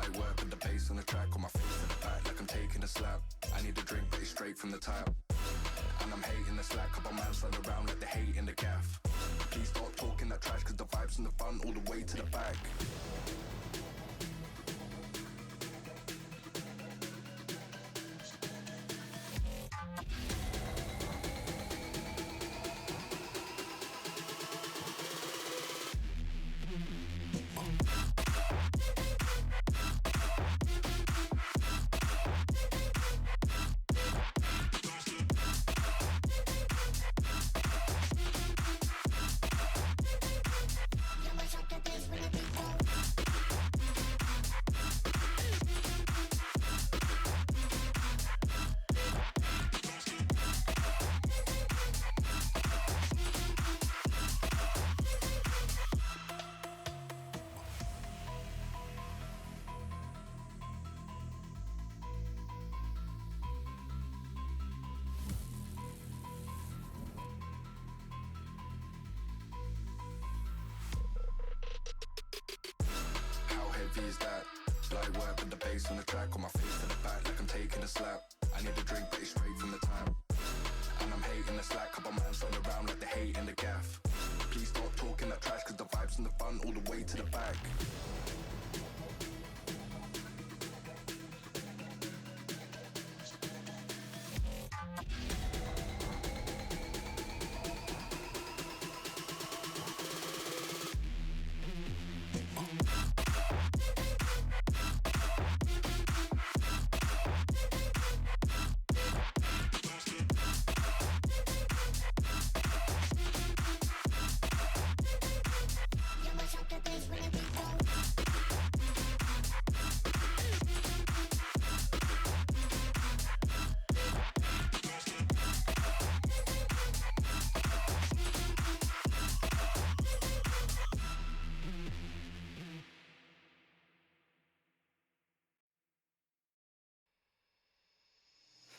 Light work with the bass on the track, on my face to the back like I'm taking a slap. I need a drink but it's straight from the tap. And I'm hating the slack, couple man slide around like they hate in the gaff. Please stop talking that trash, cause the vibes in the front all the way to the back. Is that light work with the bass on the track, on my face to the back like I'm taking a slap. I need a drink but it's straight from the tap. And I'm hating the slack, couple man slide around like they hate in the gaff. Please stop talking that trash, cause the vibes in the front all the way to the back.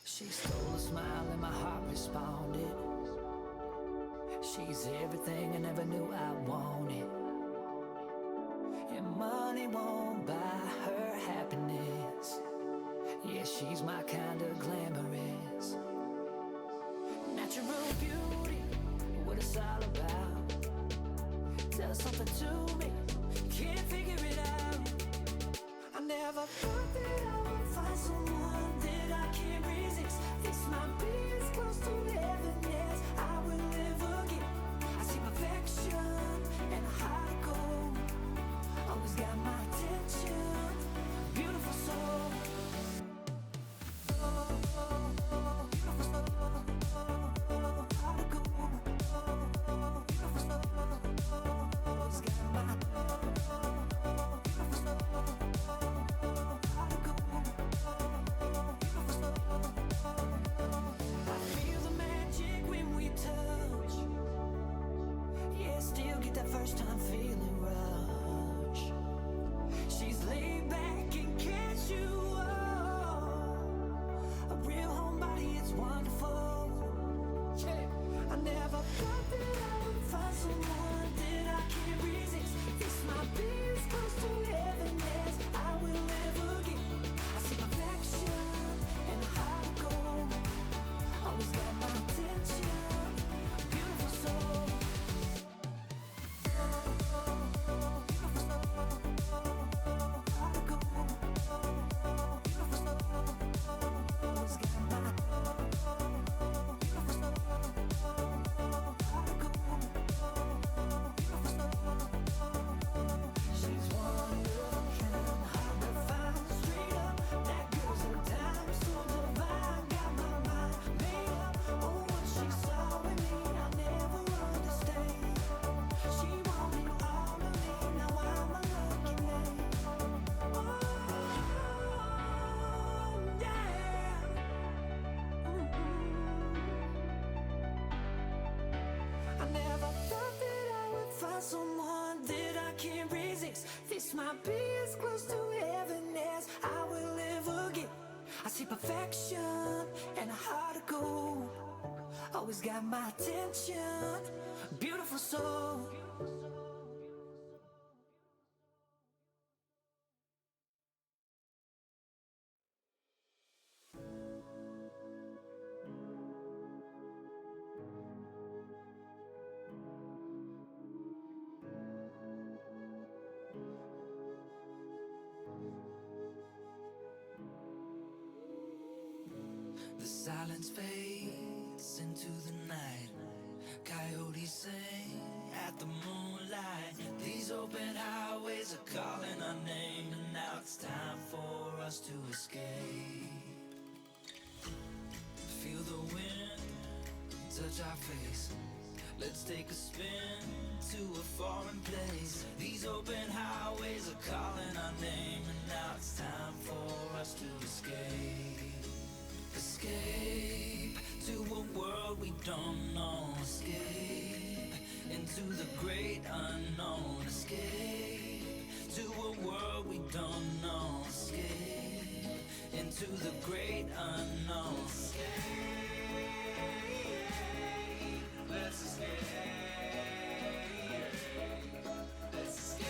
She stole a smile and my heart responded. She's everything I never knew I wanted. And money won't buy her happiness. Yeah, she's my kind of glamorous. Natural beauty, what it's all about. Does something to me, can't figure it out. I never thought that I would find someone that I can't resist. This might be as close to heaven as I will ever get. I see perfection and a heart of gold. Always got my attention, beautiful soul. Beautiful soul, heart of gold. Beautiful soul, always got my beautiful soul, heart of gold. I feel the magic when we touch. Yeah, still get that first time feeling rush. She's laid back and catch you up. A real homebody, it's wonderful. I never thought that I would find someone that I can't resist. This might be as close to heaven as I will ever get. I see perfection and a heart of gold. Always got my attention, beautiful soul. Beautiful soul, heart of gold. Beautiful soul, always got my beautiful soul, heart of gold. Beautiful soul, she's one of a kind, hard to find, straight up. That girl's a dime, so divine, got my mind made up. Oh, what she saw in me, I'll never understand. She wanted all of me, now I'm a lucky man. Oh, yeah. I never thought that I would find someone that I can't resist. This might be as close to heaven as I will ever get. I see perfection and a heart of gold. Always got my attention, beautiful soul. silence fades into the night. Coyotes sing at the moonlight. These open highways are calling our name, and now it's time for us to escape. Feel the wind touch our face. Let's take a spin to a foreign place. These open highways are calling our name, and now it's time for us to escape. Escape to a world we don't know. Escape into the great unknown. Escape to a world we don't know. Escape into the great unknown. Escape, let's escape. Let's escape.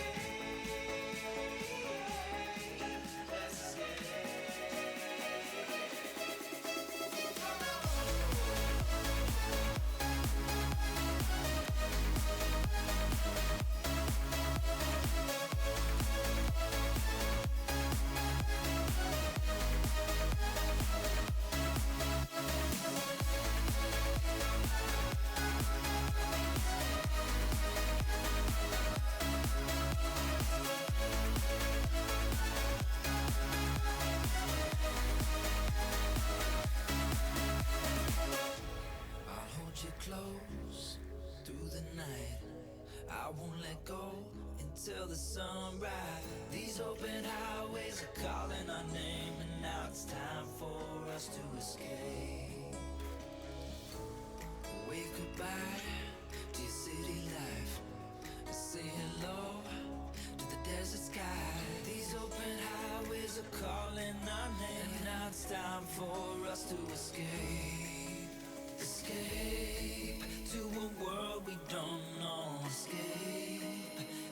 Let's escape. Close through the night. I won't let go until the sunrise. These open highways are calling our name, and now it's time for us to escape. Wave goodbye to your city life. Say hello to the desert sky. These open highways are calling our name, and now it's time for us to escape. Escape to a world we don't know. Escape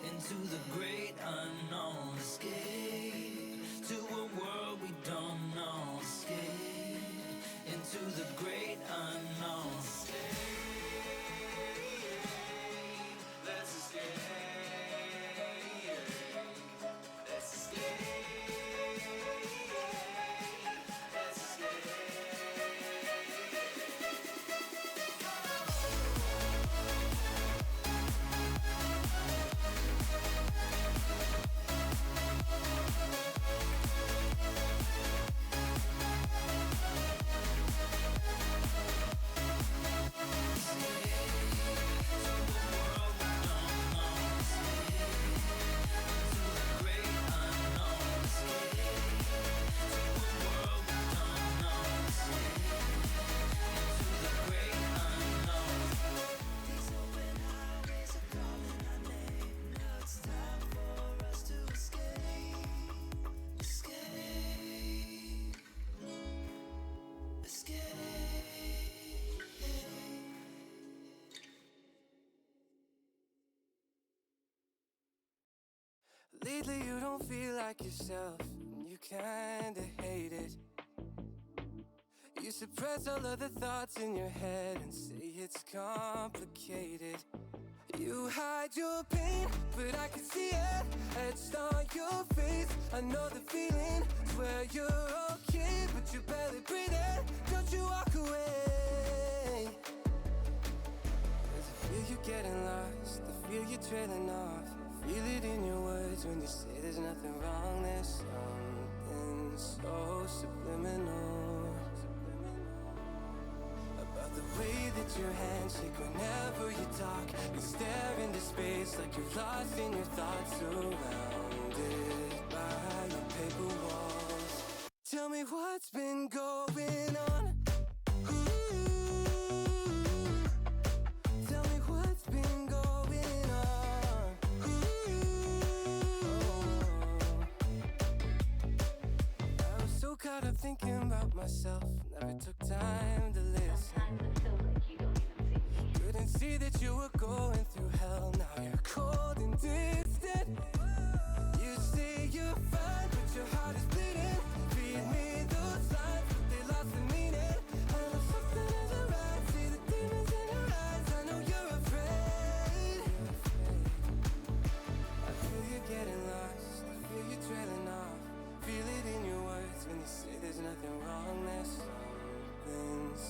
into the great unknown. Escape to a world we don't know. Escape into the great unknown. Escape, let's escape. Let's escape. Lately you don't feel like yourself, and you kinda hate it. You suppress all of the thoughts in your head and say it's complicated. You hide your pain, but I can see it etched on your face. I know the feeling, swear you're okay, but you're barely breathing. Don't you walk away. 'Cause I feel you getting lost, I feel you trailing off. Feel it in your words when you say there's nothing wrong. There's something so subliminal about the way that your hands shake whenever you talk. You stare into space like you're lost in your thoughts, surrounded by your paper walls. Tell me what's been going on. Tell me what's been going on. I was so caught up thinking about myself, never took time to listen. Couldn't see that you were going through hell, now you're cold and distant. You say you're fine, but your heart is bleeding. Feed me those lines, but they lost the meaning. I know something isn't right, see the demons in your eyes. I know you're afraid. I feel you getting lost, I feel you trailing off. Feel it in your words when you say there's nothing wrong. There's something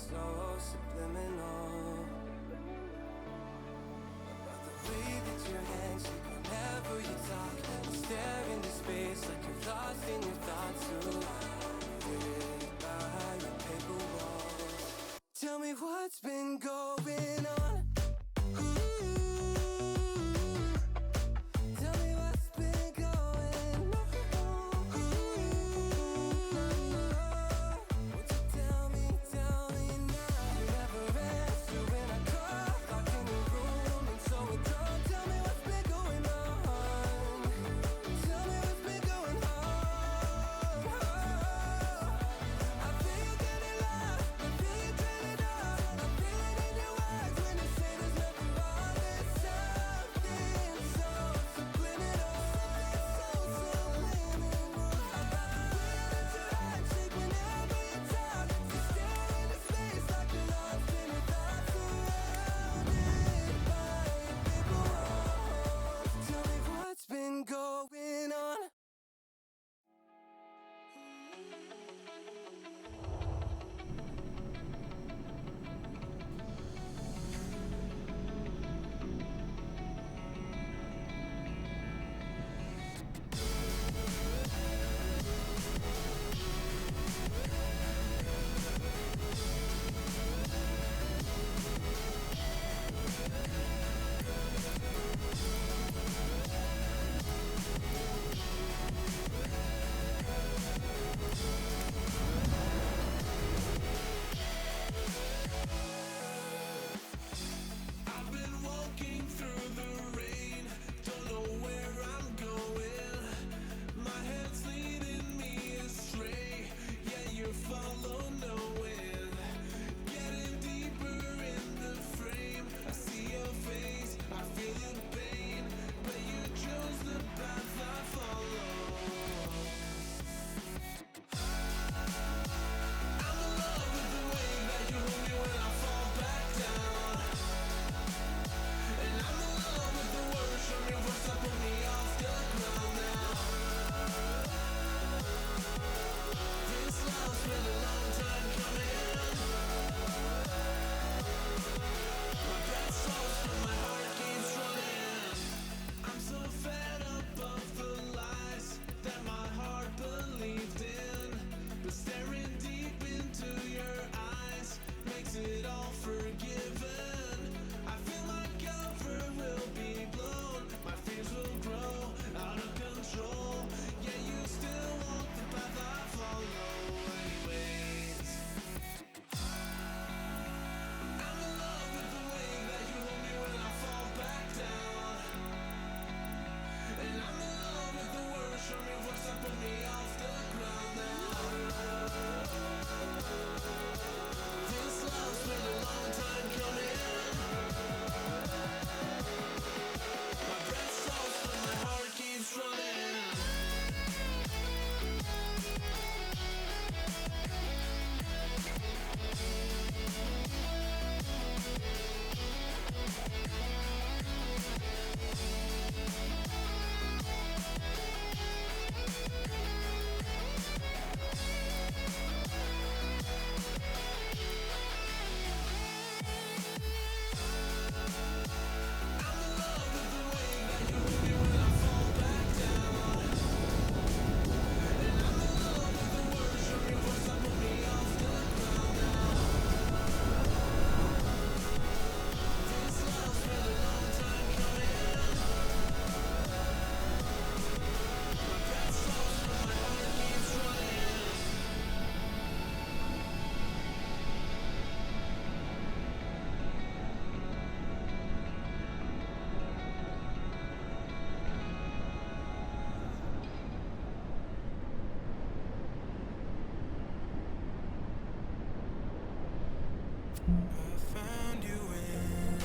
found you in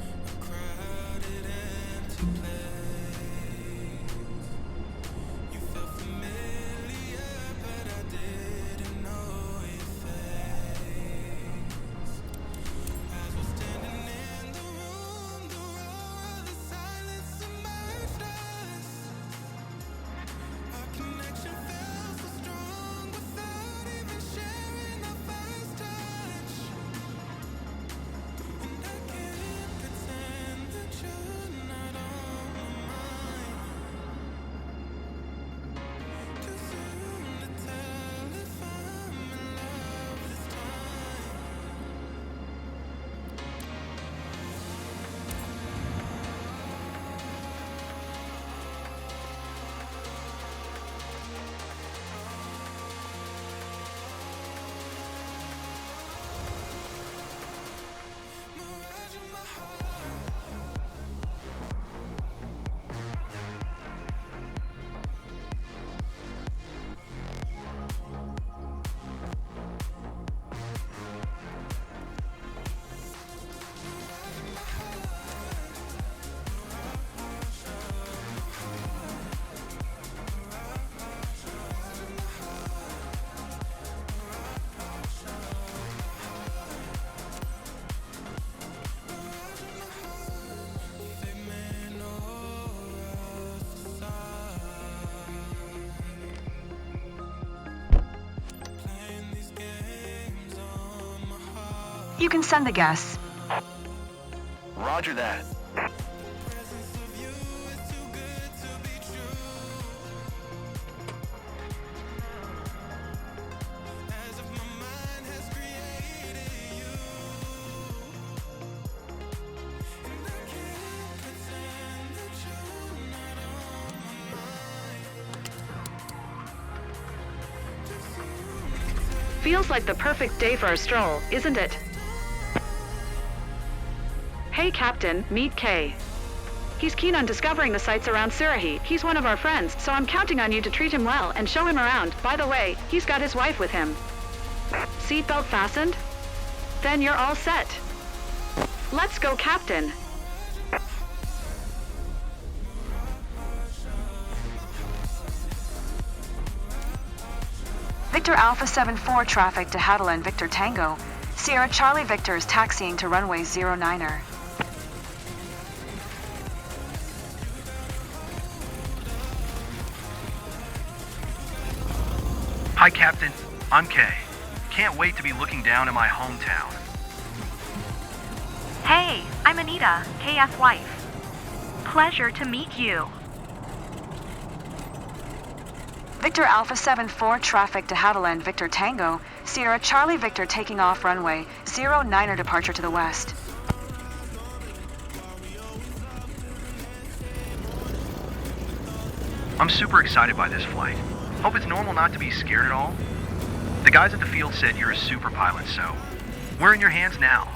a crowded, empty place. You felt familiar, but I didn't know your face. As we're standing in the room, the roar of the silence submerged us. Our connection felt so strong without even sharing our first touch. And I can't pretend that you're not on my mind. Too soon to tell if I'm in love this time. Mirage in my heart. Playing these games on my heart. You can send the guests. Roger that. Presence of you is too good to be true. As if my mind has created you. And I can't pretend that you're not on my mind. Too soon to tell. Feels like the perfect day for a stroll, isn't it? Hey Captain, meet Kay. He's keen on discovering the sights around Surahi. He's one of our friends, so I'm counting on you to treat him well and show him around. By the way, he's got his wife with him. Seatbelt fastened? Then you're all set. Let's go, Captain. Victor Alpha 74 traffic to Hadeland Victor Tango. Sierra Charlie Victor is taxiing to runway 09er. Hi, Captain. I'm Kay. Can't wait to be looking down at my hometown. Hey, I'm Anita, KS wife. Pleasure to meet you. Victor Alpha 74 traffic to Hadeland Victor Tango. Sierra Charlie Victor taking off runway 09er departure to the west. I'm super excited by this flight. Hope it's normal not to be scared at all. The guys at the field said you're a super pilot, so we're in your hands now.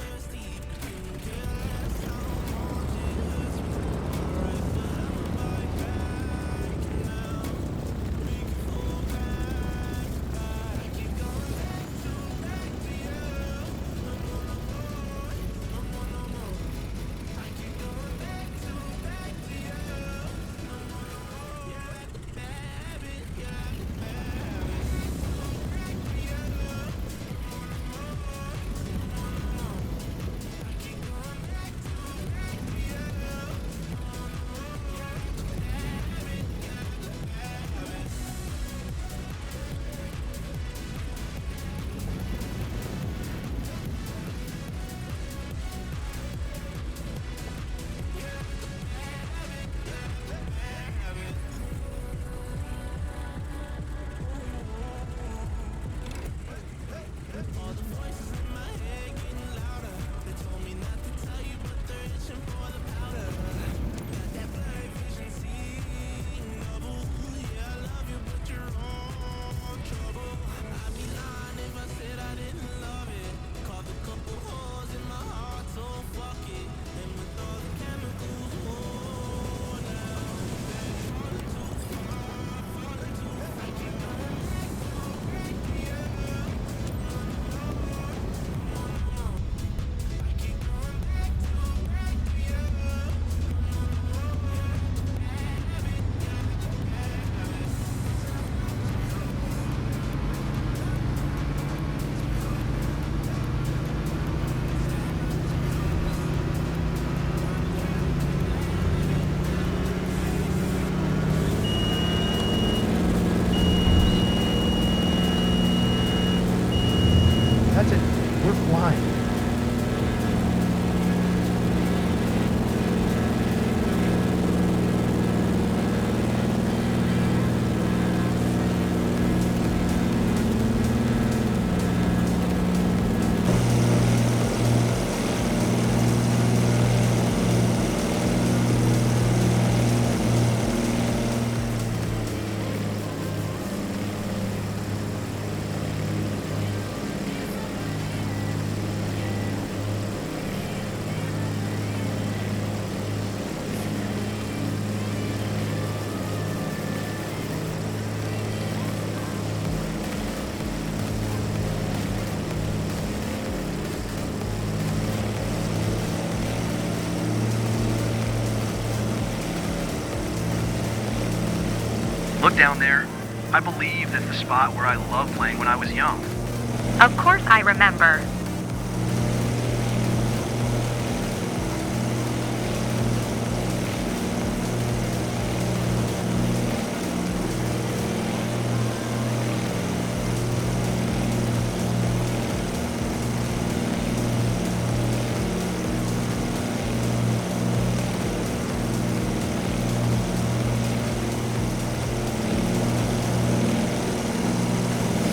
time. Look down there. I believe that's the spot where I loved playing when I was young. Of course I remember.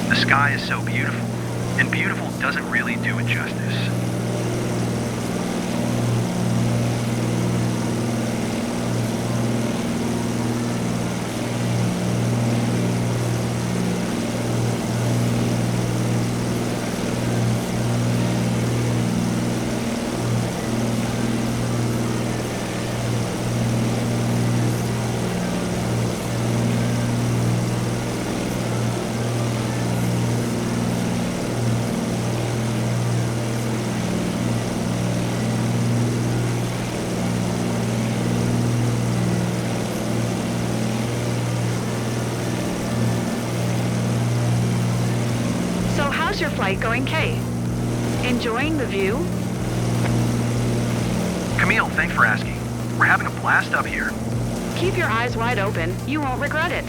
The sky is so beautiful, and beautiful doesn't really do it justice. How's your flight going, Kay? Enjoying the view? Camille, thanks for asking. We're having a blast up here. Keep your eyes wide open. You won't regret it.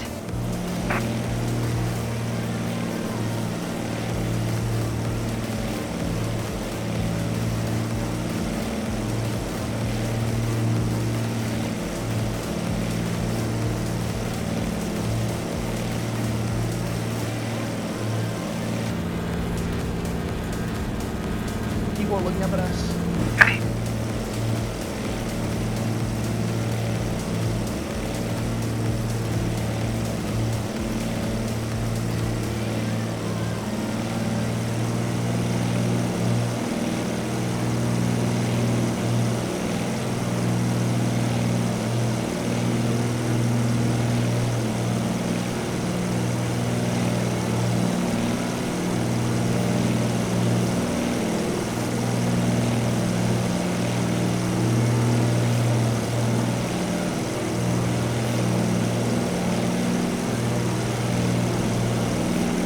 People are looking up at us. Hey,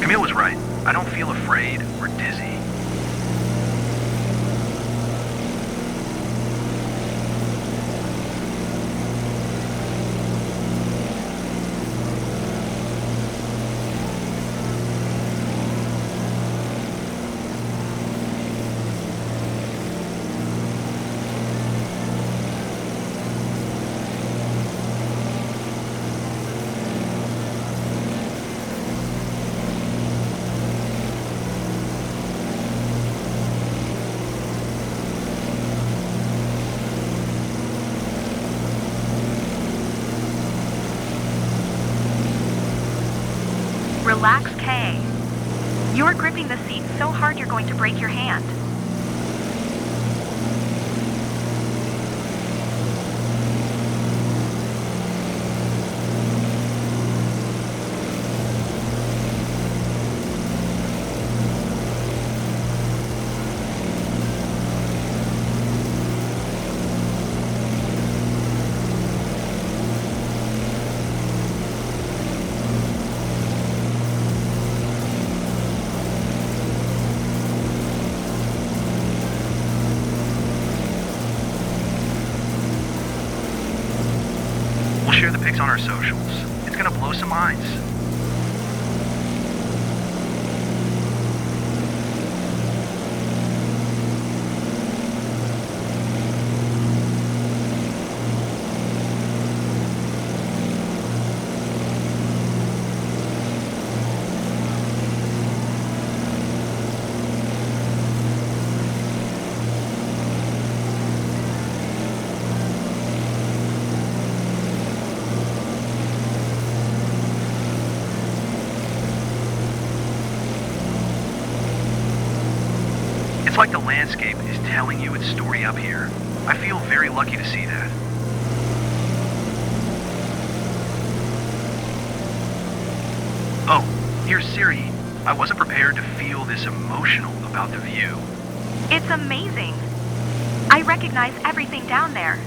Camille was right. I don't feel afraid or dizzy. Relax, Kay. You're gripping the seat so hard you're going to break your hand. We'll share the pics on our socials. It's gonna blow some minds. It's like the landscape is telling you its story up here. I feel very lucky to see that. Oh, here's Siri. I wasn't prepared to feel this emotional about the view. It's amazing. I recognize everything down there.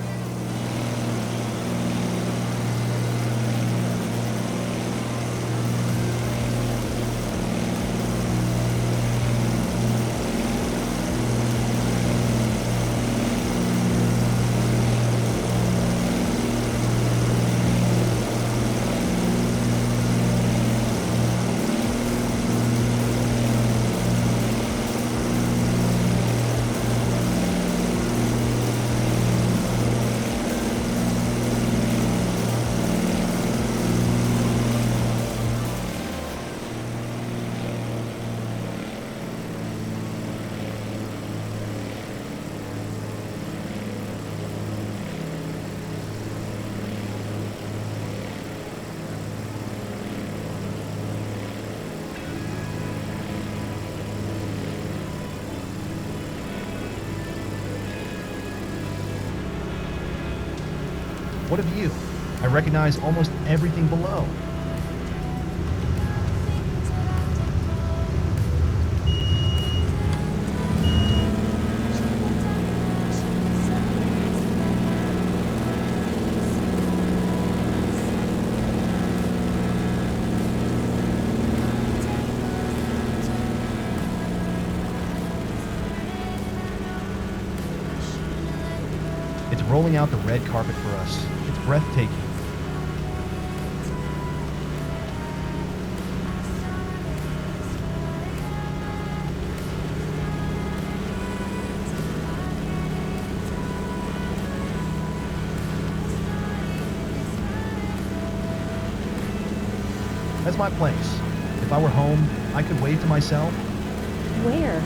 What a view! I recognize almost everything below. It's rolling out the red carpet for us. It's breathtaking. That's my place. If I were home, I could wave to myself. Where?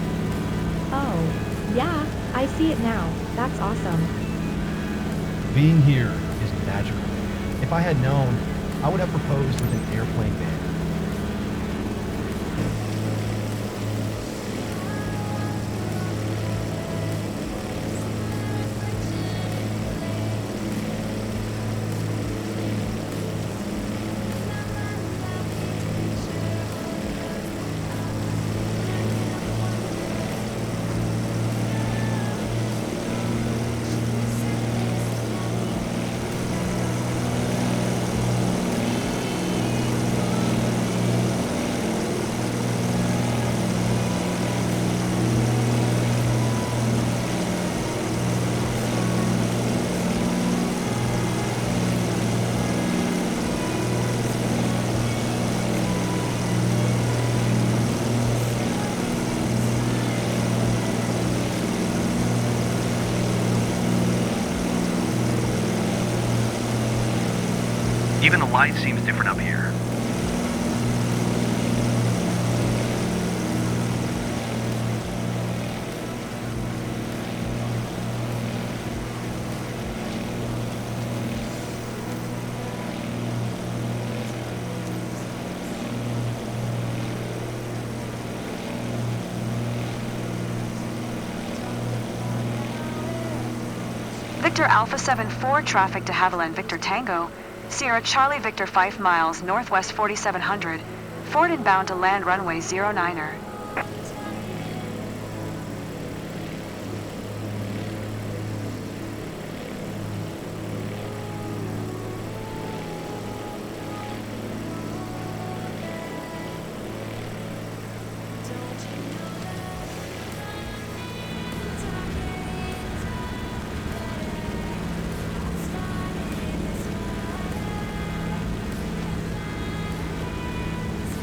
Oh, yeah, I see it now. That's awesome. Being here is magical. If I had known, I would have proposed with an airplane band. Even the light seems different up here. Victor Alpha 74 traffic to Haviland Victor Tango. Sierra Charlie Victor 5 miles northwest 4700. Ford inbound to land runway 09er.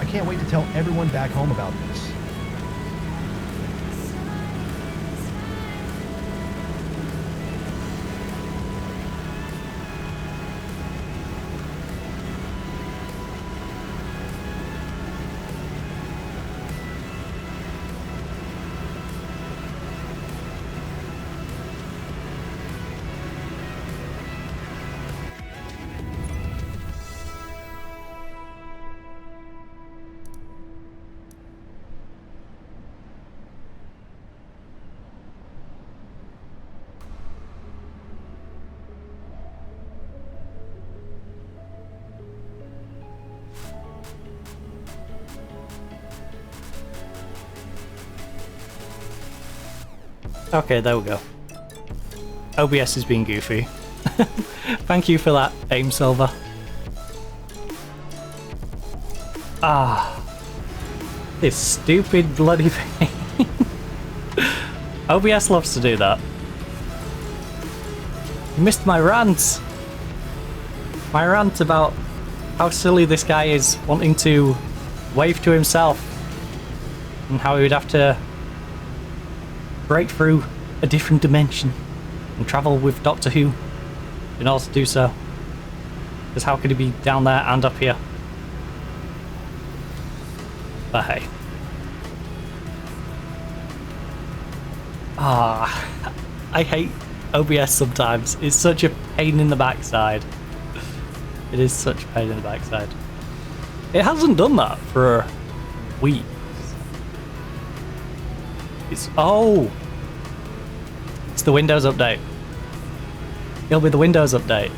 I can't wait to tell everyone back home about this. Okay, there we go. OBS is being goofy. Thank you for that, Aim Silver. Ah, this stupid bloody thing. OBS loves to do that. You missed my rant. My rant about how silly this guy is wanting to wave to himself and how he would have to break through a different dimension and travel with Doctor Who in order to do so. Because how could he be down there and up here? But hey. I hate OBS sometimes. It's such a pain in the backside. It is such a pain in the backside. It hasn't done that for weeks. It's it's the Windows update. It'll be the Windows update.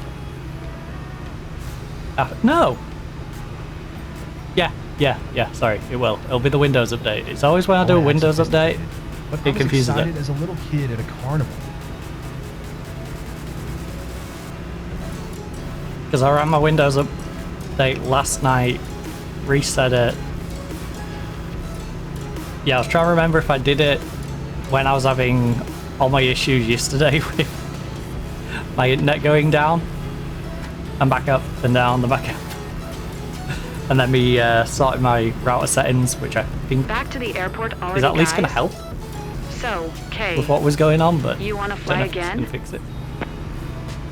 No. Yeah. Sorry, it will. It'll be the Windows update. It's always when I do a Windows update, it confuses it. I was excited as a little kid at a carnival. Because I ran my Windows update last night, reset it. Yeah, I was trying to remember if I did it when I was having all my issues yesterday with my internet going down and back up and down and back up. And then me sorting my router settings, which I think Back to the airport already, is at least going to guys? help So, Kay, with what was going on, but you want to don't fly know if it's again? gonna fix it.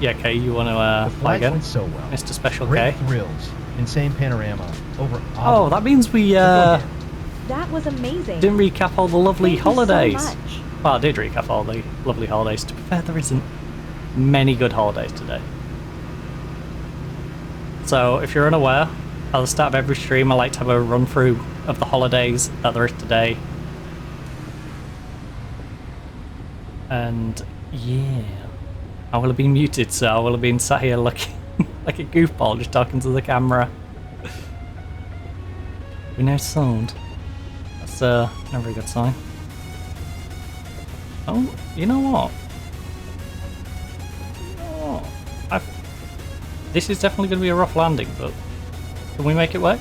Yeah, Kay, you want to fly again? Went so well. Mr. Special Great K. thrills, insane panorama over. Oh, that means we That was amazing. didn't recap all the lovely Thank you so holidays. much. Well, I did recap all the lovely holidays. To be fair, there isn't many good holidays today. So, if you're unaware, at the start of every stream I like to have a run through of the holidays that there is today. And yeah, I will have been muted, so I will have been sat here looking like a goofball just talking to the camera. With no sound. That's never a good sign. Oh, you know what? This is definitely going to be a rough landing, but can we make it work?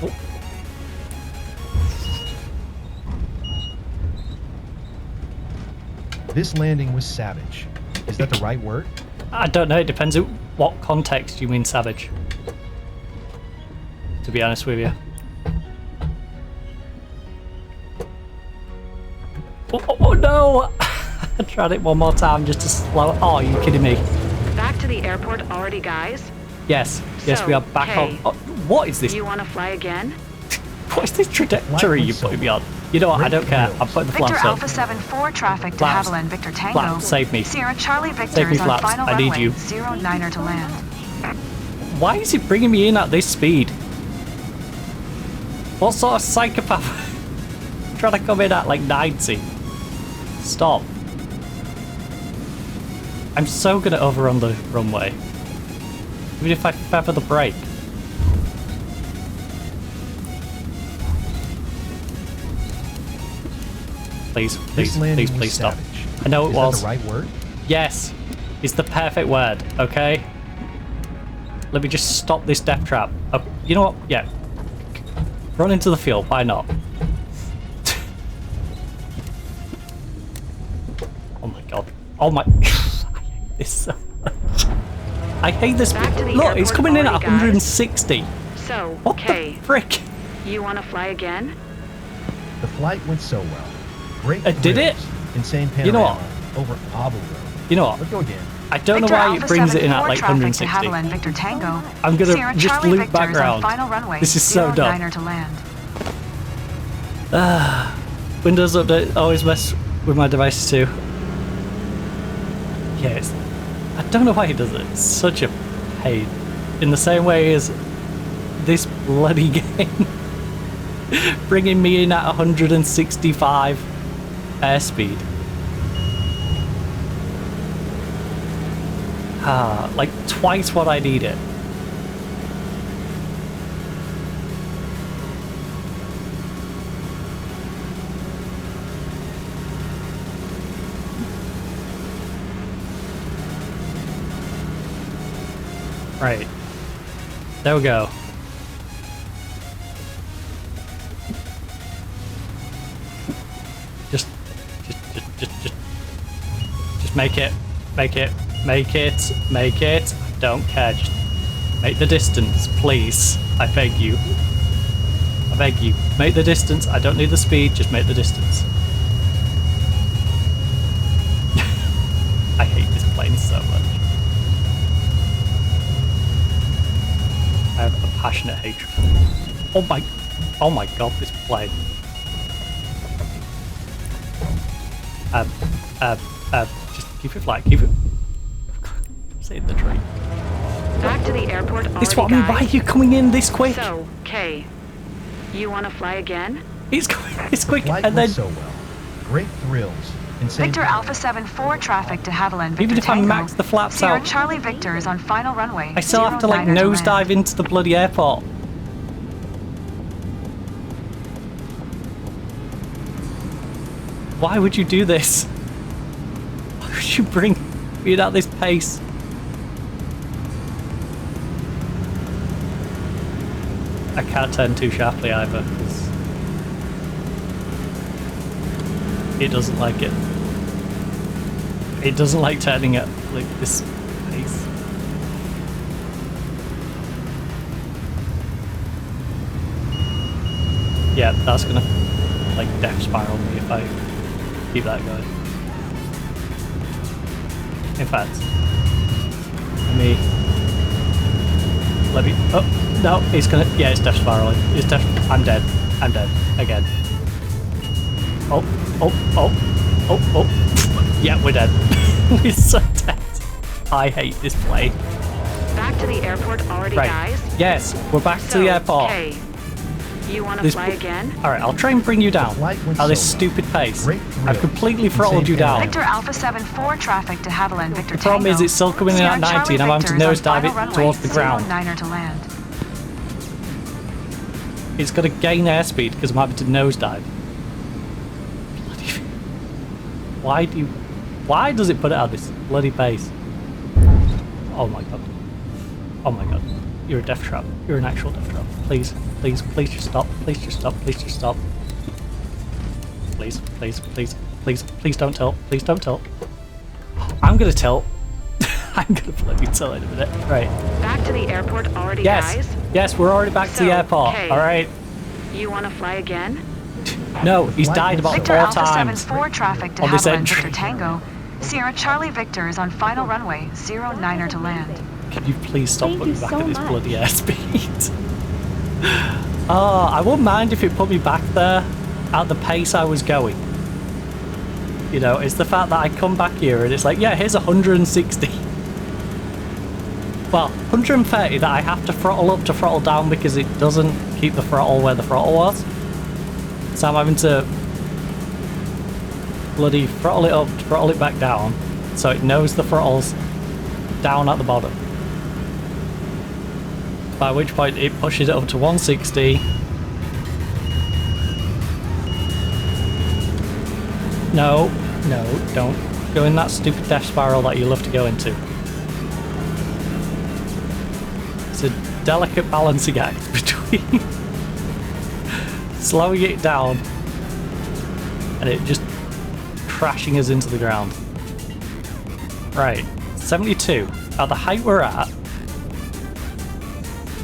Oh. This landing was savage. Is that the right word? I don't know, it depends on what context you mean savage. To be honest with you. Oh no! I tried it one more time just to slow. Oh, are you kidding me? Back to the airport already, guys? Yes, yes, So, we are back Kay, on. Oh, what is this? You want to fly again? What is this trajectory you're putting me on? You know what? I don't care. I'm putting the Victor flaps Alpha up. 74 traffic to Flaps. Haviland Victor Tango. Flaps, save me. Sierra Charlie Victor Save me, is on Flaps. final I need runway you. 09er to land. Why is it bringing me in at this speed? What sort of psychopath? Trying to come in at like 90. Stop. I'm so gonna overrun the runway. Even if I feather the brake. Please, please, please, please stop. Savage. I know it was. Is that the right word? Yes, it's the perfect word, okay? Let me just stop this death trap. Oh, you know what? Yeah. Run into the field, why not? Oh my god. Oh my... I hate this so much. I hate this. Look, it's coming in at 160. So, what Kay, the frick? You want to fly again? The flight went so well. Great Did it? thrills, insane panorama You know what? over Obel Road. You know what? Let's go again. I don't Victor know why Alpha it brings it in at 74 like traffic 160. to Haviland Victor Tango. I'm gonna Sierra just Charlie loop Victor back is on around. final runway This is so dumb. 09er to land. Windows Update always mess with my devices too. Yeah, I don't know why he does it. It's such a pain. In the same way as this bloody game. Bringing me in at 165 airspeed. Like twice what I needed. Right. There we go. Just make it. Make it. Make it. Make it. I don't care. Just make the distance, please. I beg you. I beg you. Make the distance. I don't need the speed. Just make the distance. I hate this plane so much. I have a passionate hatred. Oh my god, this plane. Just keep it flat, keep it. Save the tree. Back to the airport already, This what I mean, why are you coming in this quick? So, Kay, you want to fly again? It's quick, Flight and then... went so well. Great thrills. Insane. Victor Alpha 74 traffic to Haviland. Victor Even if I Tango. max the flaps Sierra out, Charlie Victor is on final runway. I still have to like 09 to nosedive land. into the bloody airport. Why would you do this? Why would you bring me at this pace? I can't turn too sharply either, because it doesn't like it. It doesn't like turning at like this pace. Yeah, that's gonna like death spiral me if I keep that going. In fact, let me. Oh no, it's gonna. Yeah, it's death spiraling. It's death. I'm dead. I'm dead again. Oh. Yeah, we're dead. We're so dead. I hate this plane. Back to the airport already, Right. guys? Yes, we're back to the airport. Kay, you want to This fly again? Alright, I'll try and bring you down flight went at this so well. stupid pace. Great I've thrills. completely throttled you Insane down. Victor Alpha 74 traffic to Haviland. Victor The problem Tango. is it's still coming in at Sierra 90 and I'm having to Charlie Victor nosedive is on it final towards the runway, ground. 09er to land. It's got to gain airspeed because I'm having to nosedive. Bloody... Why does it put it at this bloody pace? Oh my god. Oh my god. You're a death trap. You're an actual death trap. Please, please, please just stop. Please just stop. Please just stop. Please, please, please, please, please don't tilt. Please don't tilt. I'm gonna tilt. I'm gonna bloody tilt in a minute. Right. Back to the airport already, Yes. guys? Yes, we're already back to the airport. Kay, Alright. You want to fly again? No, he's died about Victor 4 Alpha times 74 traffic to on this Haviland. entry. Victor Tango. Sierra Charlie Victor is on final runway, 09er to land. Can you please stop Thank putting you back so at this much. bloody airspeed? Oh, I wouldn't mind if it put me back there at the pace I was going. You know, it's the fact that I come back here and it's like, yeah, here's 160. Well, 130 that I have to throttle up to throttle down because it doesn't keep the throttle where the throttle was. So I'm having to bloody throttle it up to throttle it back down so it knows the throttle's down at the bottom. By which point it pushes it up to 160. No, no, don't go in that stupid death spiral that you love to go into. It's a delicate balancing act between slowing it down and it just crashing us into the ground. Right, 72. At the height we're at,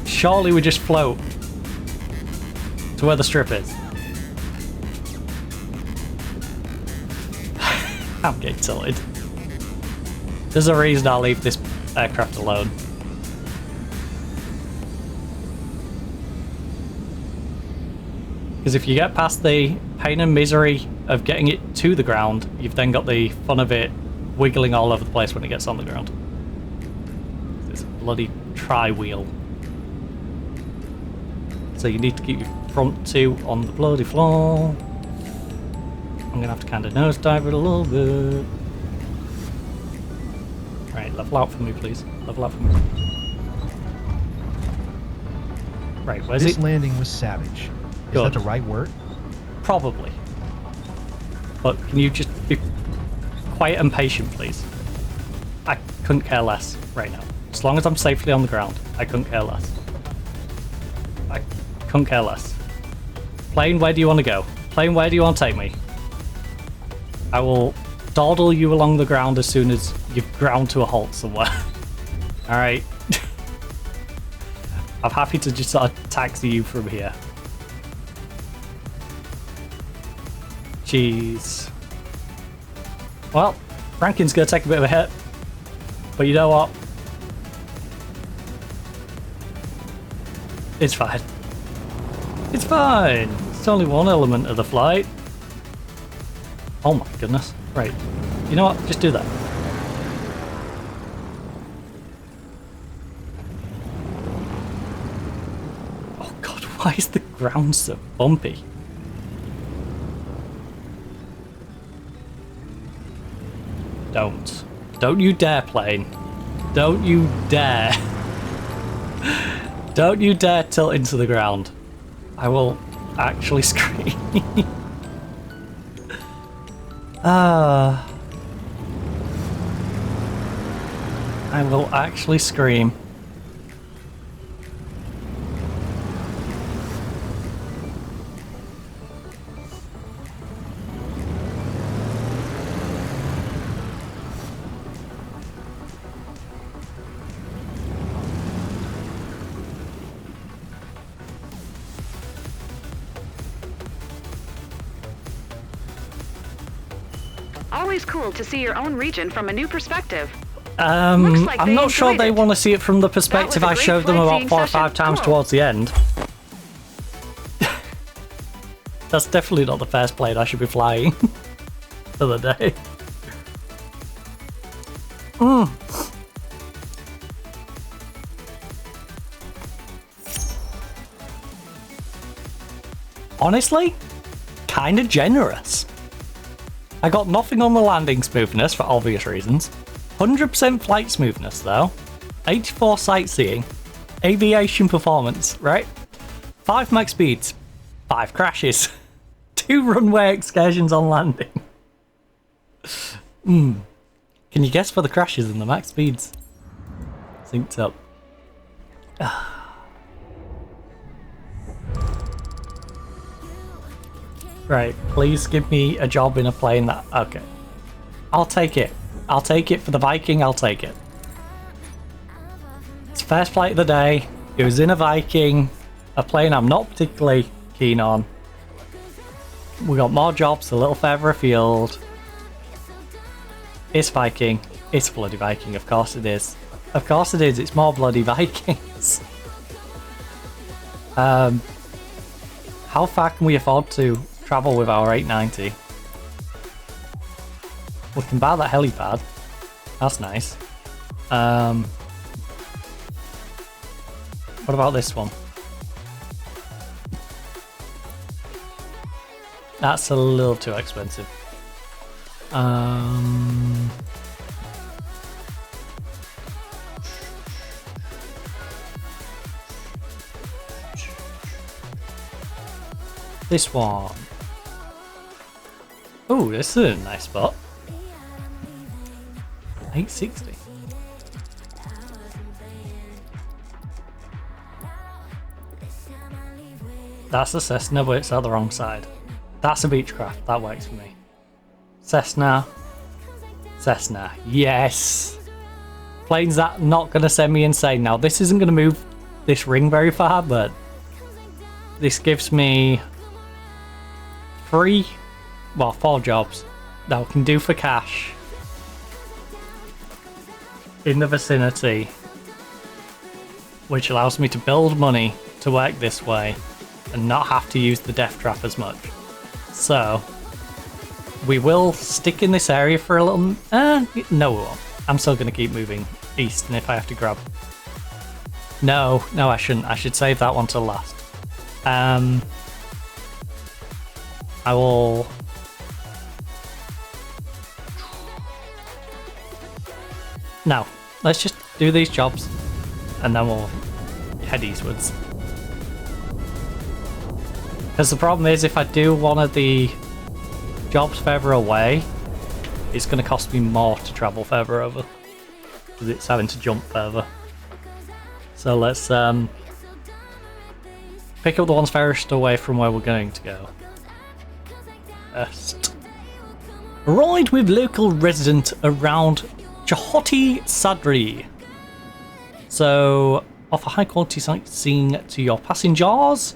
surely we just float to where the strip is. I'm getting tilted. There's a reason I'll leave this aircraft alone. Because if you get past the pain and misery of getting it to the ground, you've then got the fun of it wiggling all over the place when it gets on the ground. It's a bloody tri-wheel. So you need to keep your front two on the bloody floor. I'm gonna have to kind of nosedive it a little bit. Right, level out for me, please. Level out for me. Right, where's This it? landing was savage. Is Good. that the right word? Probably. But can you just be quiet and patient, please? I couldn't care less right now. As long as I'm safely on the ground, I couldn't care less. I couldn't care less. Plane, where do you want to go? Plane, where do you want to take me? I will dawdle you along the ground as soon as you've ground to a halt somewhere. Alright. I'm happy to just sort of taxi you from here. Jeez. Well, Franklin's gonna take a bit of a hit. But you know what? It's fine. It's fine. It's only one element of the flight. Oh my goodness. Right. You know what? Just do that. Oh god, why is the ground so bumpy? Don't. Don't you dare, plane. Don't you dare. Don't you dare tilt into the ground. I will actually scream. I will actually scream. Always cool to see your own region from a new perspective. Like I'm not sure they want to see it from the perspective I showed them about 4 or 5 times towards the end. That's definitely not the first plane I should be flying for the day. Honestly, kind of generous. I got nothing on the landing smoothness for obvious reasons. 100% flight smoothness though. 84 sightseeing. Aviation performance, right? 5 max speeds. 5 crashes. 2 runway excursions on landing. Can you guess for the crashes and the max speeds? Synced up. Right, please give me a job in a plane that... Okay. I'll take it. I'll take it for the Viking, I'll take it. It's the first flight of the day. It was in a Viking. A plane I'm not particularly keen on. We got more jobs a little further afield. It's Viking. It's bloody Viking, of course it is. Of course it is, it's more bloody Vikings. How far can we afford to travel with our 890? We can buy that helipad. That's nice. What about this one? That's a little too expensive. This one. Oh, this is a nice spot. 860. That's a Cessna, but it's on the wrong side. That's a Beechcraft. That works for me. Cessna. Cessna. Yes! Planes that not going to send me insane. Now, this isn't going to move this ring very far, but this gives me 4 jobs that we can do for cash in the vicinity, which allows me to build money to work this way and not have to use the death trap as much. So we will stick in this area for a little... no we won't. I'm still going to keep moving east, and if I have to grab... No, I shouldn't. I should save that one till last. I will... Now, let's just do these jobs, and then we'll head eastwards. Because the problem is, if I do one of the jobs further away, it's going to cost me more to travel further over. Because it's having to jump further. So let's pick up the ones furthest away from where we're going to go. First, ride with local resident around Chahoti Sadri. So, offer high quality sightseeing to your passengers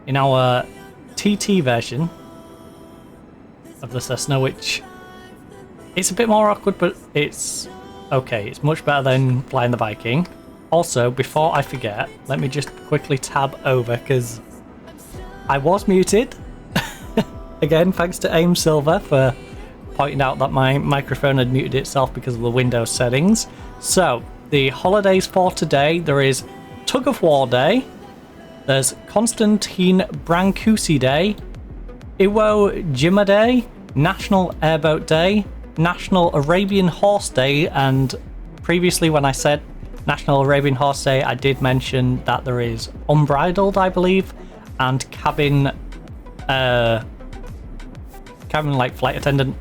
in our TT version of the Cessna, which it's a bit more awkward, but it's okay. It's much better than flying the Viking. Also, before I forget, let me just quickly tab over because I was muted. Again, thanks to Aim Silver for pointing out that my microphone had muted itself because of the Windows settings. So, the holidays for today, there is Tug of War Day, there's Konstantin Brancusi Day, Iwo Jima Day, National Airboat Day, National Arabian Horse Day, and previously when I said National Arabian Horse Day, I did mention that there is Unbridled, I believe, and cabin like flight attendant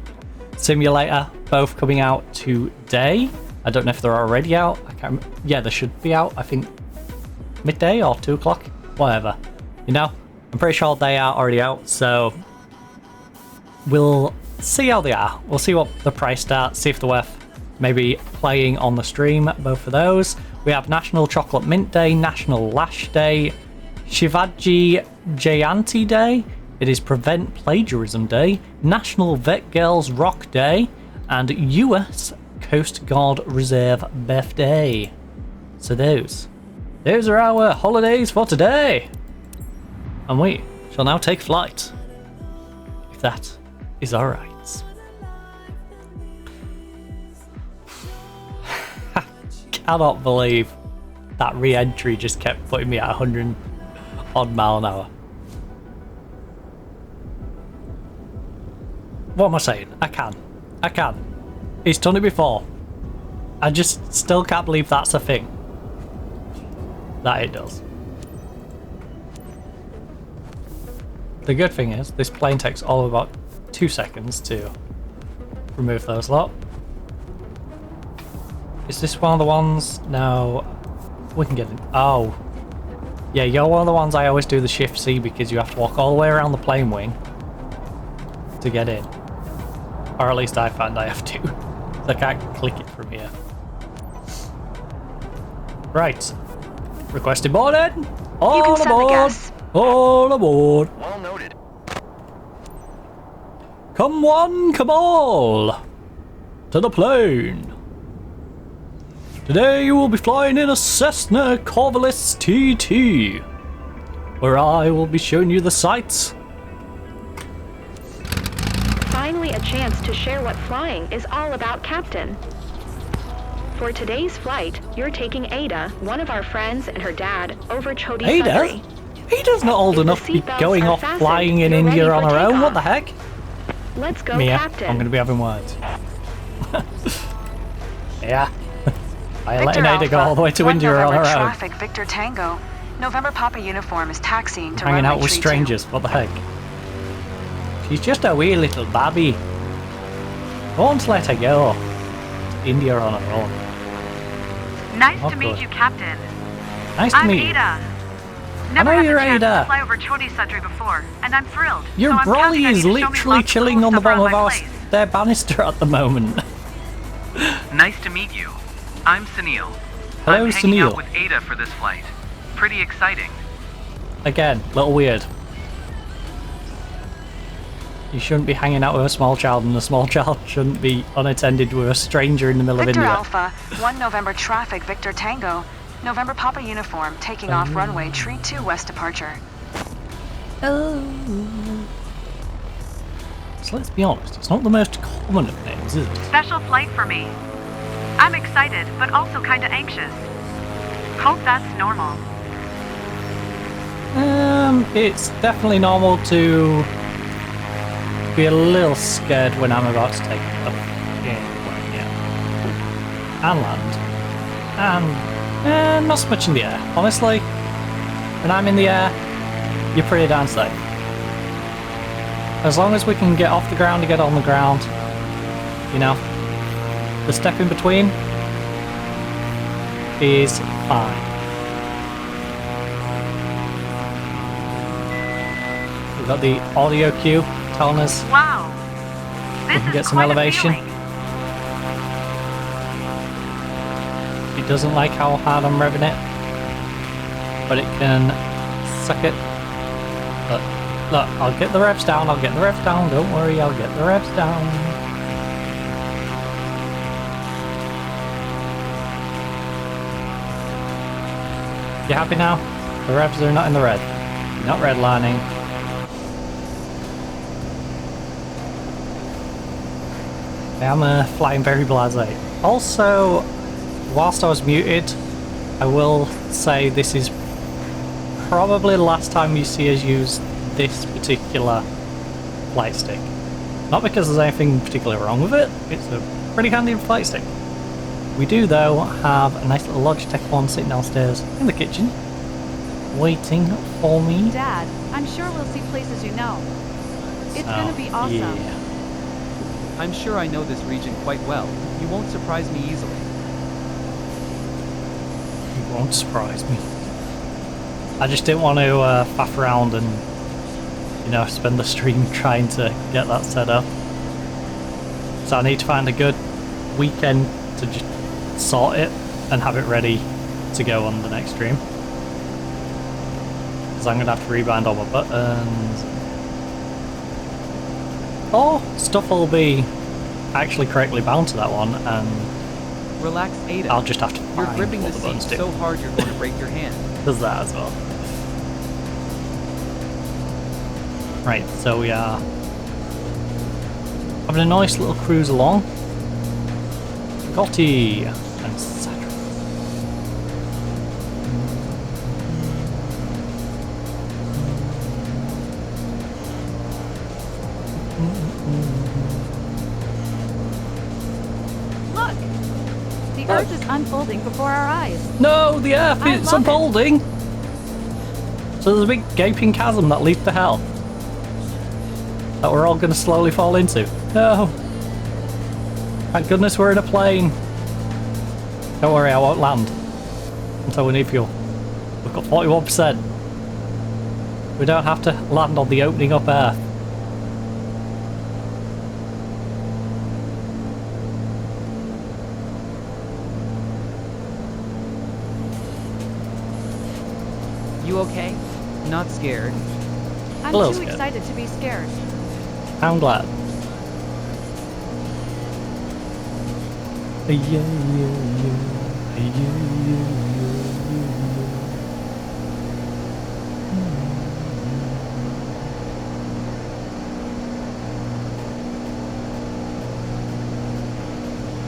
simulator, both coming out today. I don't know if they're already out. I can't remember. Yeah, they should be out. I think midday or 2 o'clock, whatever. You know, I'm pretty sure they are already out. So we'll see how they are. We'll see what the price starts. See if they're worth maybe playing on the stream. Both of those. We have National Chocolate Mint Day, National Lash Day, Shivaji Jayanti Day. It is Prevent Plagiarism Day, National Vet Girls Rock Day, and US Coast Guard Reserve Birthday. So those are our holidays for today. And we shall now take flight, if that is alright. I cannot believe that re-entry just kept putting me at 100 odd mile an hour. What am I saying? I can. He's done it before. I just still can't believe that's a thing. That it does. The good thing is, this plane takes all of about 2 seconds to remove those lot. Is this one of the ones? No. We can get in. Oh. Yeah, you're one of the ones I always do the Shift C because you have to walk all the way around the plane wing to get in. Or at least I find I have to. I can't click it from here. Right. Requested boarded. All aboard. All aboard. Well noted. Come one, come all. To the plane. Today you will be flying in a Cessna Corvallis TT, where I will be showing you the sights. Finally a chance to share what flying is all about, Captain. For today's flight, you're taking Ada, one of our friends, and her dad over Choti Ada? Sundri. Ada's not old enough to be going off flying in India on her own. What the heck? Let's go, Mia, Captain. I'm going to be having words. Yeah. I letting Ada go all the way to India on her own. Traffic, Victor Tango. November Papa uniform is taxiing to Hanging out with 32. strangers. What the heck? She's just a wee little babby. Won't let her go to India on her own. Nice Oh, to meet good. you, Captain. Nice to I'm meet you. Ada. Never know had you're the chance Ada. to fly over Choti Sundri before, and I'm thrilled. Your so I'm brolly counting on is you to show me literally lots of chilling cool on the stuff bottom around of my our place. their banister at the moment. Nice to meet you. I'm Sunil. Hello, I'm hanging Sunil. out with Ada for this flight. Pretty exciting. Again, little weird. You shouldn't be hanging out with a small child, and a small child shouldn't be unattended with a stranger in the middle Victor of India. Alpha, 1 November traffic, Victor Tango. November Papa uniform, taking off runway, tree 2 west departure. So let's be honest, it's not the most common of names, is it? Special flight for me. I'm excited, but also kinda anxious. Hope that's normal. It's definitely normal to be a little scared when I'm about to take off and land. And not so much in the air. Honestly, when I'm in the air, you're pretty damn safe. As long as we can get off the ground to get on the ground, you know, the step in between is fine. We've got the audio cue telling us Wow. we can get some elevation. It doesn't like how hard I'm revving it, but it can suck it. Look, I'll get the revs down, I'll get the revs down, don't worry, I'll get the revs down. You happy now? The revs are not in the red. Not redlining. I'm flying very blasé. Also, whilst I was muted, I will say this is probably the last time you see us use this particular flight stick. Not because there's anything particularly wrong with it, it's a pretty handy flight stick. We do though have a nice little Logitech one sitting downstairs in the kitchen, waiting for me. Dad, I'm sure we'll see places you know. It's gonna be awesome. Yeah. I'm sure I know this region quite well. You won't surprise me easily. You won't surprise me. I just didn't want to faff around and, you know, spend the stream trying to get that set up. So I need to find a good weekend to just sort it and have it ready to go on the next stream. Because I'm going to have to rebind all my buttons. Or stuff will be actually correctly bound to that one, and Relax, Ada. I'll just have to You're find gripping what the the buttons seat do. so hard you're going to break your hand. There's that as well. Right, so we are having a nice little cruise along. Gotti and Saturn. Look! The Earth is unfolding before our eyes. No, the Earth I is love it. unfolding! So there's a big gaping chasm that leads to hell. That we're all going to slowly fall into. No! Thank goodness we're in a plane. Don't worry, I won't land until we need fuel. We've got 41%. We don't have to land on the opening up Earth. You okay? Not scared? I'm A little too scared. excited to be scared. I'm glad. Yeah, yeah, yeah. Yeah, yeah, yeah.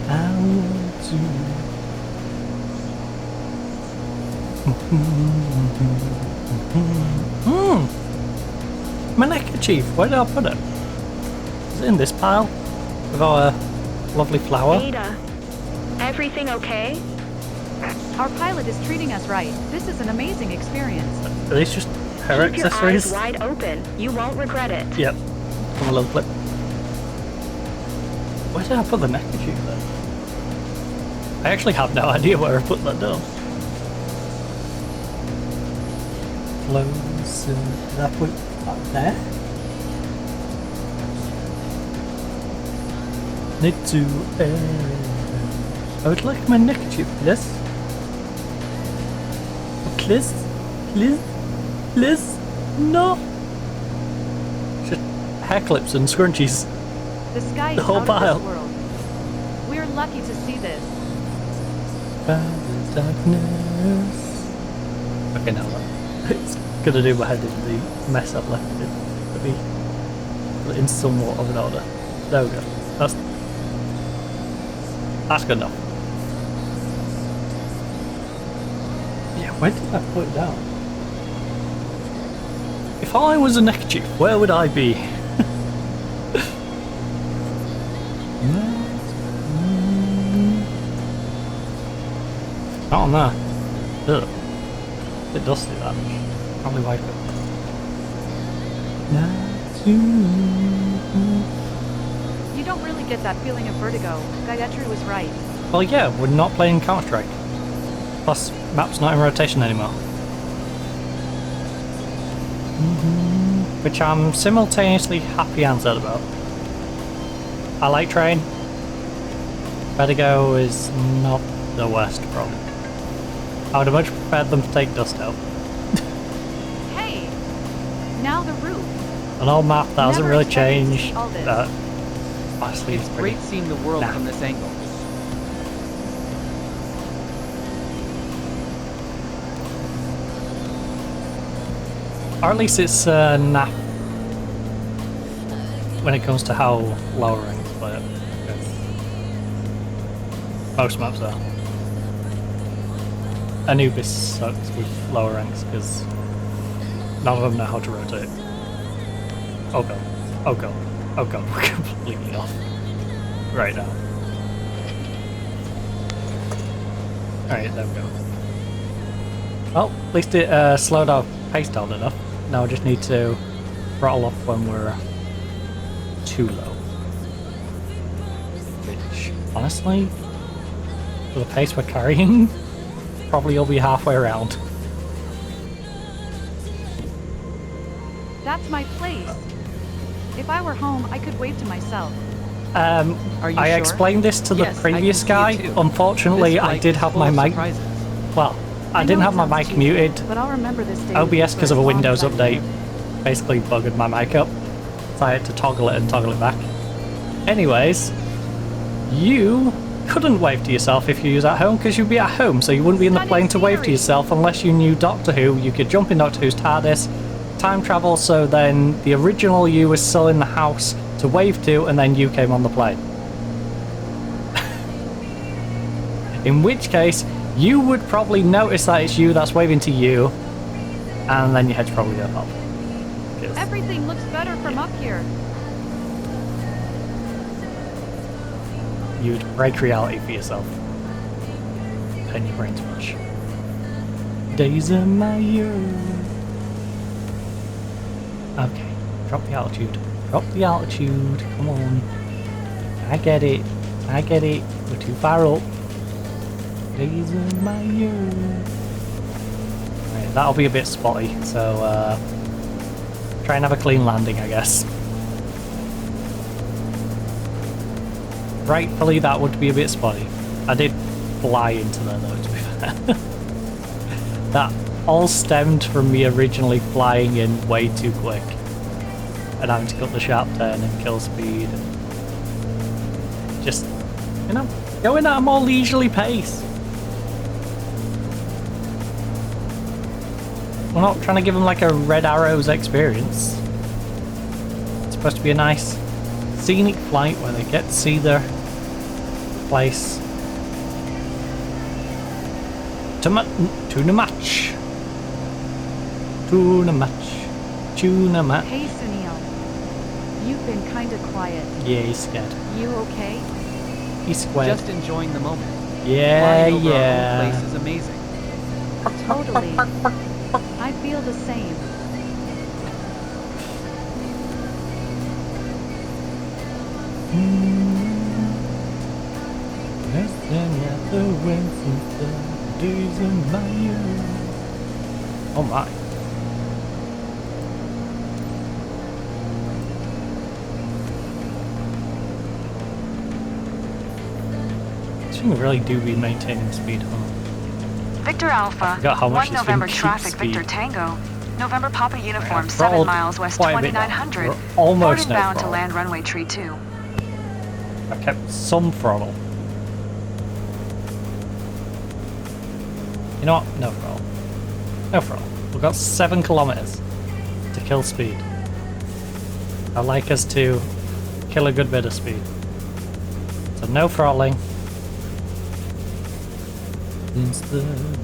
I want to. My neckerchief, where did I put it? Is it in this pile? With our lovely flower? Ada, everything okay? Our pilot is treating us right. This is an amazing experience. Are these just her Keep your accessories? eyes wide open. You won't regret it. Yep. From a little clip. Where did I put the neckerchief then? I actually have no idea where I put that down. Closer. Did I put that there? Need to I would like my neckerchief, please. Please? Please? Please? No! Just hair clips and scrunchies. The sky The is whole out pile. of this world. We're lucky to see this. Found the darkness. Okay, now that it's gonna do my head in the mess I've left it in. Let me put it in somewhat of an order. There we go. That's good enough. Yeah, where did I put it down? If I was a neckerchief, where would I be? Not on there. Ugh. A bit dusty that. Probably wipe it. You don't really get that feeling of vertigo. Gayatri was right. Well, yeah, we're not playing Counter-Strike. Plus, map's not in rotation anymore. which I'm simultaneously happy and sad about. I like train. Vertigo is not the worst problem. I would have much preferred them to take dust out. Hey, now the roof. An old map that hasn't Never really expected to see changed. all this. Honestly, It's pretty- great seeing the world Nah. from this angle. Or at least it's naff when it comes to how lower ranks play it. Most maps are. Anubis sucks with lower ranks because none of them know how to rotate. Oh god. Oh god. Oh god, we're completely off. Right now. Alright, there we go. Well, at least it slowed our pace down enough. Now I just need to throttle off when we're too low. Which, honestly, for the pace we're carrying, probably will be halfway around. That's my place. If I were home, I could wave to myself. Are you I sure? explained this to the Yes, I previous can guy. see it too. Unfortunately, This I flight did is have full my of mic. surprises. Well, I know didn't it have my sounds mic cheesy, muted. but I'll remember this day. OBS, because of a for as long Windows as I update, live. basically buggered my mic up. So I had to toggle it and toggle it back. Anyways, you couldn't wave to yourself if you was at home because you'd be at home, so you wouldn't be in the Stunning plane to wave to scenery. yourself unless you knew Doctor Who. You could jump in Doctor Who's TARDIS, time travel, so then the original you was still in the house to wave to, and then you came on the plane. In which case, you would probably notice that it's you that's waving to you, and then your head's probably going to pop. 'Cause- Everything looks better from up here. You'd break reality for yourself. And your brain's mush. Days of my youth. Okay, drop the altitude. Drop the altitude. Come on. I get it. I get it. We're too far up. Days of my youth. Right, that'll be a bit spotty, so try and have a clean landing, I guess. Rightfully, that would be a bit spotty. I did fly into there though, to be fair. That all stemmed from me originally flying in way too quick and having to cut the sharp turn and kill speed and just, you know, going at a more leisurely pace. We're not trying to give them like a Red Arrows experience. It's supposed to be a nice scenic flight where they get to see their place. Tuna match. Tuna match. Tuna match. Hey, Sunil. You've been kinda quiet. Yeah, he's scared. You okay? He's squared. Just enjoying the moment. Yeah, Flying over our own yeah. place is amazing. Totally. I feel the same. Oh my. This thing really do be maintaining speed, huh? Victor Alpha, forgot how much 1 this thing November keeps traffic, speed. Victor Tango. November Papa Uniform, I've 7 throttled miles west, quite a bit now. 2900. We're almost Boarding no bound to throttle. land runway tree 2. I've kept some throttle. You know what? No throttle. No throttle. We've got 7 kilometers to kill speed. I'd like us to kill a good bit of speed. So no throttling. Since the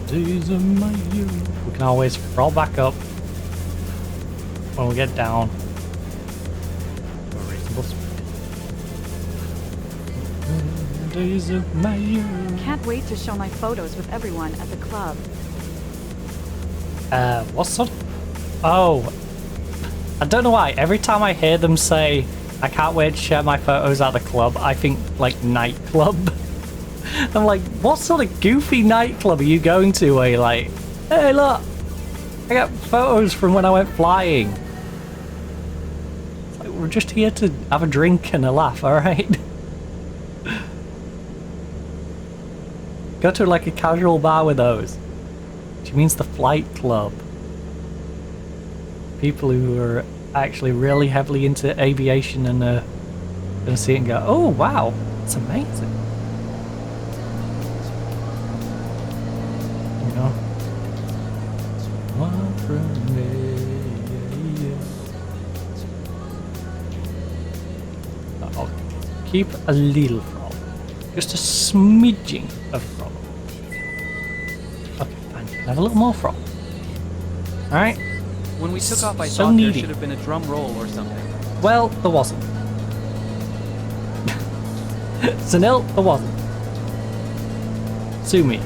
days of my youth. We can always roll back up when we get down to a reasonable speed. Days of my youth. Can't wait to show my photos with everyone at the club. What sort of... Oh. I don't know why. Every time I hear them say, I can't wait to share my photos at the club, I think, like, nightclub. I'm like, what sort of goofy nightclub are you going to where you're like, hey, look, I got photos from when I went flying. we're just here to have a drink and a laugh, alright? Go to like a casual bar with those. She means the flight club. People who are actually really heavily into aviation and gonna see it and go, oh wow, it's amazing. You know? One from me. I'll keep a little from. Just a smidging of from. Okay, fine. Have a little more from. Alright? When we took off, I So thought needy. there should have been a drum roll or something. Well, there wasn't. Sunil, there wasn't. Sue me.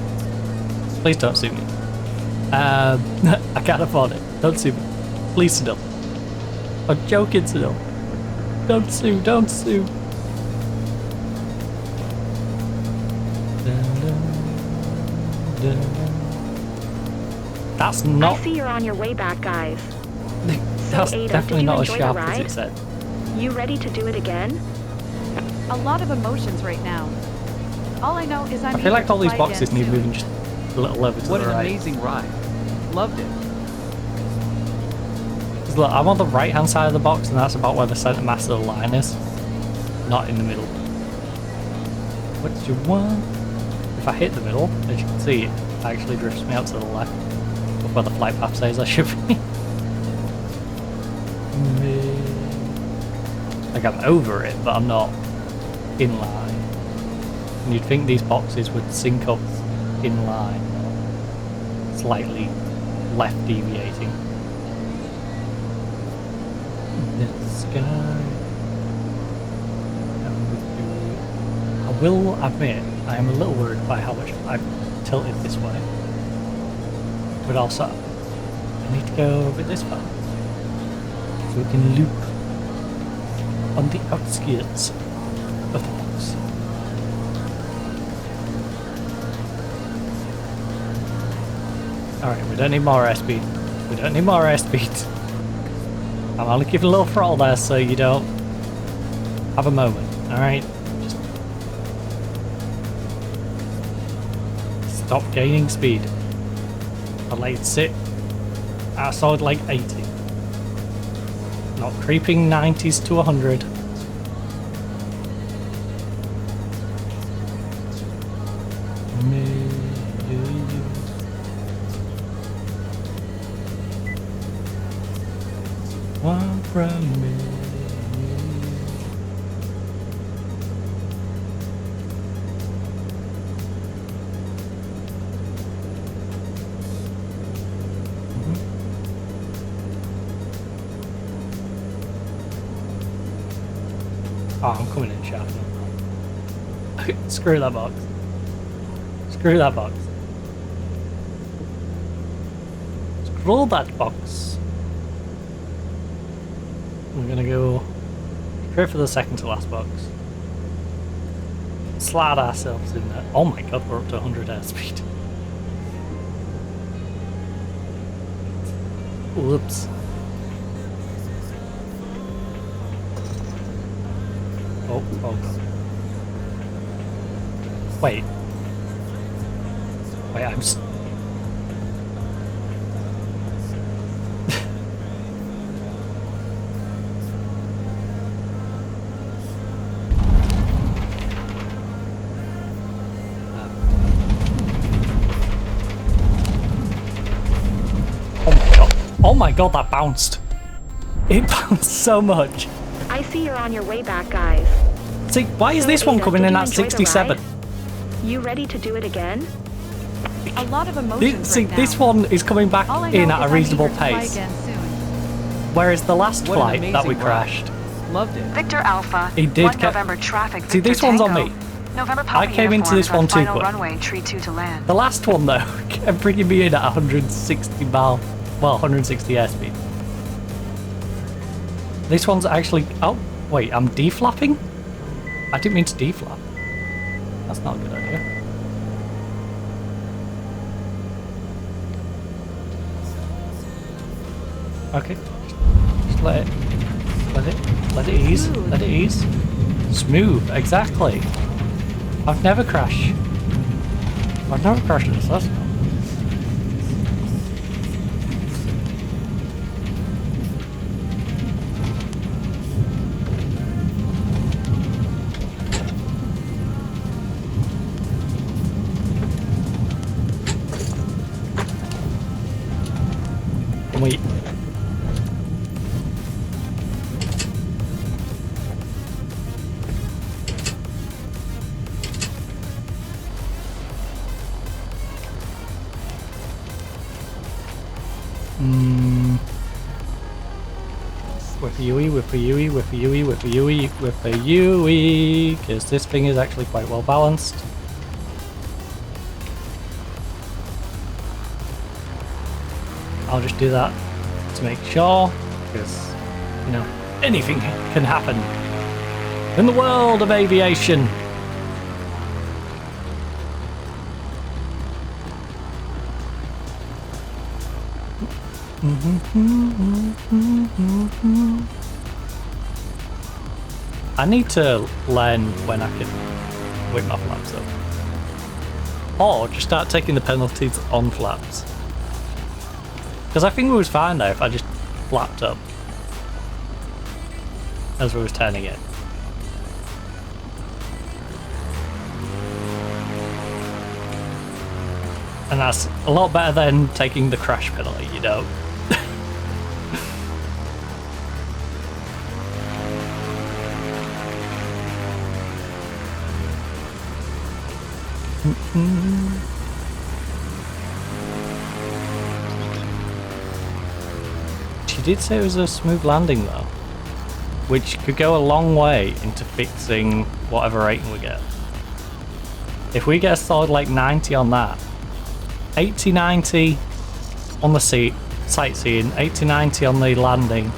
Please don't sue me. I can't afford it. Don't sue me. Please, Sunil. I'm joking, Sunil. Don't sue, don't sue. That's not. I see you're on your way back, guys. That's Ada, definitely did you not as enjoy the sharp as ride? it said. You ready to do it again? A lot of emotions right now. All I know is I'm I feel like eager all to these fly boxes again need soon. moving just a little over to What the an right. amazing ride. Loved it. 'Cause look, I'm on the right hand side of the box, and that's about where the centre mass of the line is. Not in the middle. What do you want? If I hit the middle, as you can see, it actually drifts me out to the left. Of where the flight path says I should be. Like I'm over it, but I'm not in line. And you'd think these boxes would sync up in line, slightly left deviating. The sky. I will admit, I am a little worried by how much I've tilted this way. But also, I need to go a bit this far. So we can loop on the outskirts of the box. Alright, we don't need more airspeed. We don't need more airspeed. I'm only giving a little throttle there so you don't have a moment, alright? Just stop gaining speed. I'd let it sit at a solid like 80. Not creeping 90s to 100. One from me. Oh, I'm coming in shaft now. Screw that box. Screw that box. Screw that box. We're gonna go straight for the second to last box. Slide ourselves in there. Oh my god, we're up to 100 airspeed. Whoops. Oh god. Wait. I'm Oh my god, that bounced. It bounced so much. I see you're on your way back, guys. See, why is So, this one Ada, coming did in you at enjoy the 67? ride? You ready to do it again? A lot of emotions See, right now. this one is coming back All I in know at a is I'm reasonable eager to fly pace. again soon. Whereas the last What an flight that we amazing ride. crashed, Loved it. Victor Alpha. It did 1 ca- November traffic. See, Victor this one's on Tango. me. November Papa I came into uniform this is on one too final quick. runway, tree 2 to land. The last one though, kept bringing me in at 160 mile, well, 160 airspeed. This one's actually, oh, wait, I'm deflapping? I didn't mean to deflap. That's not a good idea. Okay, just let Let it ease. Let it ease. Smooth, exactly. I've never crashed. I've never crashed in a Cessna. Wait. With a Yui, with a Yui, with a Yui, with a Yui, with a Yui, because this thing is actually quite well balanced. I'll just do that to make sure, because, you know, anything can happen in the world of aviation. I need to learn when I can whip my flaps up. Or just start taking the penalties on flaps. Because I think we was fine there if I just flapped up as we was turning it. And that's a lot better than taking the crash penalty, you know. She did say it was a smooth landing though, which could go a long way into fixing whatever rating we get. If we get a solid like 90 on that, 80-90 on the sightseeing, 80-90 on the landing,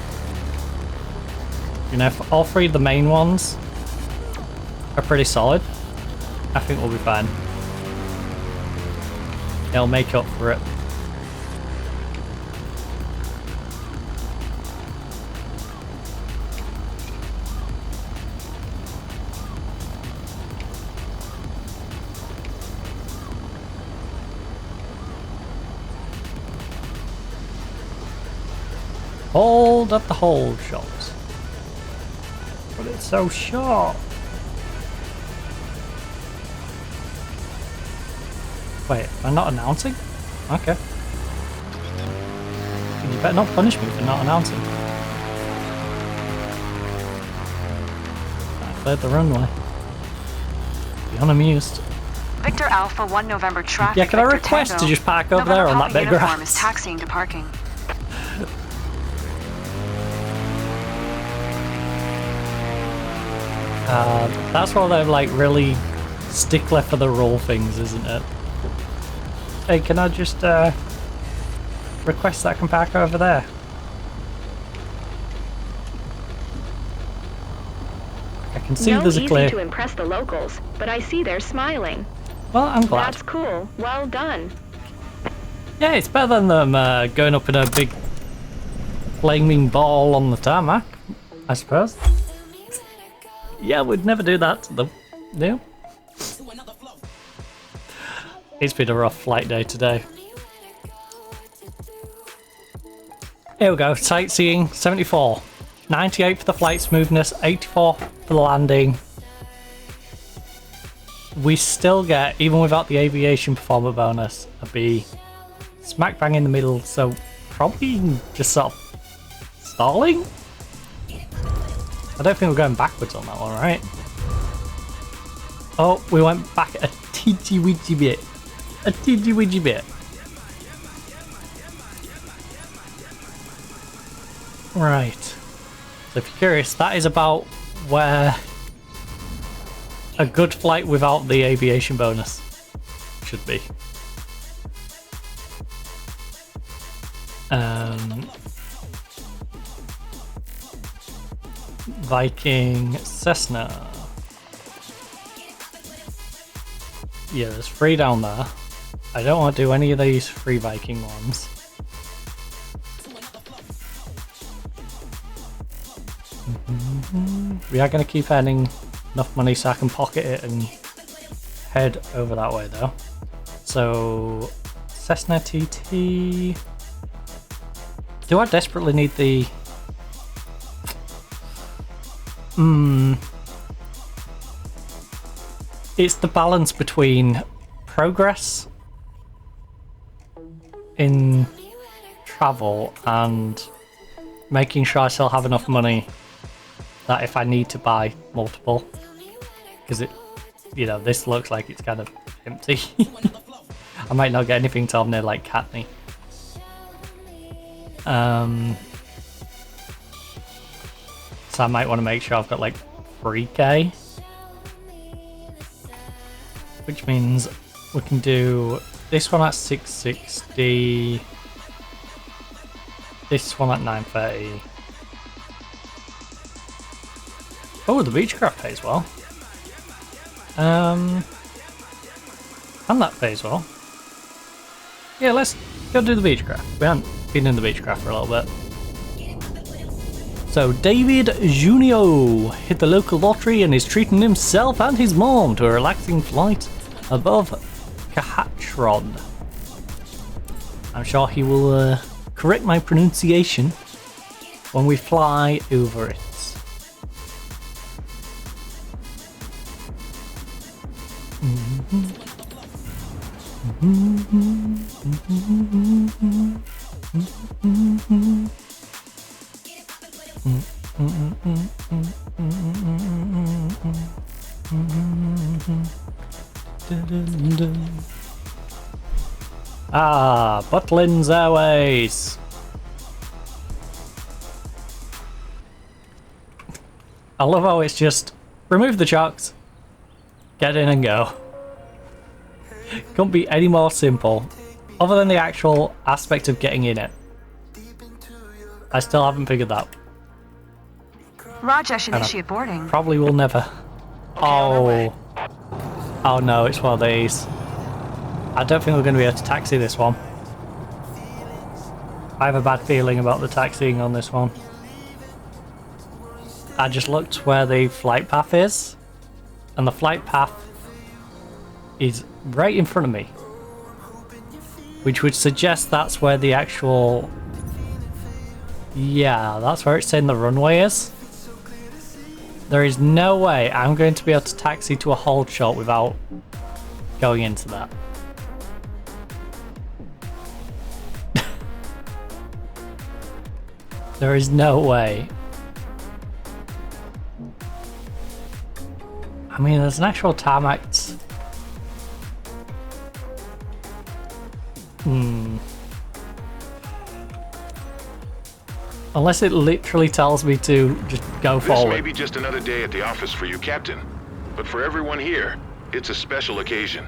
you know, if all three of the main ones are pretty solid, I think we'll be fine. It'll make up for it. Hold up the hold shots. But it's so short. Wait, am I not announcing? Okay. You better not punish me for not announcing. I cleared the runway. Be unamused. Victor Alpha 1 November traffic. Yeah, can I Victor request Tango, to just park over November there on that Papa bit of uniform grass? is taxiing to parking. That's one of them like really stickler for the roll things, isn't it? Hey, can I just request that I can park over there? I can see there's a clear. Easy to impress the locals, but I see they're smiling. Well, I'm glad. That's cool. Well done. Yeah, it's better than them going up in a big flaming ball on the tarmac, I suppose. Yeah, we'd never do that to them. No. It's been a rough flight day today. Here we go, sightseeing, 74. 98 for the flight smoothness, 84 for the landing. We still get, even without the aviation performer bonus, a B. Smack bang in the middle, so probably just sort of stalling? I don't think we're going backwards on that one, right? Oh, we went back a teensy-weensy bit. A teensy-weensy bit. Right. So if you're curious, that is about where a good flight without the aviation bonus should be. Viking Cessna. Yeah, there's 3 down there. I don't want to do any of these free Viking ones. We are going to keep earning enough money so I can pocket it and head over that way though. So Cessna TT. Do I desperately need the... It's the balance between progress in travel and making sure I still have enough money that if I need to buy multiple, because it, you know, this looks like it's kind of empty. I might not get anything till I'm near like Catney. So I might want to make sure I've got like 3k, which means we can do this one at 660, this one at 930. Oh, the Beechcraft pays well. And that pays well. Yeah, let's go do the Beechcraft. We haven't been in the Beechcraft for a little bit. So David Junio hit the local lottery and is treating himself and his mom to a relaxing flight above Kahatron. I'm sure he will correct my pronunciation when we fly over it. Ah, Butlins Airways. I love how it's just remove the chocks, get in and go. Couldn't be any more simple, other than the actual aspect of getting in it. I still haven't figured that. Rajesh, initiate boarding. Probably will never. Oh. Oh no, it's one of these. I don't think we're going to be able to taxi this one. I have a bad feeling about the taxiing on this one. I just looked where the flight path is, and the flight path is right in front of me, which would suggest that's where the actual... Yeah, that's where it's saying the runway is. There is no way I'm going to be able to taxi to a hold shot without going into that. There is no way. I mean, there's an actual tarmac. Unless it literally tells me to just go forward. This may be just another day at the office for you, Captain. But for everyone here, it's a special occasion.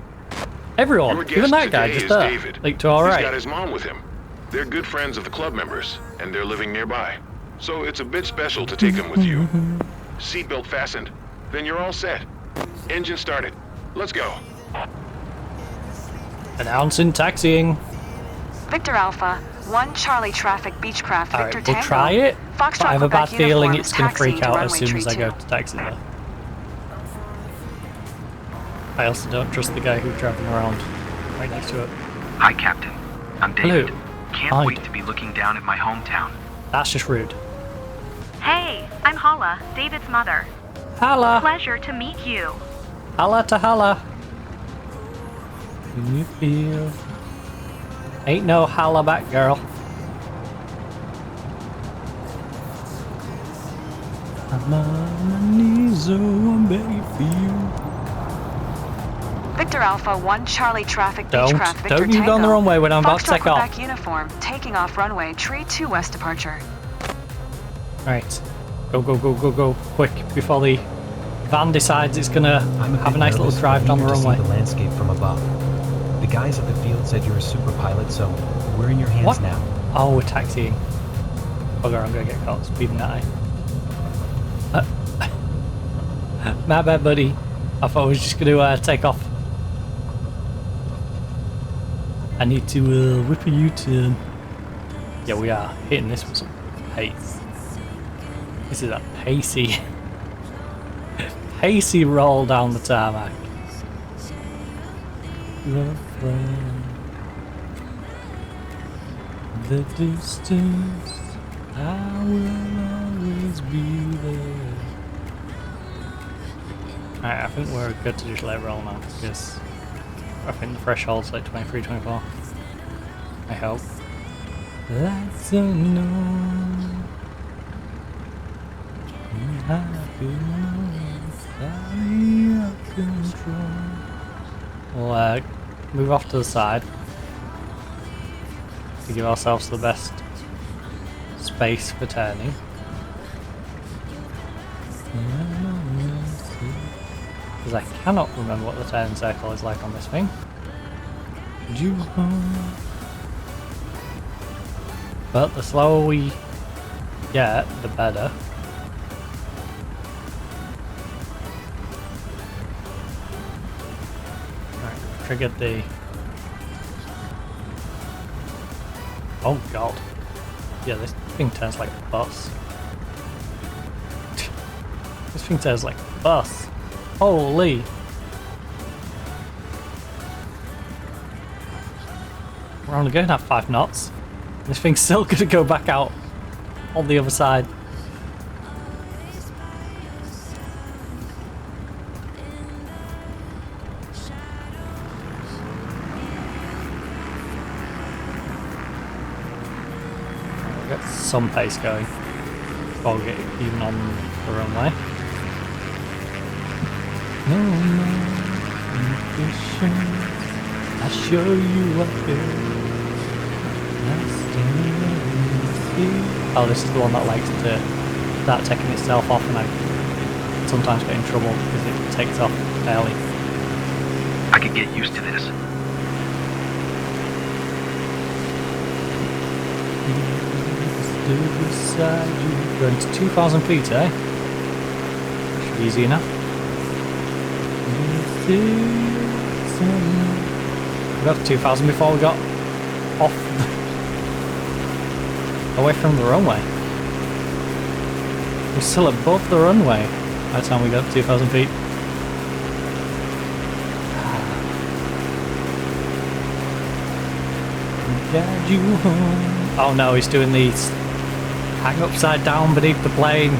Everyone, even that guy just there. David. Like to all right. He's got his mom with him. They're good friends of the club members, and they're living nearby. So it's a bit special to take them with you. Seatbelt fastened. Then you're all set. Engine started. Let's go. Announcing taxiing. Victor Alpha, 1 Charlie traffic Beechcraft, Alright, Victor we'll Tango. try it, but I have a bad Quebec feeling uniform it's going to freak taxiing to out as runway soon as I go 32. to taxi there. I also don't trust the guy who's driving around right next to it. Hi, Captain. I'm David. Hello. Can't Hi. wait to be looking down at my hometown. That's just rude. Hey, I'm Hala, David's mother. Hala! Pleasure to meet you. Hala to hala. Can you feel? Ain't no hala back, girl. I'm on my knees, oh, I'm begging for you. Victor Alpha, 1 Charlie traffic Beechcraft, Victor Don't you go on the wrong way when I'm about to take off. Quebec uniform, taking off runway 32 west departure. Right. Go, go, go, go, go. Quick, before the van decides it's gonna have a nice little drive down the runway. The landscape from above. The guys at the field said you're a super pilot, so we're in your hands now. Oh, we're taxiing. Bugger, I'm gonna get caught speeding that eye. My bad, buddy. I thought I was just gonna take off. I need to whip a U-turn. Yeah, we are hitting this with some pace. This is a pacey pacey roll down the tarmac. The friend, the distance, I will always be there. Alright, I think we're good to just let it roll now, because I think the threshold's like 23, 24. I hope. That's unknown. We'll move off to the side to give ourselves the best space for turning. Because I cannot remember what the turning circle is like on this thing. But the slower we get, the better. Alright, triggered the... Oh god. Yeah, this thing turns like a bus. This thing turns like a bus. Holy! We're only going to have 5 knots. This thing's still going to go back out on the other side. We'll get some pace going before we get even on the runway. No more I show you up here. Oh, this is the one that likes to start taking itself off, and I sometimes get in trouble because it takes off early. I could get used to this. Going to 2,000 feet, eh? Should be easy enough. We got to 2,000 before we got off away from the runway. We're still above the runway by the time we got to 2,000 feet. Oh no, he's doing these hang upside down beneath the plane.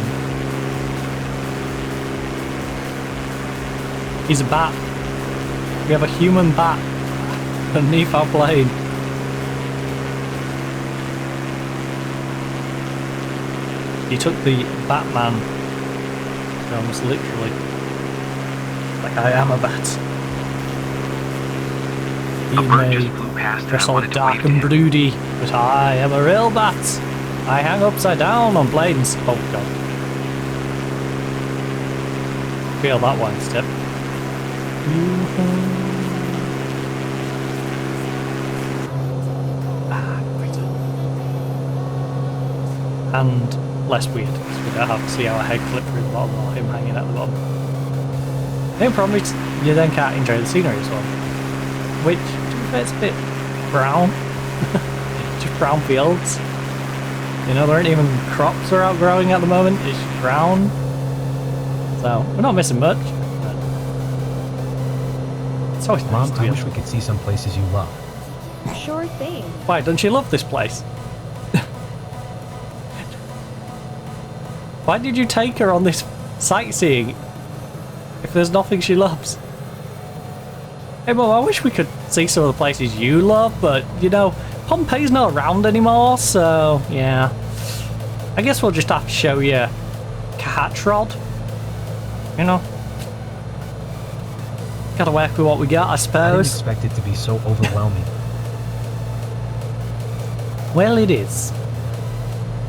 He's a bat. We have a human bat beneath our plane. He took the Batman films literally. Like, I am a bat. He may dress all dark and broody, but I am a real bat. I hang upside down on planes. Oh god. Feel that one step. And less weird, because we don't have to see our head clip through the bottom or him hanging at the bottom. The only problem is you then can't enjoy the scenery as well. Which, to be fair, it's a bit brown. Just brown fields. You know, there aren't even crops are outgrowing at the moment, it's brown. So, we're not missing much. But it's always nice to be. I wish we could see some places you love. Sure thing. Why, don't you love this place? Why did you take her on this sightseeing if there's nothing she loves? Hey Mum, I wish we could see some of the places you love, but you know, Pompeii's not around anymore, so yeah. I guess we'll just have to show you Cahatrod. You know? Gotta work with what we got, I suppose. I didn't expect it to be so overwhelming. Well, it is.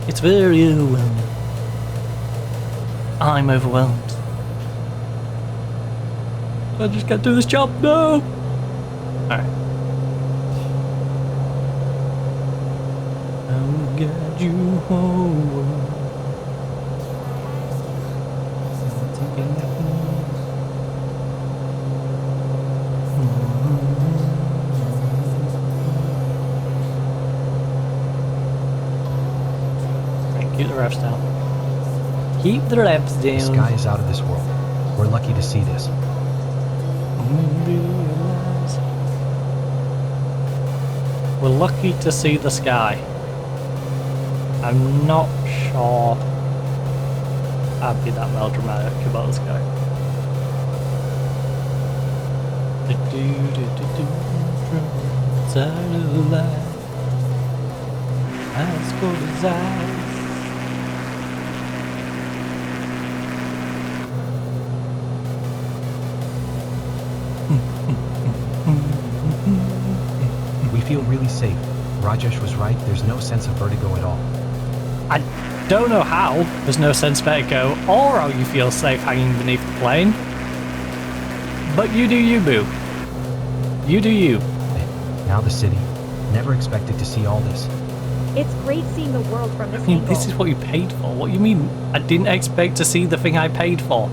It's very overwhelming. I'm overwhelmed. I just can't do this job, no! Alright. I will guide you home. Keep the revs down. Keep the revs down. The sky is out of this world. We're lucky to see this. We're lucky to see the sky. I'm not sure I'd be that melodramatic about the sky. As good as I. We feel really safe. Rajesh was right, there's no sense of vertigo at all. I don't know how there's no sense of vertigo or how you feel safe hanging beneath the plane. But you do you, boo. You do you. Now the city. Never expected to see all this. It's great seeing the world from this I mean, angle. this is what you paid for. What do you mean? I didn't expect to see the thing I paid for.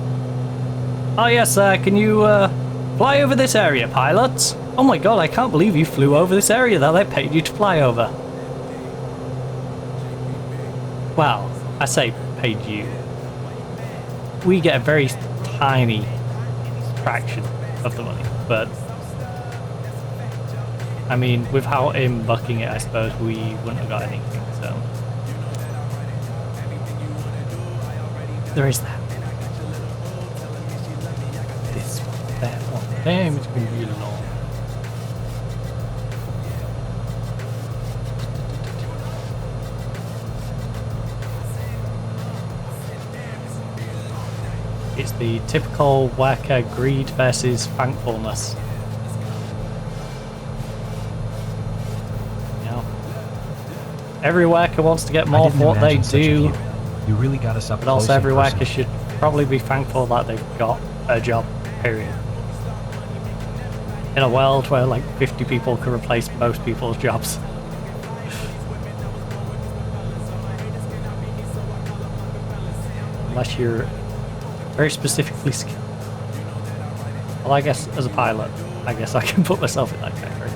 Oh yes, can you fly over this area, pilots? Oh my god, I can't believe you flew over this area that I paid you to fly over. Well, I say paid you. We get a very tiny fraction of the money, but I mean, without him bucking it, I suppose we wouldn't have got anything, so there is that. This one, that one. Damn, it's gonna be long. It's the typical worker greed versus thankfulness. You know, every worker wants to get more for what they do. You really got us up but also close every and worker personal. should probably be thankful that they've got a job, period. In a world where like 50 people can replace most people's jobs. Unless you're very specifically skilled. Well, I guess as a pilot, I guess I can put myself in that category.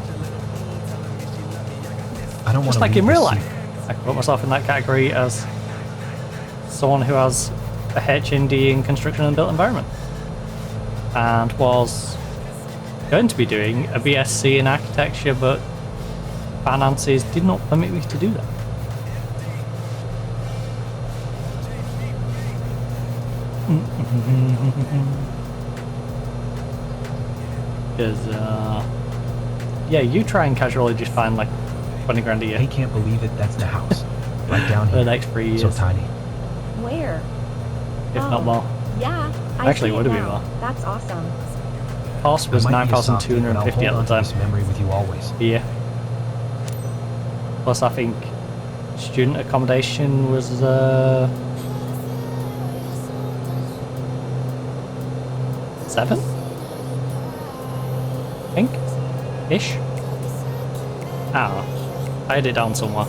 I don't want Just to like leave in real this life, I can put myself in that category as someone who has a HND in construction and built environment, and was going to be doing a BSc in architecture, but finances did not permit me to do that. Because, yeah, you try and casually just find like 20 grand a year. I can't believe it, that's the house. Right down For here. the next 3 years. So tiny. Where? If not more. Yeah, I Actually, see would it have been now. more. That's awesome. Cost was I might be a softie, but I'll 9,250 at hold the on to time. this memory with you always. Yeah. Plus, I think student accommodation was $7? I think? Ish? I don't know. I had it down somewhere.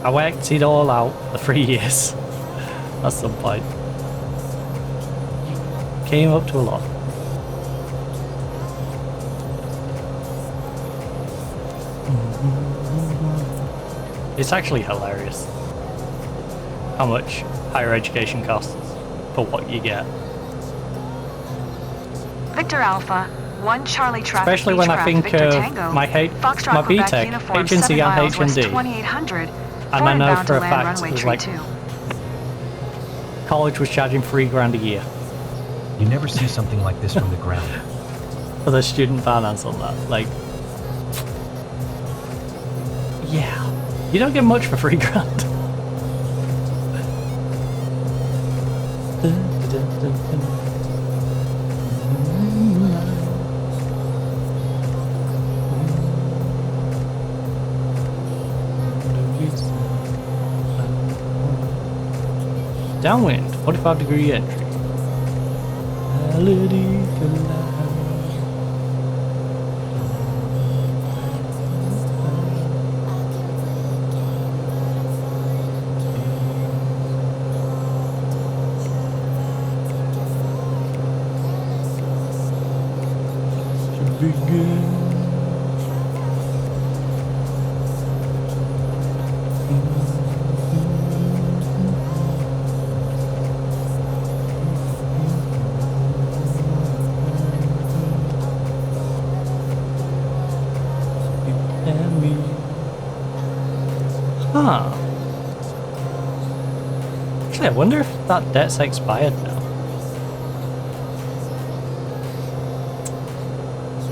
I worked it all out for 3 years at some point. Came up to a lot. It's actually hilarious how much higher education costs for what you get. Victor Alpha, 1 Charlie traffic. Especially when I think Victor of Tango, my Foxtrot my Quebec BTEC, uniform, HNC 7 and miles west, HND. 2800, And I foreign know bound for to a land fact runway it was tree like 2. college was charging $3,000 a year You never see something like this from the ground. for the student finance on that. Like, yeah, you don't get much for $3,000. Downwind, 45-degree entry. Should be good. Ah. Actually, I wonder if that debt's expired now.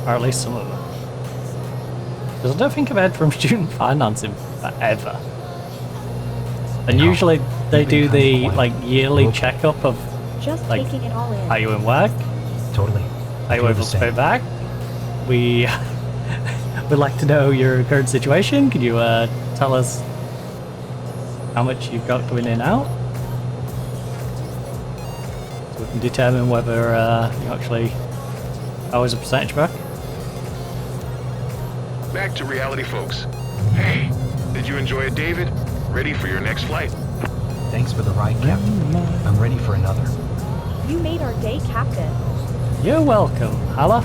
Or at least some of them. Because I don't think I've heard from student finance in forever. And usually they do the like yearly checkup of Just like, taking it all in. are you in work? Totally. Are you able to pay back? We would like to know your current situation. Can you tell us how much you've got coming in and out? So we can determine whether you actually owe us a percentage back. Back to reality, folks. Hey, did you enjoy it, David? Ready for your next flight? Thanks for the ride, Captain. I'm ready for another. You made our day, Captain. You're welcome, Hala.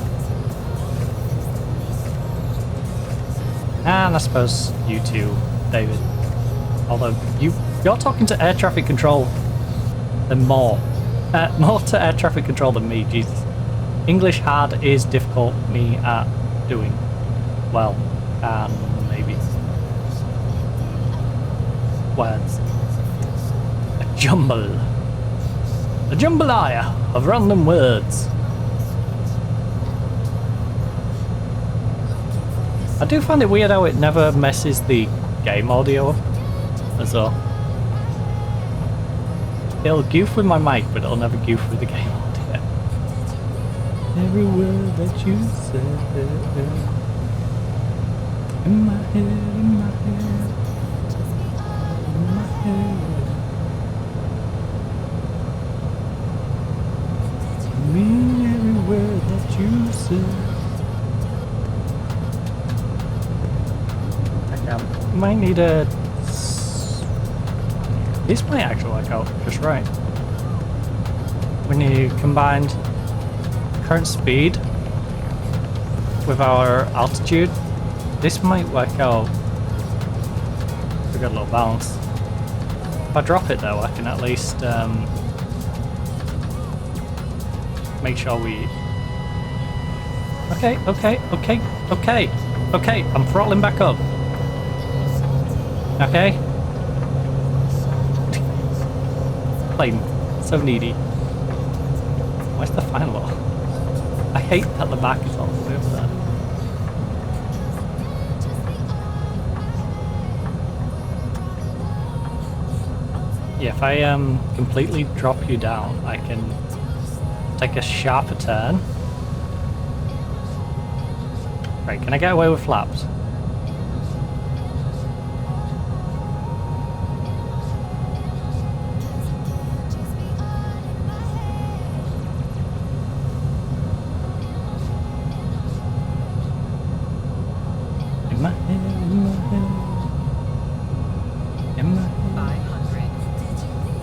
And I suppose you too, David. Although you're talking to air traffic control than more to air traffic control than me. Jesus, English hard is difficult. Me at doing well, and maybe words. A jambalaya of random words. I do find it weird how it never messes the game audio up as well. It'll goof with my mic, but it'll never goof with the game audio. Every word that you said in my head, in my head, in my head. Mean every word that you said. Might need a... This might actually work out just right. When you combine current speed with our altitude, this might work out. We got a little balance. If I drop it though, I can at least make sure we... Okay, I'm throttling back up. Okay. Plane. So needy. Where's the final one? I hate that the back is all the way over there. Yeah, if I completely drop you down, I can take a sharper turn. Right, can I get away with flaps?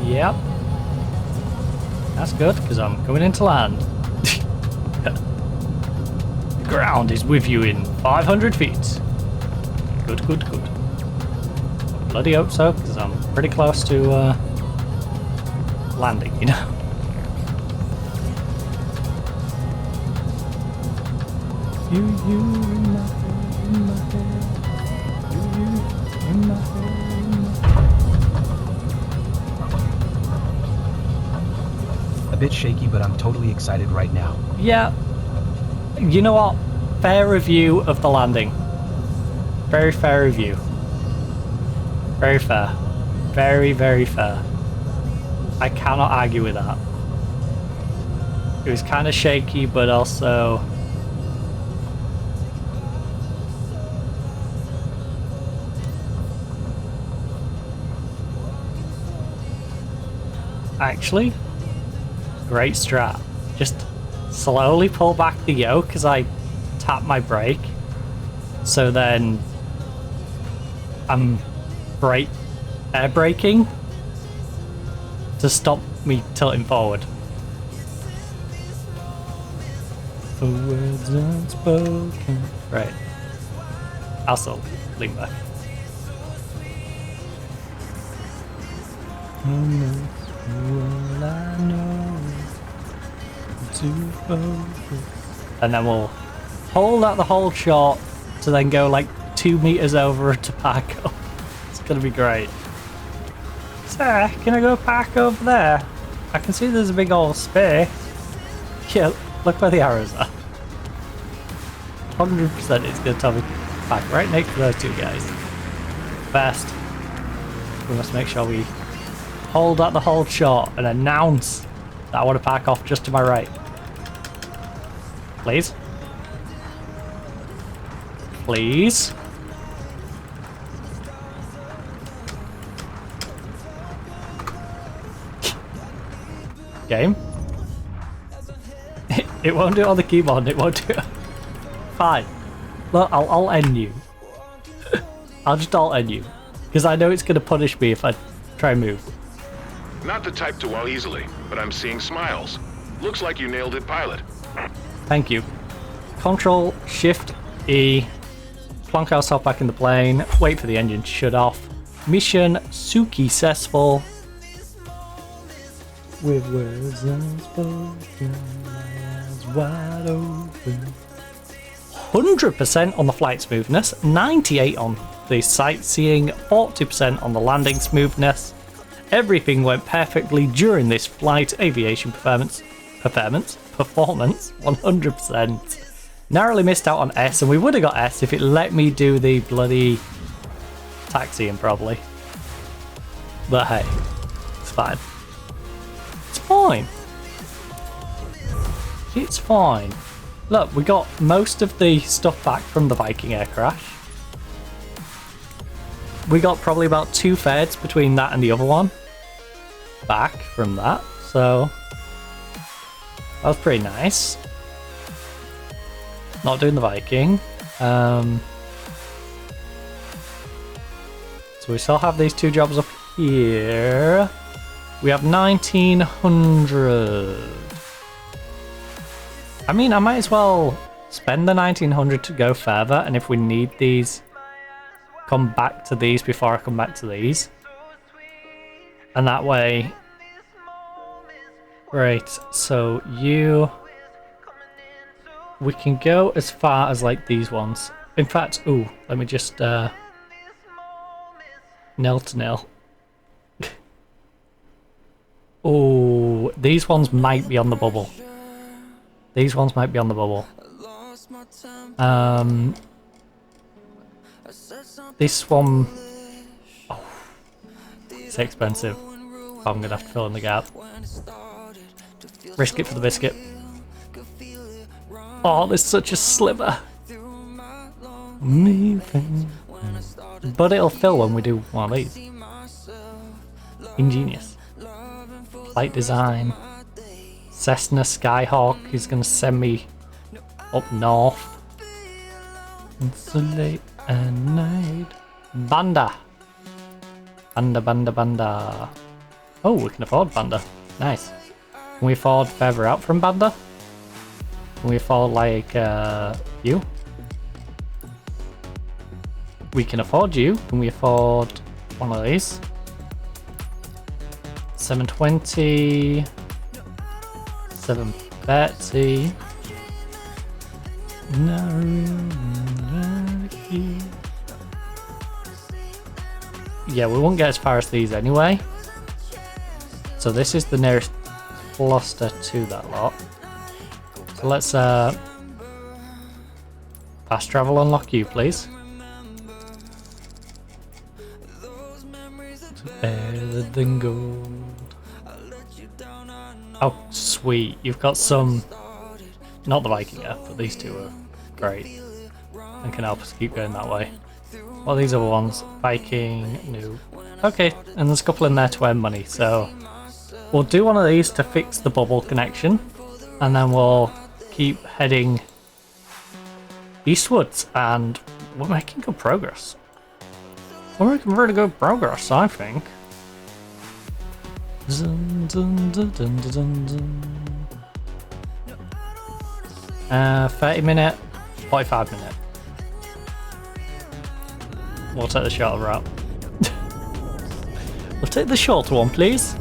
Yep. That's good, because I'm coming into land. The ground is with you in 500 feet. Good. I bloody hope so, because I'm pretty close to landing, you know. You in my head, in my head. You in my head. A bit shaky, but I'm totally excited right now. Yeah. You know what? Fair review of the landing. Very fair review. Very fair. Very, very fair. I cannot argue with that. It was kind of shaky, but also... Actually, great strat. Just slowly pull back the yoke as I tap my brake. So then I'm air braking to stop me tilting forward. For words unspoken. Right. I'll still lean back. All I know to focus. And then we'll hold out the whole shot to then go like 2 meters over to park up. So gonna be great. Sir, can I go park over there? I can see there's a big old space. Yeah, look where the arrows are. 100% it's gonna tell me to park right next to those two guys. First, we must make sure we hold at the hold short and announce that I want to park off just to my right. Please? Please? Game? It won't do it on the keyboard, it won't do it. Fine. Look, I'll end you. I'll just alt-end you. Because I know it's going to punish me if I try and move. Not the type to wow easily, but I'm seeing smiles. Looks like you nailed it, pilot. Thank you. Control, Shift, E. Plonk ourselves back in the plane. Wait for the engine to shut off. Mission successful. With words unspoken, eyes wide open. 100% on the flight smoothness, 98 on the sightseeing, 40% on the landing smoothness. Everything went perfectly during this flight. Aviation performance, 100%. Narrowly missed out on S, and we would have got S if it let me do the bloody taxiing probably. But hey, it's fine. It's fine. It's fine. Look, we got most of the stuff back from the Viking air crash. We got probably about 2/3 between that and the other one back from that, so that was pretty nice. Not doing the Viking. So we still have these two jobs up here. We have 1900. I mean, I might as well spend the 1900 to go further, and if we need these, come back to these before I come back to these. And that way... Right, so you... We can go as far as, like, these ones. In fact, ooh, let me just, nil to nil. Oh, these ones might be on the bubble. These ones might be on the bubble. This one... Oh, it's expensive. I'm gonna have to fill in the gap. Risk it for the biscuit. Oh, there's such a sliver. But it'll fill when we do one of these. Ingenious. Flight design. Cessna Skyhawk is going to send me up north. It's late at night. Banda. Banda. Oh, we can afford Banda. Nice. Can we afford further out from Banda? Can we afford, like, you? We can afford you. Can we afford one of these? 720. 730. Yeah, we won't get as far as these anyway. So this is the nearest cluster to that lot. So let's fast travel unlock you, please. Better than gold. Oh, sweet. You've got some... Not the Viking yet, but these two are great. And can help us keep going that way. What are these other ones? Viking, no. Okay, and there's a couple in there to earn money, so... We'll do one of these to fix the bubble connection. And then we'll keep heading eastwards, and we're making good progress. We're making really good progress, I think. 30 minute, 45 minute. We'll take the shorter route. We'll take the shorter one, please.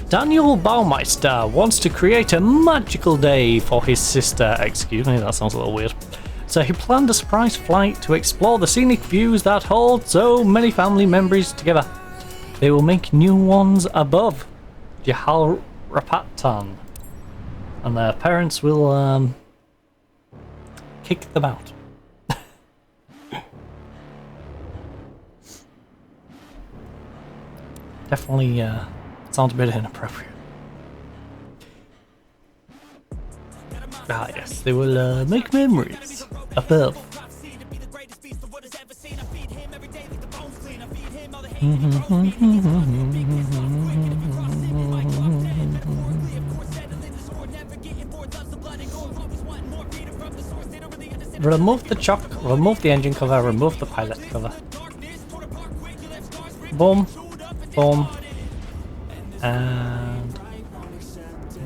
Daniel Baumeister wants to create a magical day for his sister. Excuse me, that sounds a little weird. So he planned a surprise flight to explore the scenic views that hold so many family members together. They will make new ones above Jahalrapatan, and their parents will kick them out. Definitely sounds a bit inappropriate. Ah yes, they will make memories above. Remove the chock, remove the engine cover, remove the pilot cover. Boom, boom, and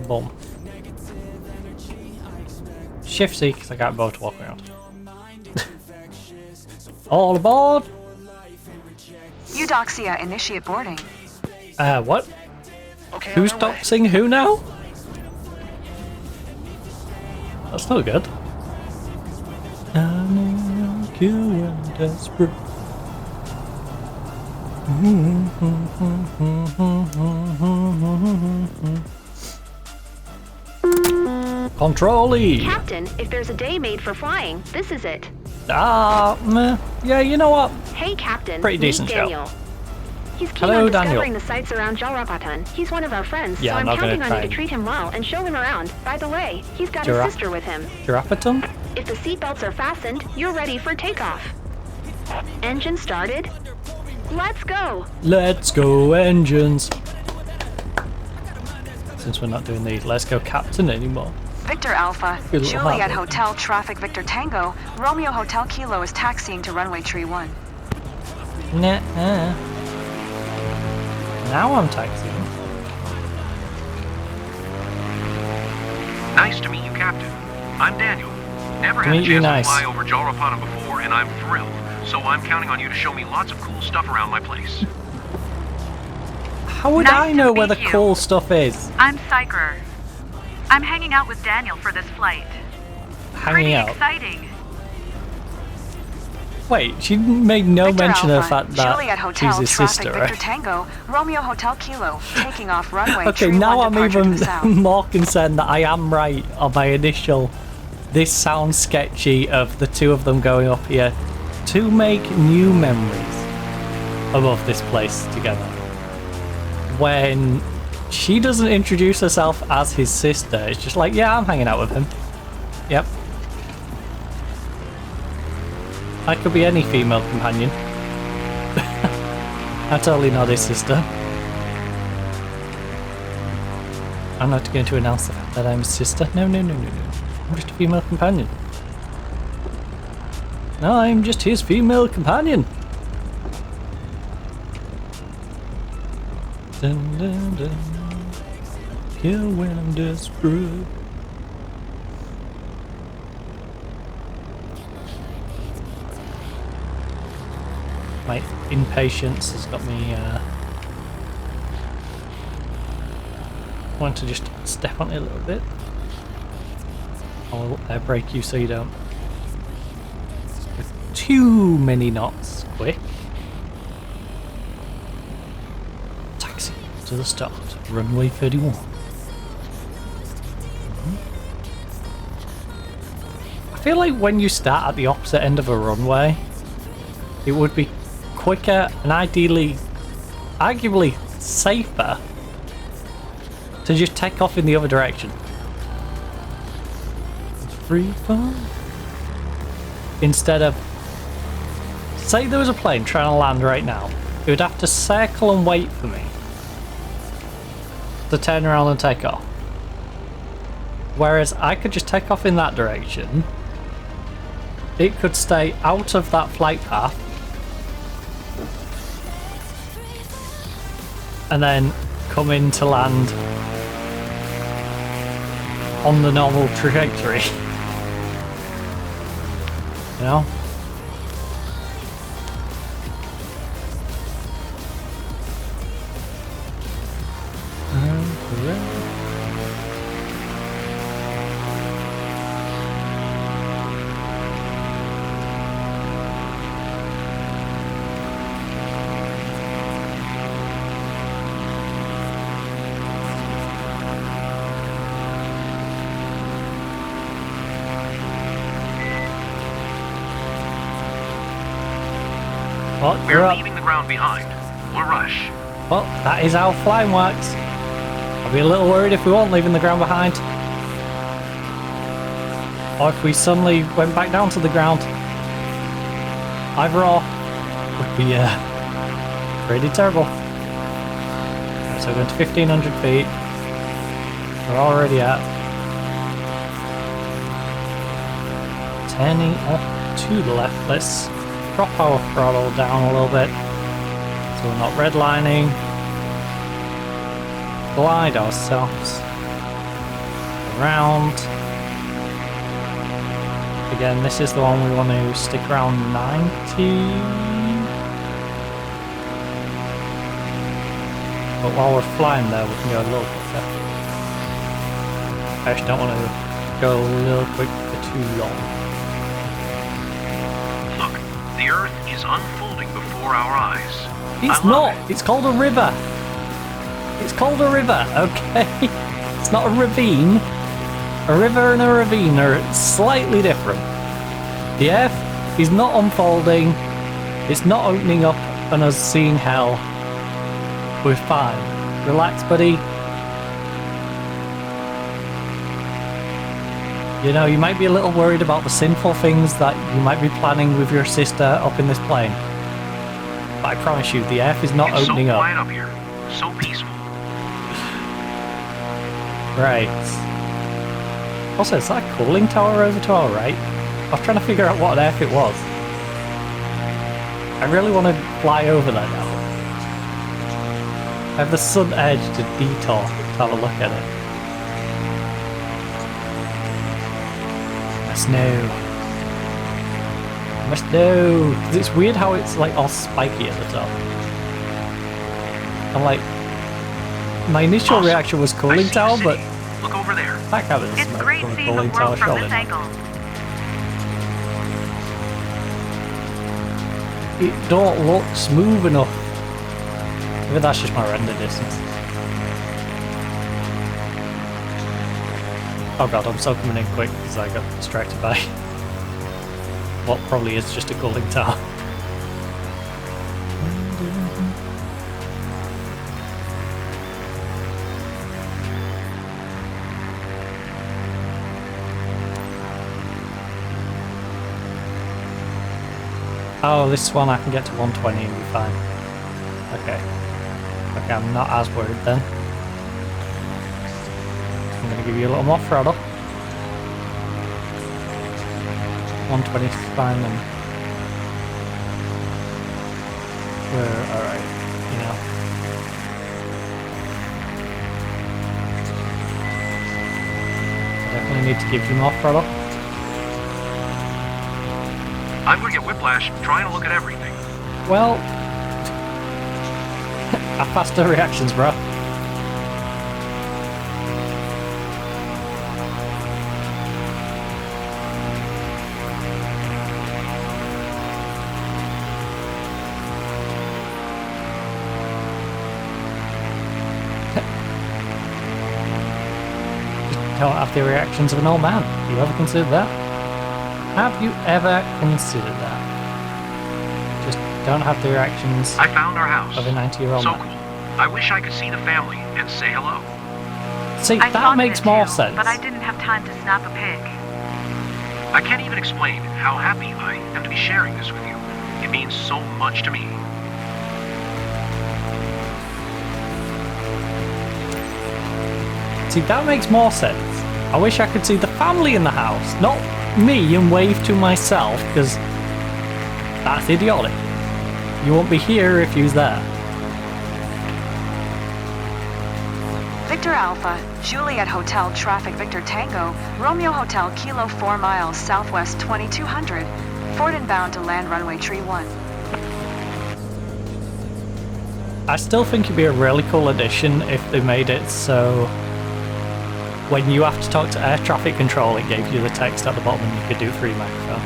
boom. Shift C because I got both to walk around. All aboard! Eudoxia, initiate boarding. What? Okay, who's doxing who now? That's not good. I know you are desperate. Control E. Captain, if there's a day made for flying, this is it. Yeah, you know what? Hey, Captain. Pretty decent meet Daniel. show. He's keen Hello, on discovering Daniel. the sights around Jalrapatan. He's one of our friends, Yeah, so I'm I'm not gonna counting on try you to and- treat him well and show him around. By the way, he's got his sister with him. Jarapatum? If the seatbelts are fastened, you're ready for takeoff. Engine started. Let's go. Let's go, engines. Since we're not doing the Let's Go Captain anymore. Victor Alpha, Good little Juliet habit. Hotel Traffic Victor Tango, Romeo Hotel Kilo is taxiing to runway tree 1. Nah. Now I'm taxiing. Nice to meet you, Captain. I'm Daniel. Never had a Meet you, chance nice. to fly over Jalrapatan before, and I'm thrilled. So I'm counting on you to show me lots of cool stuff around my place. How would Nice I to know where the meet you. cool stuff is? I'm Psycher. I'm hanging out with Daniel for this flight. Hanging Pretty out. exciting. Wait, she made no Victor mention of the Alpha, fact that Juliet Hotel she's his Traffic sister, Victor right? Tango, Romeo Hotel Kilo, taking off runway Okay, tree now 1 I'm departure to even the south. more concerned that I am right on my initial. This sounds sketchy of the two of them going up here to make new memories above this place together. When she doesn't introduce herself as his sister, it's just like, yeah, I'm hanging out with him. Yep. I could be any female companion. I'm totally not his sister. I'm not going to announce the fact that I'm his sister. No. I'm just a female companion. No, I'm just his female companion. Dun, dun, dun. Kill when I'm desperate. My impatience has got me want to just step on it a little bit. I'll air brake you so you don't go too many knots quick. Taxi to the start, runway 31. I feel like when you start at the opposite end of a runway, it would be quicker and ideally, arguably safer to just take off in the other direction. It's free fall. Instead of, say there was a plane trying to land right now, it would have to circle and wait for me to turn around and take off. Whereas I could just take off in that direction. It could stay out of that flight path and then come in to land on the normal trajectory. You know? What? We're You're up. leaving the ground behind. We'll rush. Well, that is how flying works. I'll be a little worried if we weren't leaving the ground behind. Or if we suddenly went back down to the ground. Either or would be pretty terrible. Right, so we're going to 1500 feet. We're already at 10 up to the left. Let's drop our throttle down a little bit so we're not redlining. Glide ourselves around. Again, this is the one we want to stick around 90. But while we're flying there, we can go a little quicker. I just don't want to go a little quick for too long. Look, the Earth is unfolding before our eyes. It's not! It's called a river! It's called a river, okay? It's not a ravine. A river and a ravine are slightly different. The Earth is not unfolding. It's not opening up and us seeing hell. We're fine. Relax, buddy. You know, you might be a little worried about the sinful things that you might be planning with your sister up in this plane. But I promise you, the Earth is not opening up. It's so quiet up here. So peaceful. Right. Also, is that a cooling tower over to our right? I was trying to figure out what on earth it was. I really want to fly over there now. I have the sun edge to detour to have a look at it. Must know. Must know. 'Cause it's weird how it's like all spiky at the top. I'm like, my initial reaction was cooling tower, but look over there. That kind of smoke from a cooling tower surely. It don't look smooth enough. Maybe that's just my render distance. Oh god, I'm so coming in quick because I got distracted by what probably is just a cooling tower. Oh, this one I can get to 120 and be fine. Okay. Okay, I'm not as worried then. I'm going to give you a little more throttle. 120 is fine then. We're alright, you know. I definitely need to give you more throttle. I'm gonna get whiplash trying to look at everything. Well, have faster reactions, bro. Don't have the reactions of an old man. You ever considered that? Have you ever considered that? Just don't have the reactions I found our house. of a 90-year-old man. So cool. I wish I could see the family and say hello. See, I that makes more too, sense. But I didn't have time to snap a pic. I can't even explain how happy I am to be sharing this with you. It means so much to me. See, that makes more sense. I wish I could see the family in the house, not me and wave to myself, because that's idiotic. You won't be here if you's there. Victor Alpha, Juliet Hotel Traffic Victor Tango, Romeo Hotel Kilo 4 miles southwest 2200, Ford inbound to land runway tree 1. I still think it'd be a really cool addition if they made it so when you have to talk to air traffic control, it gave you the text at the bottom and you could do it through your microphone.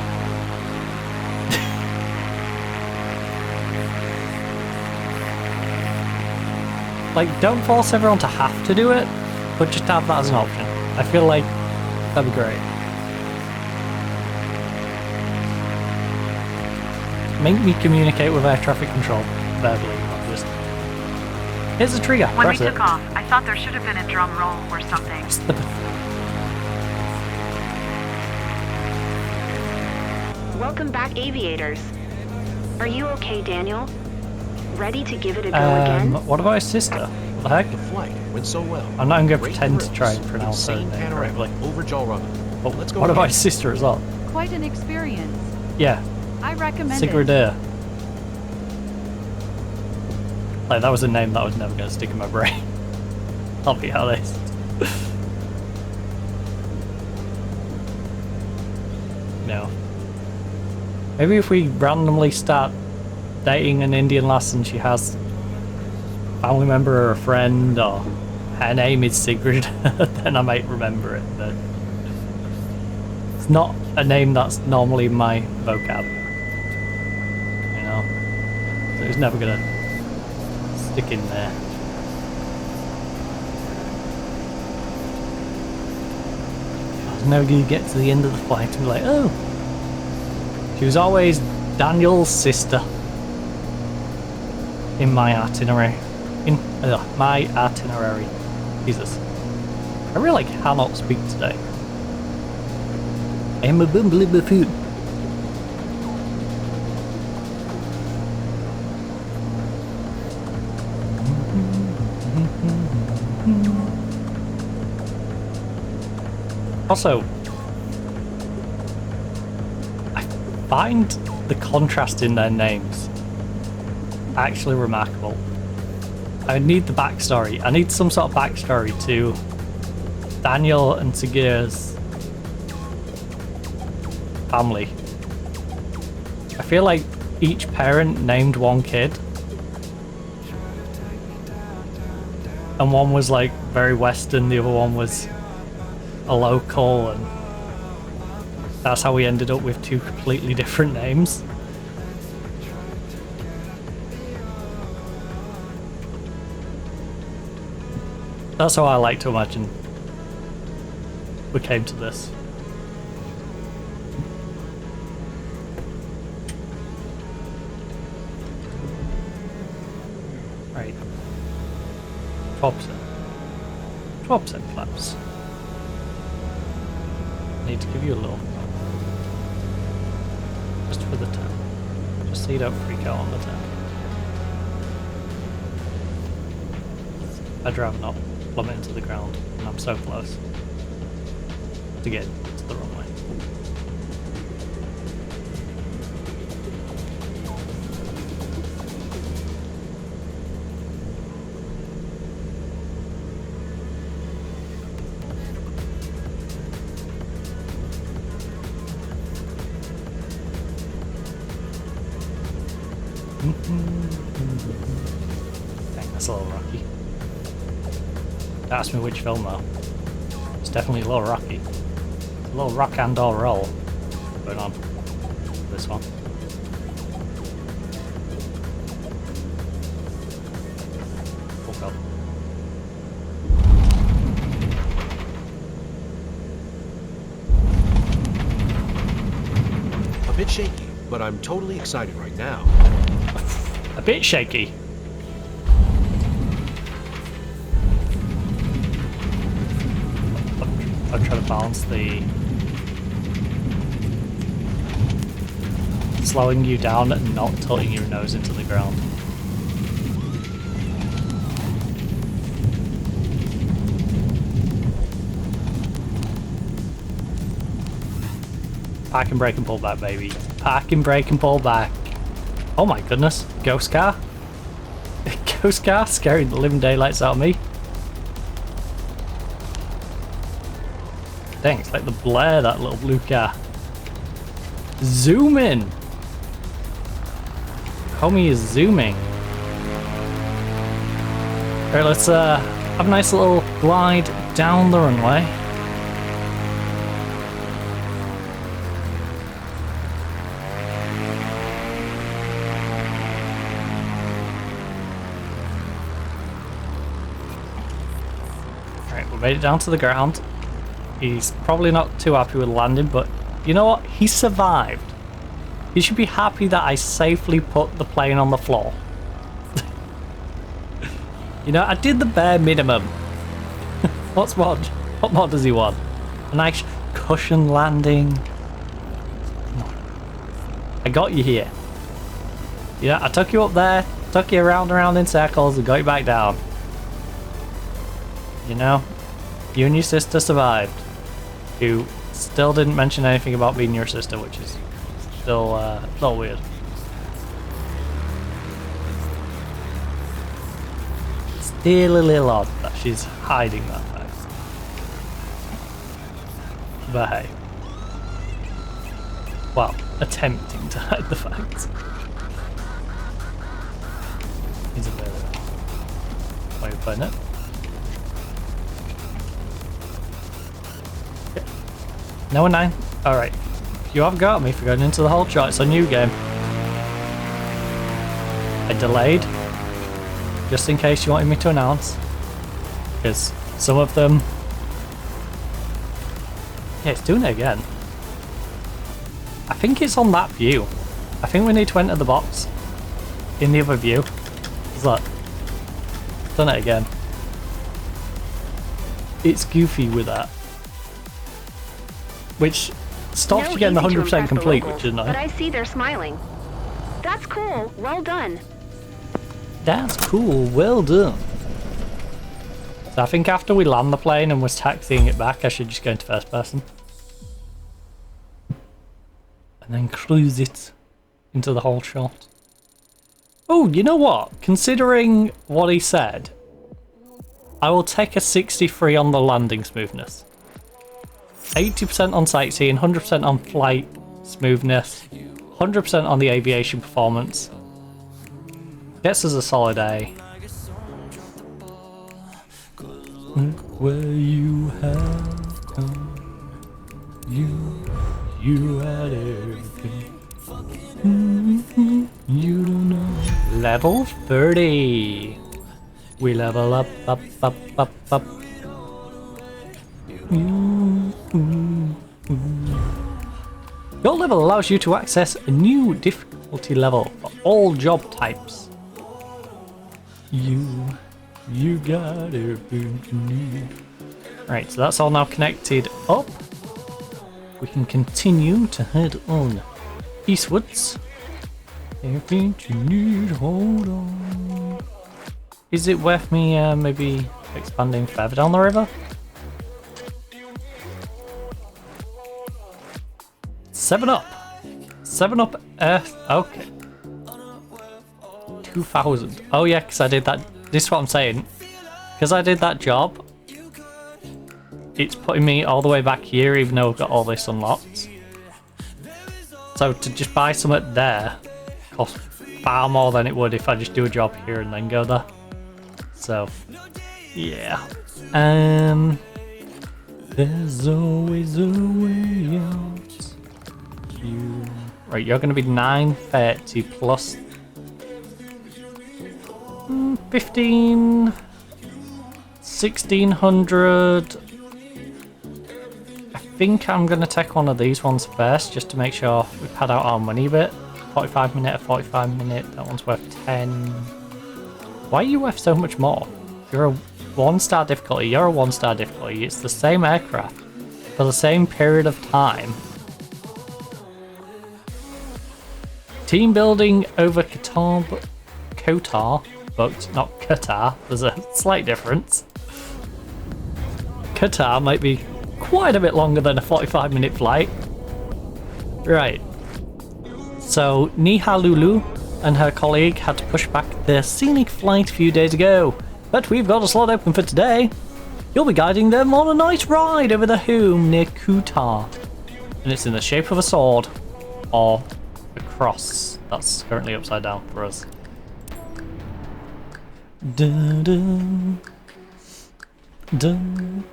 Like, don't force everyone to have to do it, but just have that as an option. I feel like that'd be great. make me communicate with air traffic control verbally, not just... Here's a trigger, When press we it. took off, I thought there should have been a drum roll or something. Welcome back, aviators. Are you okay, Daniel? Ready to give it a go again? What about his sister? What the heck? The flight went so well. I'm not even going to Great pretend to thrills. try and pronounce her Insane name panorama correctly. over Jalrama. But Let's go what about again. his sister as well? Quite an experience. Yeah, I recommend it. Sigridur. Like, that was a name that was never going to stick in my brain. I'll be honest. No. Maybe if we randomly start dating an Indian lass and she has a family member or a friend, or her name is Sigrid, then I might remember it, but it's not a name that's normally in my vocab. You know? So it's never gonna stick in there. I was never gonna get to the end of the flight and be like, oh, she was always Daniel's sister in my itinerary. In my itinerary. Jesus. I really cannot speak today. I am a bumbly buffoon. Also, I find the contrast in their names actually remarkable. I need the backstory. I need some sort of backstory to Daniel and Sigur's family. I feel like each parent named one kid, and one was like very Western, the other one was a local, and that's how we ended up with two completely different names. That's how I like to imagine we came to this. Right. 12%. 12% flaps. Need to give you a little. Just for the turn. Just so you don't freak out on the turn. I'd rather not plummet into the ground, and I'm so close to get to the runway. Dang, that's a little rocky. Ask me which film though. It's definitely a little rocky. A little rock and or roll going on. This one. Oh god. A bit shaky, but I'm totally excited right now. A bit shaky. I'm trying to balance the slowing you down and not tilting your nose into the ground. Park and brake and pull back, baby. Park and brake and pull back. Oh my goodness, ghost car? Ghost car scaring the living daylights out of me. Dang, it's like the Blair, that little blue car. Zoom in! Homie is zooming. Alright, let's have a nice little glide down the runway. Alright, we made it down to the ground. He's probably not too happy with landing, but you know what? He survived. You should be happy that I safely put the plane on the floor. You know, I did the bare minimum. What more does he want? A nice cushion landing. I got you here. Yeah, I took you up there, took you around in circles, and got you back down. You know, you and your sister survived. You still didn't mention anything about being your sister, which is still a little weird. Still a little odd that she's hiding that fact. But hey. Well, attempting to hide the fact. He's a bit of way of putting it. No and 9. Alright. You have got me for going into the whole shot. It's a new game. I delayed. Just in case you wanted me to announce. Because some of them... Yeah, it's doing it again. I think it's on that view. I think we need to enter the box in the other view. Is that? Done it again. It's goofy with that. Which stops you getting the 100% complete, which is nice. But I see they're smiling. That's cool. Well done. That's cool. Well done. So I think after we land the plane and was taxiing it back, I should just go into first person. And then cruise it into the whole shot. Oh, you know what? Considering what he said, I will take a 63 on the landing smoothness. 80% on sightseeing, 100% on flight smoothness, 100% on the aviation performance. Gets us a solid A. Look where you have come. You had everything. You don't know. Level 30. We level up. Your level allows you to access a new difficulty level for all job types. You got everything you need. Right, so that's all now connected up. We can continue to head on eastwards. Everything you need, hold on. Is it worth me maybe expanding further down the river? 7 Up. 7 Up Earth. Okay. 2000. Oh yeah, because I did that. This is what I'm saying. Because I did that job, it's putting me all the way back here, even though I've got all this unlocked. So to just buy something there costs far more than it would if I just do a job here and then go there. So, yeah. There's always a way out. Right, you're going to be 930 plus 15, 1600. I think I'm going to take one of these ones first, just to make sure we pad out our money a bit. 45 minute, 45 minute, that one's worth 10. Why are you worth so much more? You're a 1-star difficulty, you're a 1-star difficulty. It's the same aircraft for the same period of time. Team building over Qatar, but not Qatar. There's a slight difference. Qatar might be quite a bit longer than a 45-minute flight. Right. So Niha Lulu and her colleague had to push back their scenic flight a few days ago, but we've got a slot open for today. You'll be guiding them on a nice ride over the home near Qatar, and it's in the shape of a sword or a cross. That's currently upside down for us. Dun, dun, dun.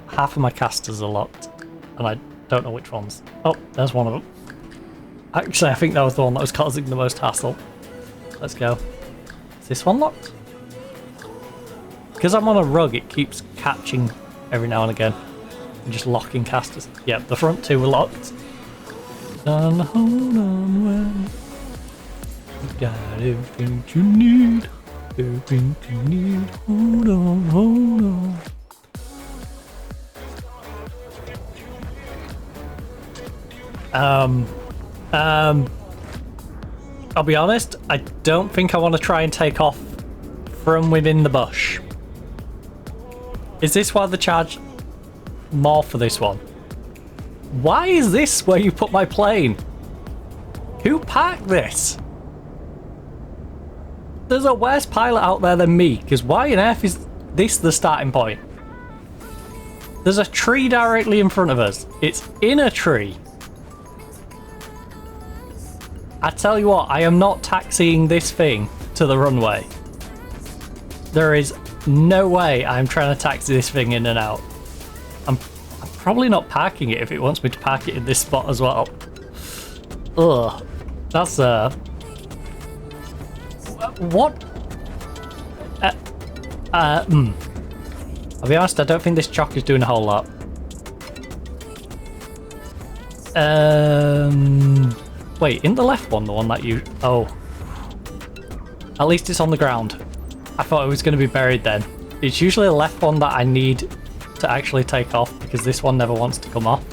Half of my casters are locked, and I don't know which ones. Oh, there's one of them. Actually, I think that was the one that was causing the most hassle. Let's go. Is this one locked? Because I'm on a rug, it keeps catching every now and again and just locking casters. Yep, the front two were locked. And hold on when you got everything you need. Everything you need. Hold on, hold on. I'll be honest, I don't think I want to try and take off from within the bush. Is this why they charge more for this one? Why is this where you put my plane? Who parked this? There's a worse pilot out there than me, because why on earth is this the starting point? There's a tree directly in front of us. It's in a tree. I tell you what, I am not taxiing this thing to the runway. There is no way I'm trying to taxi this thing in and out. I'm probably not parking it if it wants me to park it in this spot as well. Ugh. That's what? I'll be honest, I don't think this chock is doing a whole lot. Wait, in the left one, the one that you... Oh. At least it's on the ground. I thought it was going to be buried then. It's usually the left one that I need to actually take off because this one never wants to come off.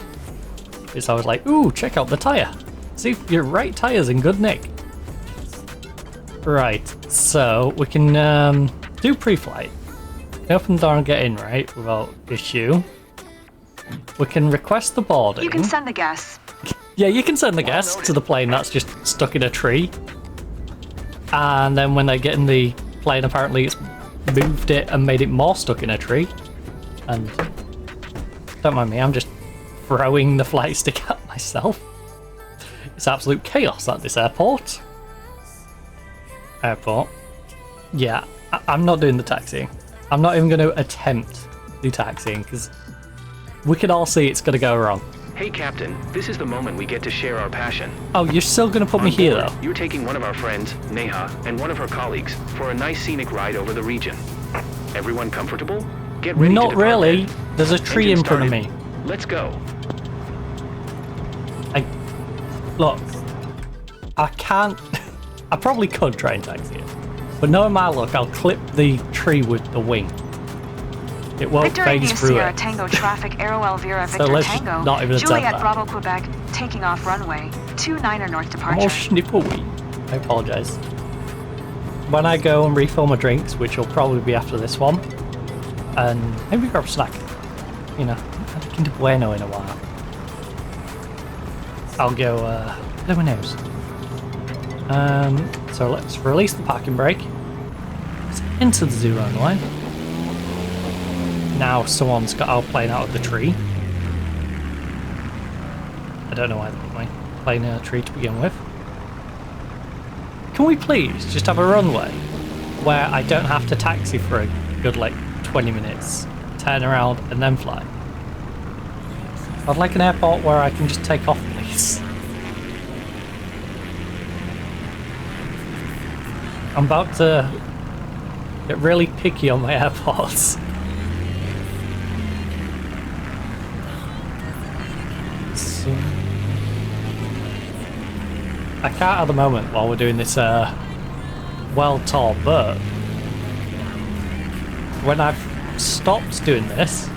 It's always like, ooh, check out the tyre. See, your right tyre's in good nick. Right, so we can do pre-flight. Open the door and get in, right? Without issue. We can request the boarding. You can send the guests. Yeah, you can send the guests to the plane that's just stuck in a tree. And then when they get in the plane, apparently it's moved it and made it more stuck in a tree. And don't mind me, I'm just throwing the flight stick at myself. It's absolute chaos at this airport. Yeah, I'm not doing the taxiing. I'm not even going to attempt the taxiing because we can all see it's going to go wrong. Hey Captain, this is the moment we get to share our passion. Oh, you're still going to put me here though? You're taking one of our friends, Neha, and one of her colleagues for a nice scenic ride over the region. Everyone comfortable? Get ready to Not depart really. then. There's a tree Engine in front of started. me. Let's go. Look, I can't... I probably could try and taxi it. But knowing my luck, I'll clip the tree with the wing. It won't Victor phase India through Sierra it. Tango traffic Aero Elvira So Victor let's just Tango. not even attempt Juliet that. Bravo Quebec taking off runway 29er north I'm departure. all snippy. I apologise. When I go and refill my drinks, which will probably be after this one, and maybe grab a snack. You know, I haven't had a Kinder Bueno in a while. I'll go, who knows? So let's release the parking brake. Let's enter the zero line. Now someone's got our plane out of the tree. I don't know why they put my plane in a tree to begin with. Can we please just have a runway where I don't have to taxi for a good like 20 minutes, turn around and then fly? I'd like an airport where I can just take off, please. I'm about to get really picky on my airports. So, I can't at the moment while we're doing this well-taught, but when I've stopped doing this,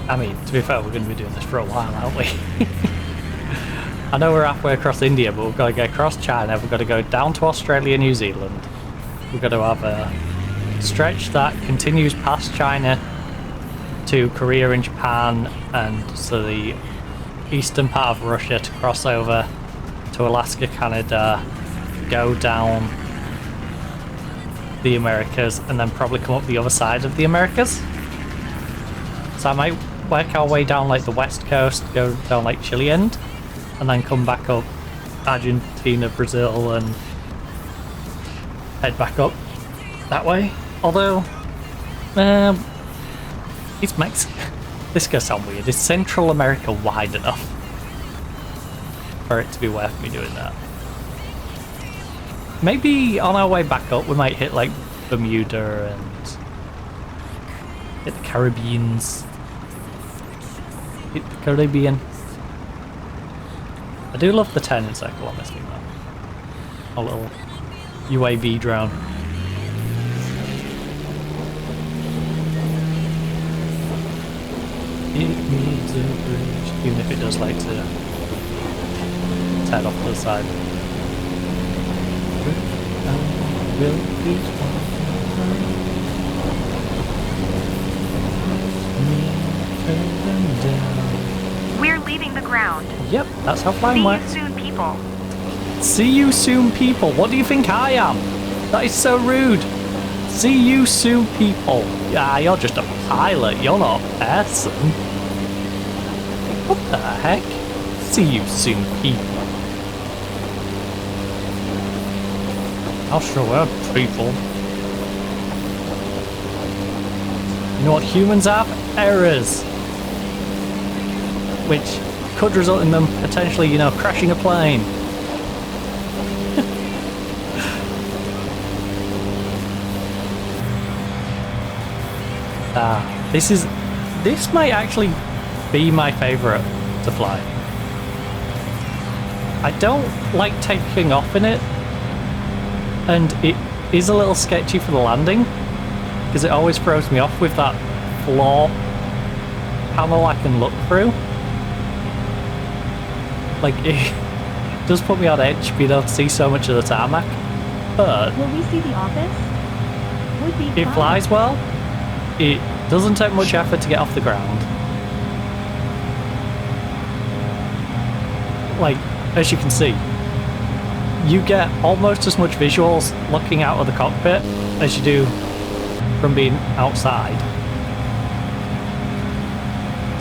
I mean, to be fair, we're going to be doing this for a while, aren't we? I know we're halfway across India, but we've got to get across China, we've got to go down to Australia, New Zealand. We've got to have a stretch that continues past China to Korea and Japan, and so the eastern part of Russia to cross over to Alaska, Canada, go down the Americas, and then probably come up the other side of the Americas. So I might work our way down like the west coast, go down like Chile end, and then come back up Argentina, Brazil, and head back up that way. Although, it's Mexico. This is gonna sound weird. Is Central America wide enough for it to be worth me doing that? Maybe on our way back up we might hit like Bermuda and hit the Caribbeans. Hit the Caribbean. I do love the turning circle on this thing though. A little UAV drone. It needs a bridge, even if it does like to head off to the side. We're leaving the ground. Yep, that's how flying works. See you soon, people. See you soon, people. What do you think I am? That is so rude. See you soon, people. Yeah, you're just a pilot. You're not a person. What the heck? See you soon, people. I'll show up, people. You know what humans have? Errors. Which could result in them potentially, you know, crashing a plane. This might actually be my favorite to fly. I don't like taking off in it, and it is a little sketchy for the landing because it always throws me off with that floor panel I can look through. Like, it does put me on edge being able to see so much of the tarmac, but will we see the office? Would be it fun. flies well. It doesn't take much effort to get off the ground. Like, as you can see, you get almost as much visuals looking out of the cockpit as you do from being outside.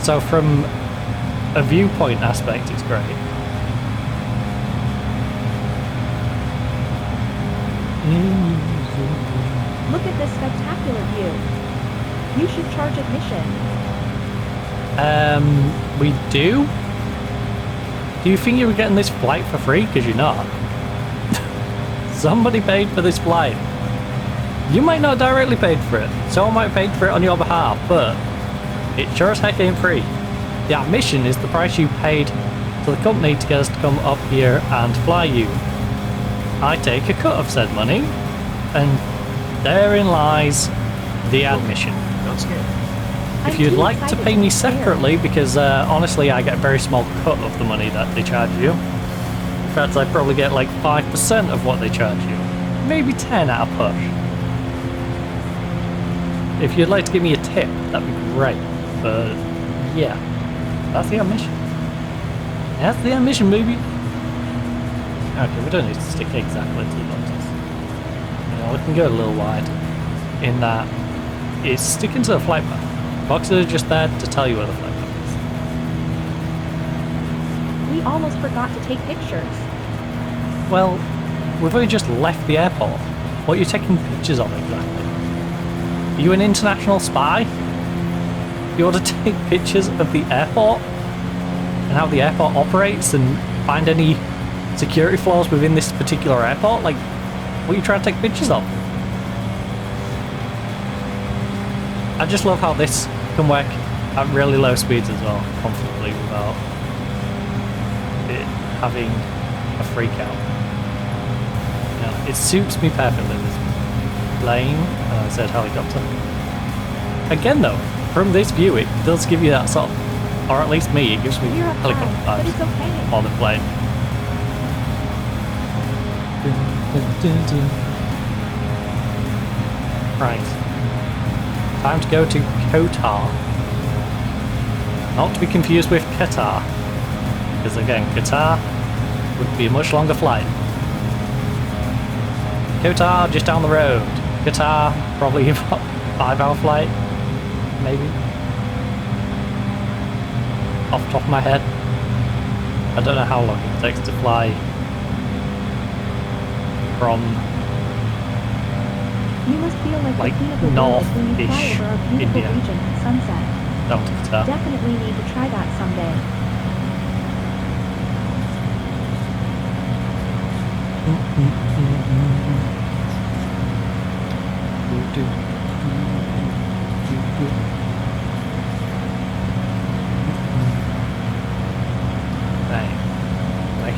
So from a viewpoint aspect, it's great. Look at this spectacular view. You should charge admission. We do? Do you think you were getting this flight for free? Because you're not. Somebody paid for this flight. You might not directly paid for it. Someone might have paid for it on your behalf, but it sure as heck ain't free. The admission is the price you paid to the company to get us to come up here and fly you. I take a cut of said money, and therein lies the admission. If you'd like to pay me separately, because honestly I get a very small cut of the money that they charge you. In fact, I probably get like 5% of what they charge you. Maybe 10 at a push. If you'd like to give me a tip, that'd be great. But yeah, that's the admission. That's the admission, baby. Okay, we don't need to stick exactly to the boxes. You know, we can go a little wide in that it's sticking to the flight path. Boxes are just there to tell you where the flight path is. We almost forgot to take pictures. Well, we've only just left the airport. What are you taking pictures of exactly? Are you an international spy? You want to take pictures of the airport? And how the airport operates and find any security flaws within this particular airport? Like, what are you trying to take pictures of? I just love how this can work at really low speeds as well, comfortably, without it having a freak out. You know, it suits me perfectly, this plane, I said helicopter. Again though, from this view it does give you that sort of, or at least me, it gives me helicopter vibes more than plane. Right. Time to go to Qatar. Not to be confused with Qatar. Because again, Qatar would be a much longer flight. Qatar just down the road. Qatar, probably a 5-hour flight. Maybe. Off the top of my head. I don't know how long it takes to fly from You must feel like the queen of the world when you fly over our beautiful India. region at sunset. Down to Qatar. Definitely need to try that someday.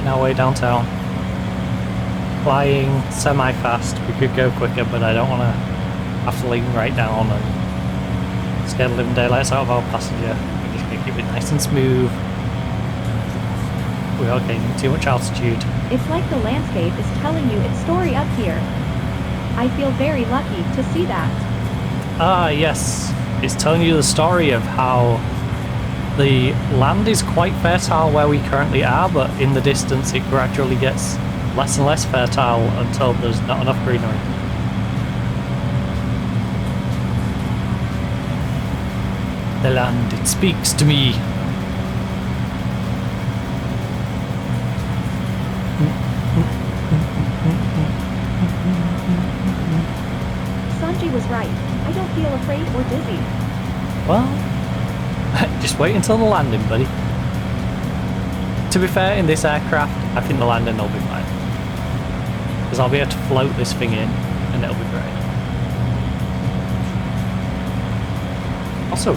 making our way downtown. Flying semi-fast. We could go quicker, but I don't want to have to lean right down and scare the living daylights out of our passenger. We're just going to keep it nice and smooth. We are gaining too much altitude. It's like the landscape is telling you its story up here. I feel very lucky to see that. Ah, yes. It's telling you the story of how the land is quite fertile where we currently are, but in the distance it gradually gets less and less fertile until there's not enough greenery. The land, it speaks to me. Sanji was right. I don't feel afraid or dizzy. Well, just wait until the landing, buddy. To be fair, in this aircraft, I think the landing will be fine. Because I'll be able to float this thing in, and it'll be great. Also,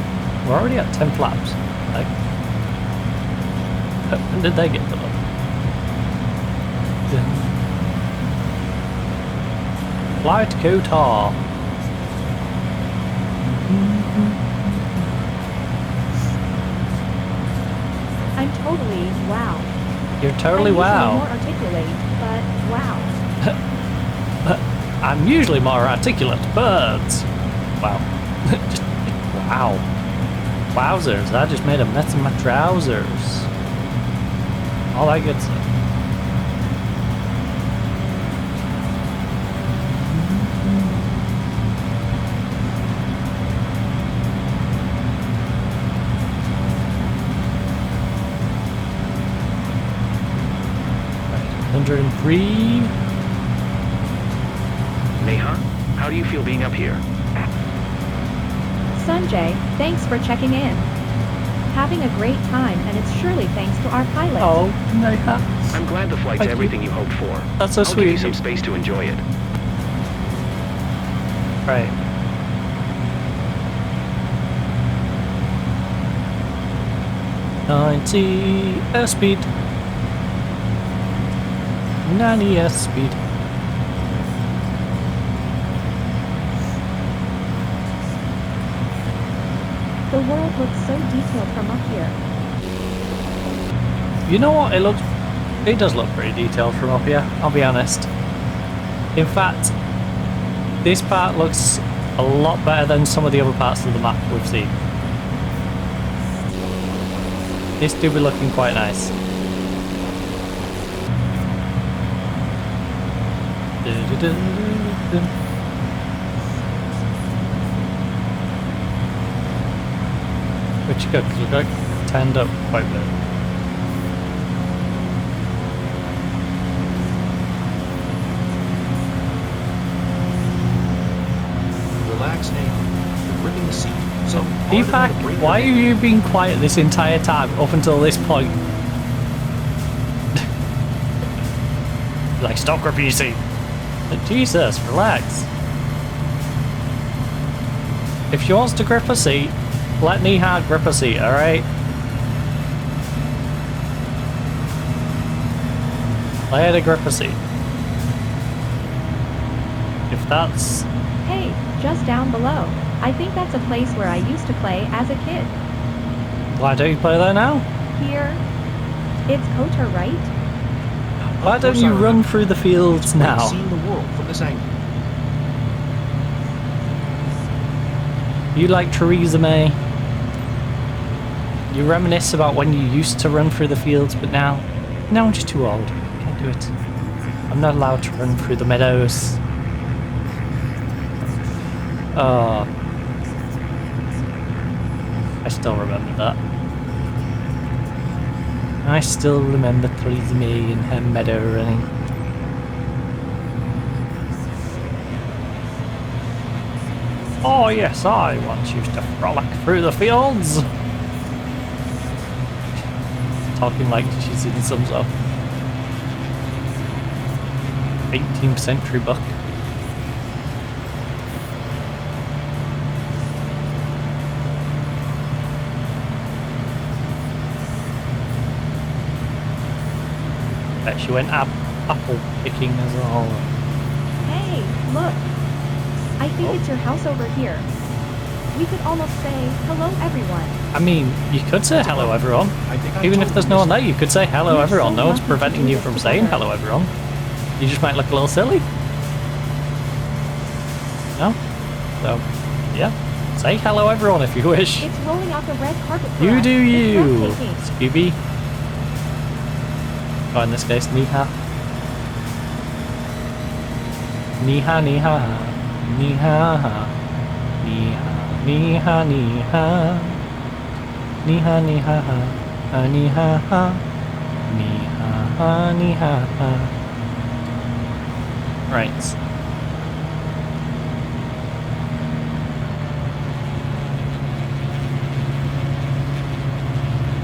we're already at 10 flaps. Like, when did they get put up? Fly to Qatar. I'm totally wow. You're totally I'm wow. more articulate, but wow. I'm usually more articulate, but wow. Just wow. Wowzers, I just made a mess in my trousers. All that good stuff. Right, 103. Neha, how do you feel being up here? Sanjay, thanks for checking in. Having a great time, and it's surely thanks to our pilot. Oh, Neha. I'm glad the flight's everything you hoped for. That's so I'll sweet. give you some space to enjoy it. Right. "90 airspeed. 90 airspeed." The world looks so detailed from up here. You know what? It does look pretty detailed from up here, I'll be honest. In fact, this part looks a lot better than some of the other parts of the map we've seen. This do be looking quite nice. Which is good, because we've got turned up quite a bit. Relax, Nate. You're gripping the seat. So, Deepak, why have you been quiet this entire time up until this point? Like, stop gripping your seat. Jesus, relax. If she wants to grip a seat, let Neha grip a seat, alright? Let her grip a seat. If that's... Hey, just down below. I think that's a place where I used to play as a kid. Why don't you play there now? Here. It's Kotar, right? Why don't you run through the fields now? Seeing the world from this angle. You like Theresa May? You reminisce about when you used to run through the fields, but now I'm just too old. I can't do it. I'm not allowed to run through the meadows. Oh. I still remember that. I still remember Theresa May and her meadow running. Oh yes, I once used to frolic through the fields. Talking like she's in some sort of 18th century book. Bet she went apple picking as well. Hey, look. I think it's your house over here. We could almost say, hello everyone. I mean, you could say hello everyone. Even if there's no one there, you could say hello everyone. No one's preventing you from saying hello everyone. You just might look a little silly. No? So, yeah. Say hello everyone if you wish. It's rolling out the red carpet for You us. do you, It's breathtaking. Scooby. Oh, in this case, Niha. Niha, Niha. Niha. Niha. Niha, Niha. Niha, Niha. Niha. Niha, Niha. Right.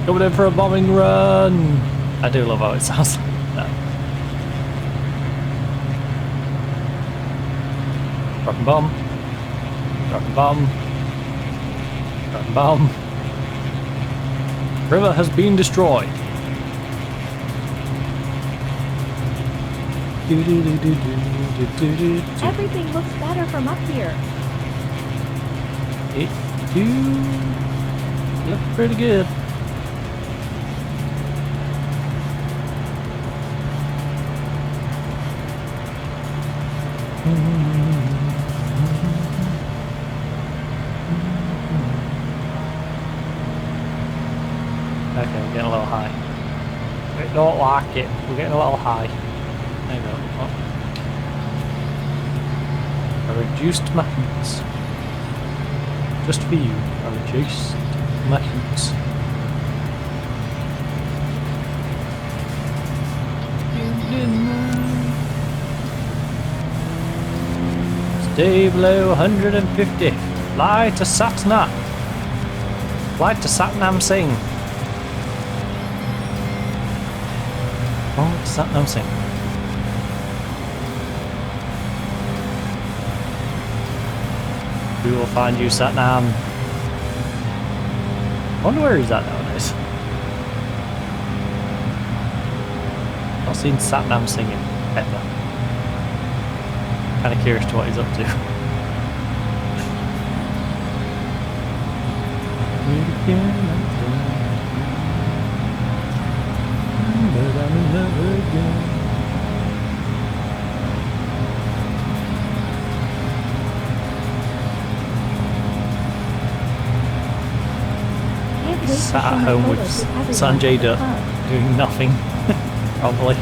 Coming in for a bombing run! I do love how it sounds like that. Dropping bomb. Dropping bomb. Dropping bomb. River has been destroyed. Everything looks better from up here. It do look pretty good. Okay, we're getting a little high. I don't like it. We're getting a little high. There you go. Oh. I reduced my heat. Just for you, I reduced my heat. Stay below 150. Fly to Satna. Fly to Satnam Singh. Oh, Satnam Singh. We will find you, Satnam. I wonder where he's at nowadays. Not seen Satnam singing ever. Kind of curious to what he's up to. But I'm in love again. Sat at home with Sanjay Dutt doing nothing, probably.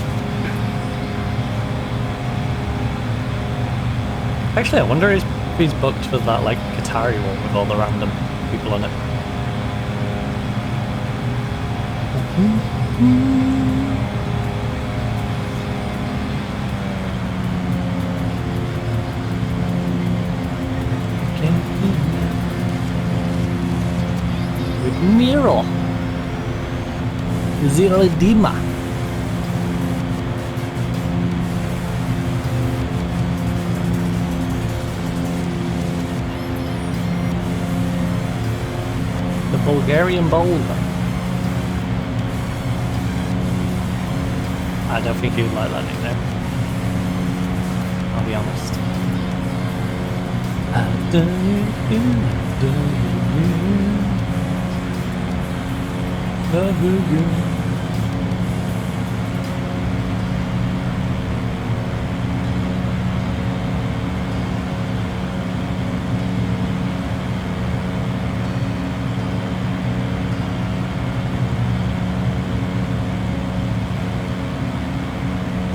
Actually, I wonder if he's booked for that like Qatari one with all the random people on it. With Miro. Zero Dima. The Bulgarian boulder. I don't think he would like that nickname. I'll be honest. Love you.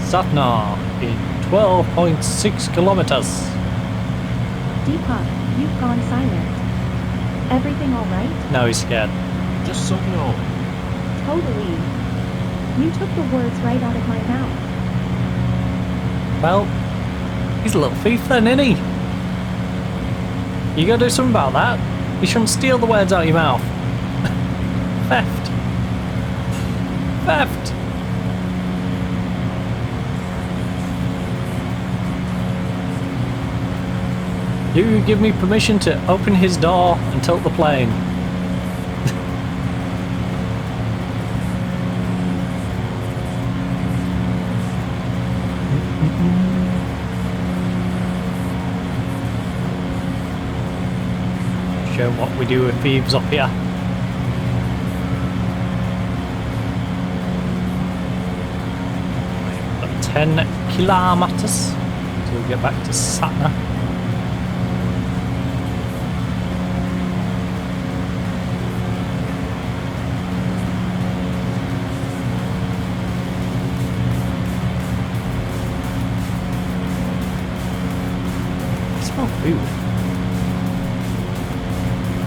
Satna in 12.6 kilometers. Deepak, you've gone silent. Everything alright? Now he's scared. Just so you know. Totally. You took the words right out of my mouth. Well, he's a little thief then, isn't he? You gotta do something about that. You shouldn't steal the words out of your mouth. Theft. Theft. You give me permission to open his door and tilt the plane. Show what we do with thieves up here. Got 10 kilometers till we get back to Satna. I smell food.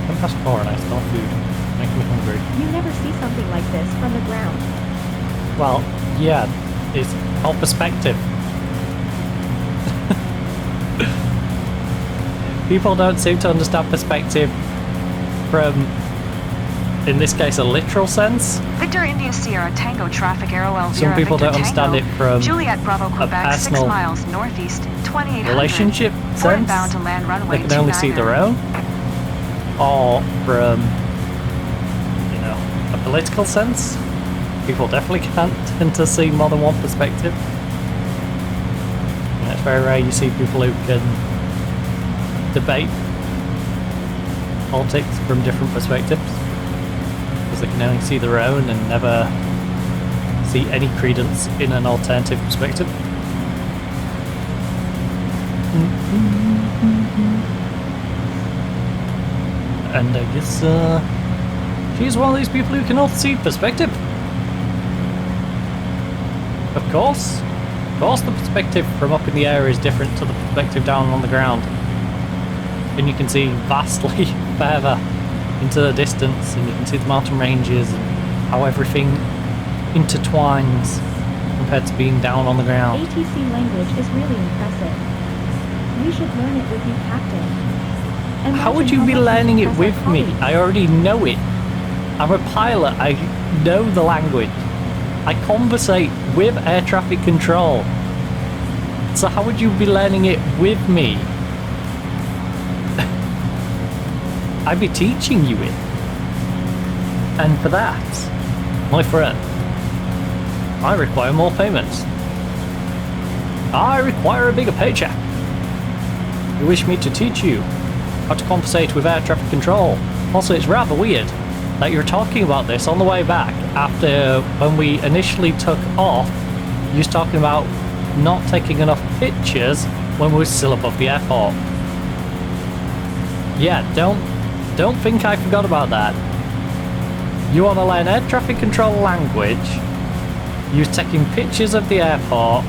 I'm past 4 and I smell food. Making me hungry. You never see something like this from the ground. Well, yeah, it's all perspective. People don't seem to understand perspective from, in this case, a literal sense. Victor India Sierra Tango Traffic Arrow Elvira Some people Victor don't understand Tango, it from Juliet Bravo a Quebec 6 personal miles northeast 2800 relationship sense. Bound to land runway They can only see their own. Or from, you know, a political sense. People definitely can't tend to see more than one perspective. And it's very rare you see people who can debate politics from different perspectives, because they can only see their own and never see any credence in an alternative perspective. And I guess she's one of these people who can also see perspective. Of course the perspective from up in the air is different to the perspective down on the ground. And you can see vastly further into the distance, and you can see the mountain ranges and how everything intertwines compared to being down on the ground. ATC language is really impressive. We should learn it with you, Captain. How would you be learning it with me? I already know it. I'm a pilot. I know the language. I conversate with air traffic control. So how would you be learning it with me? I'd be teaching you it. And for that, my friend, I require more payments. I require a bigger paycheck. You wish me to teach you how to conversate with air traffic control. Also, it's rather weird that you're talking about this on the way back after when we initially took off, you was talking about not taking enough pictures when we were still above the airport. Yeah, don't think I forgot about that. You want to learn air traffic control language, you're taking pictures of the airport.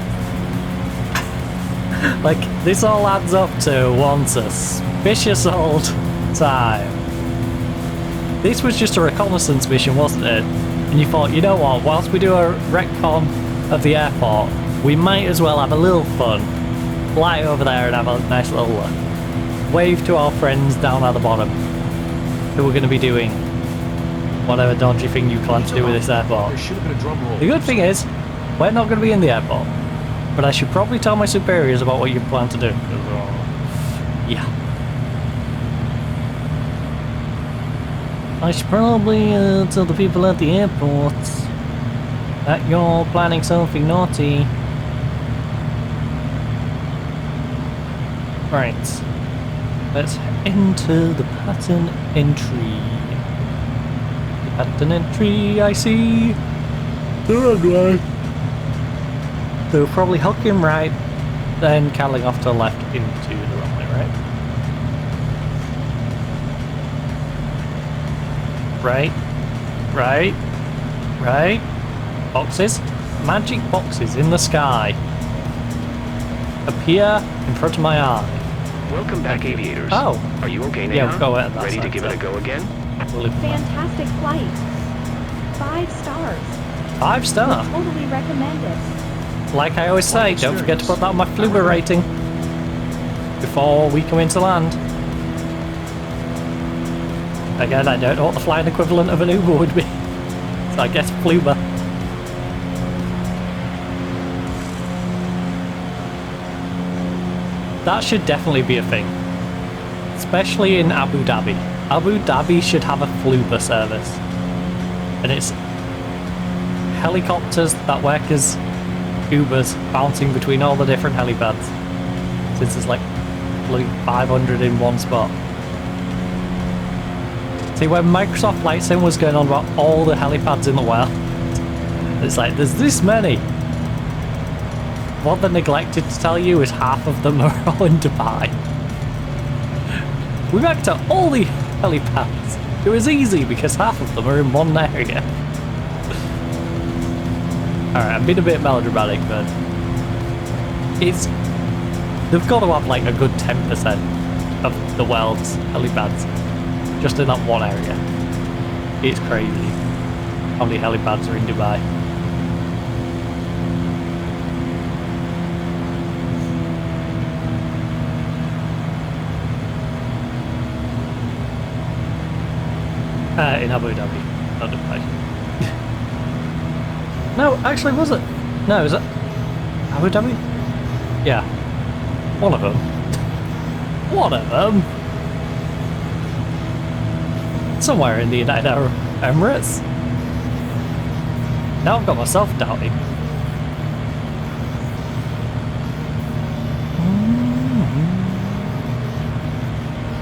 Like, this all adds up to one suspicious old time. This was just a reconnaissance mission, wasn't it? And you thought, you know what, whilst we do a retcon of the airport, we might as well have a little fun. Fly over there and have a nice little look. Wave to our friends down at the bottom, who are going to be doing whatever dodgy thing you plan to do with this airport. The good thing is, we're not going to be in the airport. But I should probably tell my superiors about what you plan to do. Yeah. I should probably tell the people at the airport that you're planning something naughty. Right. Let's enter the pattern entry. The pattern entry, I see. The runway. So probably hooking right, then cattling off to the left into the runway, right? Right. Boxes. Magic boxes in the sky appear in front of my eye. Welcome back, aviators. Oh. Are you okay now? Yeah, we'll go ahead. Ready to give it a go again? Fantastic flight. 5 stars. 5 star. Would totally recommend it. Like I always say, don't forget to put that on my Fluber rating before we come into land. Again, I don't know what the flying equivalent of an Uber would be, so I guess Fluber. That should definitely be a thing, especially in Abu Dhabi. Abu Dhabi should have a Fluber service, and it's helicopters that work as Ubers bouncing between all the different helipads, since there's like 500 in one spot. See, when Microsoft Flight Sim was going on about all the helipads in the world, it's like, there's this many. What they neglected to tell you is half of them are all in Dubai. We mapped out all the helipads. It was easy because half of them are in one area. Alright, I'm being a bit melodramatic, but they've got to have like a good 10% of the world's helipads just in that one area. It's crazy how many helipads are in Dubai. In Abu Dhabi, not Dubai. No, actually, was it? No, is it Abu Dhabi? Yeah, one of them. One of them. Somewhere in the United Arab Emirates. Now I've got myself doubting.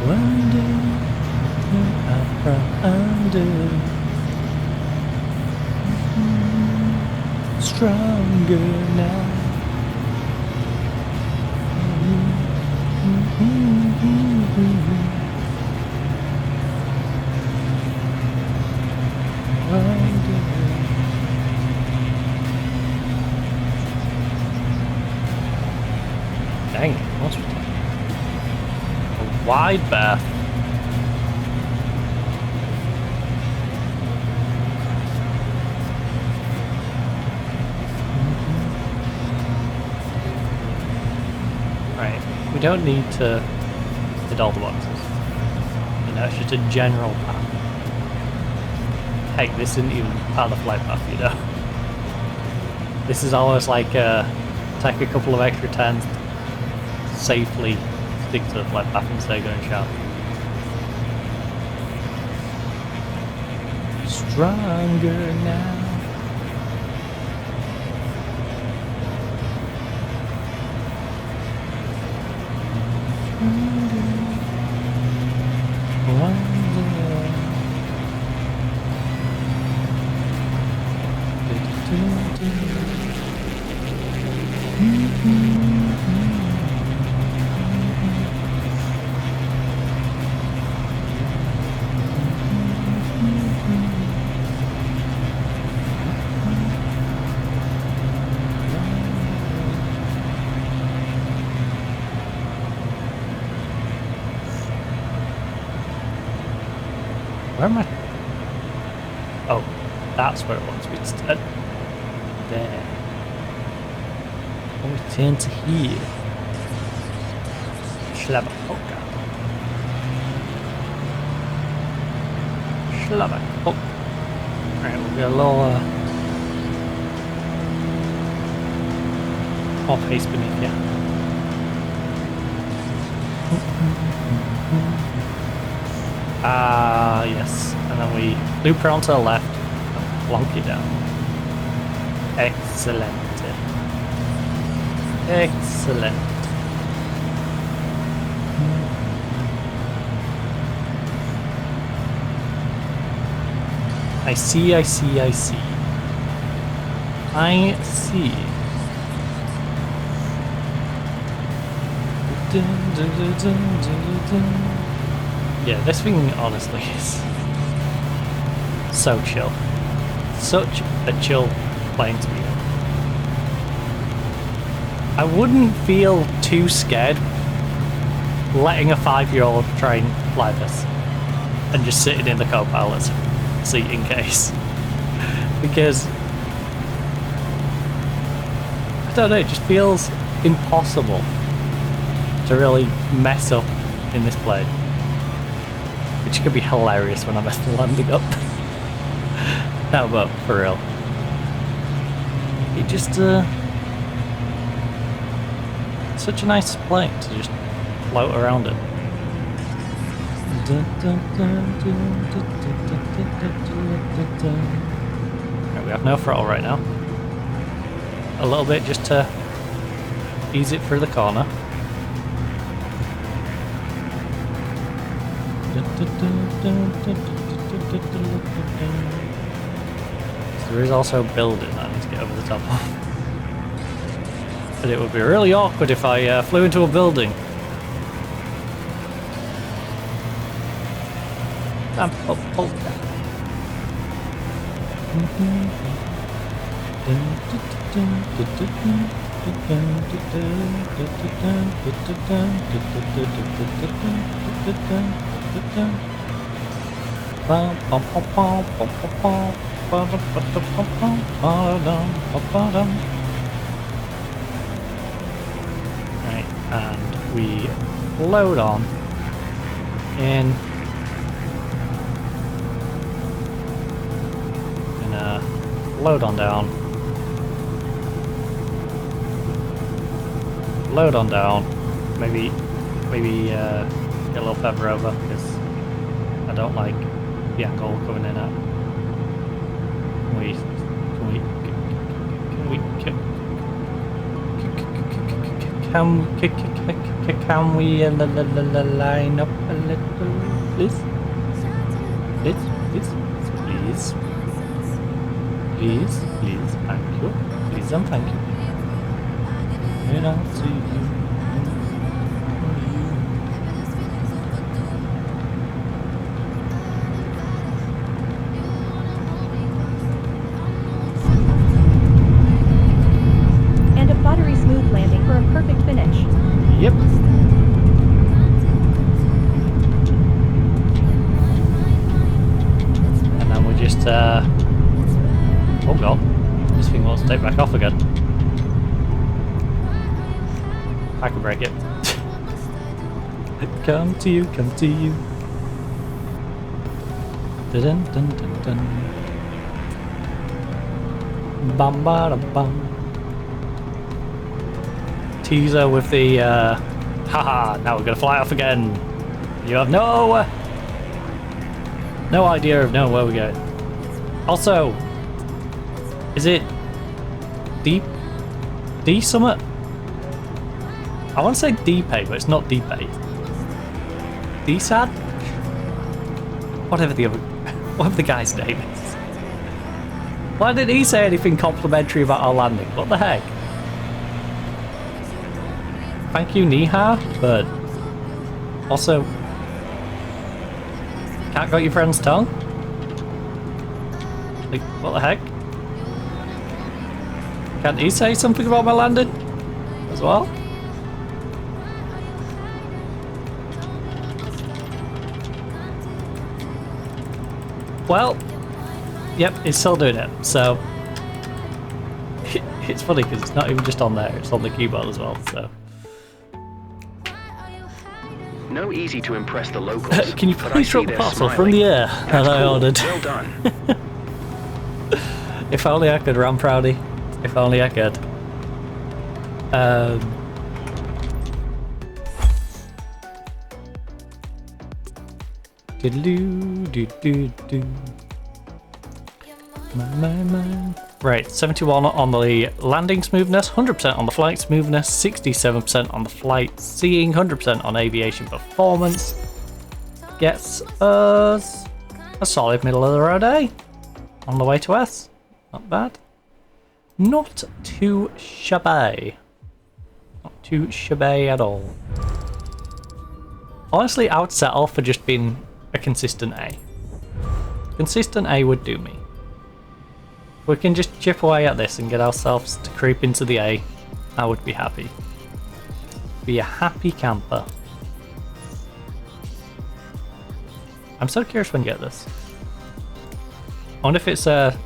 One day I'm from under. Stronger now. Dang it, hospital. A wide bath. Right, we don't need to hit all the boxes. You know, it's just a general path. Heck, this isn't even part of the flight path, you know. This is almost like take a couple of extra turns, safely stick to the flight path instead of going sharp. Stronger now. Where am I? Oh, that's where it wants me to turn. There. I want to turn to here. Schlabber. Oh, God. Schlabber. Oh. Alright, we'll get a little more pace beneath here. Yes. And then we loop around to the left and plonk it down. Excellent. Excellent. I see. I see. Yeah, this thing honestly is so chill. Such a chill plane to be in. I wouldn't feel too scared letting a 5-year-old try and fly this and just sitting in the co-pilot's seat in case. Because I don't know, it just feels impossible to really mess up in this plane. Which could be hilarious when I'm landing up. No, but for real. It just such a nice plane to just float around it. Right, we have no throttle right now. A little bit just to ease it through the corner. There is also a building that I need to get over the top of. But it would be really awkward if I flew into a building. Right, and we load on in. Gonna load on down. Load on down. Maybe get a little further over because I don't like the angle coming in at. Can we line up a little, please? Please, thank you. Please and thank you. And I'll see you. And a buttery smooth landing for a perfect finish. Yep. And then we just, oh god, this thing wants to take back off again. I can break it. Come to you, come to you. Dun dun dun dun. Bam ba dum bam. Teaser with the haha, now we're gonna fly off again. You have no idea of where we're going. Also, is it D Summit? I want to say D-Pay, but it's not D-Pay. D-Sad? Whatever the guy's name is. Why didn't he say anything complimentary about our landing? What the heck? Thank you, Niha, but also can't got your friend's tongue? Like, what the heck? Can't he say something about my landing as well? Well, yep, it's still doing it, so it's funny because it's not even just on there, it's on the keyboard as well, so. No easy to impress the locals. Can you please drop the parcel from the air that I ordered? Well done. If only I could, Ram Proudy. If only I could. Do. My. Right, 71 on the landing smoothness, 100% on the flight smoothness, 67% on the flight seeing, 100% on aviation performance. Gets us a solid middle of the road A on the way to S. Not bad. Not too shabby. Not too shabby at all. Honestly, I would settle for just being a consistent A. Consistent A would do me. If we can just chip away at this and get ourselves to creep into the A, I would be happy. Be a happy camper. I'm so curious when you get this. I wonder if it's a...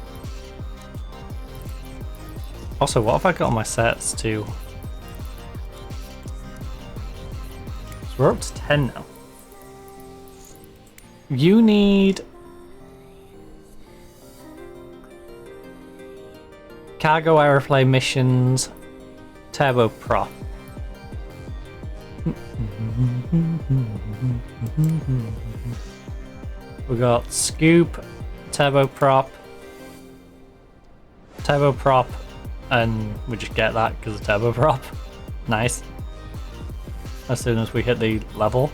Also, what have I got on my sets too? So we're up to 10 now. You need... Cargo aeroplane missions, turboprop. We got scoop, turboprop, and we just get that because of turboprop. Nice. As soon as we hit the level.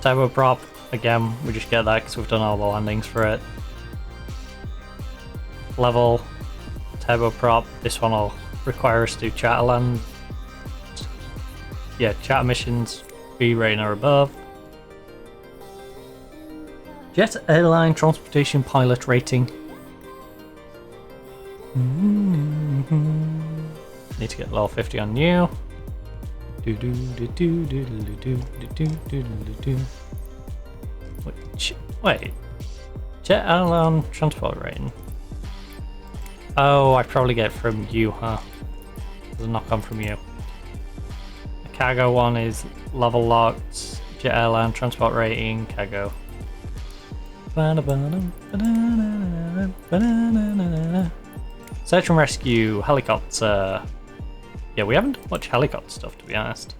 Turboprop, again, we just get that because we've done all the landings for it. Level, turboprop, this one will require us to do charter land. Yeah, charter missions, B rating or above. Jet airline transportation pilot rating. Need to get level 50 on you. Wait. Jet airline transport rating. Oh, I probably get it from you, huh? There's a knock on from you. The cargo one is level locked. Jet airline transport rating, cargo. Search and rescue, helicopter. Yeah, we haven't done much helicopter stuff, to be honest.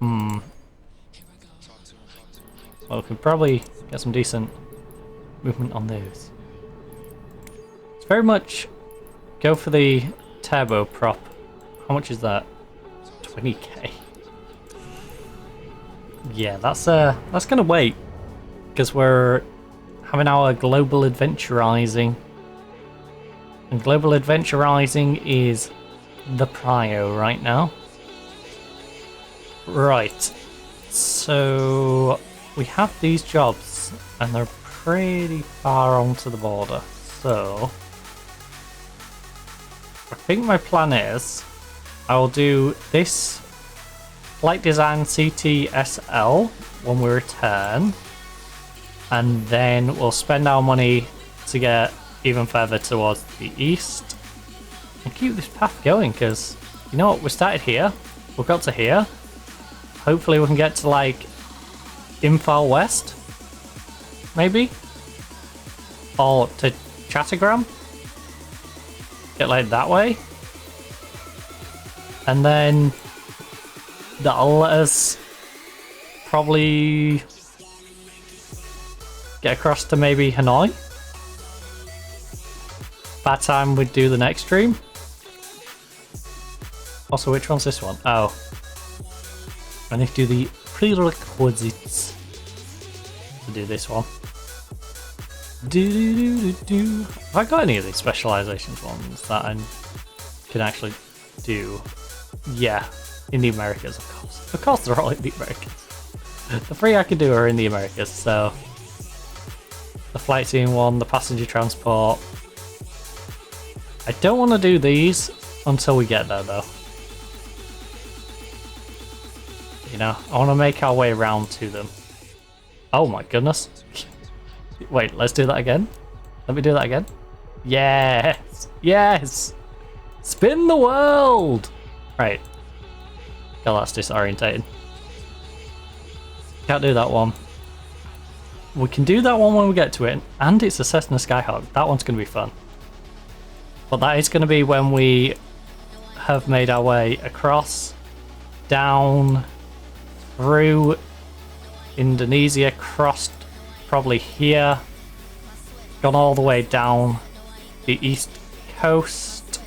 Well, we can probably get some decent movement on those. It's very much go for the turboprop. How much is that? 20k. Yeah, that's gonna wait because we're having our global adventurizing, and global adventurizing is the prio right now. Right, so we have these jobs and they're pretty far onto the border, so I think my plan is I will do this flight design CTSL when we return, and then we'll spend our money to get even further towards the east and keep this path going, because you know what, we started here, we got to here, hopefully we can get to like Infal West, maybe, or to Chattergram, get like that way, and then that'll let us probably get across to maybe Hanoi. By the time we do the next stream. Also, which one's this one? Oh. I need to do the prerequisites to do this one. Have I got any of these specializations ones that I can actually do? Yeah, in the Americas, of course. Of course, they're all in the Americas. The three I can do are in the Americas, so the flight team one, the passenger transport. I don't want to do these until we get there, though. You know, I want to make our way around to them. Oh my goodness. Wait, let's do that again. Let me do that again. Yes! Yes! Spin the world! Right. God, that's disorientating. Can't do that one. We can do that one when we get to it, and it's a Cessna Skyhawk. That one's going to be fun. But that is going to be when we have made our way across, down, through Indonesia, crossed probably here, gone all the way down the east coast,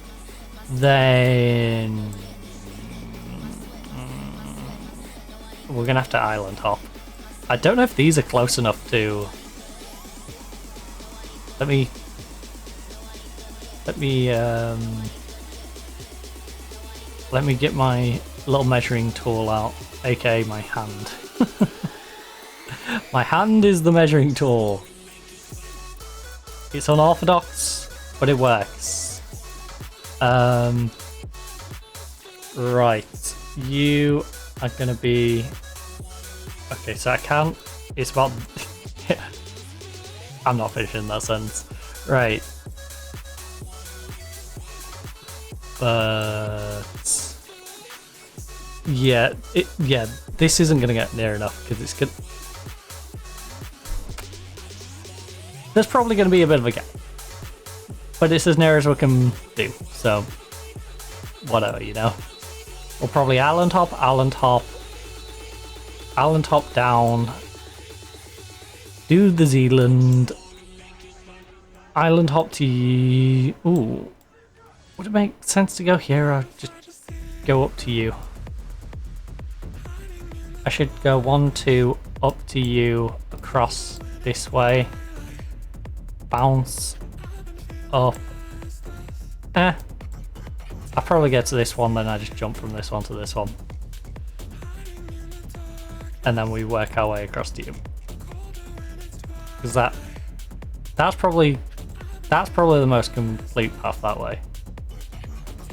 then we're going to have to island hop. I don't know if these are close enough to... Let me get my little measuring tool out, aka my hand. My hand is the measuring tool. It's unorthodox, but it works. Right, you are gonna be... Okay, so I can't... It's about... I'm not finishing that sentence. Right. But... Yeah, this isn't gonna get near enough, because it's good. There's probably gonna be a bit of a gap. But it's as near as we can do, so... Whatever, you know? We'll probably island hop down, do the Zealand, island hop to... Ooh, would it make sense to go here or just go up to you? I should go 1, 2, up to you across this way. Bounce up. I'll probably get to this one, then I just jump from this one to this one. And then we work our way across to you. Because that's probably the most complete path that way.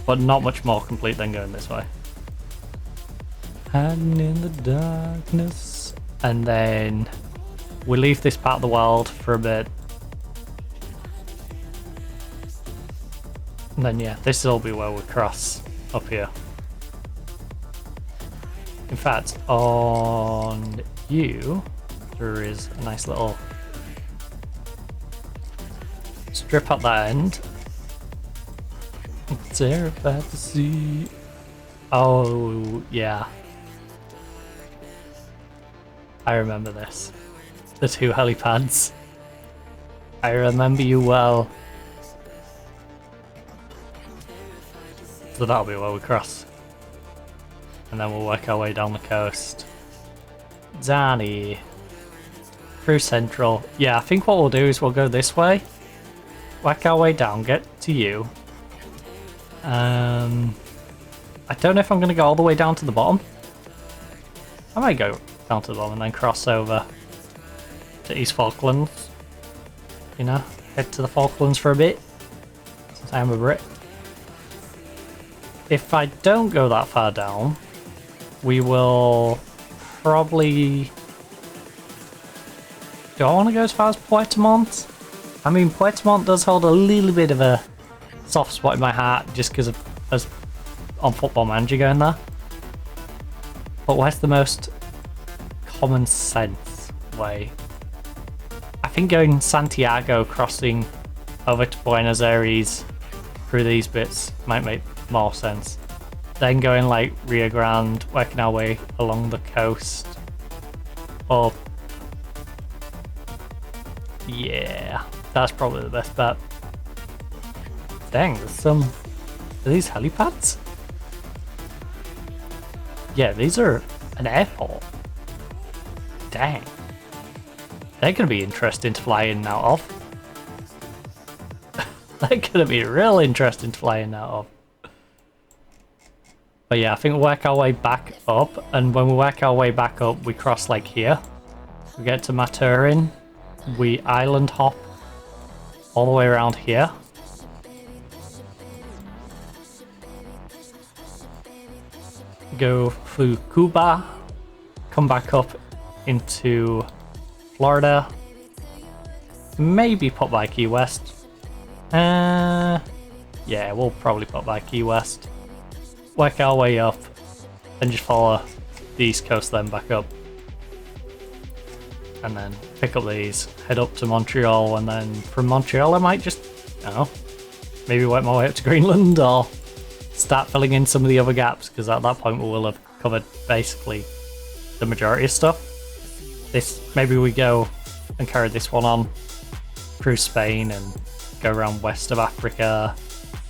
But not much more complete than going this way. Hiding in the darkness. And then we leave this part of the world for a bit. And then yeah, this will be where we cross up here. In fact, on you, there is a nice little strip at that end. Terrified to see. Oh, yeah. I remember this. The 2 helipads. I remember you well. So that'll be where we cross. And then we'll work our way down the coast. Danny. Through Central. Yeah, I think what we'll do is we'll go this way. Work our way down, get to you. I don't know if I'm going to go all the way down to the bottom. I might go down to the bottom and then cross over to East Falklands. You know, head to the Falklands for a bit. Since I am a Brit. If I don't go that far down, we will probably... Do I want to go as far as Puerto Montt? I mean, Puerto Montt does hold a little bit of a soft spot in my heart just because of us on Football Manager going there. But where's the most common sense way? I think going Santiago, crossing over to Buenos Aires through these bits might make more sense. Then going like Rio Grande, working our way along the coast. Or yeah, that's probably the best bet. Dang, there's some... Are these helipads? Yeah, these are an airport. Dang. They're going to be interesting to fly in and out of. They're going to be real interesting to fly in and out of. But yeah, I think we'll work our way back up. And when we work our way back up, we cross like here. We get to Maturin. We island hop all the way around here. Go through Cuba, come back up into Florida, maybe pop by Key West. Yeah, we'll probably pop by Key West, work our way up, and just follow the East Coast then back up. And then pick up these, head up to Montreal, and then from Montreal I might just, I don't know, maybe work my way up to Greenland or start filling in some of the other gaps, because at that point we will have covered basically the majority of stuff. Maybe we go and carry this one on through Spain and go around west of Africa,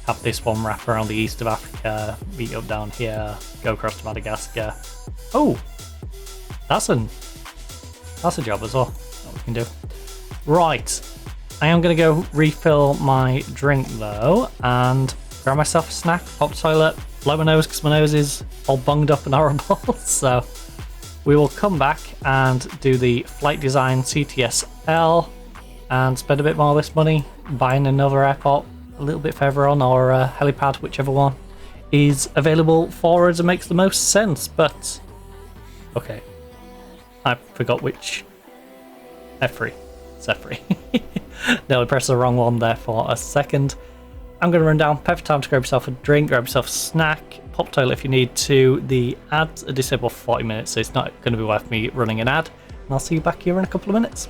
have this one wrap around the east of Africa, meet up down here, go across to Madagascar. Oh, that's a job as well that we can do. Right, I am going to go refill my drink though, and grab myself a snack, pop the toilet, blow my nose because my nose is all bunged up and horrible. So we will come back and do the flight design CTSL and spend a bit more of this money buying another airport a little bit further on, or a helipad, whichever one is available for us and makes the most sense. But okay, I forgot which. F3. It's F3. No, I pressed the wrong one there for a second. I'm going to run down. Perfect time to grab yourself a drink, grab yourself a snack, pop toilet if you need to. The ads are disabled for 40 minutes, so it's not going to be worth me running an ad. And I'll see you back here in a couple of minutes.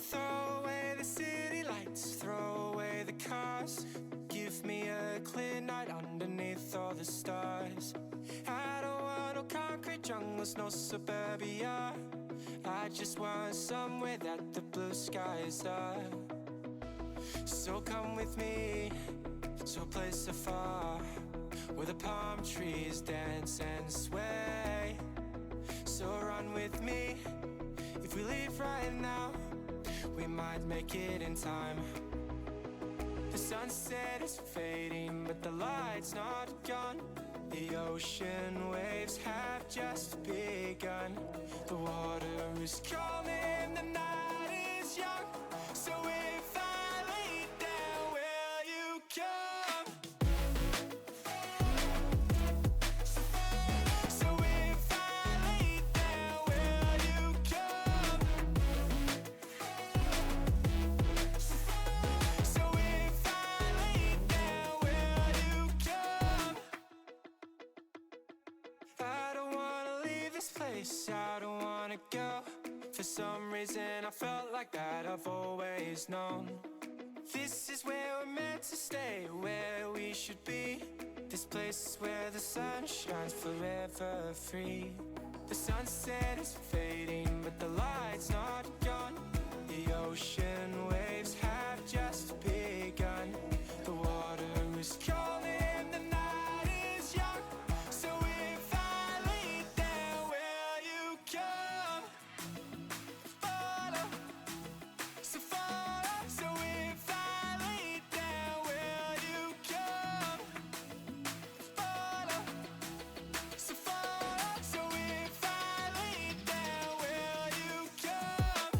Throw away the city lights, throw away the cars. Give me a clear night underneath all the stars. I don't want no concrete jungles, no suburbia. I just want somewhere that the blue skies are. So come with me to a place so far, where the palm trees dance and sway. So run with me. If we leave right now, we might make it in time. The sunset is fading, but the light's not gone. The ocean waves have just begun. The water is calling, the night is young. So if I lay down, will you come? So if I lay down, will you come? So if I lay down, will you come? I don't wanna leave this place, I don't wanna go. For some reason I felt like that I've always known. This is where we're meant to stay, where we should be. This place is where the sun shines forever free. The sunset is fading, but the light's not gone. The ocean waves have just begun. The water is calling, the night is young. So if I lay down, will you come? Follow, so follow. So if I lay down, will you come? Follow, so follow. So if I lay down, will you come?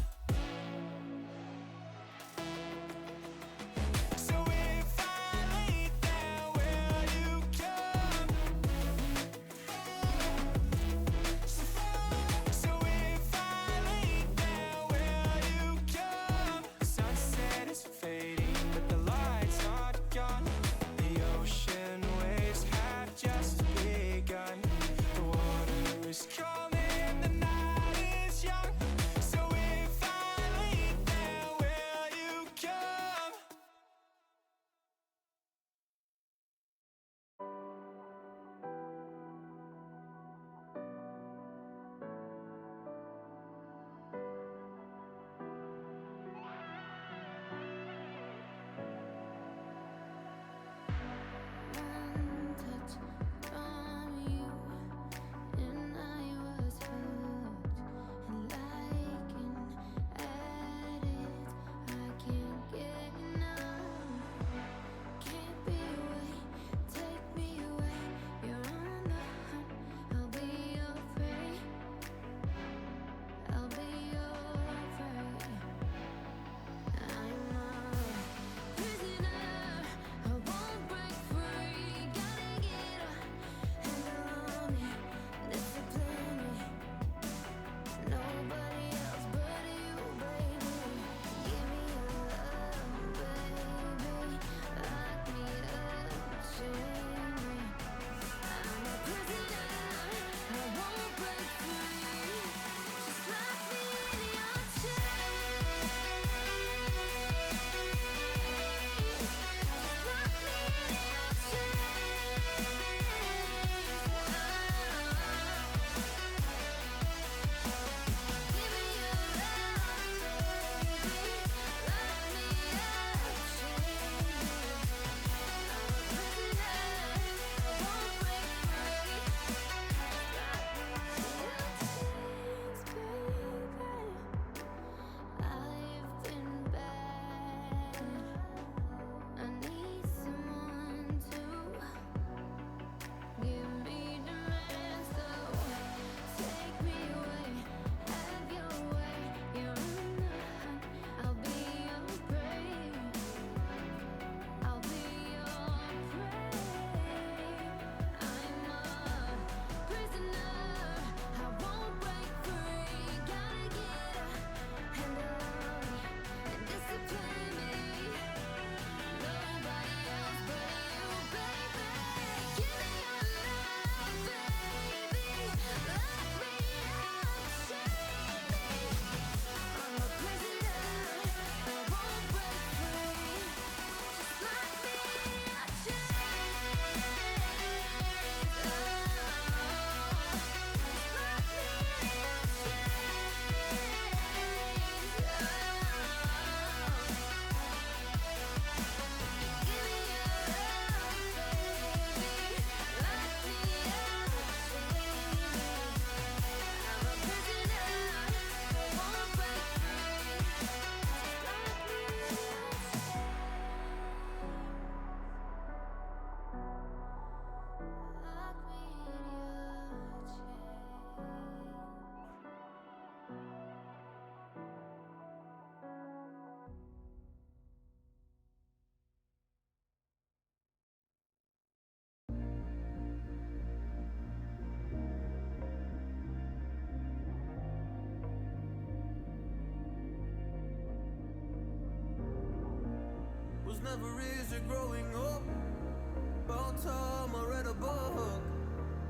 never easy growing up. About time I read a book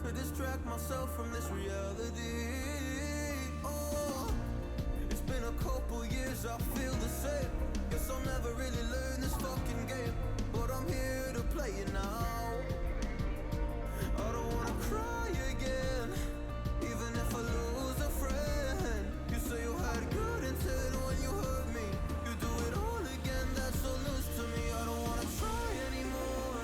to distract myself from this reality. Oh, it's been a couple years, I feel the same. Guess I'll never really learn this fucking game, but I'm here to play it now. I don't wanna cry again, even if I lose a friend. You say you had good intent when you hurt me. You do it all again, that's so loose to me. I don't wanna try anymore.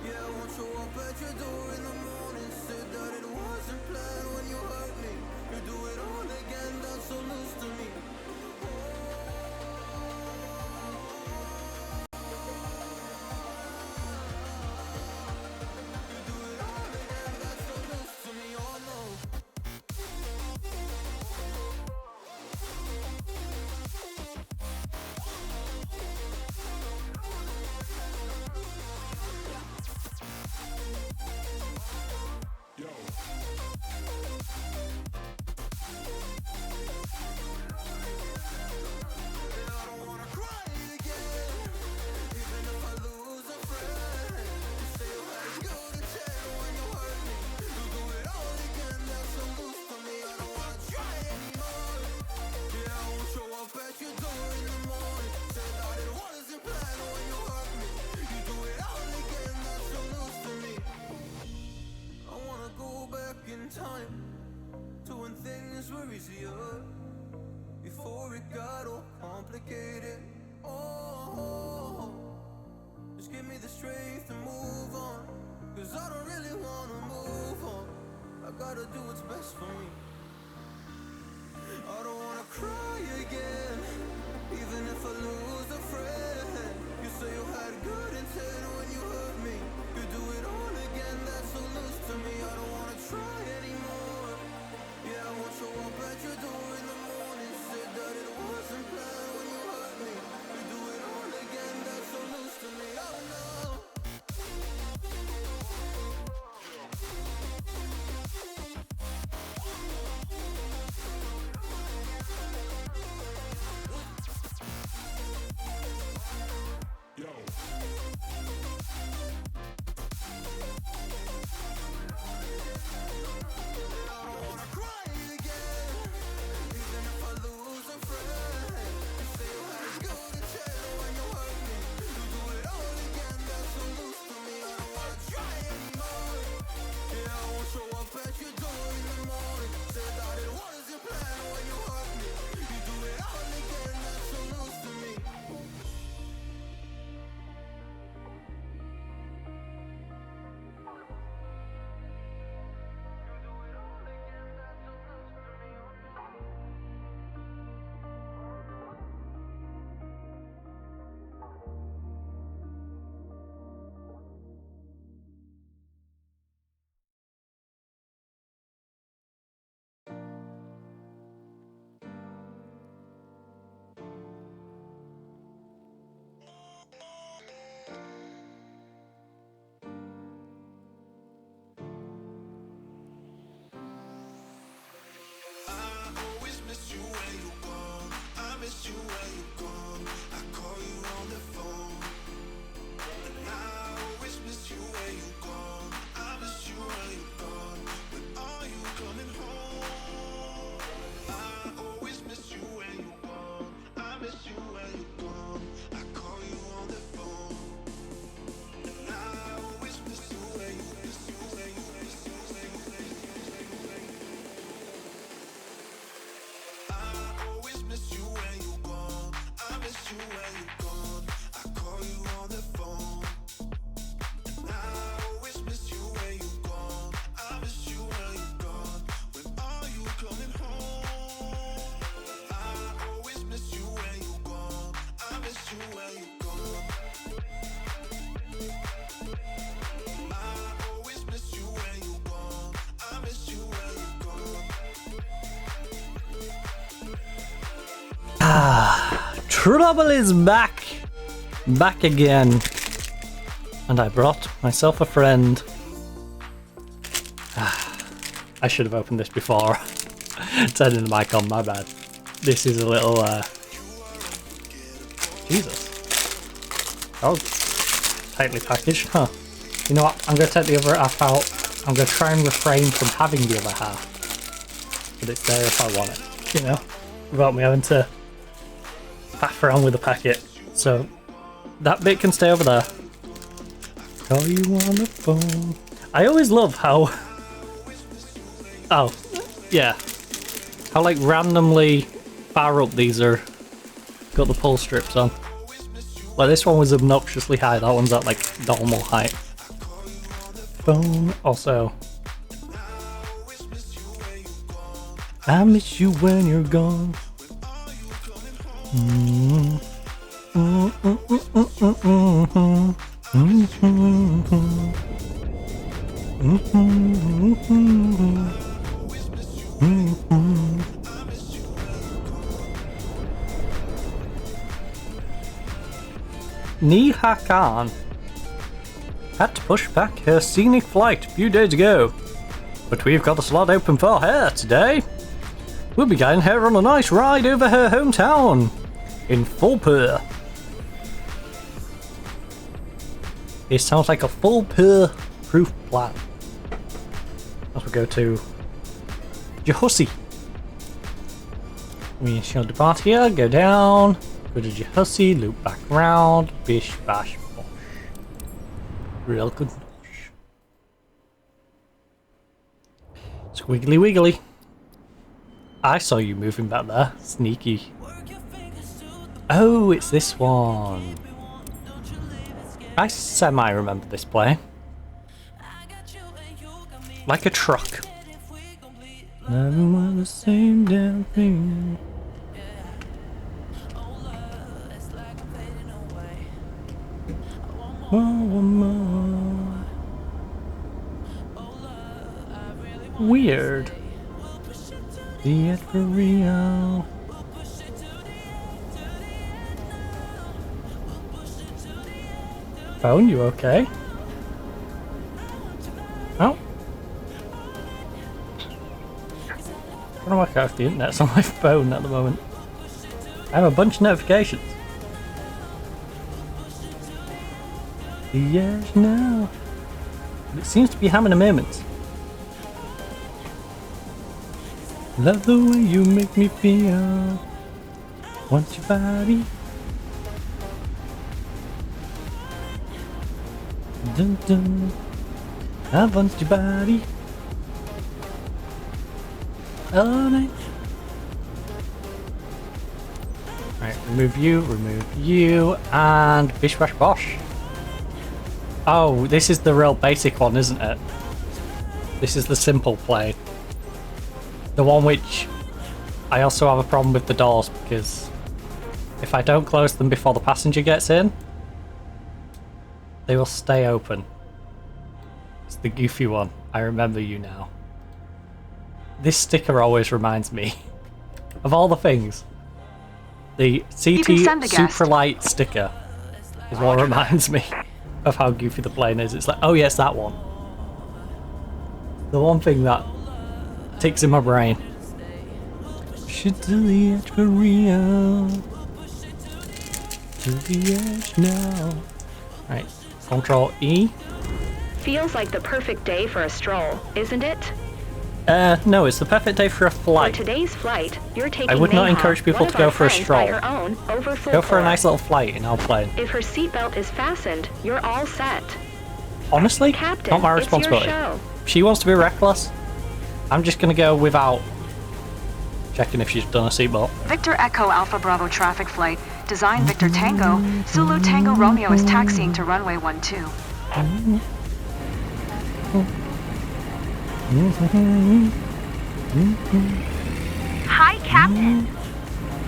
Yeah, I won't show up at your door in the morning. Said that it wasn't planned when you hurt me. You do it all again, that's so loose to me. Time to when things were easier, before it got all complicated. Oh, just give me the strength to move on, cause I don't really wanna move on. I gotta do what's best for me. I don't wanna cry again, even if I lose a friend. You say you had good intent when you hurt me. You do it all again, that's so loose to me. I don't wanna try anymore. Yeah, I won't show up at your door in the morning. Said that it wasn't planned when you hurt me. You do it all again, that's so loose to me. Oh no. miss you when you gone. I miss you when you gone. I call you on the phone. And I always miss you when you gone. I miss you when you gone. When are you coming home? I always miss you when you gone. I miss you when you gone. I call you on the phone. And I always miss you when you miss you when you miss you when you miss you when you. I always miss you when you gone. I miss you when you gone. I call you on the phone. And I always miss you when you gone. I miss you when you gone. When are you coming home? I always miss you when you gone. I miss you when you gone. I always miss you when you gone. I miss you when you gone. Trouble is back! Back again. And I brought myself a friend. I should have opened this before. Turning the mic on, my bad. This is a little, Jesus. That was tightly packaged, huh? You know what? I'm going to take the other half out. I'm going to try and refrain from having the other half. But it's there if I want it, you know? Without me having to faff around with the packet. So, that bit can stay over there. Call you on the phone. I always love how... Oh, yeah. How, like, randomly far up these are... Got the pull strips on. Like, this one was obnoxiously high. That one's at, like, normal height. Phone. Also... I miss you when you're gone. Neha Khan had to push back her scenic flight a few days ago, but we've got a slot open for her today. We'll be getting her on a nice ride over her hometown in Fulpur. It sounds like a Fulpur proof plan. As we go to Jehussi. We shall depart here, go down, go to Jehussi, loop back around, bish bash bosh. Real good bosh. Squiggly wiggly. I saw you moving back there. Sneaky. Oh, it's this one. I semi-remember this play. Like a truck. Never want the same damn thing. One more. Weird. The it for real. Phone, you okay? Oh. I'm trying to work out if the internet's on my phone at the moment. I have a bunch of notifications. Yes, no. But it seems to be having a moment. Love the way you make me feel. Want your body. Dun dun. I want your body. All night. Right, remove you, and bish bash bosh. Oh, this is the real basic one, isn't it? This is the simple play. The one which I also have a problem with the doors, because if I don't close them before the passenger gets in, they will stay open. It's the goofy one. I remember you now. This sticker always reminds me of all the things. The CT Superlight sticker is what reminds me of how goofy the plane is. It's like, oh yes, that one. The one thing that ticks in my brain. Should to the edge for real. To the edge now. Right, Control E. Feels like the perfect day for a stroll, isn't it? No, it's the perfect day for a flight. For today's flight, you're taking I would not Neha, encourage people to go for a stroll. Her own, over go for a nice little flight in our plane. If her seatbelt is fastened, you're all set. Honestly, Captain, not my responsibility. It's your show. If she wants to be reckless, I'm just gonna go without checking if she's done a seatbelt. Victor Echo Alpha Bravo traffic flight. Design Victor Tango. Zulu Tango Romeo is taxiing to runway 12. Hi, Captain.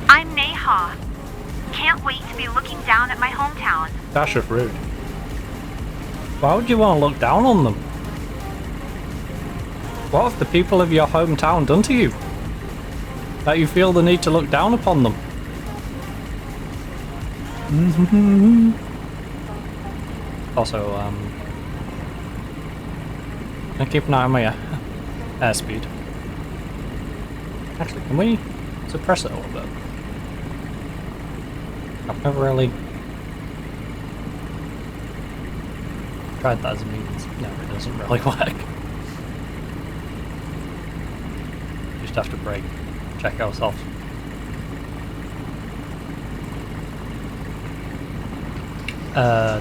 I'm Neha. Can't wait to be looking down at my hometown. That's just rude. Why would you want to look down on them? What have the people of your hometown done to you? That you feel the need to look down upon them? Also, I keep an eye on my airspeed. Actually, can we suppress it a little bit? I've never really tried that as a means. No, it doesn't really work. Just have to brake, check ourselves.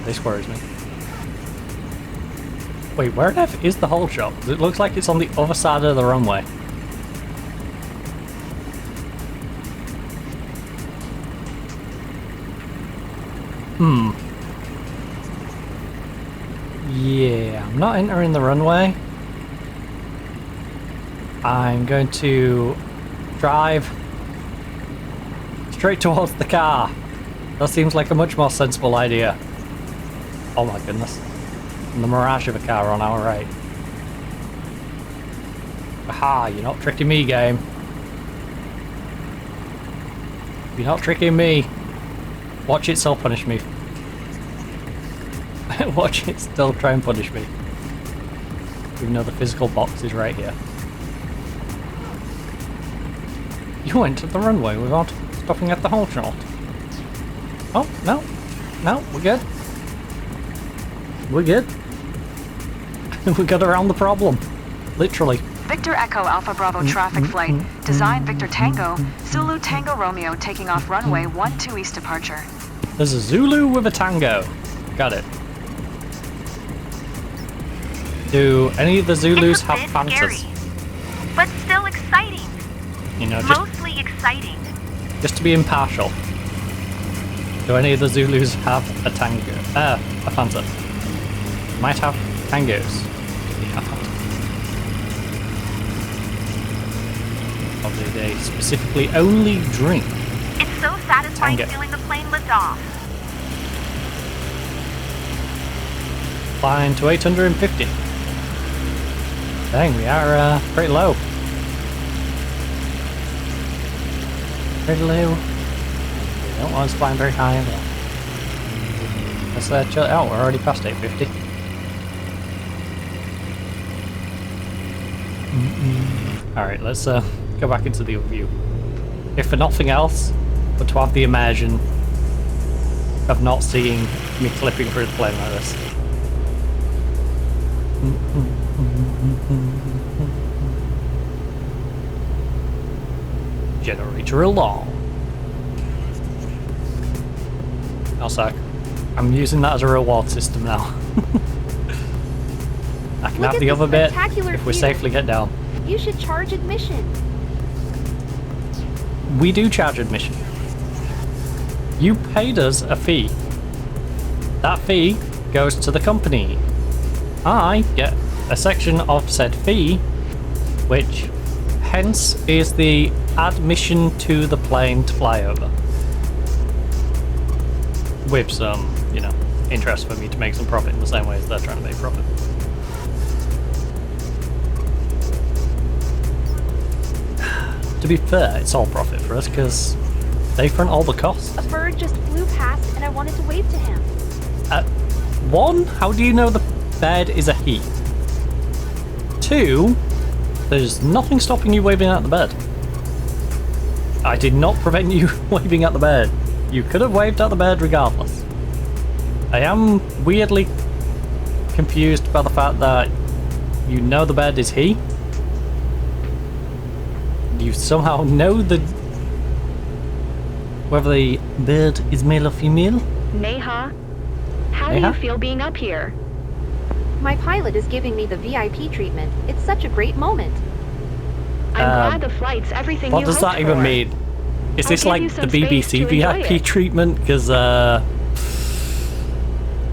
This worries me. Wait, where on earth is the whole shop? It looks like it's on the other side of the runway. Yeah, I'm not entering the runway. I'm going to drive straight towards the car. That seems like a much more sensible idea. Oh my goodness. And the mirage of a car on our right. Aha, you're not tricking me, game. You're not tricking me. Watch it still punish me. Watch it still try and punish me. Even though the physical box is right here. You went to the runway without stopping at the whole shot. Oh, no. No, we're good. We're good. We got around the problem. Literally. Victor Echo Alpha Bravo traffic flight. Design Victor Tango. Zulu Tango Romeo taking off runway 12 East departure. There's a Zulu with a Tango. Got it. Do any of the Zulus have Panthers? Scary, but still exciting. You know, mostly exciting. Just to be impartial. Do any of the Zulus have a Tango? A Panther. Might have Tangos. Or do they specifically only drink? It's so satisfying Tango. feeling the plane lift off. Flying to 850. Dang, we are pretty low. Pretty low. We don't want us flying very high at all. Let's chill out. We're already past 850. Alright, let's go back into the view. If for nothing else, but to have the immersion of not seeing me clipping through the plane like this. Generator along. Also, I'm using that as a reward system now. I can have the other bit if we safely get down. You should charge admission. We do charge admission. You paid us a fee. That fee goes to the company. I get a section of said fee, which hence is the admission to the plane to fly over. With some, you know, interest for me to make some profit in the same way as they're trying to make profit. To be fair, it's all profit for us because they front all the costs. A bird just flew past and I wanted to wave to him. One, how do you know the bird is a he? Two, there's nothing stopping you waving at the bird. I did not prevent you waving at the bird. You could have waved at the bird regardless. I am weirdly confused by the fact that you know the bird is he. You somehow know whether the bird is male or female. Neha, how do you feel being up here? My pilot is giving me the VIP treatment. It's such a great moment. I'm glad the flight's everything you hoped for. What does that even mean? Is this like the BBC VIP treatment? Because,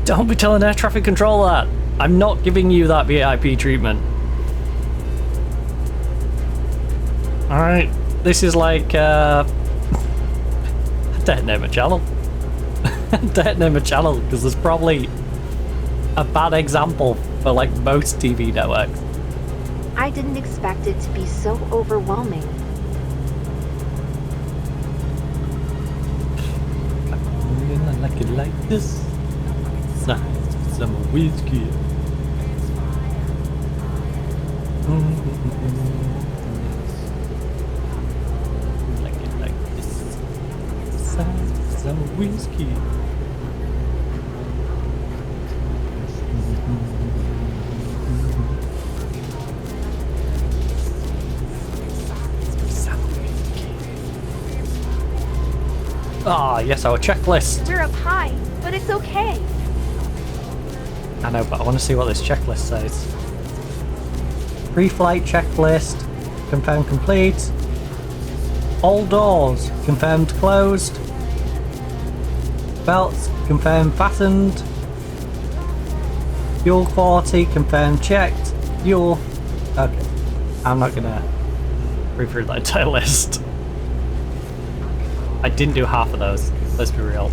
don't be telling air traffic control that. I'm not giving you that VIP treatment. Alright, this is like, don't name a channel. Don't name a channel, because there's probably a bad example for like most TV networks. I didn't expect it to be so overwhelming. I like it like this. Some whiskey. Like it like this. Some whiskey. Ah, yes, our checklist. We're up high, but it's okay. I know, but I want to see what this checklist says. Pre-flight checklist. Confirmed complete. All doors confirmed closed. Belts confirmed fastened. Fuel quality confirmed checked. Fuel. Okay. I'm not gonna read through that entire list. I didn't do half of those, let's be real.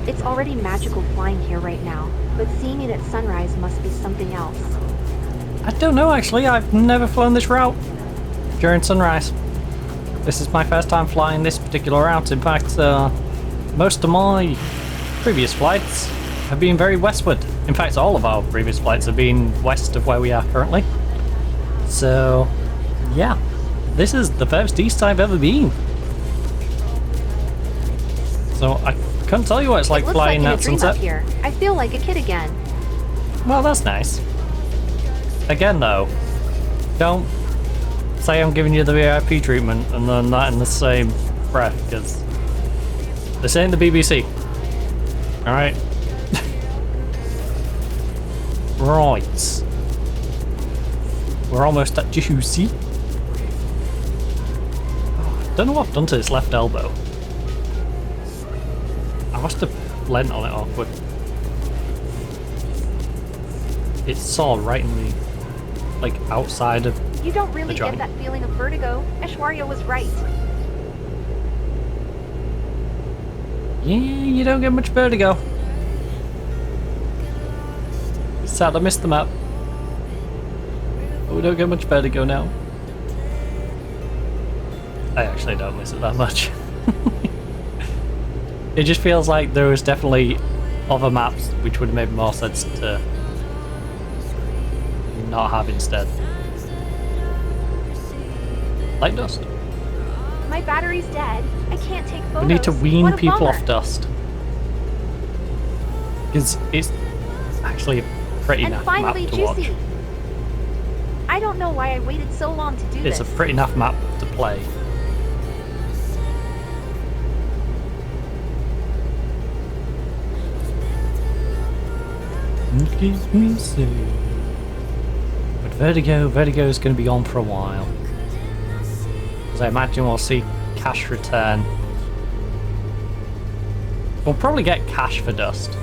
It's already magical flying here right now, but seeing it at sunrise must be something else. I don't know actually, I've never flown this route during sunrise. This is my first time flying this particular route. In fact, most of my previous flights have been very westward. In fact, all of our previous flights have been west of where we are currently. So, yeah, this is the first east I've ever been. So I couldn't tell you what it's like flying at sunset. Up here. I feel like a kid again. Well, that's nice. Again, though, don't say I'm giving you the VIP treatment and then that in the same breath, because this ain't the BBC. Alright? Right. We're almost at Juicy. Oh, don't know what I've done to this left elbow. I must have leant on it awkward. It's sore right in the, like, outside of You don't really the joint. get that feeling of vertigo. Aishwarya was right. Yeah, you don't get much vertigo. Sad I missed the map. But we don't get much vertigo now. I actually don't miss it that much. It just feels like there was definitely other maps which would have made more sense to not have instead. Like dust. My battery's dead. I can't take photos. We need to wean What a people bummer. off dust. Because it's actually a pretty And naff finally, map to watch. Juicy. I don't know why I waited so long to do It's this. a pretty naff map to play. Keep me safe. But Vertigo is going to be on for a while. Because I imagine we'll see cash return. We'll probably get cash for dust.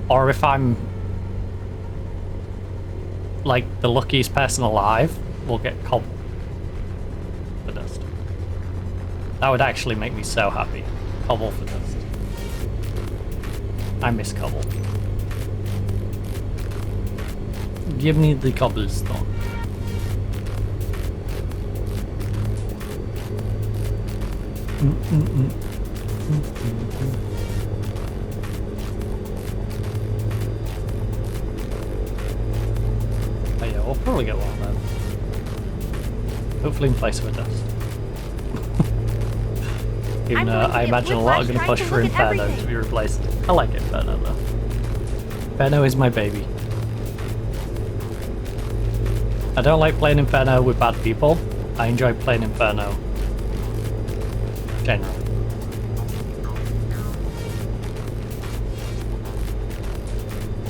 Or if I'm like the luckiest person alive, we'll get cobble for dust. That would actually make me so happy. Cobble for dust. I miss cobble. Give me the cobblestone. Oh yeah, we'll probably get one then. Hopefully in place of a dust. Even though I imagine a lot are going to push for Inferno to be replaced. I like Inferno though. Inferno is my baby. I don't like playing Inferno with bad people. I enjoy playing Inferno generally.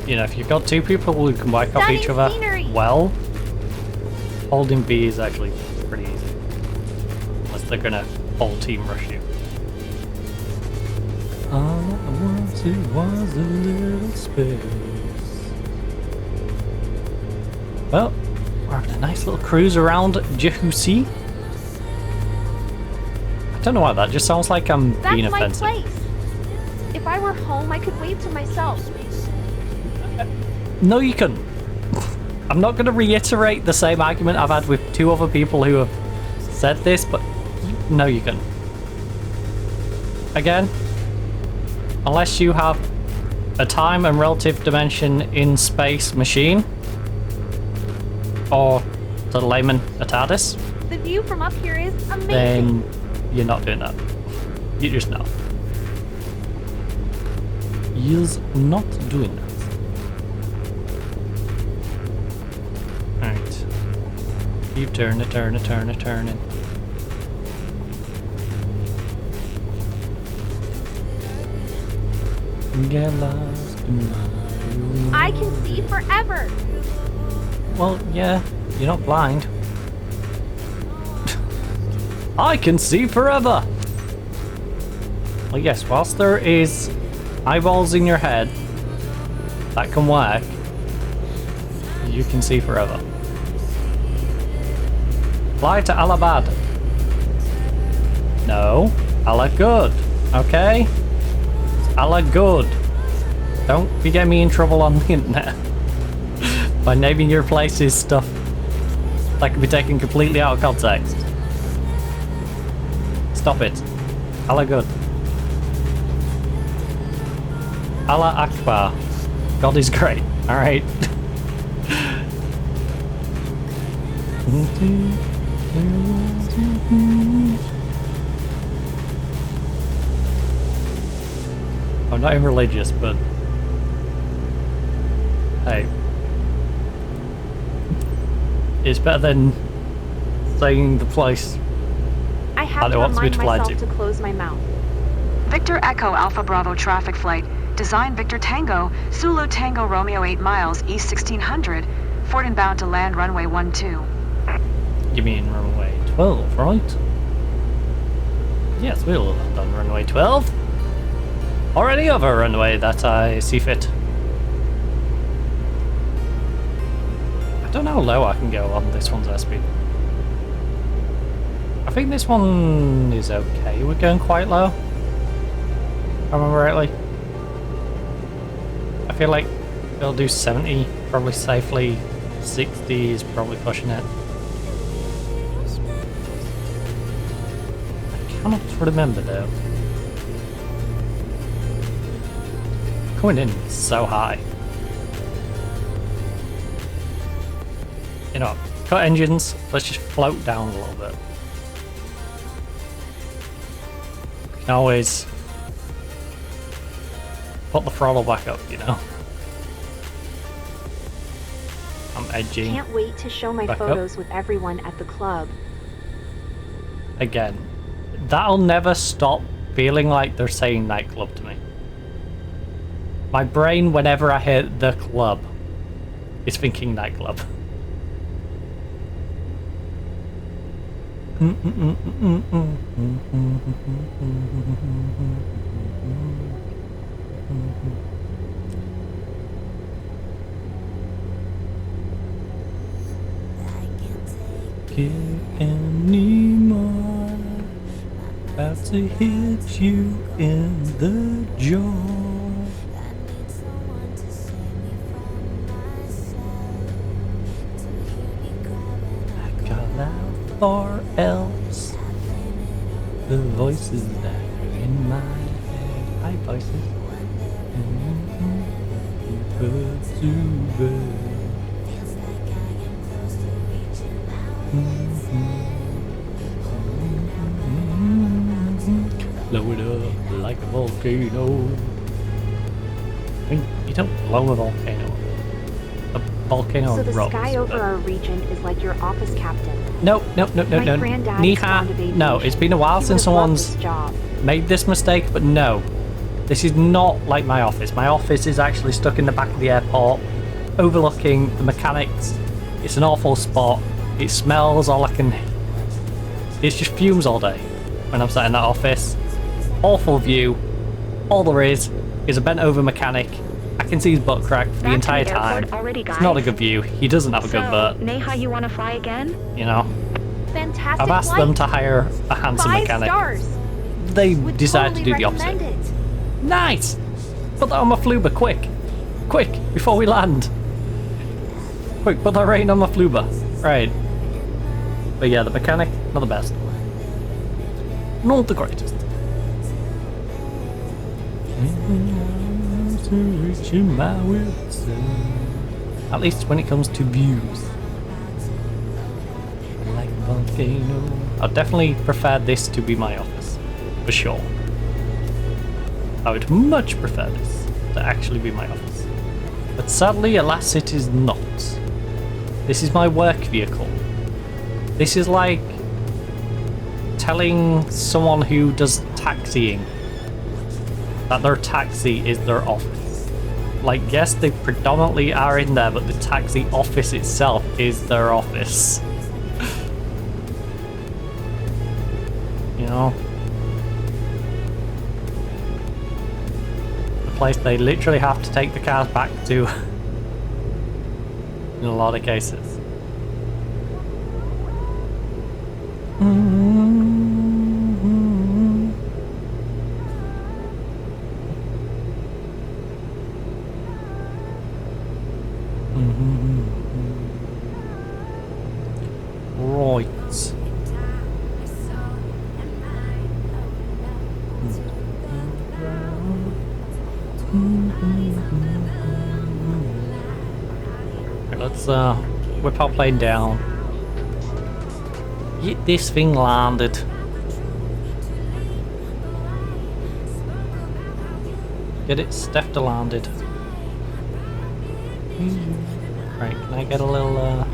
You know, if you've got two people who can wipe off each other well, holding B is actually pretty easy. Unless they're gonna whole team rush you. All I wanted was a little space. Well, we're having a nice little cruise around Jehusi. I don't know why that just sounds like I'm being offensive. That's my place. If I were home, I could wave to myself. No, you couldn't. I'm not going to reiterate the same argument I've had with two other people who have said this, but no, you couldn't. Again, unless you have a time and relative dimension in space machine, or to the layman, a TARDIS, The view from up here is amazing. then you're not doing that. You're just not. You're not doing that. Alright. Keep turning, turning. Get lost in my... I can see forever. Well, yeah, you're not blind. I can see forever! Well, yes, whilst there is eyeballs in your head that can work, you can see forever. Fly to Alabad. No, Alagud, okay? Alagud. Don't be getting me in trouble on the internet by naming your places stuff that can be taken completely out of context. Stop it. Alagud. Allah Akbar. God is great. Alright. I'm not even religious, but hey, it's better than saying the place I have to remind myself to close my mouth. Victor Echo Alpha Bravo traffic flight. Design Victor Tango, Zulu Tango Romeo 8 miles, East 1600, Fort inbound to land runway 12. You mean runway 12, right? Yes, we'll land on runway 12. Or any other runway that I see fit. I don't know how low I can go on this one's airspeed. I think this one is okay. We're going quite low. If I remember rightly. I feel like we'll do 70 probably safely. 60 is probably pushing it. I cannot remember though. Coming in so high. You know, cut engines, let's just float down a little bit. We can always put the throttle back up, you know. I'm edgy. Can't wait to show my photos with everyone at the club. Again, that'll never stop feeling like they're saying nightclub to me. My brain, whenever I hear the club, is thinking nightclub. Get anymore, about to hit you in the jaw. I call out for else the voices that are in my head. Hi, voices. Bird to bird. Blow it up like a volcano. I mean, you don't blow a volcano. A volcano So the rolls, sky over our region is like your office captain. No. My granddad Niha, no, it's been a while since someone's made this mistake, but no. This is not like my office. My office is actually stuck in the back of the airport, overlooking the mechanics. It's an awful spot. It smells all I can... It's just fumes all day when I'm sat in that office. Awful view. All there is a bent over mechanic. I can see his butt crack for the entire time. It's not a good view. He doesn't have a good butt. Neha, you want to fly again? You know? Fantastic. I've asked them to hire a handsome 5 mechanic. stars. They decided to do the opposite. Nice! Put that on my fluba, quick! Quick, before we land! Quick, put that rating on my fluba. Right. But yeah, the mechanic, not the best. Not the greatest. At least when it comes to views. Like a volcano. I'd definitely prefer this to be my office. For sure. I would much prefer this to actually be my office. But sadly, alas, it is not. This is my work vehicle. This is like telling someone who does taxiing that their taxi is their office. Like, yes, they predominantly are in there, but the taxi office itself is their office. You know? The place they literally have to take the cars back to in a lot of cases. Right. Okay, let's whip our plane down. Get this thing landed. Get it stuffed landed. Right, can I get a little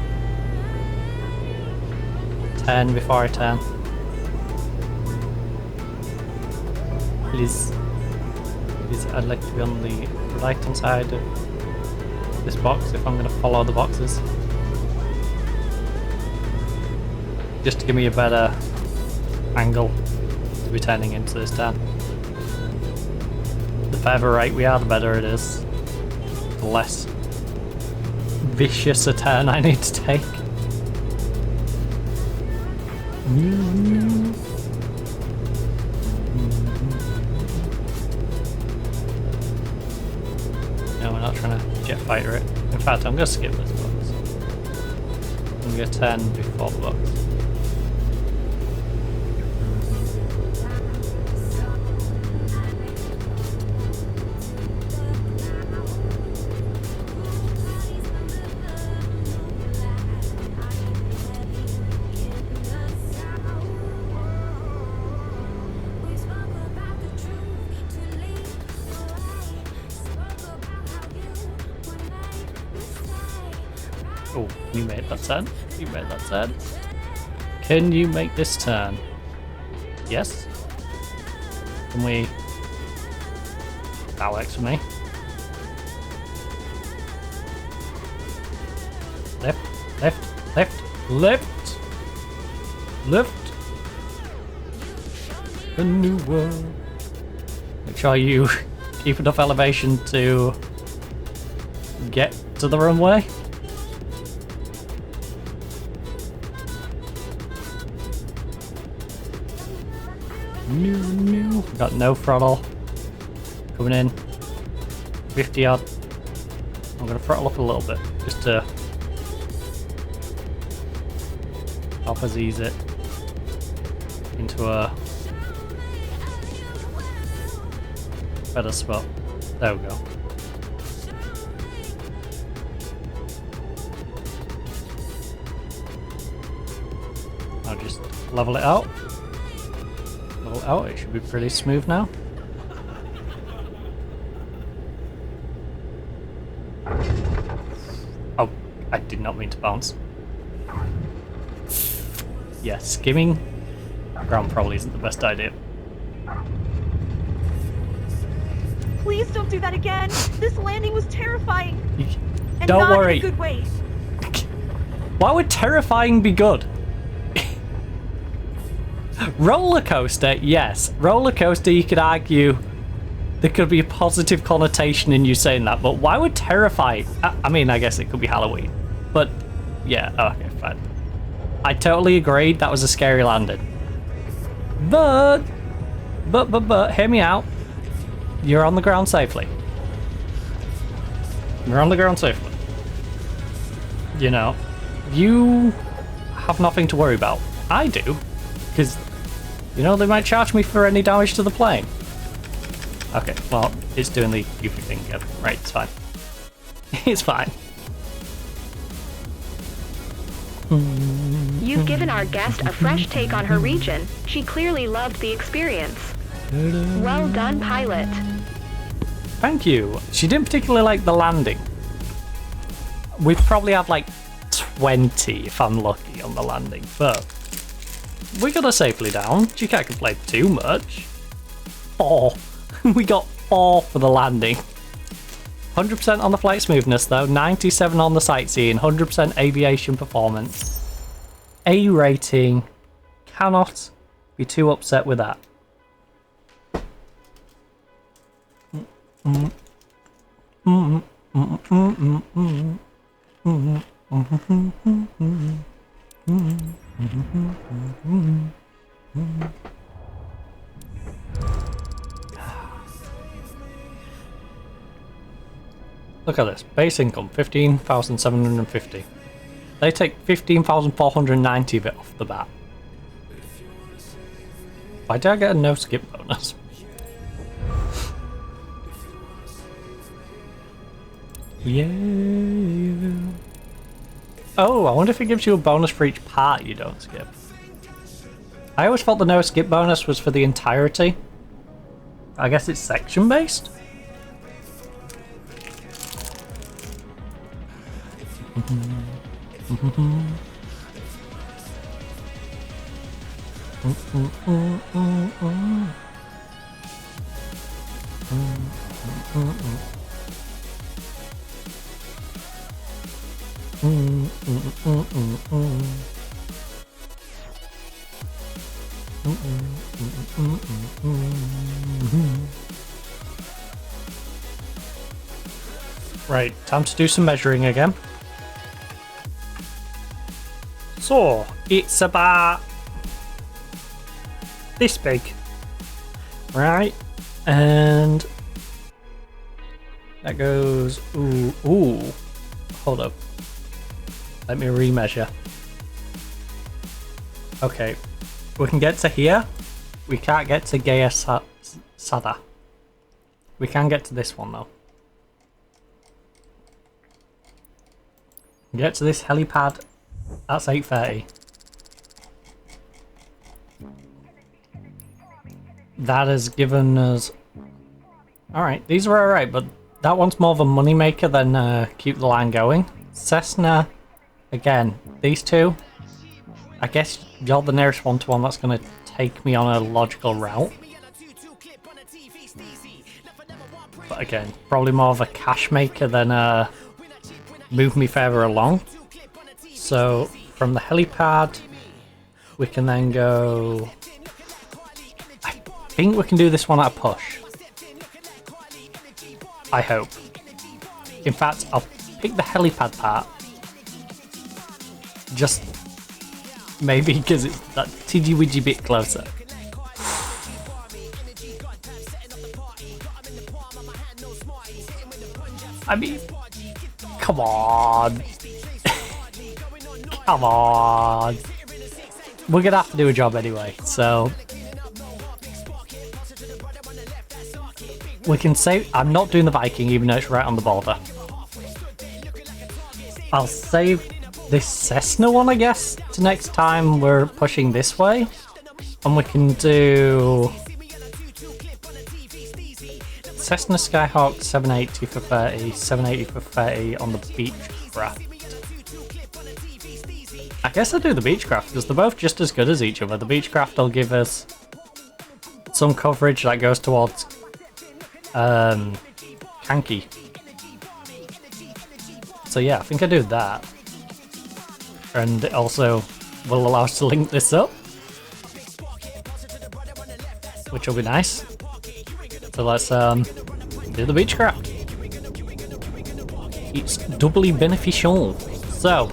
turn before I turn? Please. Please, I'd like to be on the right hand side of this box if I'm going to follow the boxes. Just to give me a better angle to be turning into this turn. The further right we are, the better it is. The less vicious a turn I need to take. No, we're not trying to jet fighter it. In fact, I'm going to skip this box. I'm going to turn before the box. Oh, you made that turn. You made that turn. Can you make this turn? Yes. Can we? That works for me. Left, left, left, left, left. A new world. Make sure you keep enough elevation to get to the runway. No. Got no throttle. Coming in. 50 odd. I'm going to throttle up a little bit just to help us ease it into a better spot. There we go. I'll just level it out. Out, it should be pretty smooth now. Oh, I did not mean to bounce. Yeah, skimming ground probably isn't the best idea. Please don't do that again. This landing was terrifying. And don't not worry. in a good way. Why would terrifying be good? Roller coaster, yes. Roller coaster, you could argue there could be a positive connotation in you saying that, but why would terrify? I mean, I guess it could be Halloween, but yeah, okay, fine. I totally agreed that was a scary landing. But, hear me out. You're on the ground safely. You're on the ground safely. You know, you have nothing to worry about. I do, because, you know, they might charge me for any damage to the plane. Okay, well, it's doing the goofy thing again. Right, it's fine. It's fine. You've given our guest a fresh take on her region. She clearly loved the experience. Well done, pilot. Thank you. She didn't particularly like the landing. We've probably had like 20 if I'm lucky on the landing, but we got her safely down. She can't complain too much. 4. We got 4 for the landing. 100% on the flight smoothness though, 97 on the sightseeing, 100% aviation performance. A rating. Cannot be too upset with that. Look at this. Base income 15,750. They take 15,490 of it off the bat. Why did I get a no skip bonus? Yeah. Oh, I wonder if it gives you a bonus for each part you don't skip. I always thought the no skip bonus was for the entirety. I guess it's section based? Right, time to do some measuring again. So, it's about this big, right? And that goes, ooh, hold up. Let me remeasure. Okay, we can get to here. We can't get to Gaya Sada. We can get to this one though. Get to this helipad. That's 8:30. That has given us... Alright, these are alright, but that one's more of a money maker than keep the line going. Cessna, again, these two. I guess you're the nearest one-to-one that's going to take me on a logical route. But again, probably more of a cash maker than move me further along. So from the helipad, we can then go... I think we can do this one at a push. I hope. In fact, I'll pick the helipad part. Just maybe because it's that tidgy-widgy bit closer. I mean, come on. Come on. We're gonna have to do a job anyway, so we can save. I'm not doing the Viking even though it's right on the border. I'll save this Cessna one, I guess, to next time we're pushing this way. And we can do Cessna Skyhawk 780 for 30, 780 for 30 on the Beechcraft. I guess I'll do the Beechcraft because they're both just as good as each other. The Beechcraft will give us some coverage that goes towards Kanki. So yeah, I think I do that. And it also will allow us to link this up, which will be nice. So let's do the Beechcraft. It's doubly beneficial. So,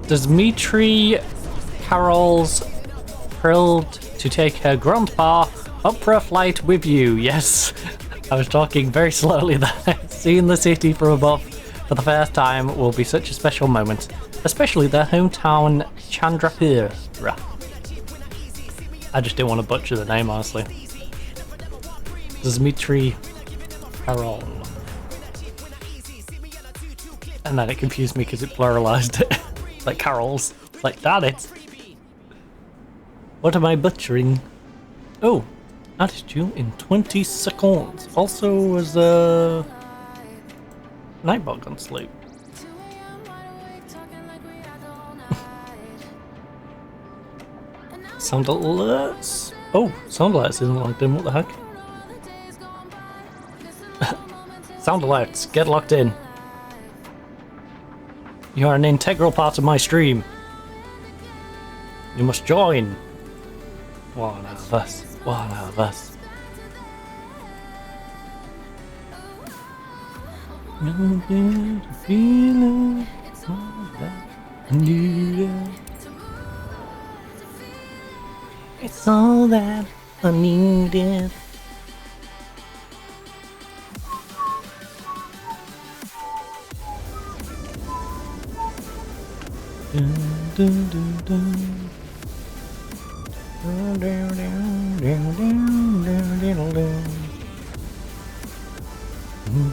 does Dmitri Carol's thrilled to take her grandpa up for a flight with you? Yes, I was talking very slowly there. Seeing the city from above for the first time will be such a special moment, especially their hometown Chandrapur. I just didn't want to butcher the name, honestly. Dmitri Carol. And then it confused me because it pluralized it. Like Carols. Like, damn it. What am I butchering? Oh, that is due in 20 seconds. Also, as a Nightbot gun sleep. Sound alerts. Oh, sound alerts isn't logged in. What the heck? Sound alerts. Get locked in. You are an integral part of my stream. You must join. One of us. One of us. It's all that I needed. Dun, dun, dun, dun. Dun, dun, dun, dun, dun, dun, dun,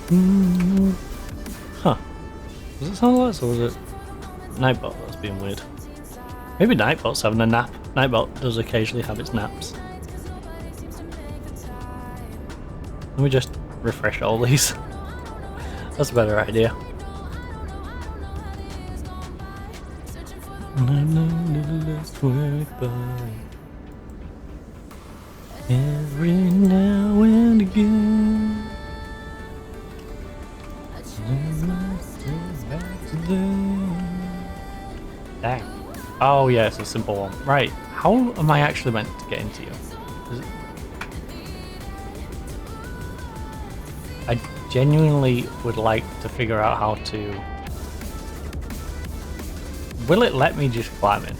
dun. Huh. Was it Sunlight or was it Nightbot that's being weird? Maybe Nightbot's having a nap. Nightbot does occasionally have its naps. Let me just refresh all these. That's a better idea. Every now and again. Dang. Oh yeah, it's a simple one. Right. How am I actually meant to get into you? I genuinely would like to figure out how to... Will it let me just climb in?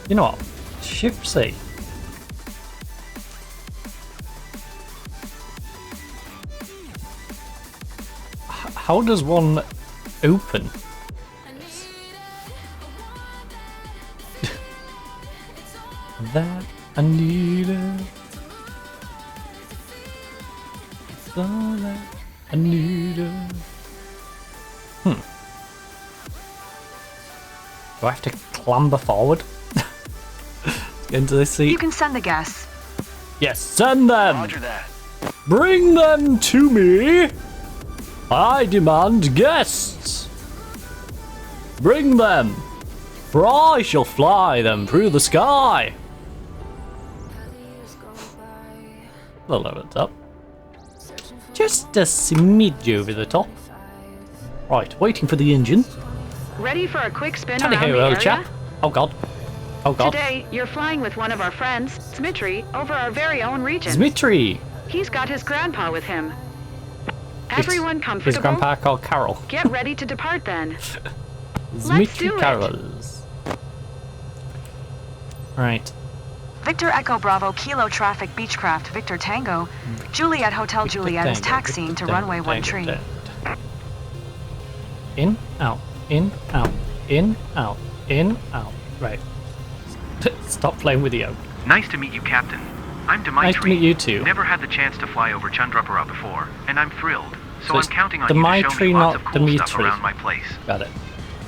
You know what? Shift C. How does one open? That I need it. So that I need it. Do I have to clamber forward? Get into this seat. You can send the guests. Yes, send them. Roger that. Bring them to me. I demand guests. Bring them, for I shall fly them through the sky. A little over the top. Just a smidge over the top. Right, waiting for the engine. Ready for a quick spin Tally around ho, the old area? chap. Oh god. Oh god. Today, you're flying with one of our friends, Smitry, over our very own region. Smitry. He's got his grandpa with him. Everyone comfortable? His grandpa called Carol. Get ready to depart then. Let's do it. Carols. Right. Victor Echo Bravo Kilo Traffic Beechcraft Victor Tango. Juliet Hotel Juliet is taxiing to runway 13. In, out, in, out, in, out, in, out. Right. Stop playing with the yoke. Nice to meet you, Captain. I'm Dimitri. Nice to meet you too. Never had the chance to fly over Chandrapura before, and I'm thrilled. So I'm it's counting on you to show me lots of cool stuff around my place. Got it.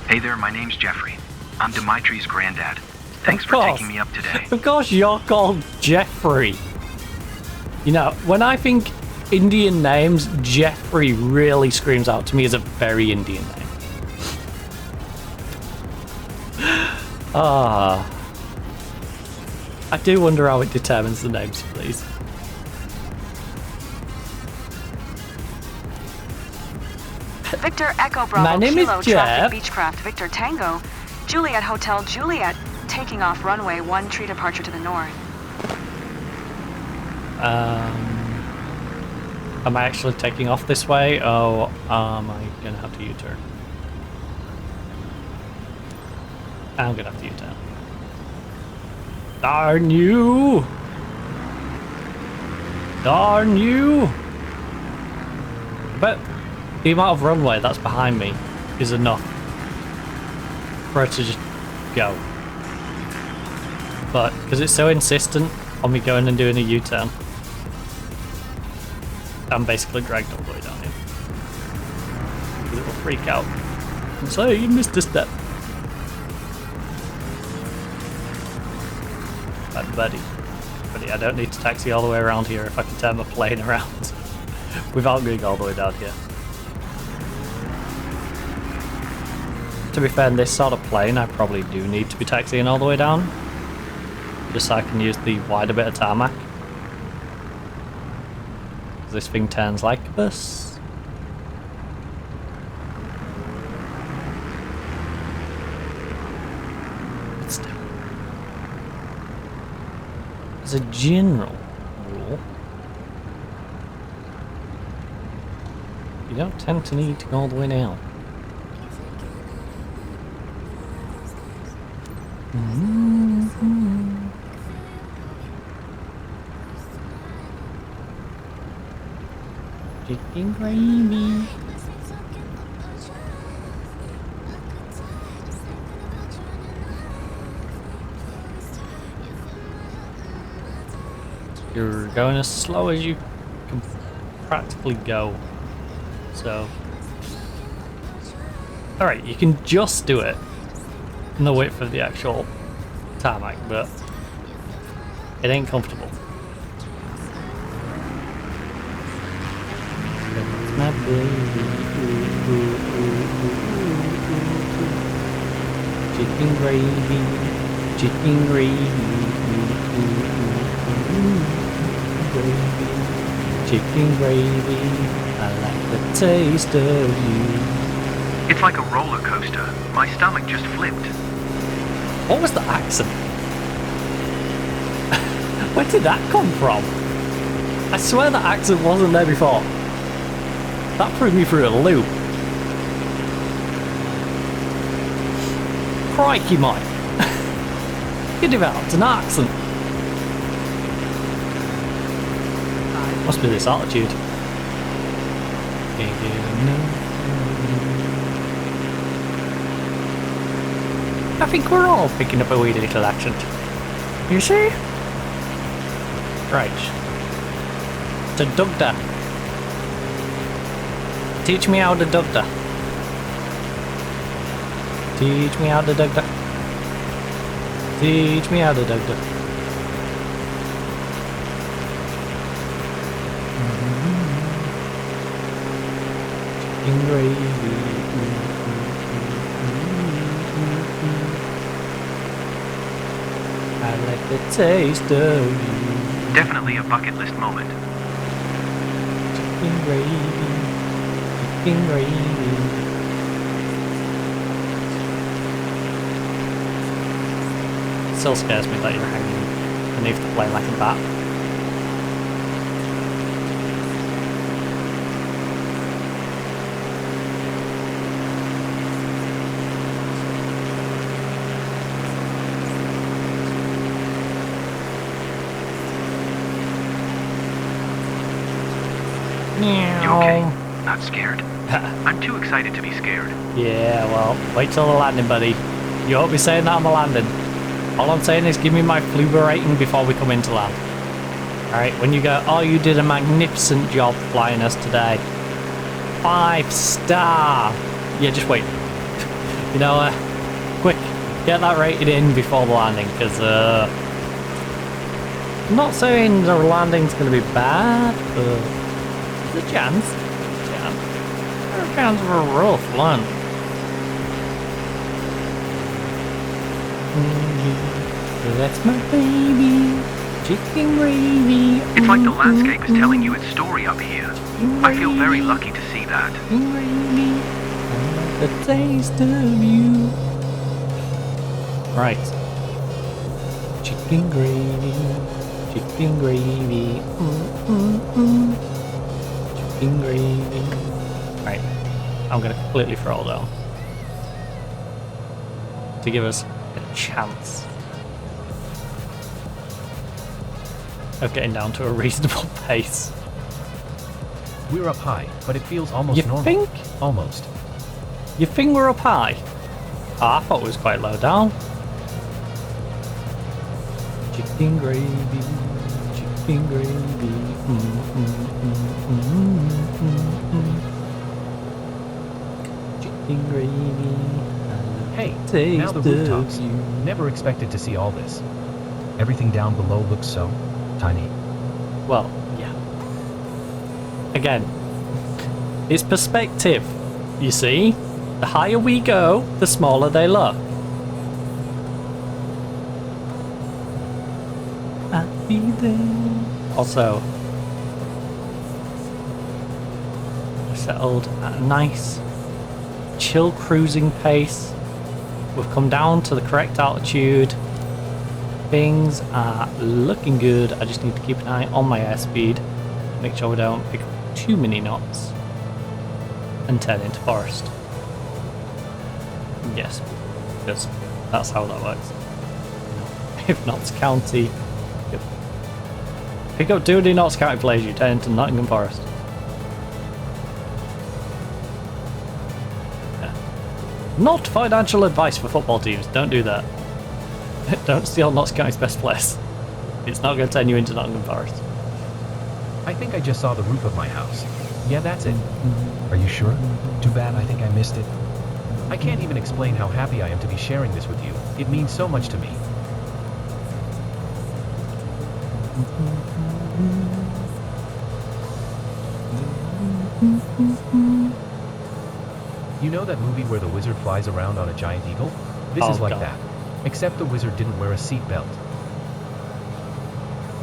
Hey there, my name's Jeffrey. I'm Dimitri's granddad. Thanks for taking me up today. Of course you're called Jeffrey. You know, when I think Indian names, Jeffrey really screams out to me as a very Indian name. Ah. I do wonder how it determines the names, please. Victor Echo Bravo My name Kilo is Jeff. Traffic Beechcraft Victor Tango. Juliet Hotel Juliet taking off runway 13 departure to the north. Am I actually taking off this way? Oh, am I gonna have to U-turn? I'm gonna have to U-turn. Darn you! Darn you! But the amount of runway that's behind me is enough for it to just go. But because it's so insistent on me going and doing a U-turn, I'm basically dragged all the way down here. Because it will freak out and say, you missed a step. But buddy, I don't need to taxi all the way around here if I can turn my plane around without going all the way down here. to be fair, in this sort of plane, I probably do need to be taxiing all the way down. Just so I can use the wider bit of tarmac. This thing turns like a bus. But still. As a general rule, you don't tend to need to go all the way down. Chicken gravy. You're going as slow as you can practically go. So, alright, you can just do it in the width of the actual tarmac, but it ain't comfortable. My baby, chicken gravy, chicken gravy, chicken gravy. I like the taste of you. It's like a roller coaster. My stomach just flipped. What was the accent? Where did that come from? I swear that accent wasn't there before. That threw me through a loop. Crikey, Mike. You developed an accent. Must be this altitude. I think we're all picking up a wee little accent. You see? Right. To Dugda. Teach me how to Dugda. Teach me how to Dugda. Teach me how to Dugda. Chicken gravy. I like the taste of you. Definitely a bucket list moment. Chicken gravy. Chicken gravy. Still scares me that you're hanging beneath the plane like a bat. You okay? Not scared? I'm too excited to be scared. Yeah, well, wait till the landing, buddy. You won't be saying that on the landing. All I'm saying is give me my Fluber rating before we come into land. Alright, when you go, oh, you did a magnificent job flying us today. 5-star. Yeah, just wait. You know, quick, get that rated in before the landing, because, I'm not saying the landing's going to be bad, but there's a chance. There's a chance of a rough land. That's my baby, chicken gravy. It's like the landscape is telling you its story up here. I feel very lucky to see that. Chicken gravy, the taste of you. Right. Chicken gravy, chicken gravy. Chicken gravy. Right. I'm gonna completely throttle down to give us a chance of getting down to a reasonable pace. We're up high, but it feels almost normal. You think? Almost. You think we're up high? Oh, I thought it was quite low down. Chicken gravy, chicken gravy. Chicken gravy. Hey, now the rooftops. Never expected to see all this. Everything down below looks so tiny. Well, yeah. Again, it's perspective, you see? The higher we go, the smaller they look. I'll be there. Also, we're settled at a nice, chill cruising pace. We've come down to the correct altitude. Things are looking good. I just need to keep an eye on my airspeed. Make sure we don't pick up too many knots and turn into forest. Yes, because that's how that works. If Notts County, pick up 200 Notts County players, you turn into Nottingham Forest. Yeah. Not financial advice for football teams. Don't do that. Don't steal Notts County's best players. It's not going to turn you into Nottingham Forest. I think I just saw the roof of my house. Yeah, that's it. Are you sure? Too bad I think I missed it. I can't even explain how happy I am to be sharing this with you. It means so much to me. You know that movie where the wizard flies around on a giant eagle? This is like that. Except the wizard didn't wear a seatbelt.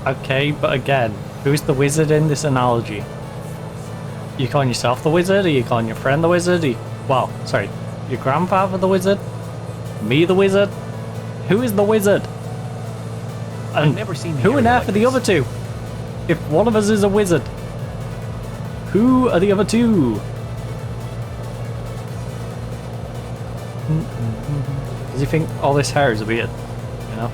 Okay, but again, who's the wizard in this analogy? You calling yourself the wizard? Are you calling your friend the wizard? Well, sorry, your grandfather the wizard? Me the wizard? Who is the wizard? And I've never seen who on earth are the other two? If one of us is a wizard, who are the other two? Does he think all this hair is a beard? You know?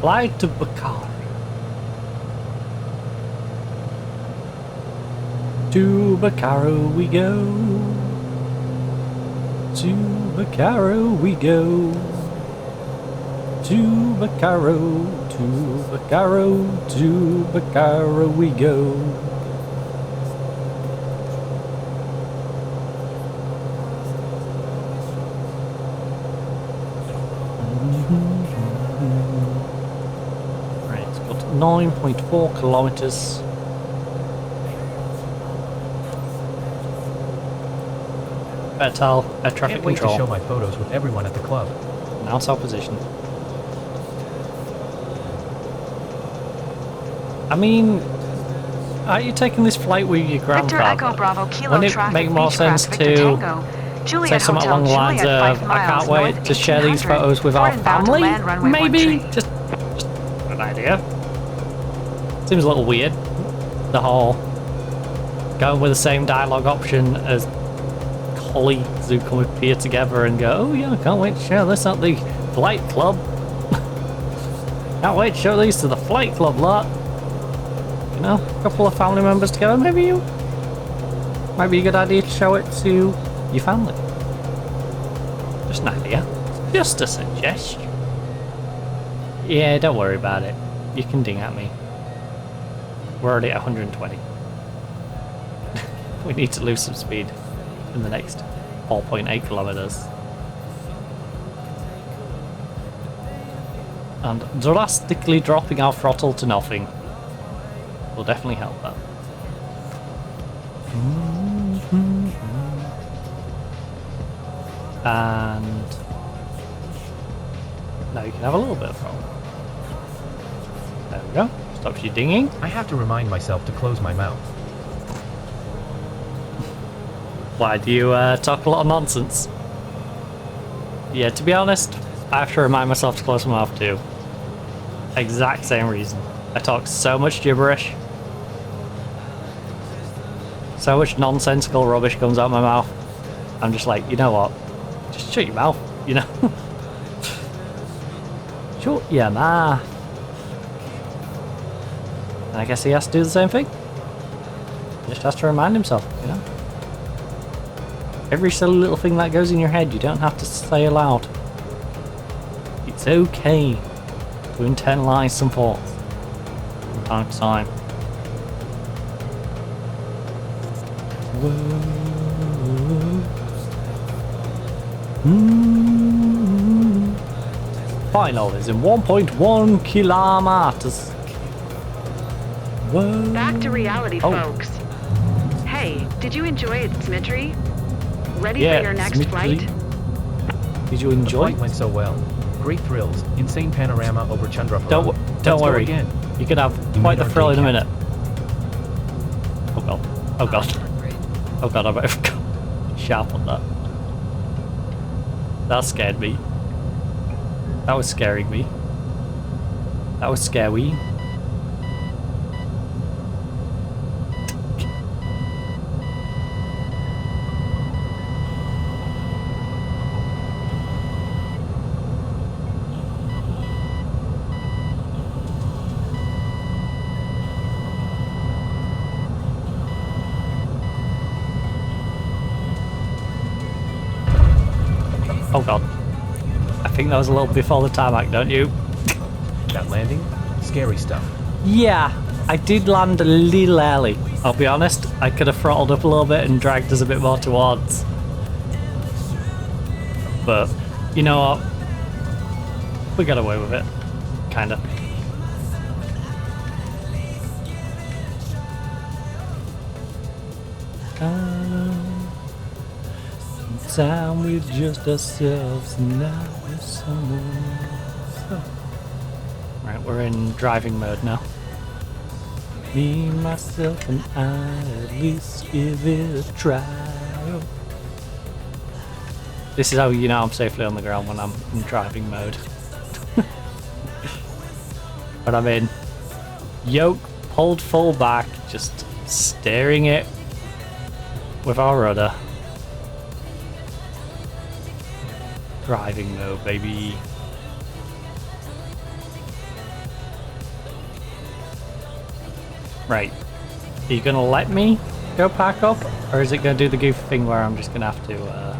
Fly to Bakar. To Bakaro we go. To Bakaro we go. To Bakaro, to Bakaro, to Bakaro we go. Right, it's got 9.4 kilometers. Better tell air traffic Can't wait control. to show my photos with everyone at the club. Announce our position. I mean, are you taking this flight with your grandfather? Victor Echo Bravo Kilo Wouldn't it traffic make more Beechcraft sense Victor to Tango, Juliet say something Hotel along the lines Juliet, of, 5 I can't miles wait north, to share these 1800, photos with our Ford inbound to family? land runway Maybe? 13. Just an idea. Seems a little weird. The whole going with the same dialogue option as colleagues who come appear together and go, oh yeah, I can't wait to share this at the flight club. Can't wait to show these to the flight club lot. You know, a couple of family members together, might be a good idea to show it to your family. Just an idea. Just a suggestion. Yeah, don't worry about it. You can ding at me. We're already at 120. We need to lose some speed in the next 4.8 kilometers. And drastically dropping our throttle to nothing will definitely help that. And now you can have a little bit of throttle. There we go. Stops you dinging. I have to remind myself to close my mouth. Why do you talk a lot of nonsense? Yeah, to be honest, I have to remind myself to close my mouth too. Exact same reason. I talk so much gibberish. So much nonsensical rubbish comes out of my mouth. I'm just like, you know what? Just shut your mouth, you know? Shut your mouth. And I guess he has to do the same thing. He just has to remind himself, you know? Every silly little thing that goes in your head, you don't have to say aloud. It's okay to internalize some thoughts from time to time. Final is in 1.1 kilometers. Whoa. Back to reality, folks. Hey, did you enjoy it, Smitry? Ready for your next flight? Did you enjoy? The flight went so well. Great thrills, insane panorama over Chandrapura. Don't worry. Again. You can have quite the thrill in a minute. Oh god. Oh god. Oh god, I better have got sharp on that. That scared me. That was scaring me. That was scary. Oh god. I think that was a little before the tarmac, don't you? That landing? Scary stuff. Yeah, I did land a little early. I'll be honest, I could have throttled up a little bit and dragged us a bit more towards. But, you know what? We got away with it. Kinda. Time with just ourselves, now with someone else. Right, we're in driving mode now. Me, myself, and I, at least give it a try. This is how you know I'm safely on the ground, when I'm in driving mode. But I'm in yoke pulled full back, just steering it with our rudder. Driving mode, baby. Right. Are you gonna let me go pack up? Or is it gonna do the goofy thing where I'm just gonna have to,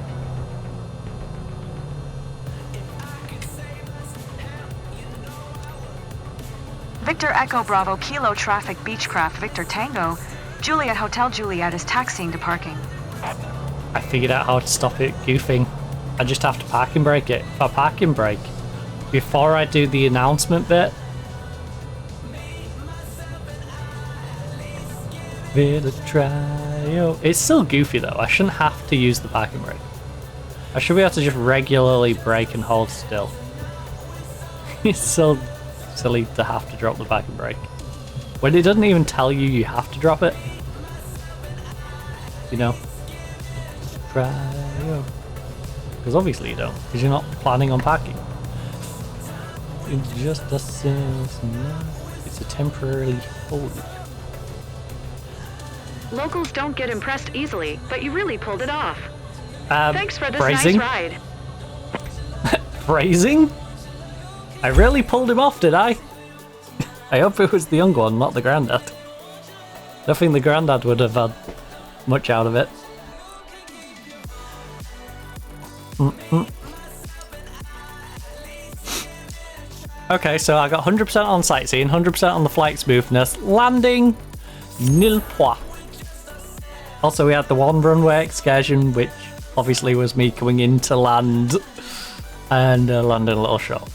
Victor Echo Bravo Kilo Traffic Beechcraft Victor Tango. Juliet Hotel Juliet is taxiing to parking. I figured out how to stop it goofing. I just have to parking brake it. If I parking brake before I do the announcement bit, it's still goofy though. I shouldn't have to use the parking brake. I should be able to just regularly brake and hold still. It's so silly to have to drop the parking brake when it doesn't even tell you have to drop it. You know? Because obviously you don't, because you're not planning on packing. It's just a sense now. It's a temporarily hold. Locals don't get impressed easily, but you really pulled it off. Thanks for this phrasing? nice ride. Phrasing? I really pulled him off, did I? I hope it was the young one, not the granddad. I don't think the granddad would have had much out of it. Okay, so I got 100% on sightseeing, 100% on the flight smoothness, landing, nil point. Also, we had the one runway excursion, which obviously was me coming in to land and landing a little short.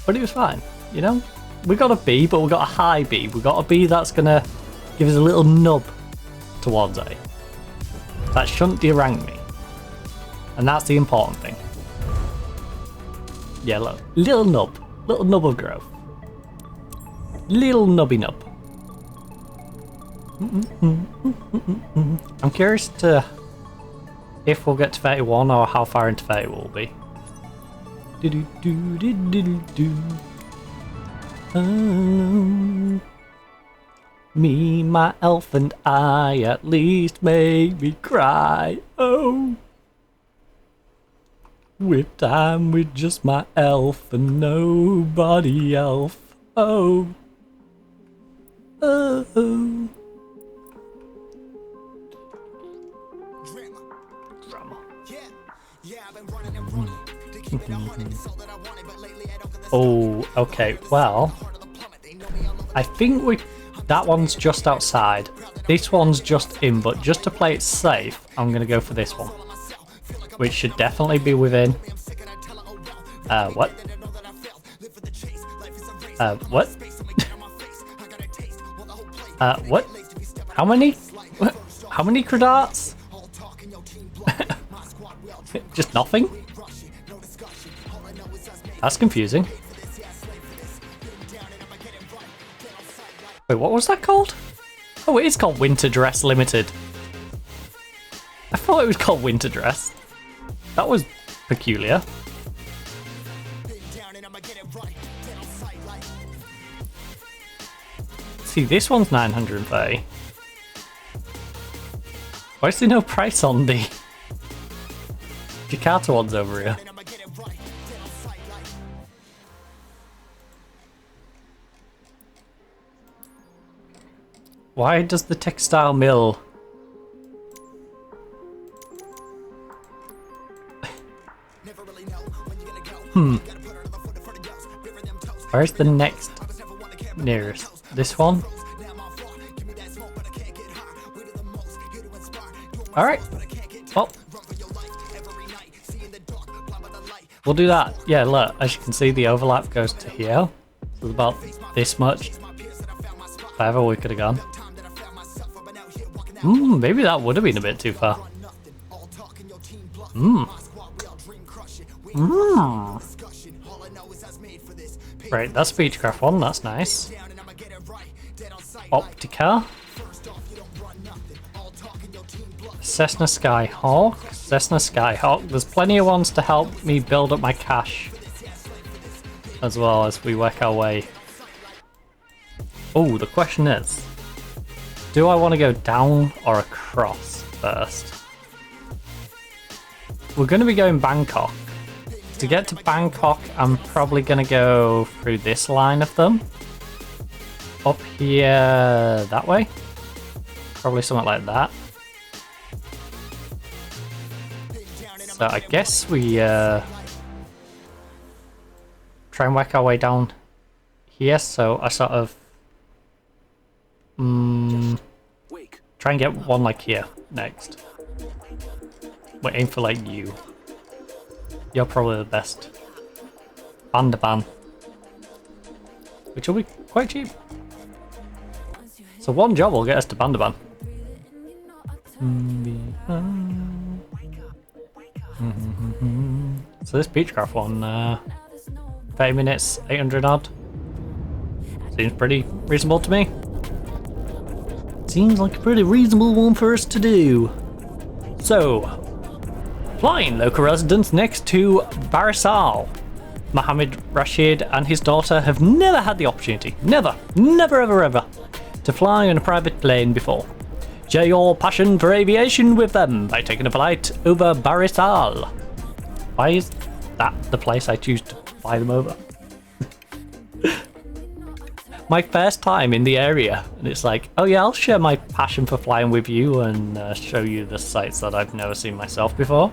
But it was fine, you know? We got a B, but we got a high B. We got a B that's gonna give us a little nub towards A. That shouldn't derank me. And that's the important thing. Yeah, look. Little nub of growth. Little nubby nub. I'm curious to if we'll get to 31 or how far into 30 we'll be. Me, my elf, and I at least made me cry. Oh. With time with just my elf and nobody else. Oh. Oh. Oh, okay, well, I think that one's just outside. This one's just in, but just to play it safe, I'm gonna go for this one. which should definitely be within. What? What? What? How many? How many credits? Just nothing? That's confusing. Wait, what was that called? Oh, it is called Winter Dress Limited. I thought it was called Winter Dress. That was peculiar. See, this one's 930. Why is there no price on the Jakarta ones over here? Why does the textile mill... Where's the next nearest? This one? Alright. Well. We'll do that. Yeah, look, as you can see, the overlap goes to here. So it's about this much. If ever we could have gone. Maybe that would have been a bit too far. Right, that's Beechcraft one, that's nice. Optica. Cessna Skyhawk. Cessna Skyhawk. There's plenty of ones to help me build up my cash. As well as we work our way. Oh, the question is, do I want to go down or across first? We're going to be going Bangkok. To get to Bangkok, I'm probably going to go through this line of them. Up here, that way. Probably something like that. So I guess we try and work our way down here. So I sort of try and get one like here next. We're aiming for like you. You're probably the best. Bandaban. Which will be quite cheap. So one job will get us to Bandaban. So this Beechcraft one, 30 minutes, 800 odd. Seems pretty reasonable to me. Seems like a pretty reasonable one for us to do. So, flying local residents next to Barisal. Mohammed Rashid and his daughter have never had the opportunity, never ever, to fly on a private plane before. Share your passion for aviation with them by taking a flight over Barisal. Why is that the place I choose to fly them over? My first time in the area, and it's like, oh yeah, I'll share my passion for flying with you and show you the sights that I've never seen myself before.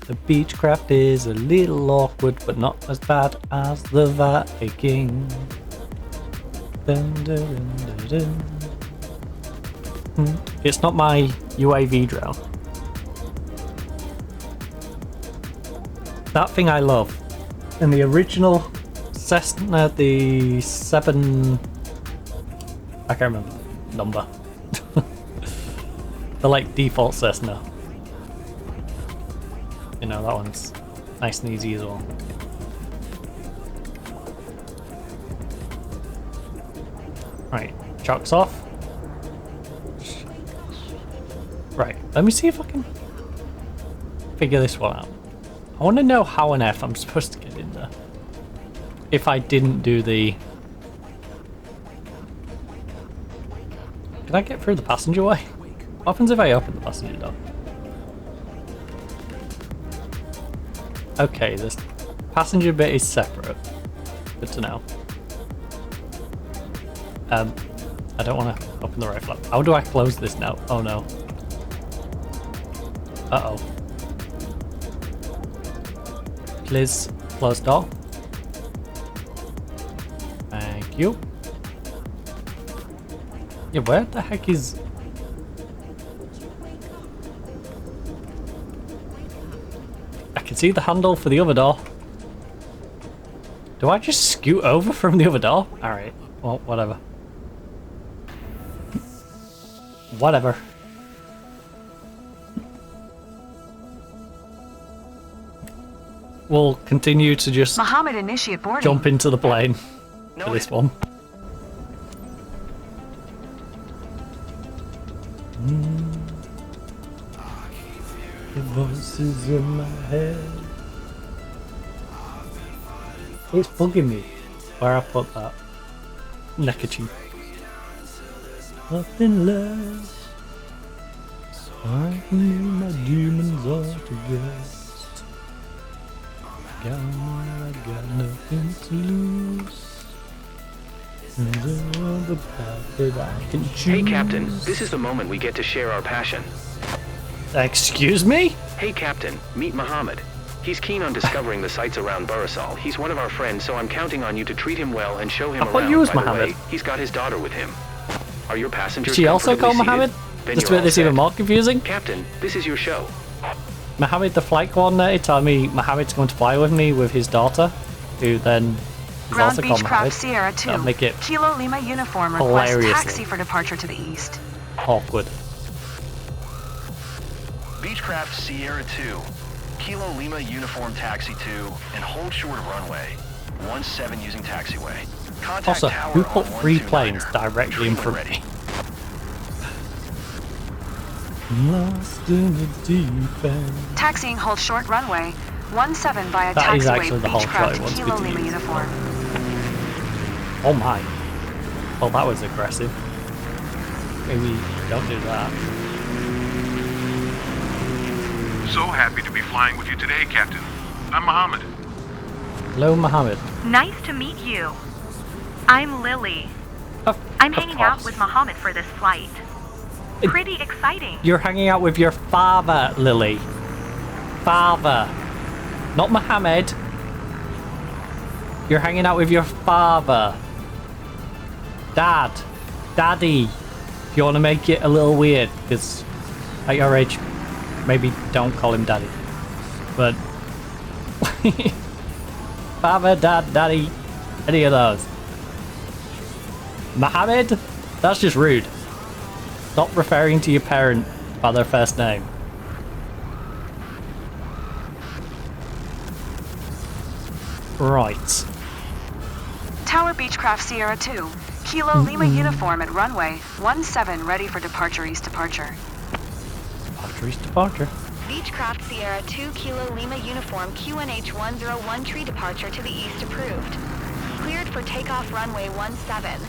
The Beechcraft is a little awkward, but not as bad as the Viking. Dun, dun, dun, dun, dun. It's not my UAV drone. That thing I love. In the original Cessna, the 7... I can't remember the number. The like default Cessna. You know, that one's nice and easy as well. Right, chocks off. Right, let me see if I can figure this one out. I want to know how on earth I'm supposed to get in there. If I didn't do the... Can I get through the passenger way? What happens if I open the passenger door? Okay, this passenger bit is separate. Good to know. I don't want to open the right flap. How do I close this now? Oh no. Uh-oh. Please close door. Thank you. Yeah, where the heck is... I can see the handle for the other door. Do I just scoot over from the other door? Alright, well, whatever. Whatever. We'll continue to just Mohammed, initiate boarding. jump into the plane for this one. The voices in my head. It's bugging me where I put that neckerchief. Nothing less. I need my demons all together. I got nothing to lose. The path that I can choose. Hey, Captain, this is the moment we get to share our passion. Excuse me? Hey, Captain, meet Mohammed. He's keen on discovering the sights around Burasal. He's one of our friends, so I'm counting on you to treat him well and show him around. thought you was By the Mohammed. way, he's got his daughter with him. Are your passengers Is she also called comfortably Mohammed? seated? Then Just to you're make this all even set. more confusing. Captain, this is your show. Mohammed, the flight coordinator, told me Mohammed's going to fly with me with his daughter, who then is Ground also called Mohammed. Beechcraft Sierra 2. That'll make it Kilo Lima uniform request hilariously taxi for departure to the east. awkward. Beechcraft Sierra 2, Kilo Lima uniform taxi 2, and hold short of runway 17 using taxiway. Contact Also, tower who put on 3 129er. planes directly in front of me? Lost in the deep end. Taxiing hold short runway 17 via That is taxiway actually the whole shot it Beechcraft wants me Kilo to Lima use. uniform. Oh my. Well, that was aggressive. Maybe don't do that. So happy to be flying with you today, Captain. I'm Mohammed. Hello, Mohammed. Nice to meet you. I'm Lily. I'm hanging out with Mohammed for this flight. Pretty exciting. You're hanging out with your father, Lily. Father. Not Mohammed. You're hanging out with your father. Dad. Daddy. If you want to make it a little weird, because at your age, maybe don't call him daddy. But father, dad, daddy, any of those. Mohammed? That's just rude. Stop referring to your parent by their first name. Right. Tower Beechcraft Sierra 2. Kilo Lima uniform at runway 17 ready for departure east departure. Departure east departure. Beechcraft Sierra 2 Kilo Lima uniform QNH 101 tree departure to the east approved. Cleared for takeoff runway 17.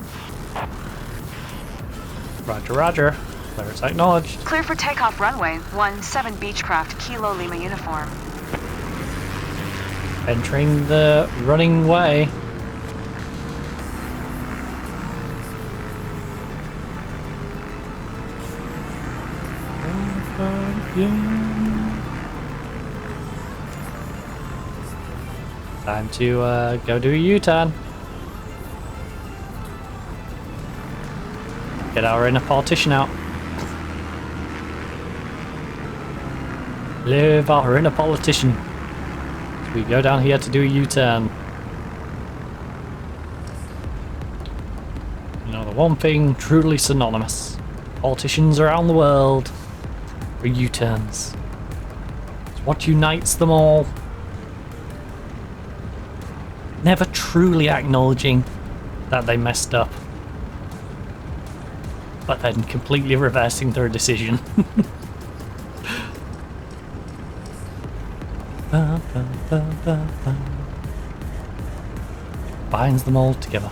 Roger, roger. Clearance acknowledged. Clear for takeoff runway 17 Beechcraft Kilo Lima uniform. Entering the running way. Time to go do a U-turn. Get our inner politician out. Live our inner politician. We go down here to do a U-turn. You know, the one thing truly synonymous. Politicians around the world for U-turns. It's what unites them all. Never truly acknowledging that they messed up. But then completely reversing their decision. Binds them all together.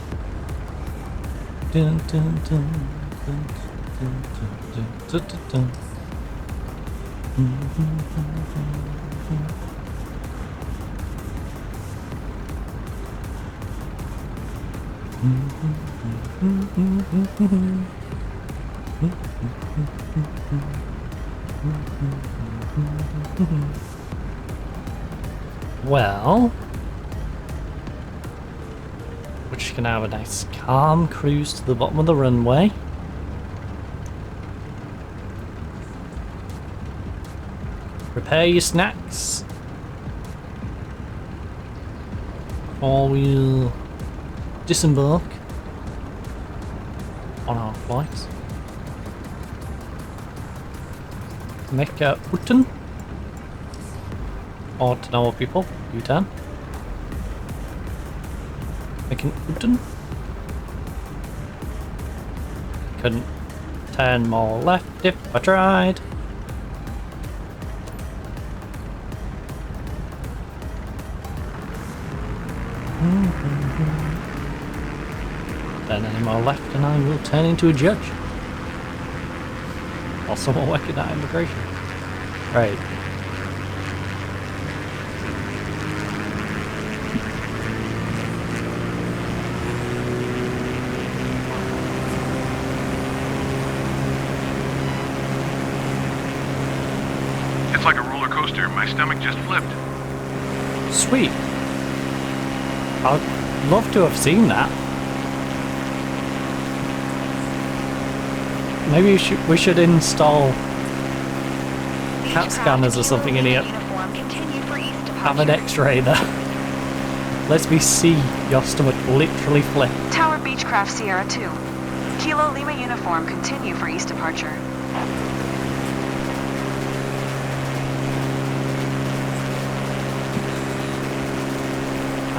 Dun, dun, dun, dun, dun, dun, dun, dun, dun. Well, we're just gonna have a nice calm cruise to the bottom of the runway. Prepare your snacks. Or we'll disembark on our flights. Make a Utten. Or to know people, U-turn. Make an Utten. Couldn't turn more left if I tried. Turn any more left and I will turn into a judge. Or someone working at immigration. Right. It's like a roller coaster. My stomach just flipped. Sweet. I'd love to have seen that. Maybe we should install CAT scanners or something in here. Have an X-ray there. Let me see your stomach literally flip. Tower Beechcraft Sierra 2. Kilo Lima uniform, continue for east departure.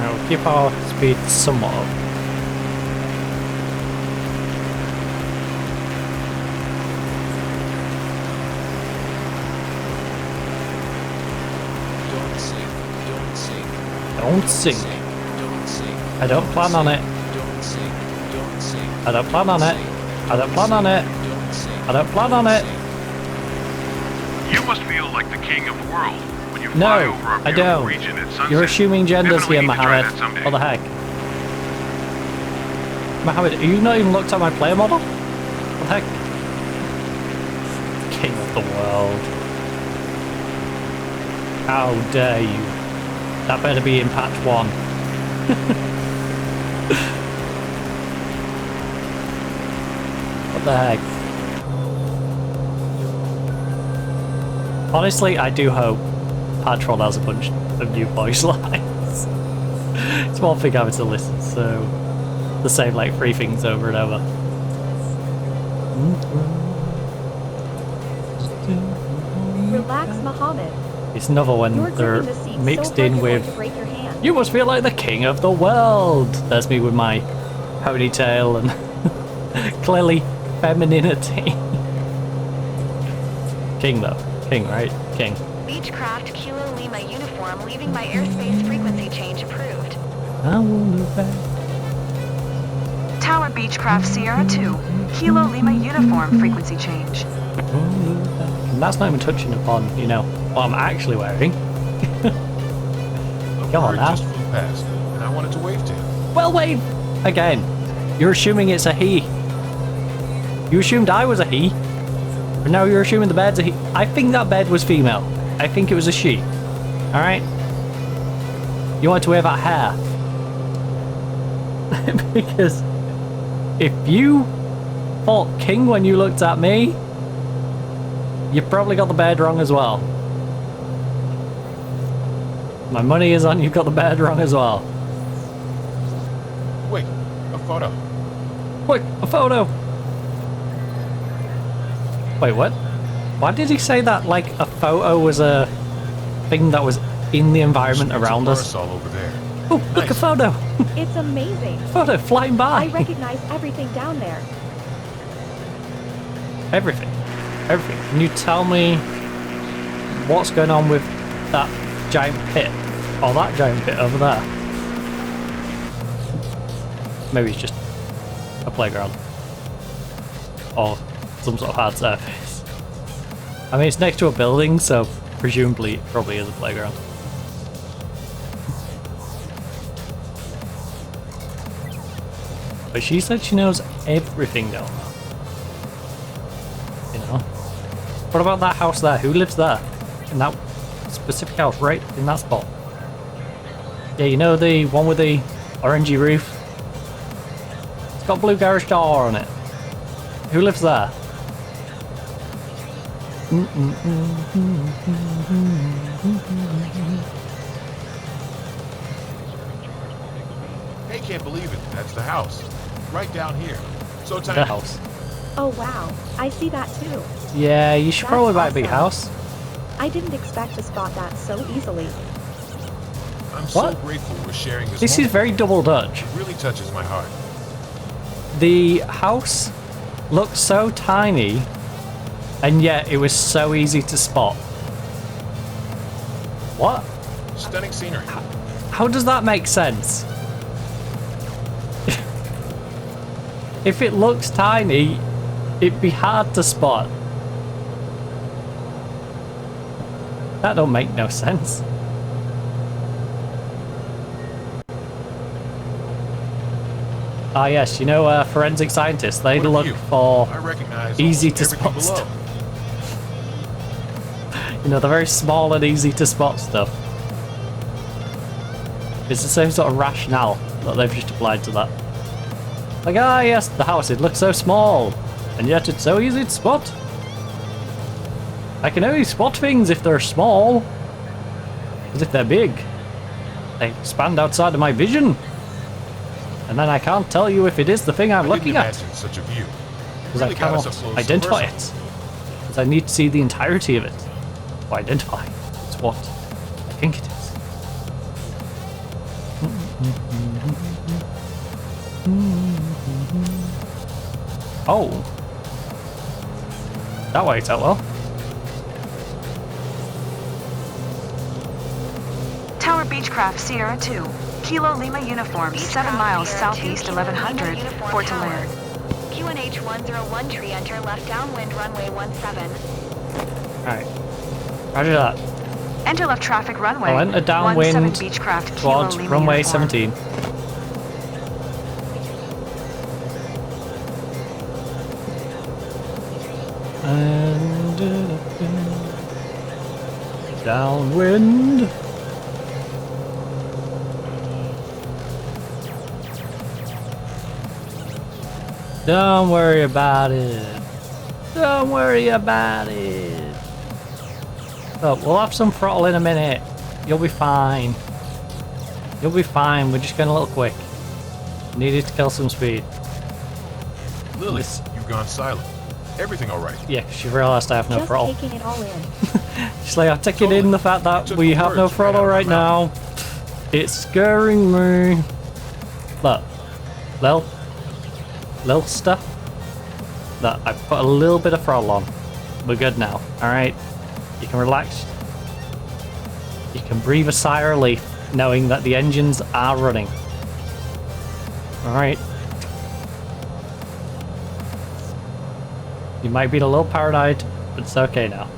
I'll keep our speed somewhat up. Don't sing, don't sing. Don't sing. Don't sing. I don't plan on it. Don't sing, don't sing. I don't plan on it. I don't plan on it. I don't plan on it. You must feel like the king of the world when you fly No, over our I beautiful don't. region at sunset. You're assuming genders Definitely here, need to try Mohammed. that someday. What the heck? Mohammed, are you not even looked at my player model? What the heck? King of the world. How dare you? That better be in patch 1. What the heck? Honestly, I do hope patch 1 has a bunch of new voice lines. It's one thing having to listen, so the same like 3 things over and over. Relax, Mohammed. It's another one You're they're gripping the seat mixed so hard in you're going with to break your hand. you must feel like the king of the world. There's me with my ponytail and clearly femininity. King though. King, right? King. Beechcraft Kilo Lima uniform leaving by airspace frequency change approved. I will look back. Tower Beechcraft Sierra 2. Kilo Lima uniform, frequency change. And that's not even touching upon, you know, what I'm actually wearing. Come on now. Just flew past, and I wanted to wave to him. Well, wait. Again, you're assuming it's a he. You assumed I was a he. But now you're assuming the bed's a he. I think that bed was female. I think it was a she. Alright? You want to wear that hair. Because if you thought king when you looked at me, you probably got the bed wrong as well. My money is on you got the bed wrong as well. Wait, a photo. Wait, a photo! Wait, what? Why did he say that like a photo was a thing that was in the environment around us? All over there. Oh, look, a photo! It's amazing. Photo flying by! I recognize everything down there. Everything. Everything. Can you tell me what's going on with that giant pit? Or that giant pit over there? Maybe it's just a playground. Or some sort of hard surface. I mean, it's next to a building, so presumably it probably is a playground. But she said she knows everything down there. You know? What about that house there? Who lives there? In that specific house, right in that spot? Yeah, you know the one with the orangey roof? It's got a blue garage door on it. Who lives there? Hey, can't believe it. That's the house. Right down here. So tiny. The house. Oh wow, I see that too. Yeah, you should That's probably buy a big awesome. house. I didn't expect to spot that so easily. I'm so What? grateful we're sharing this This is moment. very double Dutch. It really touches my heart. The house looked so tiny, and yet it was so easy to spot. What? Stunning scenery. How does that make sense? If it looks tiny, it'd be hard to spot. That don't make no sense. Ah yes, you know, forensic scientists, they look for I recognize easy almost to spot everything below. stuff. You know, the very small and easy to spot stuff. It's the same sort of rationale that they've just applied to that. Like, ah yes, the house, it looks so small, and yet it's so easy to spot. I can only spot things if they're small, because if they're big, they expand outside of my vision. And then I can't tell you if it is the thing I'm looking at. Imagine such a view. Because Really I got us cannot up close and identify it. personal. Because I need to see the entirety of it. Or identify. It's what I think it is. Oh. That worked out well. Tower Beechcraft Sierra 2. Kilo Lima uniform, 7 miles southeast 1100, for to land. QNH 101 tree enter left downwind runway 17. Alright. Roger that. Enter left traffic runway. I'll enter downwind 17 Beechcraft Kilo towards Lima runway uniform. 17. And downwind. Don't worry about it. Don't worry about it. Oh, we'll have some throttle in a minute. You'll be fine. You'll be fine. We're just going a little quick. Needed to kill some speed. Lily, you've gone silent. Everything all right? Yeah, because she realised I have no Just throttle. taking it all in. She's like, I'm taking in the fact that we have no throttle right now. It's scaring me. Look. Lil stuff. Look, I put a little bit of throttle on. We're good now. Alright? You can relax. You can breathe a sigh of relief knowing that the engines are running. Alright? You might be a little paranoid, but it's okay now.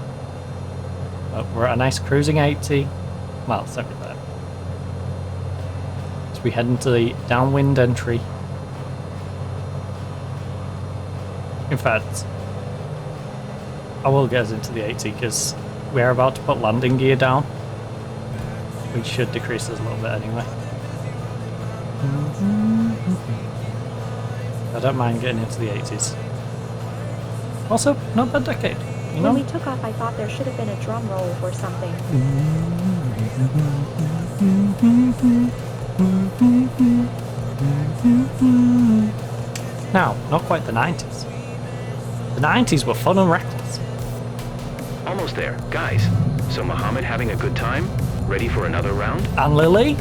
We're at a nice cruising 80. Well, 75. As we head into the downwind entry. In fact, I will get us into the 80 because we are about to put landing gear down. We should decrease this a little bit anyway. I don't mind getting into the 80s. Also, not bad decade, you know? When we took off, I thought there should have been a drum roll or something. Now, not quite the 90s. The 90s were fun and reckless. Almost there. Guys, so Mohammed having a good time? Ready for another round? And Lily?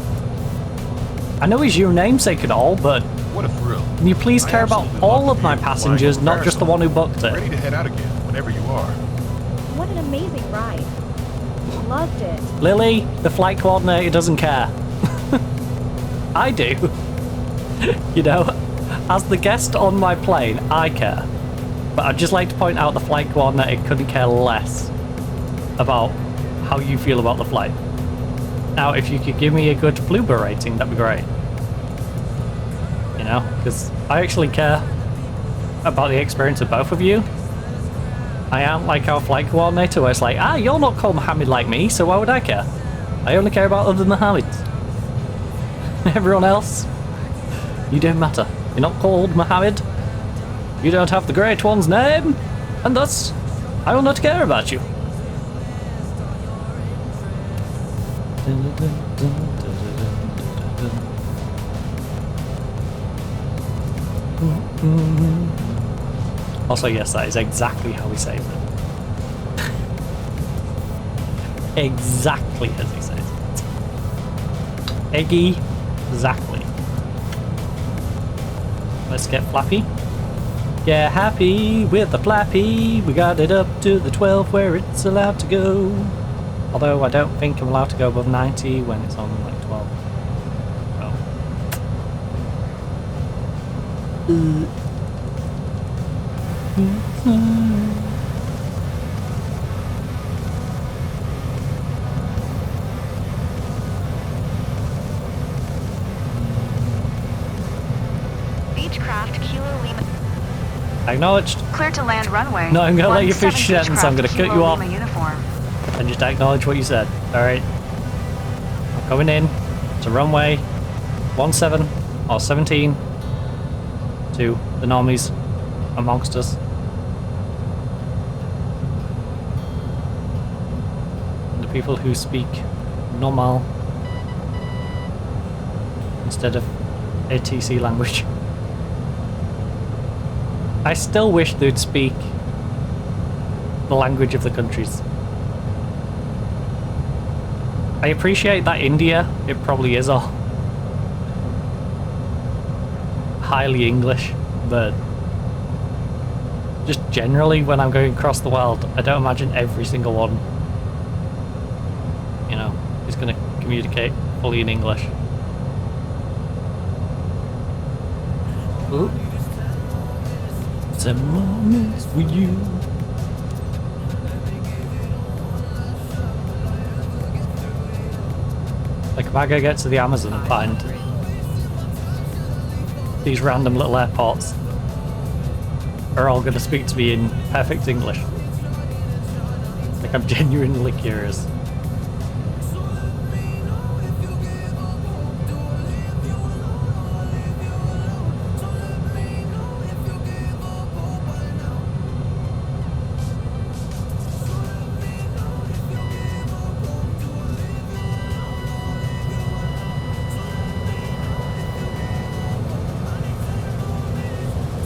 I know he's your namesake and all, but what a thrill. Can you please care about all of my passengers, not just the one who booked it? Ready to head out again whenever you are. What an amazing ride. Loved it. Lily, the flight coordinator doesn't care. I do. You know, as the guest on my plane, I care. But I'd just like to point out the flight coordinator couldn't care less about how you feel about the flight. Now, if you could give me a good Bluebird rating, that'd be great. You know, because I actually care about the experience of both of you. I am like our flight coordinator where it's like, you're not called Mohammed like me, so why would I care? I only care about other Mohammeds. Everyone else, you don't matter. You're not called Mohammed. You don't have the Great One's name, and thus, I will not care about you. Also, yes, that is exactly how he says it. Exactly as he says it. Eggy, exactly. Let's get Flappy. Get happy with the Flappy. We got it up to the 12 where it's allowed to go. Although I don't think I'm allowed to go above 90 when it's on like 12. Beechcraft Kilo Lima. Acknowledged. Clear to land runway. No, I'm gonna let you finish your sentence. I'm gonna cut you off. Uniform. And just acknowledge what you said. Alright. I'm coming in to runway 17 or 17 to the normies amongst us. And the people who speak normal instead of ATC language. I still wish they'd speak the language of the countries. I appreciate that India, it probably is all highly English, but just generally when I'm going across the world, I don't imagine every single one, you know, is going to communicate fully in English. Ooh. Some moments with you. Like if I go get to the Amazon and find these random little airports are all going to speak to me in perfect English. Like I'm genuinely curious.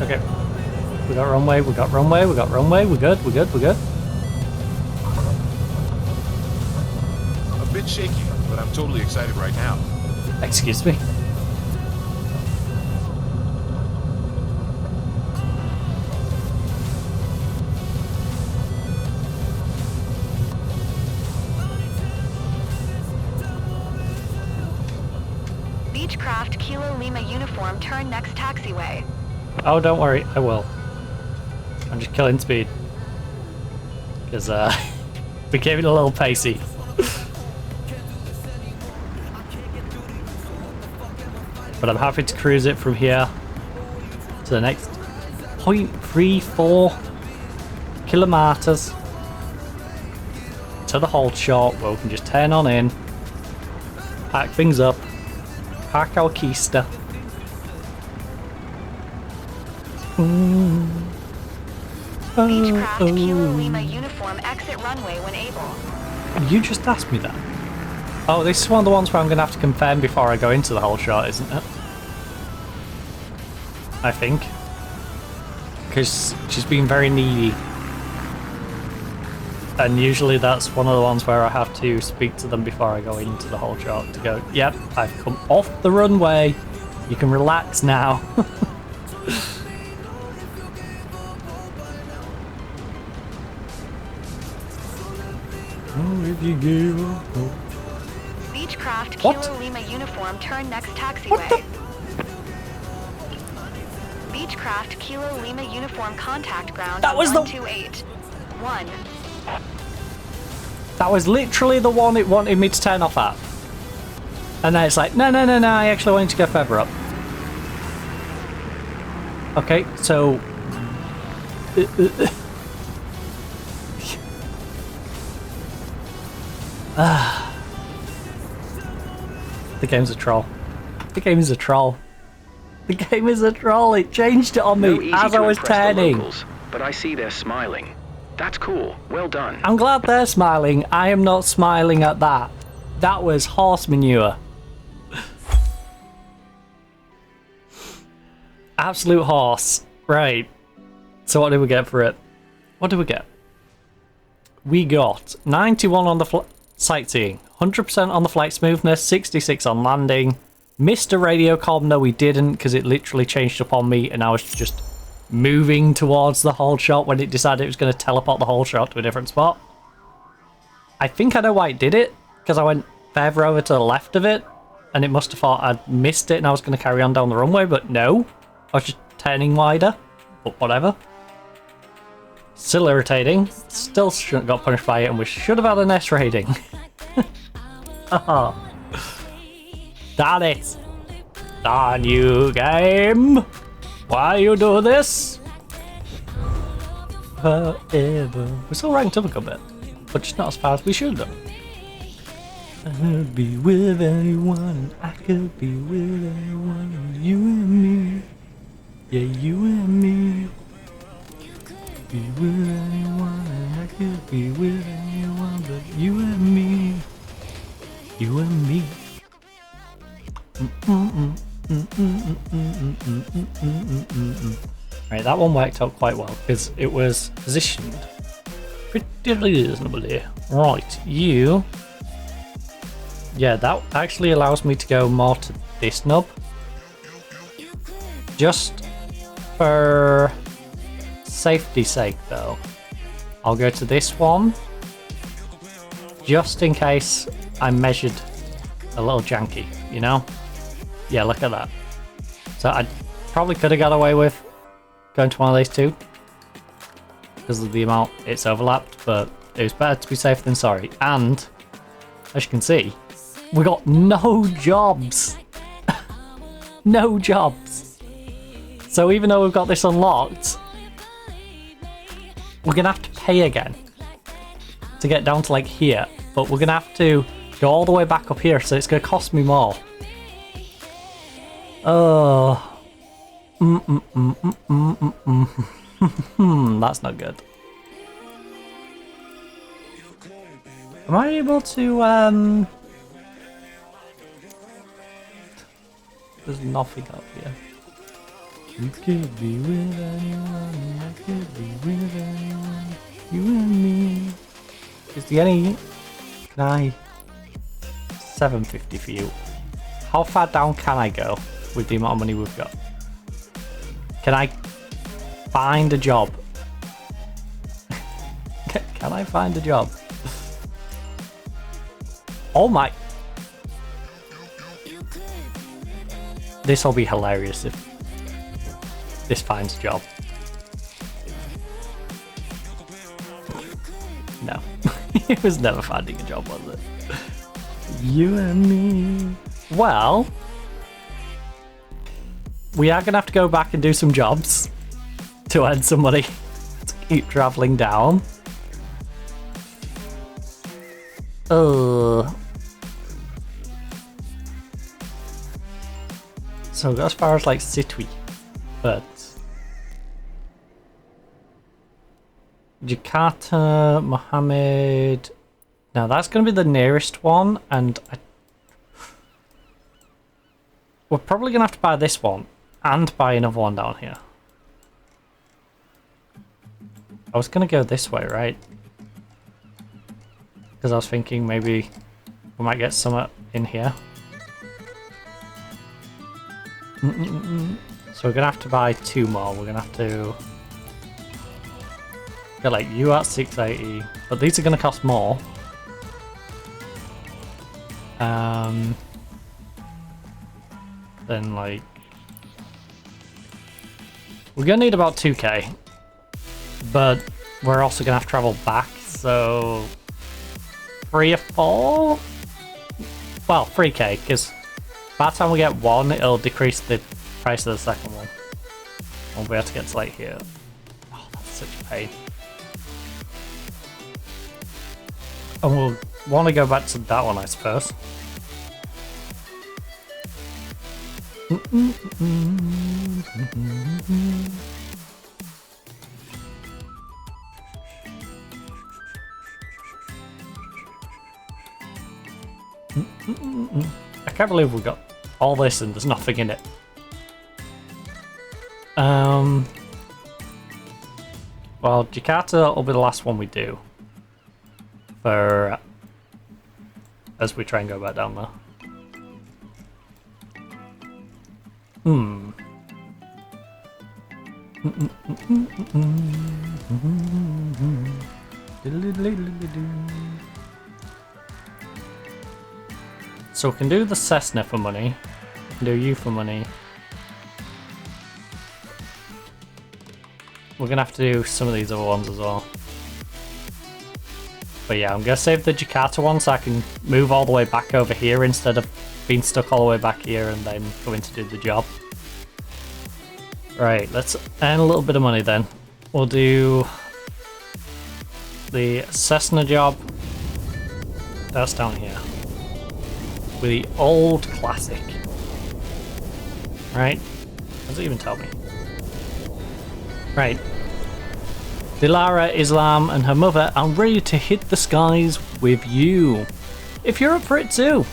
Okay. We got runway, we got runway, we got runway, we're good, we're good, we're good. A bit shaky, but I'm totally excited right now. Excuse me. Beechcraft Kilo Lima uniform, turn next taxiway. Oh, don't worry, I will. I'm just killing speed. Because, became a little pacey. But I'm happy to cruise it from here to the next 0.34 kilometers to the hold short where we can just turn on in, pack things up, park our keister. Beechcraft Kilo Lima uniform, exit runway when able. You just asked me that. Oh, this is one of the ones where I'm going to have to confirm before I go into the whole shot, isn't it? I think. Because she's been very needy. And usually that's one of the ones where I have to speak to them before I go into the whole shot to go, yep, I've come off the runway. You can relax now. Oh, if you gave up. Beechcraft Kilo Lima uniform, turn next taxiway. Beechcraft Kilo Lima uniform, contact ground. That was 1281. That was literally the one it wanted me to turn off at. And then it's like, no, no, no, no, I actually wanted to go further up. Okay, so... The game's a troll. The game is a troll. The game is a troll. It changed it on me as I was turning. Locals, but I see they're smiling. That's cool. Well done. I'm glad they're smiling. I am not smiling at that. That was horse manure. Absolute horse. Right. So what did we get for it? What did we get? We got 91 on the sightseeing, 100% on the flight smoothness, 66 on landing. Missed a radio comm. No, we didn't, because it literally changed up on me and I was just moving towards the whole shot when it decided it was going to teleport the whole shot to a different spot. I think I know why it did it, because I went further over to the left of it and it must have thought I'd missed it and I was going to carry on down the runway, but no. I was just turning wider, but whatever. Still irritating. Still shouldn't have got punished by it and we should have had an S rating. Oh. Darn it. Darn you, game. Why you do this? Forever. We're still ranked up a good bit, but just not as far as we should have. I could be with anyone. I could be with anyone. You and me. Yeah, you and me. Be with anyone, and I could be with anyone, but you and me. You and me. Right, that one worked out quite well because it was positioned pretty reasonably. Right, you. Yeah, that actually allows me to go more to this knob. Just for safety's sake, though, I'll go to this one just in case I measured a little janky, you know? Yeah, look at that. So I probably could have got away with going to one of these two because of the amount it's overlapped, but it was better to be safe than sorry. And as you can see, we got no jobs. No jobs. So even though we've got this unlocked, we're gonna have to pay again to get down to like here, but we're gonna have to go all the way back up here, so it's gonna cost me more. Oh, that's not good. Am I able to? There's nothing up here. You could be with anyone, I could be with anyone, you and me. Is there any... Can I... 750 for you. How far down can I go with the amount of money we've got? Can I find a job? Can I find a job? Oh my... This will be hilarious if this finds a job. No. It was never finding a job, was it? You and me. Well, we are going to have to go back and do some jobs to earn some money to keep travelling down. So we got as far as like Sitwi. But Jakarta, Mohammed. Now that's going to be the nearest one, and we're probably going to have to buy this one and buy another one down here. I was going to go this way, right? Because I was thinking maybe we might get some in here. So we're gonna have to buy two more. We're gonna have to get like you at 680, but these are gonna cost more. Then like we're gonna need about 2k, but we're also gonna have to travel back, so 3 or 4. Well, 3k, because by the time we get one, it'll decrease the price of the second one. We'll be able to get to like here. Oh, that's such a pain. And we'll want to go back to that one, I suppose. I can't believe we got all this and there's nothing in it. Well, Jakarta will be the last one we do. For as we try and go back down there. So we can do the Cessna for money. We can do you for money. We're gonna have to do some of these other ones as well. But yeah, I'm gonna save the Jakarta one so I can move all the way back over here instead of being stuck all the way back here and then going to do the job. Right, let's earn a little bit of money then. We'll do the Cessna job. That's down here. With the old classic. Right? Does it even tell me? Right. Dilara, Islam, and her mother are ready to hit the skies with you. If you're up for it too,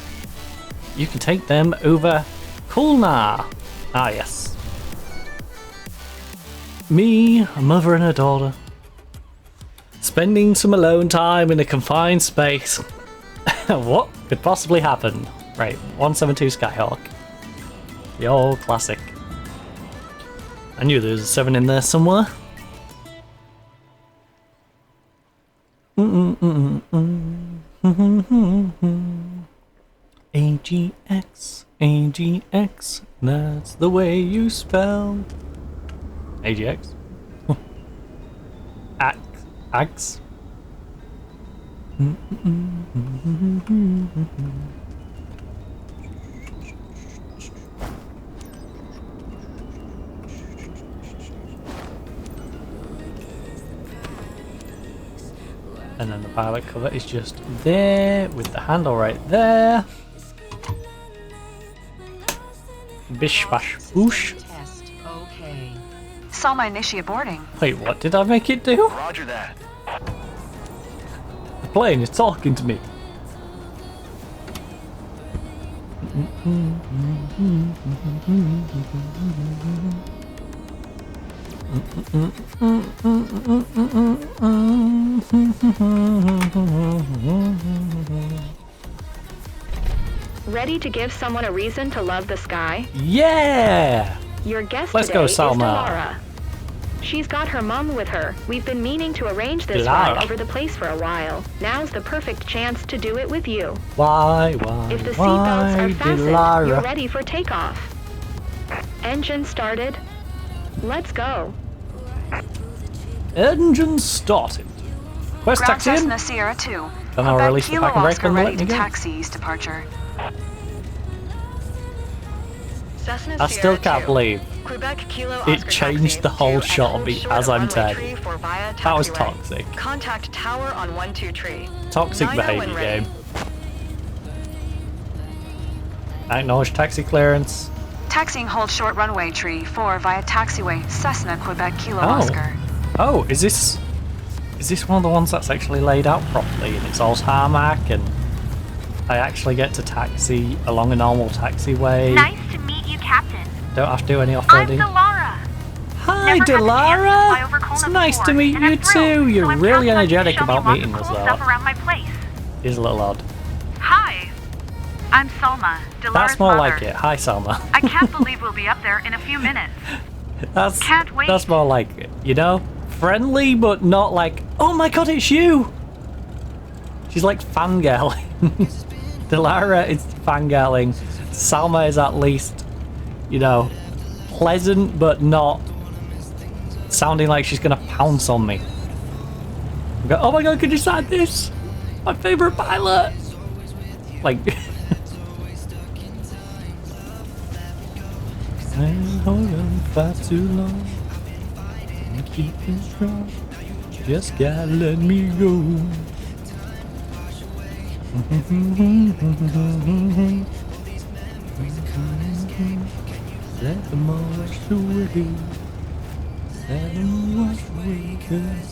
you can take them over Kulna. Ah, yes. Me, a mother and a daughter. Spending some alone time in a confined space. What could possibly happen? Right, 172 Skyhawk. The old classic. I knew there was a 7 in there somewhere. AGX, AGX, that's the way you spell. AGX? Axe? And then the pilot cover is just there with the handle right there. Bish bash boosh. Test. Okay. Salma initiate boarding. Wait, what did I make it do? Roger that. The plane is talking to me. Ready to give someone a reason to love the sky? Yeah! Your guest Let's today go, is Salma. Dilara. She's got her mum with her. We've been meaning to arrange this Dilara. ride over the place for a while. Now's the perfect chance to do it with you. Why, If the seatbelts are fastened, Dilara? you're ready for takeoff. Engine started. Let's go. Engine started. Where's Ground taxi in? Cessna Sierra 2. Then I'll Quebec release the Kilo parking brake Oscar and let ready me to go. taxi east departure. Cessna I still can't believe Quebec Kilo it Oscar changed the whole shot of me short as I'm runway dead. tree for via That was taxiway. toxic. Contact tower on 12 tree. Toxic 90 behavior when ready. game. Acknowledge taxi clearance. Taxiing hold short runway tree 4 via taxiway Cessna Quebec Kilo Oscar. Oh, is this one of the ones that's actually laid out properly and it's all tarmac and I actually get to taxi along a normal taxiway? Nice to meet you, Captain. Don't have to do any I'm off-roading? Dilara. Hi, Never had the chance to fly over Dilara! Kona It's nice to before, meet and you I'm thrilled, too. You're so I'm really counting on you to energetic show me about lots meeting of us cool though. stuff around my place. He's a little odd. Hi. I'm Salma, Dilara's That's more mother. like it. Hi, Salma. I can't believe we'll be up there in a few minutes. Can't wait. That's more like it, you know? Friendly, but not like, oh my god, it's you! She's like fangirling. Dilara is fangirling. Salma is at least, you know, pleasant, but not sounding like she's gonna pounce on me. Go, oh my god, could you sign this? My favorite pilot! Like... And hold on far too long. And keep it strong. Just gotta let me go. Let them all wash away. Let them wash away, 'cause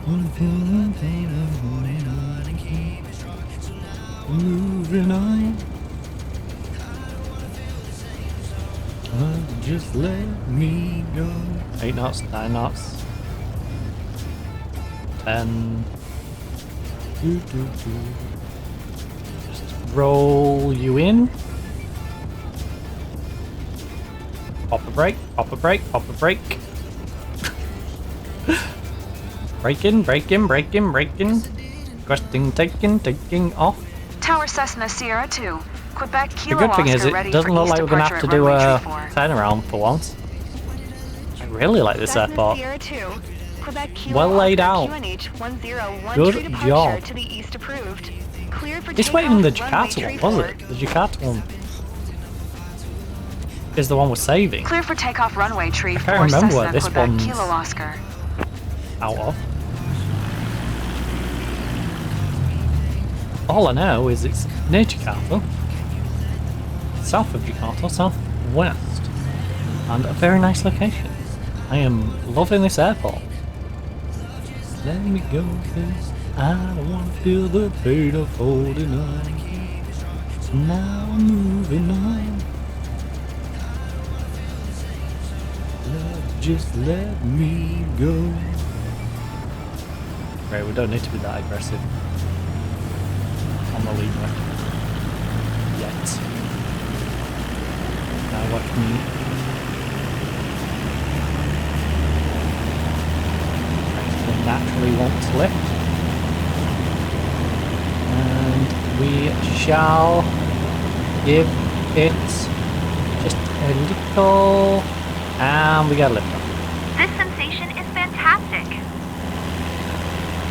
Wanna feel the pain of holding on and keep it strong. So now I'm moving on. Just let me go. 8 knots, 9 knots. 10. Just roll you in. Pop a brake, pop a brake, pop a brake. Brake in, brake in, brake in, brake in. Requesting taking off. Tower Cessna Sierra 2. Quebec The Kilo good thing Oscar is it ready doesn't for look east like we're going to have to do departure a at runway 34. turnaround for once. I really like this Cessna airport. Sierra 2. Quebec Kilo Well laid Oscar out. QNH 101 Good tree departure job. to the east approved. Cleared for This takeoff, wasn't the runway Jakarta one, was 34. it? The Jakarta one is the one we're saving. Clear for takeoff runway tree 4 remember Cessna where this Quebec one's Kilo Oscar. out of. All I know is it's near Jakarta, south of Jakarta, southwest, and a very nice location. I am loving this airport. Let me go, cause I don't want to feel the pain of holding on. So now I'm moving on. Love, just let me go. Right, we don't need to be that aggressive on the lever yet. Now watch me. Actually naturally won't slip. And we shall give it just a little, and we got a lift off. This sensation is fantastic.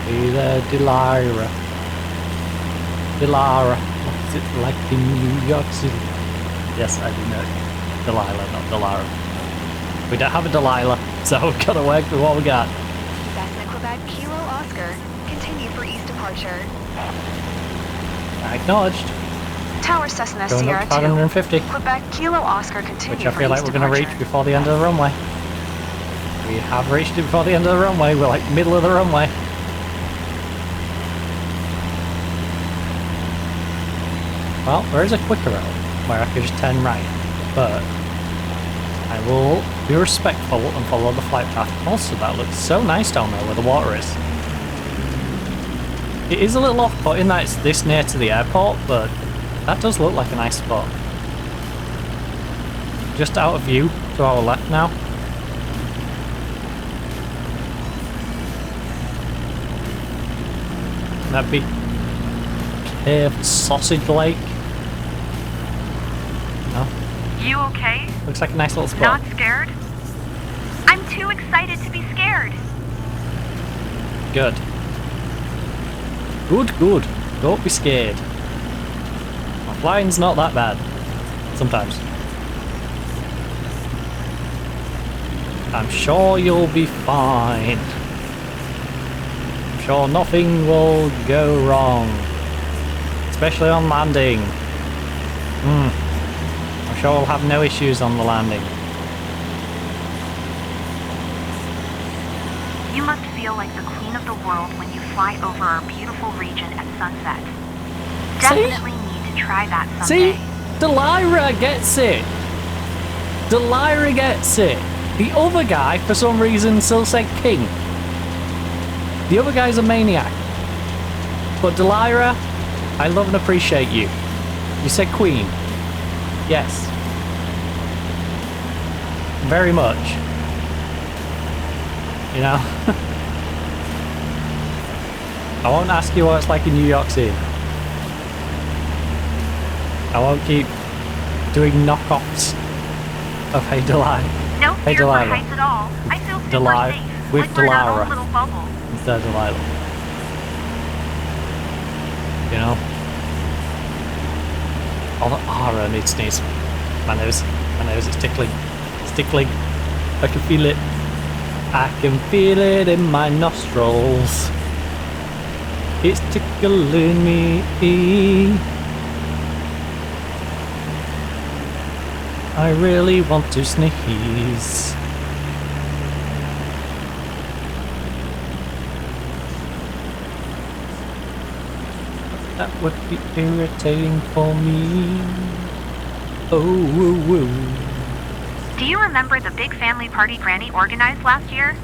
Hey there, Delara. Delara, what's it like in New York City? Yes, I do know. Delilah, not Delara. We don't have a Delilah, so we've got to work with what we got. Cessna Quebec Kilo Oscar. Continue for east departure. Acknowledged. Tower Cessna Going Sierra up to 550. 2. Quebec Kilo Oscar continue Which I for feel like east we're going to departure. reach before the end of the runway. We have reached it before the end of the runway. We're like middle of the runway. Well, there is a quicker route where I could just turn right, but I will be respectful and follow the flight path. Also, that looks so nice down there where the water is. It is a little off-putting that it's this near to the airport, but that does look like a nice spot. Just out of view to our left now. That big caved sausage lake. No? You okay? Looks like a nice little spot. Not scared? I'm too excited to be scared. Good. Good, good. Don't be scared. My flying's not that bad. Sometimes. I'm sure you'll be fine. I'm sure nothing will go wrong. Especially on landing. I'm sure we'll have no issues on the landing. You must feel like the queen of the world when you fly over our beautiful region at sunset. Definitely need to try that someday. See? Delara gets it. Delara gets it. The other guy, for some reason, still said king. The other guy's a maniac. But Delara, I love and appreciate you. You said queen. Yes. Very much. You know? I won't ask you what it's like in New York City. I won't keep doing knockoffs of Hey Delilah. No Hey fear for Delilah. heights at all. I feel super Delilah. safe. With like we're in our Delara. own little bubble. Instead of Delilah. You know? I need to sneeze. My nose, it's tickling. It's tickling. I can feel it. I can feel it in my nostrils. It's tickling me. I really want to sneeze. That would be irritating for me. Oh, woo, woo. Do you remember the big family party Granny organized last year?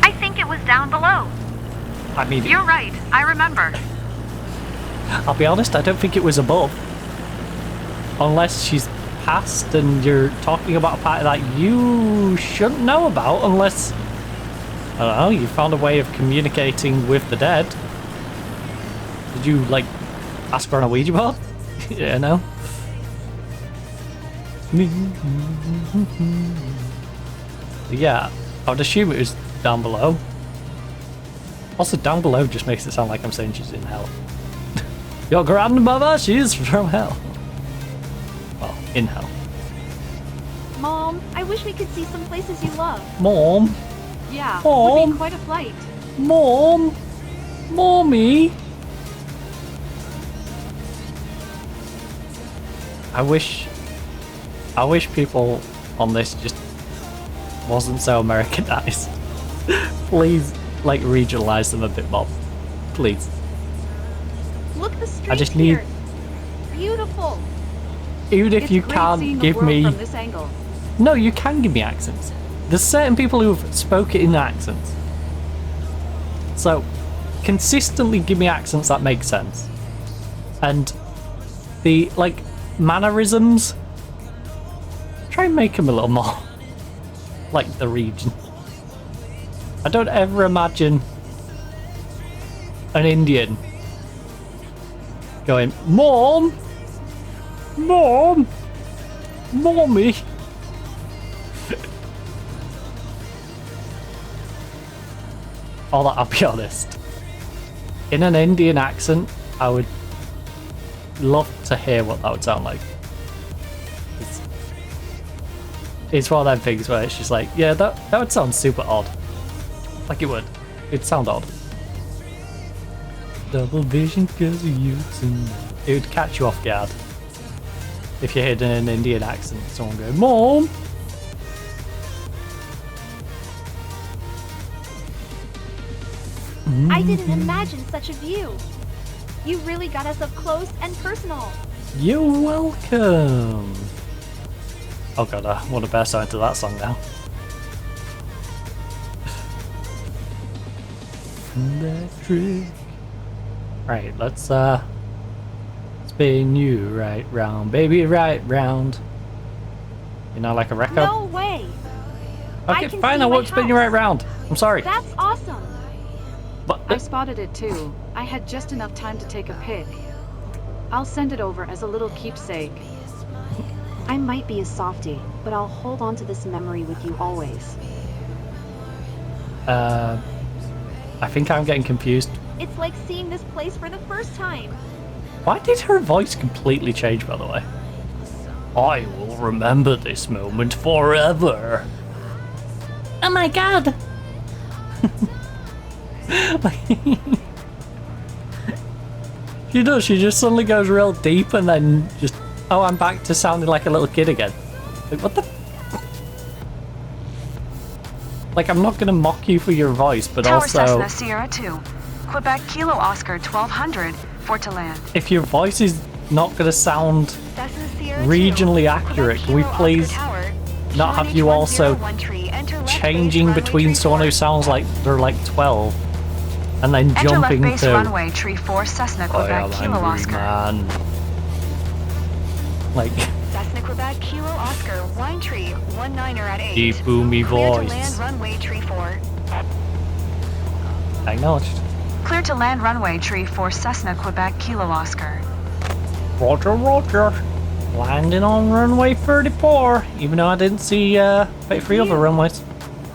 I think it was down below. I mean... You're right, I remember. I'll be honest, I don't think it was above. Unless she's passed and you're talking about a party that you shouldn't know about unless... I don't know, you found a way of communicating with the dead. Did you, like, ask her on a Ouija board? Yeah, no. Yeah, I would assume it was down below. Also, down below just makes it sound like I'm saying she's in hell. Your grandmother, she's from hell. Well, in hell. Mom, I wish we could see some places you love. Mom? Yeah, Mom? would be quite a flight. Mom? Mommy? I wish people on this just wasn't so Americanized. Please, like, regionalize them a bit more. Please. Look, the streets I just need... here. Beautiful. Even if you can't give me... From this angle. No, you can give me accents. There's certain people who've spoken in accents. So, consistently give me accents that make sense. And the, like, mannerisms, try and make them a little more like the region. I don't ever imagine an Indian going, Mom! Mom! Mommy! Although, I'll be honest, in an Indian accent, I would love to hear what that would sound like. It's one of them things where it's just like, yeah, that would sound super odd. Like it would. It'd sound odd. Double vision cause of you tonight. It would catch you off guard. If you heard an Indian accent, someone go, Mom! I didn't imagine such a view. You really got us up close and personal. You're welcome. Oh god, I want to burst out into that song now. Electric. Right, let's spin you right round, baby, right round. You know, like a record? No way. Okay, fine, I won't spin you right round. I'm sorry. That's awesome. But I spotted it too. I had just enough time to take a pic. I'll send it over as a little keepsake. I might be a softie, but I'll hold on to this memory with you always. I think I'm getting confused. It's like seeing this place for the first time. Why did her voice completely change, by the way? I will remember this moment forever. Oh my god! She does, she just suddenly goes real deep and then just, oh, I'm back to sounding like a little kid again. Like, what the? Like, I'm not gonna mock you for your voice, but Tower also... Cessna Sierra 2, Quebec Kilo Oscar 1200, for to land. If your voice is not gonna sound regionally accurate, can we please not have you also changing between someone who sounds like they're like 12 and then Enter jumping left base to... runway tree 4 Cessna Quebec Kilo Oscar. Man. Like... Cessna Quebec Kilo Oscar, wine tree, 19er at 8. Deep boomy Clear to voice. land runway tree 4. Acknowledged. Clear to land runway tree 4 Cessna Quebec Kilo Oscar. Roger, roger. Landing on runway 34, even though I didn't see 33 other runways.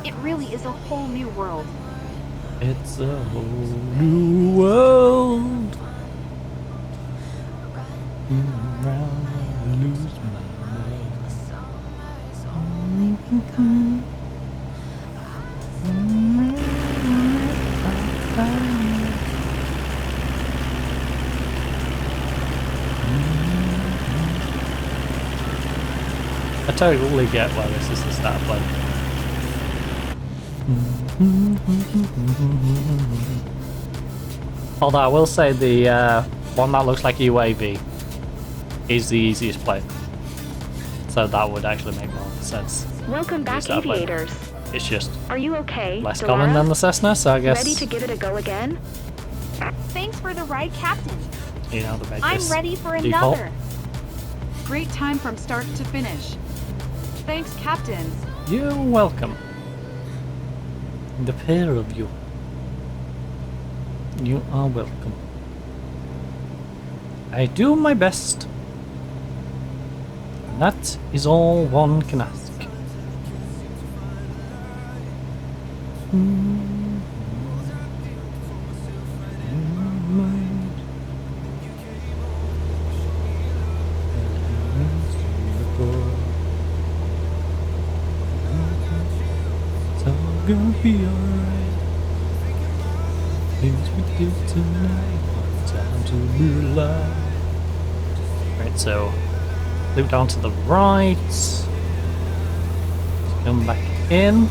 It really is a whole new world. It's a whole new world. Around I lose my mind. I totally get why this is the start play. Although I will say the one that looks like a UAV is the easiest plane. So that would actually make more sense. Welcome back, aviators. It's just Are you okay, less Dora? common than the Cessna, so I guess... Ready to give it a go again? Thanks for the ride, Captain. You know, the I'm ready for default. another. Great time from start to finish. Thanks, Captain. You're welcome. The pair of you. You are welcome. I do my best. And that is all one can ask. It's all gonna be alright. Things we do tonight. Time to be alive. Right, so loop down to the right. Let's come back in.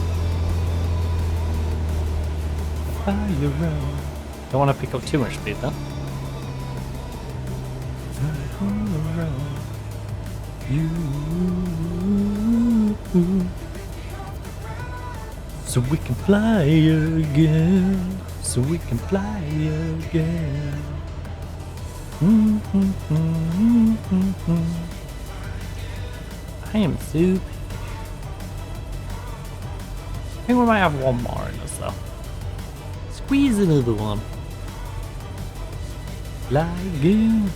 Fire around. Don't want to pick up too much speed though. Around you. So we can fly again. So we can fly again. I am soup. I think we might have one more in us though. Squeeze another one. Fly again.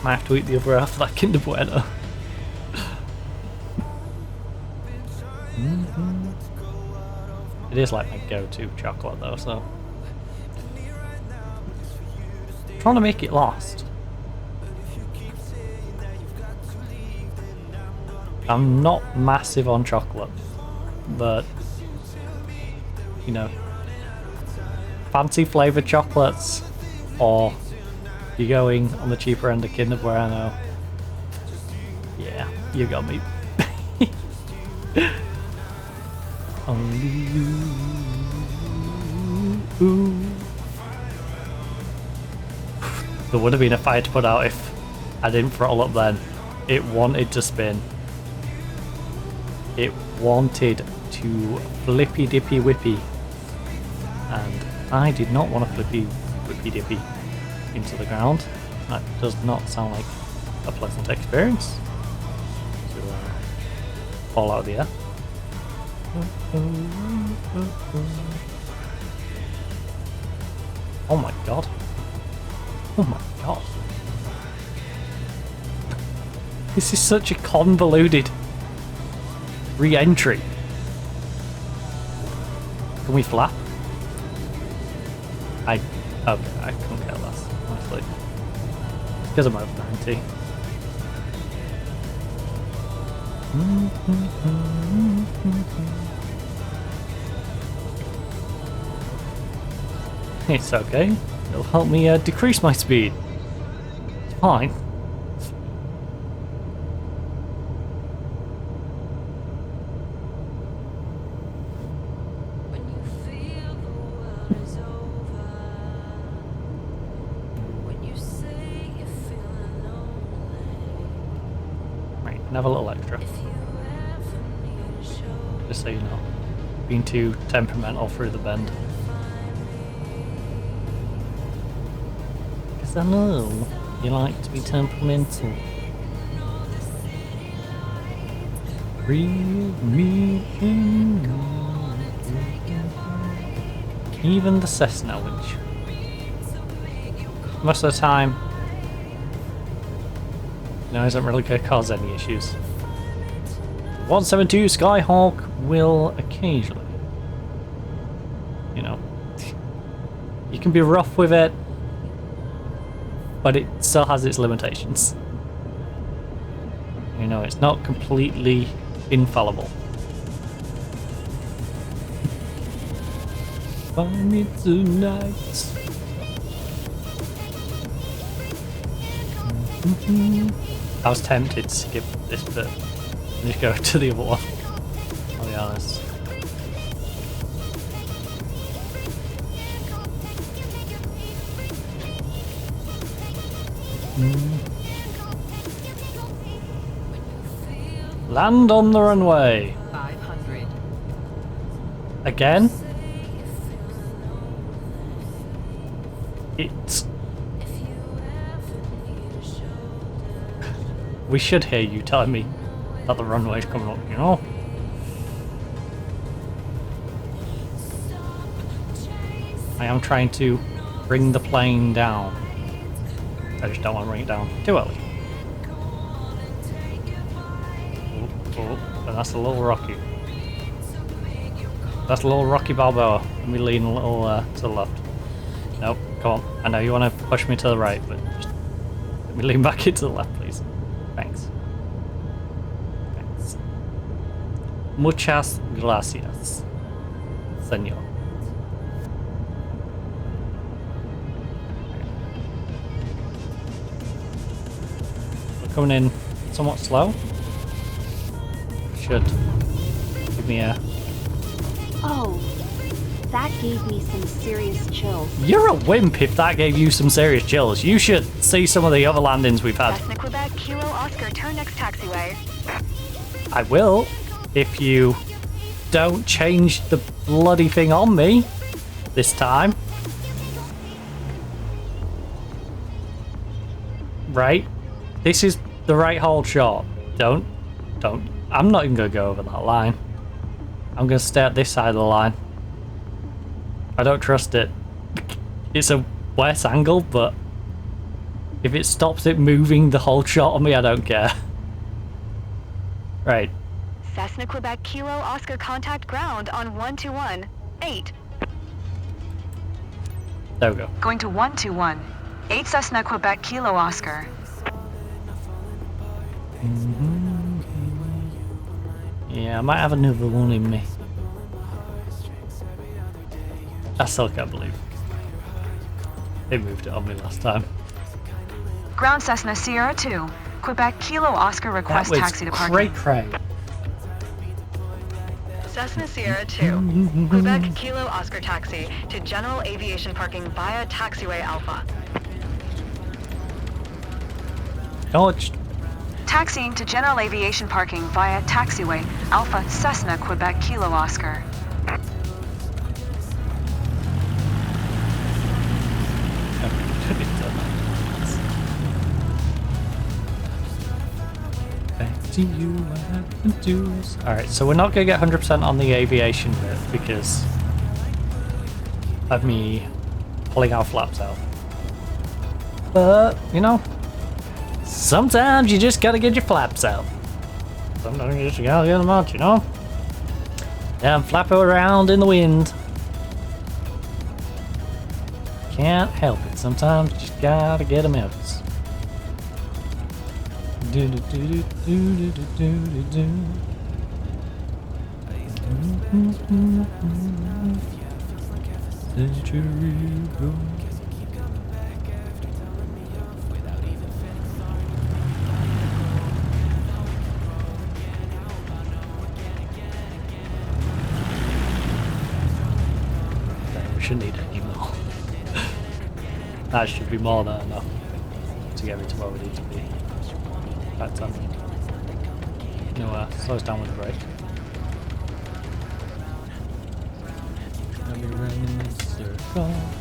Might have to eat the other half of that Kinder Bueno. It is like my go-to chocolate though, so trying to make it last. I'm not massive on chocolate, but you know, fancy flavoured chocolates, or you're going on the cheaper end of Kinder Bueno. Yeah, you got me. Only you. There would have been a fire to put out if I didn't throttle up then. It wanted to spin. It wanted to flippy dippy whippy. And I did not want to flippy whippy dippy into the ground. That does not sound like a pleasant experience to fall out of the air. Oh my god. Oh my god. This is such a convoluted re-entry. Can we flap? Okay, I couldn't care less, honestly. Because I'm over 90. It's okay. It'll help me decrease my speed. It's fine. Right, have a little extra. Just so you know. Being too temperamental through the bend. I know you like to be temperamental. Even the Cessna, which most of the time, you know, isn't really going to cause any issues. 172 Skyhawk will occasionally, you know, you can be rough with it, but it still has its limitations. You know, it's not completely infallible. Find me tonight. I was tempted to skip this bit and just go to the other one, I'll be honest. Land on the runway. 500. Again? It's... We should hear you telling me that the runway's coming up, you know? I am trying to bring the plane down. I just don't want to bring it down too early. Oh, and that's a little rocky. That's a little Rocky Balboa. Let me lean a little to the left. Nope, come on. I know you want to push me to the right, but just let me lean back into the left, please. Thanks. Thanks. Muchas gracias, señor. We're coming in somewhat slow. Should give me a... Oh, that gave me some serious chills. You're a wimp if that gave you some serious chills. You should see some of the other landings we've had. Cessna Quebec, Kilo Oscar, turn next taxiway. I will, if you don't change the bloody thing on me this time. Right? This is the right hold shot. Don't. I'm not even gonna go over that line. I'm gonna stay at this side of the line. I don't trust it. It's a worse angle, but if it stops it moving the whole shot on me, I don't care. Right. Cessna Quebec, Kilo Oscar, contact ground on 121. 8. There we go. Going to 121. 8 Cessna Quebec, Kilo Oscar. Yeah, I might have another one in me. I still can't believe they moved it on me last time. Ground Cessna Sierra 2. Quebec, Kilo Oscar, request taxi to parking. Cray. Cessna Sierra 2. Quebec, Kilo Oscar taxi to general aviation parking via taxiway Alpha. Acknowledged. Taxiing to general aviation parking via taxiway Alpha Cessna Quebec Kilo Oscar. Back to you, what happened to us? Alright, so we're not going to get 100% on the aviation bit because of me pulling our flaps out. But, you know, sometimes you just gotta get your flaps out. Sometimes you just gotta get them out, you know? Yeah, I'm flapping around in the wind. Can't help it. Sometimes you just gotta get them out. Do do do do do do do do do. Century ago. Shouldn't need any more. That should be more than enough to get me to where we need to be. That time. No, slow us down with the brake.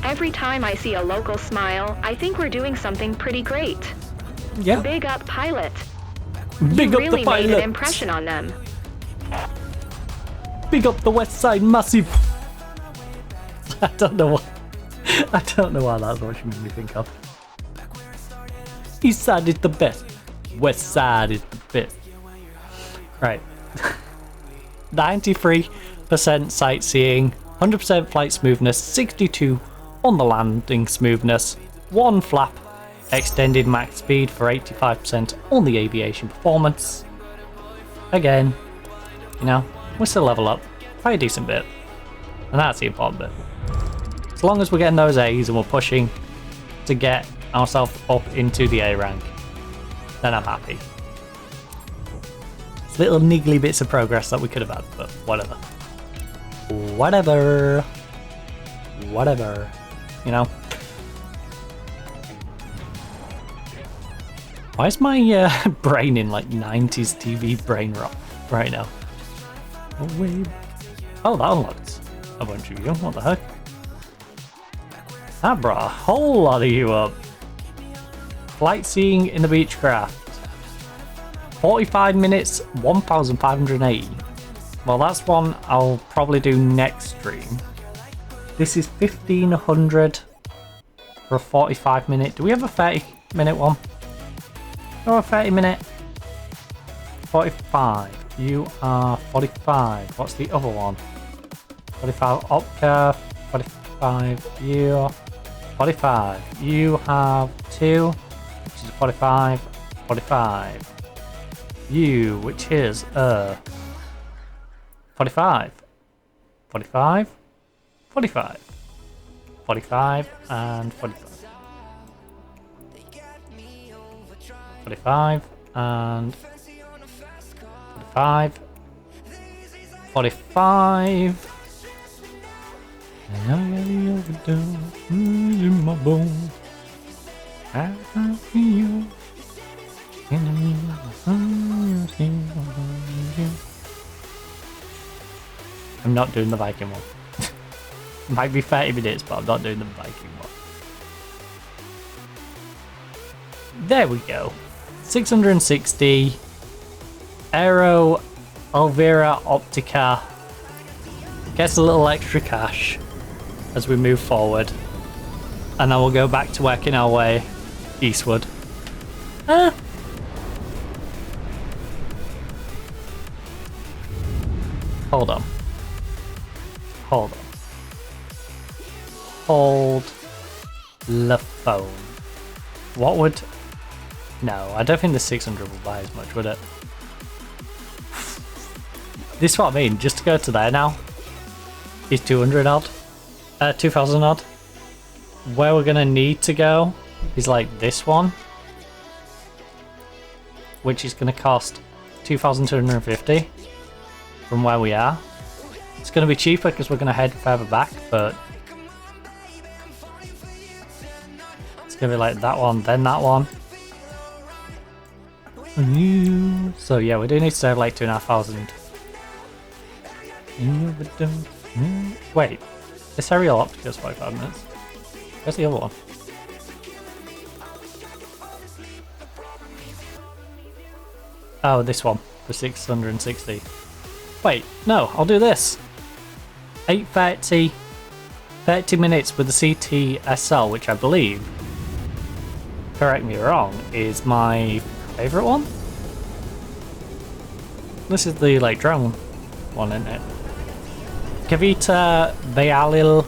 Every time I see a local smile, I think we're doing something pretty great. Yeah. Big up pilot. Big you up really the pilot. made an impression on them. Big up the West Side Massive. I don't know why that's what you made me think of. East side is the best. West side is the best. Right. 93% sightseeing, 100% flight smoothness, 62 on the landing smoothness, 1 flap, extended max speed for 85% on the aviation performance. Again, you know, we're still level up quite a decent bit. And that's the important bit. As long as we're getting those A's and we're pushing to get ourselves up into the A rank, then I'm happy. It's little niggly bits of progress that we could have had, but whatever. Whatever, you know. Why is my brain in like 90s TV brain rot right now? Oh, that unlocked a bunch of you. What the heck? That brought a whole lot of you up. Flight seeing in the Beechcraft. 45 minutes, 1,580. Well, that's one I'll probably do next stream. This is 1,500 for a 45 minute. Do we have a 30-minute one? Or a 30-minute? 45. You are 45. What's the other one? 45 Opca. 45. You are 45. You have 2, which is 45. 45. You, which is 45. 45. 45. 45 and 45. 45 and 45. 45. And I got the overdose in my bones. I feel in the I'm not doing the Viking one. Might be 30 minutes, but I'm not doing the Viking one. There we go. 660. Aero Alvira Optica gets a little extra cash as we move forward. And then we'll go back to working our way eastward. Hold on. Hold on. Hold the phone. What would... No, I don't think the 600 will buy as much, would it? This is what I mean. Just to go to there now is 200 odd. 2,000 odd. Where we're going to need to go is like this one, which is going to cost 2,250 from where we are. It's going to be cheaper because we're going to head further back, but it's going to be like that one, then that one. So yeah, we do need to save like 2,500. Wait, this aerial optic is 45 minutes. Where's the other one? Oh, this one for 660. Wait, no, I'll do this. 8:30, 30 minutes with the CTSL, which I believe, correct me wrong, is my favourite one. This is the like drone one, isn't it? Kavita Bayalil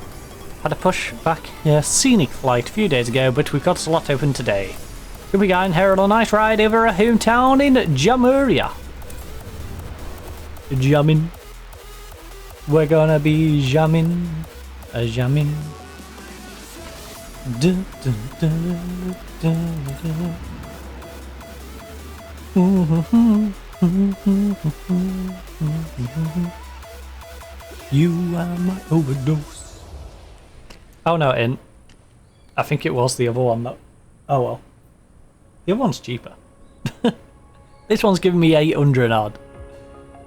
had a push back scenic flight a few days ago, but we've got a slot open today. We'll be going here on a nice ride over a hometown in Jamuria. Jamming. We're gonna be jamming. Jamming. Dun, dun, dun, dun, dun. You are my overdose. Oh no, it isn't. I think it was the other one though. Oh well. The other one's cheaper. This one's giving me 800 odd.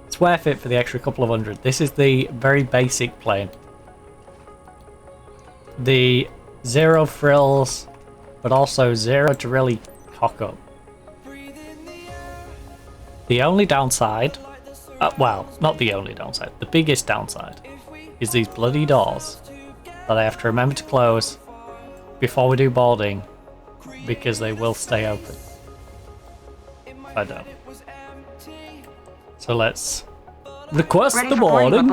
It's worth it for the extra couple of hundred. This is the very basic plane. The zero frills, but also zero to really cock up. The only downside, well, not the only downside, the biggest downside is these bloody doors that I have to remember to close before we do boarding, because they will stay open if I don't. So let's request the boarding.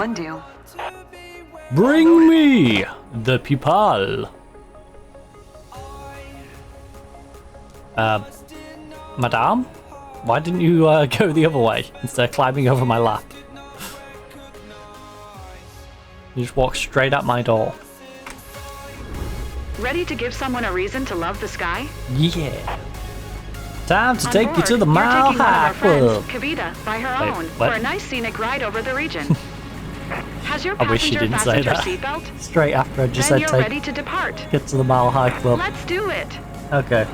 Bring me the people. Madame? Why didn't you go the other way instead of climbing over my lap? You just walk straight at my door. Ready to give someone a reason to love the sky? Yeah. Time to take you to the Mile High Club. Kavita, by her own, for a nice scenic ride over the region. Has your I wish you didn't say that. Seatbelt? Straight after I just then said you're ready to depart. Get to the Mile High Club. Let's do it. Okay.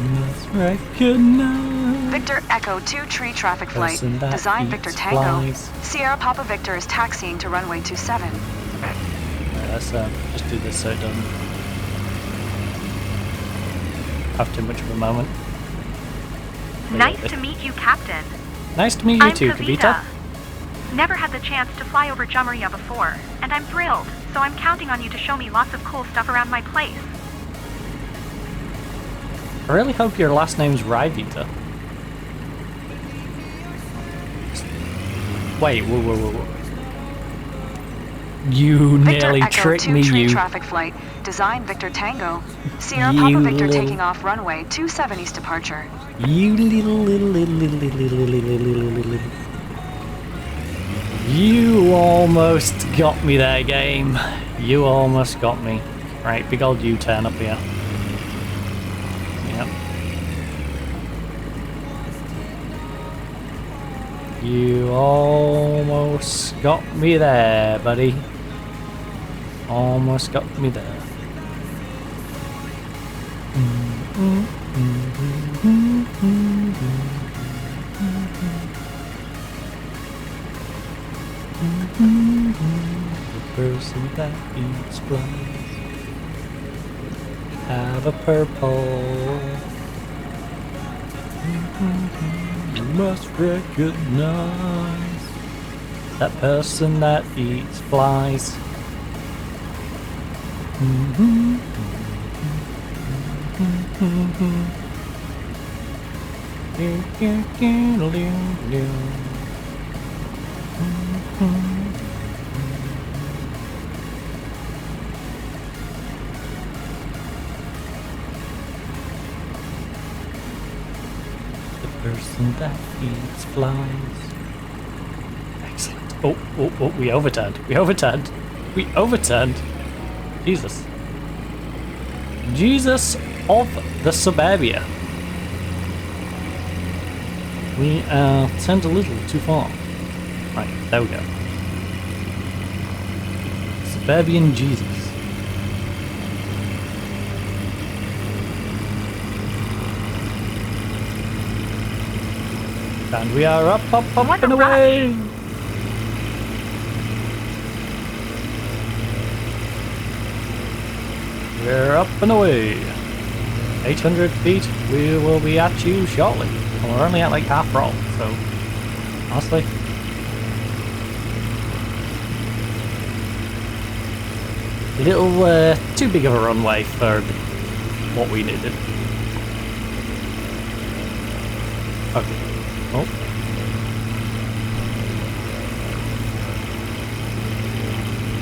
must recognize. Victor Echo 2 tree traffic flight. Design Victor Tango. Sierra Papa Victor is taxiing to runway 27. Let's just do this so it doesn't have too much of a moment. Nice to meet you, Captain. Nice to meet you too, Kavita. Never had the chance to fly over Jumria before, and I'm thrilled, so I'm counting on you to show me lots of cool stuff around my place. I really hope your last name's Ryvita. Wait, whoa. You nearly tricked me, Victor Echo 2 you. traffic flight. Design Victor Tango. Sierra Papa Victor taking off runway 27 east departure. You You almost got me there, game. You almost got me. Right, big old U-turn up here. Yep. You almost got me there, buddy. Almost got me there. The person that eats flies have a purple. You must recognize that person that eats flies. Person that eats flies. Excellent. Oh, we overturned. We overturned. Jesus. Jesus of the suburbia. We turned a little too far. Right, there we go. Suburban Jesus. And we are up and away! We're up and away. 800 feet, we will be at you shortly. And we're only at like half roll, so honestly. A little too big of a runway for what we needed. Okay. Oh.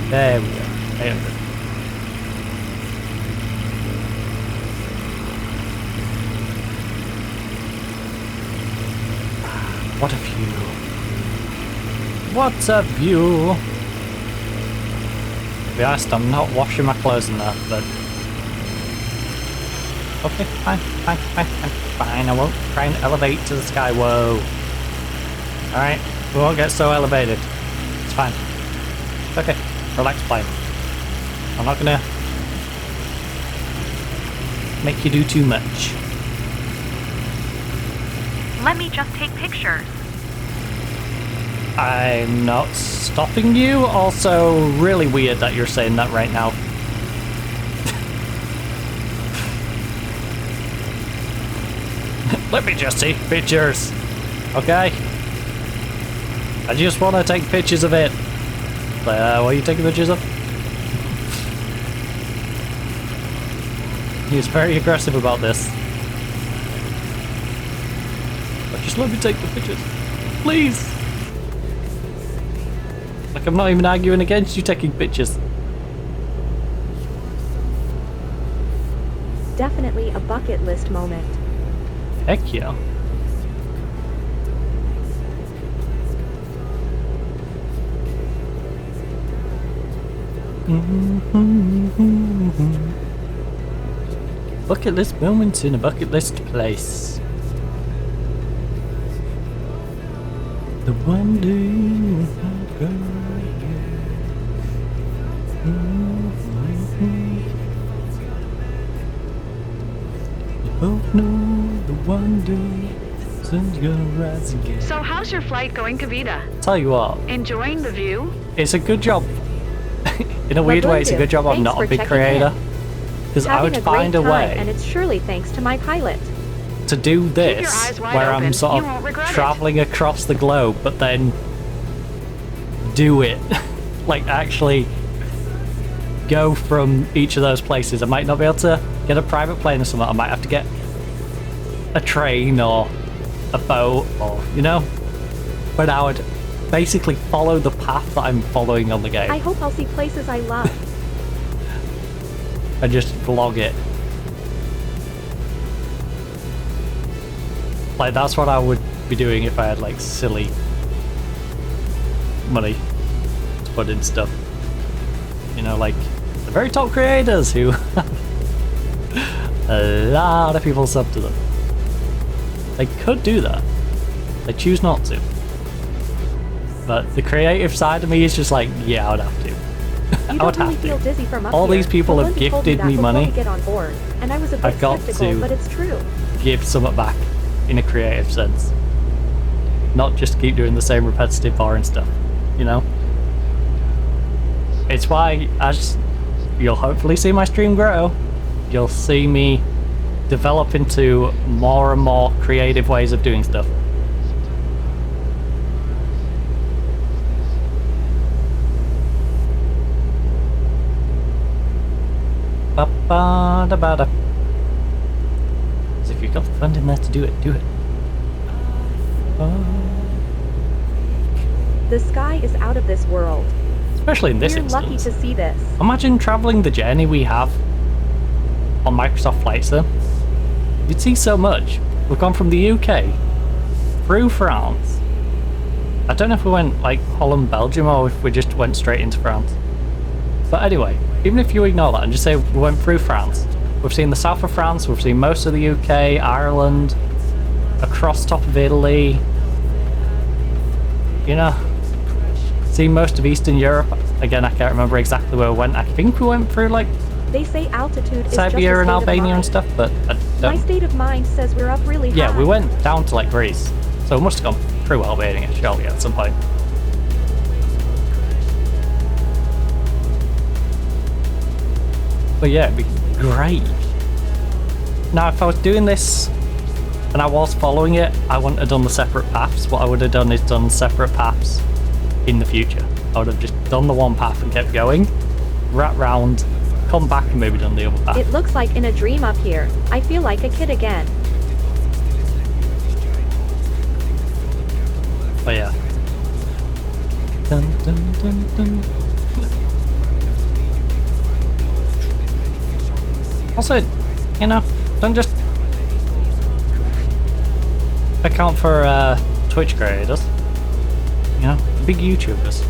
There we go. 800. What a view. What a view. To be honest, I'm not washing my clothes in that, but... Okay, fine. I won't try and elevate to the sky. Whoa. Alright, we won't get so elevated. It's fine. It's okay. Relax, plane. I'm not gonna make you do too much. Let me just take pictures. I'm not stopping you. Also, really weird that you're saying that right now. Let me just take pictures. Okay? I just want to take pictures of it. What are you taking pictures of? He's very aggressive about this. But just let me take the pictures. Please! Like I'm not even arguing against you taking pictures. Definitely a bucket list moment. Heck yeah. Bucket list moments in a bucket list place. The one day I'll go. both know the one day sun's gonna rise again. So how's your flight going, Kavita? Tell you what, Enjoying the view? it's a good job. In a weird way, it's a good job I'm not a big creator. Because I would find a way, and it's surely thanks to my pilot, to do this where I'm sort of traveling across the globe, but then do it. Like actually go from each of those places. I might not be able to get a private plane or something. I might have to get a train or a boat or, you know? But I would basically follow the path that I'm following on the game. I hope I'll see places I love. And just vlog it. Like, that's what I would be doing if I had, like, silly money to put in stuff. You know, like, the very top creators who a lot of people sub to them. They could do that. They choose not to. But the creative side of me is just like, yeah, I would have to. I would have feel dizzy from up All here. these people have Melinda told gifted me before money. we get on board, and I was a bit I've got skeptical, to but it's true. give something back in a creative sense. Not just keep doing the same repetitive boring stuff, you know? It's why, as you'll hopefully see my stream grow, you'll see me develop into more and more creative ways of doing stuff. Ba-ba-da-ba-da. As if you've got the funding there to do it, do it. The sky is out of this world. Especially in this We're instance. lucky to see this. Imagine travelling the journey we have on Microsoft Flight Sim. You'd see so much. We've gone from the UK through France. I don't know if we went like Holland, Belgium, or if we just went straight into France. But anyway, even if you ignore that and just say we went through France, we've seen the south of France, we've seen most of the UK, Ireland, across top of Italy, you know, seen most of Eastern Europe. Again, I can't remember exactly where we went. I think we went through like They say altitude is Siberia just and a state of Albania mind. and stuff, but I My don't... state of mind says we're up really high. Yeah, we went down to like Greece, so we must have gone through Albania, surely, at some point. But yeah, it'd be great. Now, if I was doing this and I was following it, I wouldn't have done the separate paths. What I would have done is done separate paths in the future. I would have just done the one path and kept going, wrap round, come back and maybe done the other path. It looks like in a dream up here. I feel like a kid again. But yeah. Dun, dun, dun, dun. Also, you know, don't just account for Twitch creators. You know, big YouTubers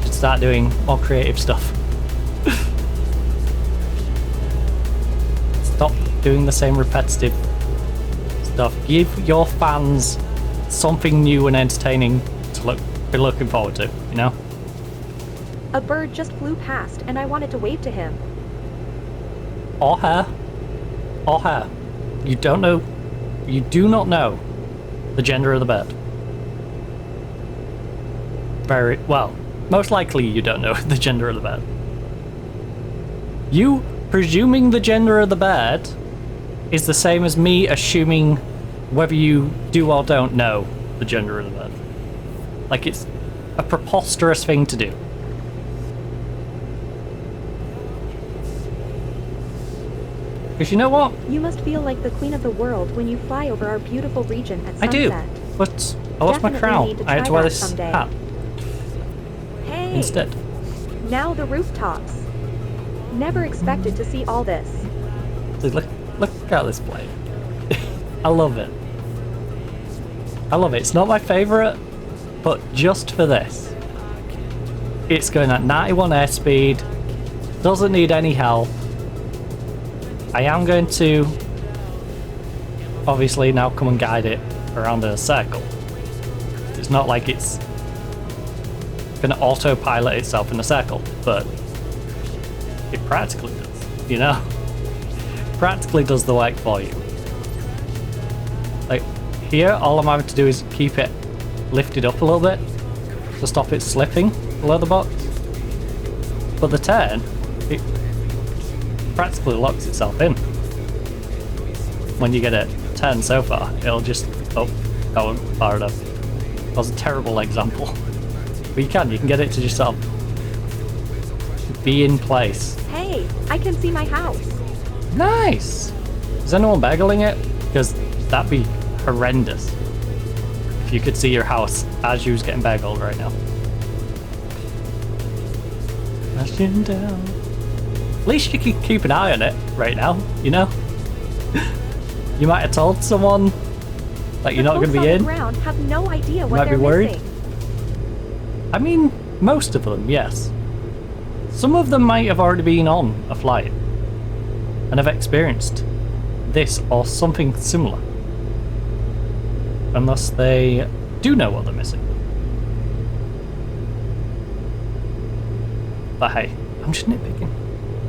should start doing more creative stuff. Stop doing the same repetitive stuff. Give your fans something new and entertaining to be looking forward to, you know? A bird just flew past and I wanted to wave to him. Or her. Or her. You don't know. You do not know the gender of the bird. Very well. Most likely you don't know the gender of the bird. You presuming the gender of the bird is the same as me assuming whether you do or don't know the gender of the bird. Like, it's a preposterous thing to do. Because you know what? You must feel like the queen of the world when you fly over our beautiful region at sunset. I do. But I lost my Definitely crown. need to I had try to wear that this someday. hat Hey! instead. Now the rooftops. Never expected to see all this. Dude, look at this plane. I love it. I love it. It's not my favourite, but just for this. It's going at 91 airspeed, doesn't need any help. I am going to obviously now come and guide it around in a circle. It's not like it's going to autopilot itself in a circle, but it practically does, you know? practically does the work for you. Like, here, all I'm having to do is keep it lifted up a little bit to stop it slipping below the box. But the turn, it practically locks itself in. When you get it turned so far, it'll just... Oh, that wasn't far enough. That was a terrible example. But you can get it to just sort of be in place. Hey, I can see my house. Nice! Is anyone baggeling it? Because that'd be horrendous if you could see your house as you was getting baggeled right now. Flashing down. At least you can keep an eye on it right now, you know? You might have told someone that you're not going to be in. The ground have no idea what might they're be worried. missing. I mean, most of them, yes. Some of them might have already been on a flight and have experienced this or something similar. Unless they do know what they're missing. But hey, I'm just nitpicking.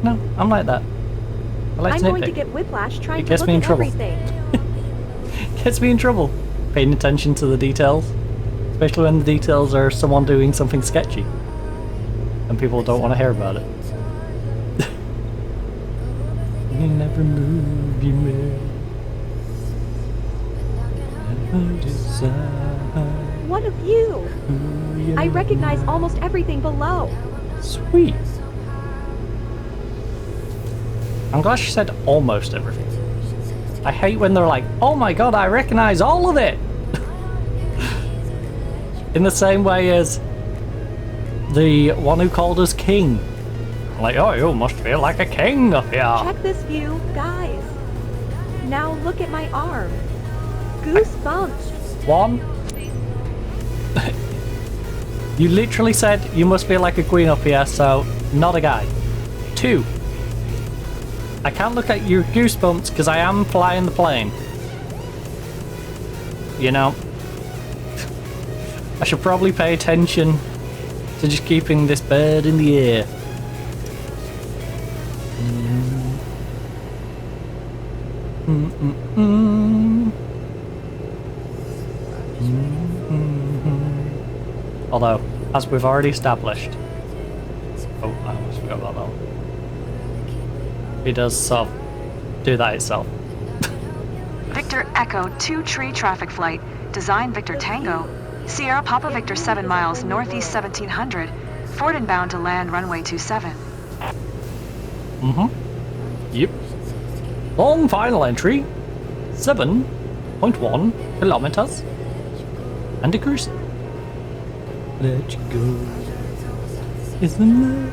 No, I'm like that. I like I'm to nitpick. going to get whiplash trying It to gets look me in at trouble. everything. Gets me in trouble. Paying attention to the details. Especially when the details are someone doing something sketchy. And people don't want to hear about it. You never move, you move. Never decide. What of you? I recognize almost everything below. Sweet. I'm glad she said almost everything. I hate when they're like, oh my god, I recognize all of it! In the same way as the one who called us king. Like, oh, you must feel like a king up here. Check this view, guys. Now look at my arm. Goosebumps. One. You literally said you must feel like a queen up here, so not a guy. Two. I can't look at your goosebumps because I am flying the plane. You know, I should probably pay attention to just keeping this bird in the air. Although, as we've already established... Oh, I almost forgot about that one. It does sort of do that itself. Victor Echo 2 tree traffic flight, design Victor Tango, Sierra Papa Victor 7 miles northeast 1700, Ford inbound to land runway 27. Yep. Long final entry, 7.1 kilometers, and decreasing. Let you go. Isn't it?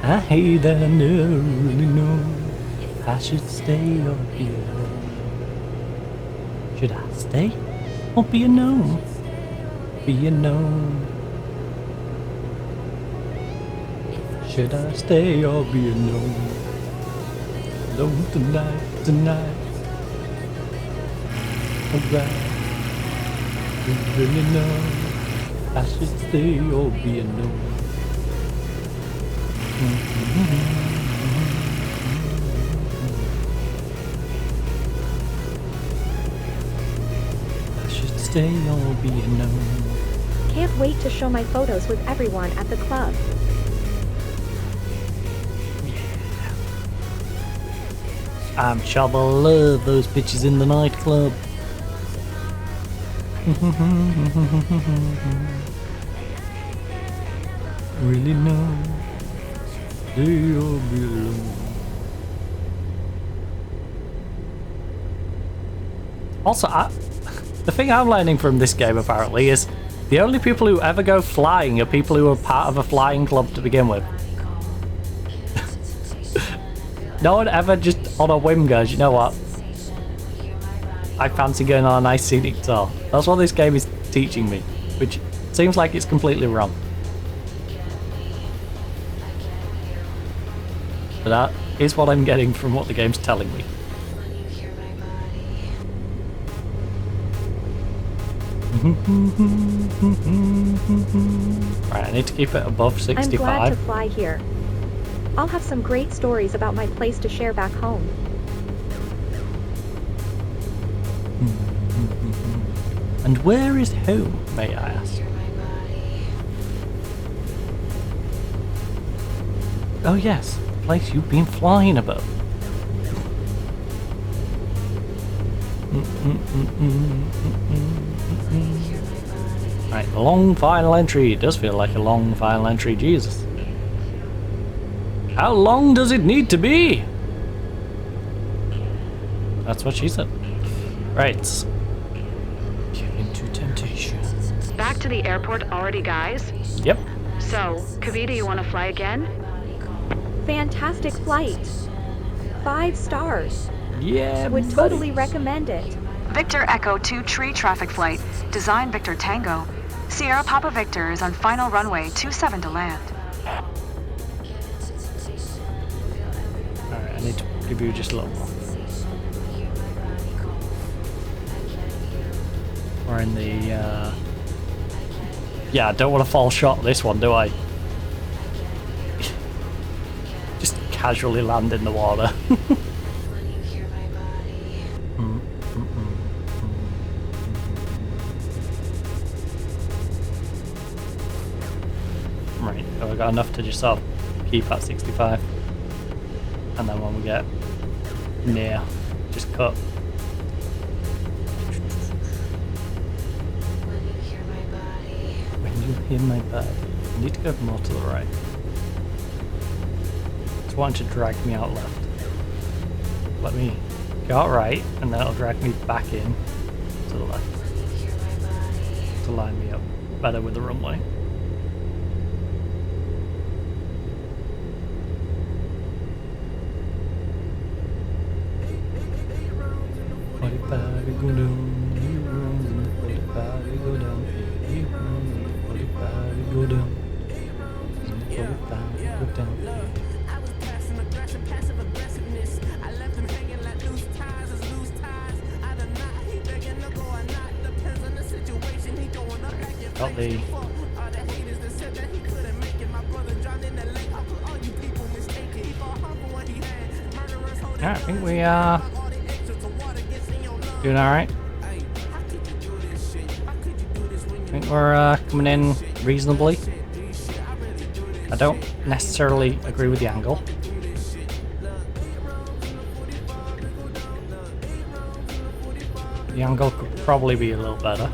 I hate that I never really know I should stay or be alone. Should I stay or be a gnome? Be a gnome. Should I stay or be a gnome? Alone tonight, tonight. Alright. You really know I should stay or be a gnome. I should stay or be a gnome. Can't wait to show my photos with everyone at the club. I'm sure they'll love those bitches in the nightclub. Really know they all belong. Also, the thing I'm learning from this game apparently is the only people who ever go flying are people who are part of a flying club to begin with. No one ever just on a whim goes, you know what? I fancy going on a nice scenic tour. That's what this game is teaching me, which seems like it's completely wrong. But that is what I'm getting from what the game's telling me. Right, I need to keep it above 65. I'm glad to fly here. I'll have some great stories about my place to share back home. And where is home, may I ask? Oh yes, the place you've been flying about. Right, a long final entry. It does feel like a long final entry, Jesus. How long does it need to be? That's what she said. Right. Give into temptation. Back to the airport already, guys? Yep. So, Kavita, you want to fly again? Fantastic flight. 5 stars. Yeah, would totally recommend it. Victor Echo 2 tree traffic flight, design Victor Tango. Sierra Papa Victor is on final runway 27 to land. Alright, I need to give you just a little more. We're in the, yeah, I don't want to fall short this one, do I? Just casually land in the water. Right, so we've got enough to just sort of keep at 65. And then when we get near, just cut. When you hear my body. I need to go more to the right. It's wanting to drag me out left. Let me go out right, and then it'll drag me back in to the left. To line me up better with the runway. Go down, go down, go down. I was passing aggression, passive aggressiveness. I left him hanging like loose ties, as loose ties. I do not, he begging to go or not. Depends on the situation, he going up like it. Got the All the haters that said that he couldn't make it. My brother drowned in the lake. How could all you people mistake it? He fought hard for what he had. Murderers holding. I think we are doing alright. I think we're coming in reasonably. I don't necessarily agree with the angle. The angle could probably be a little better.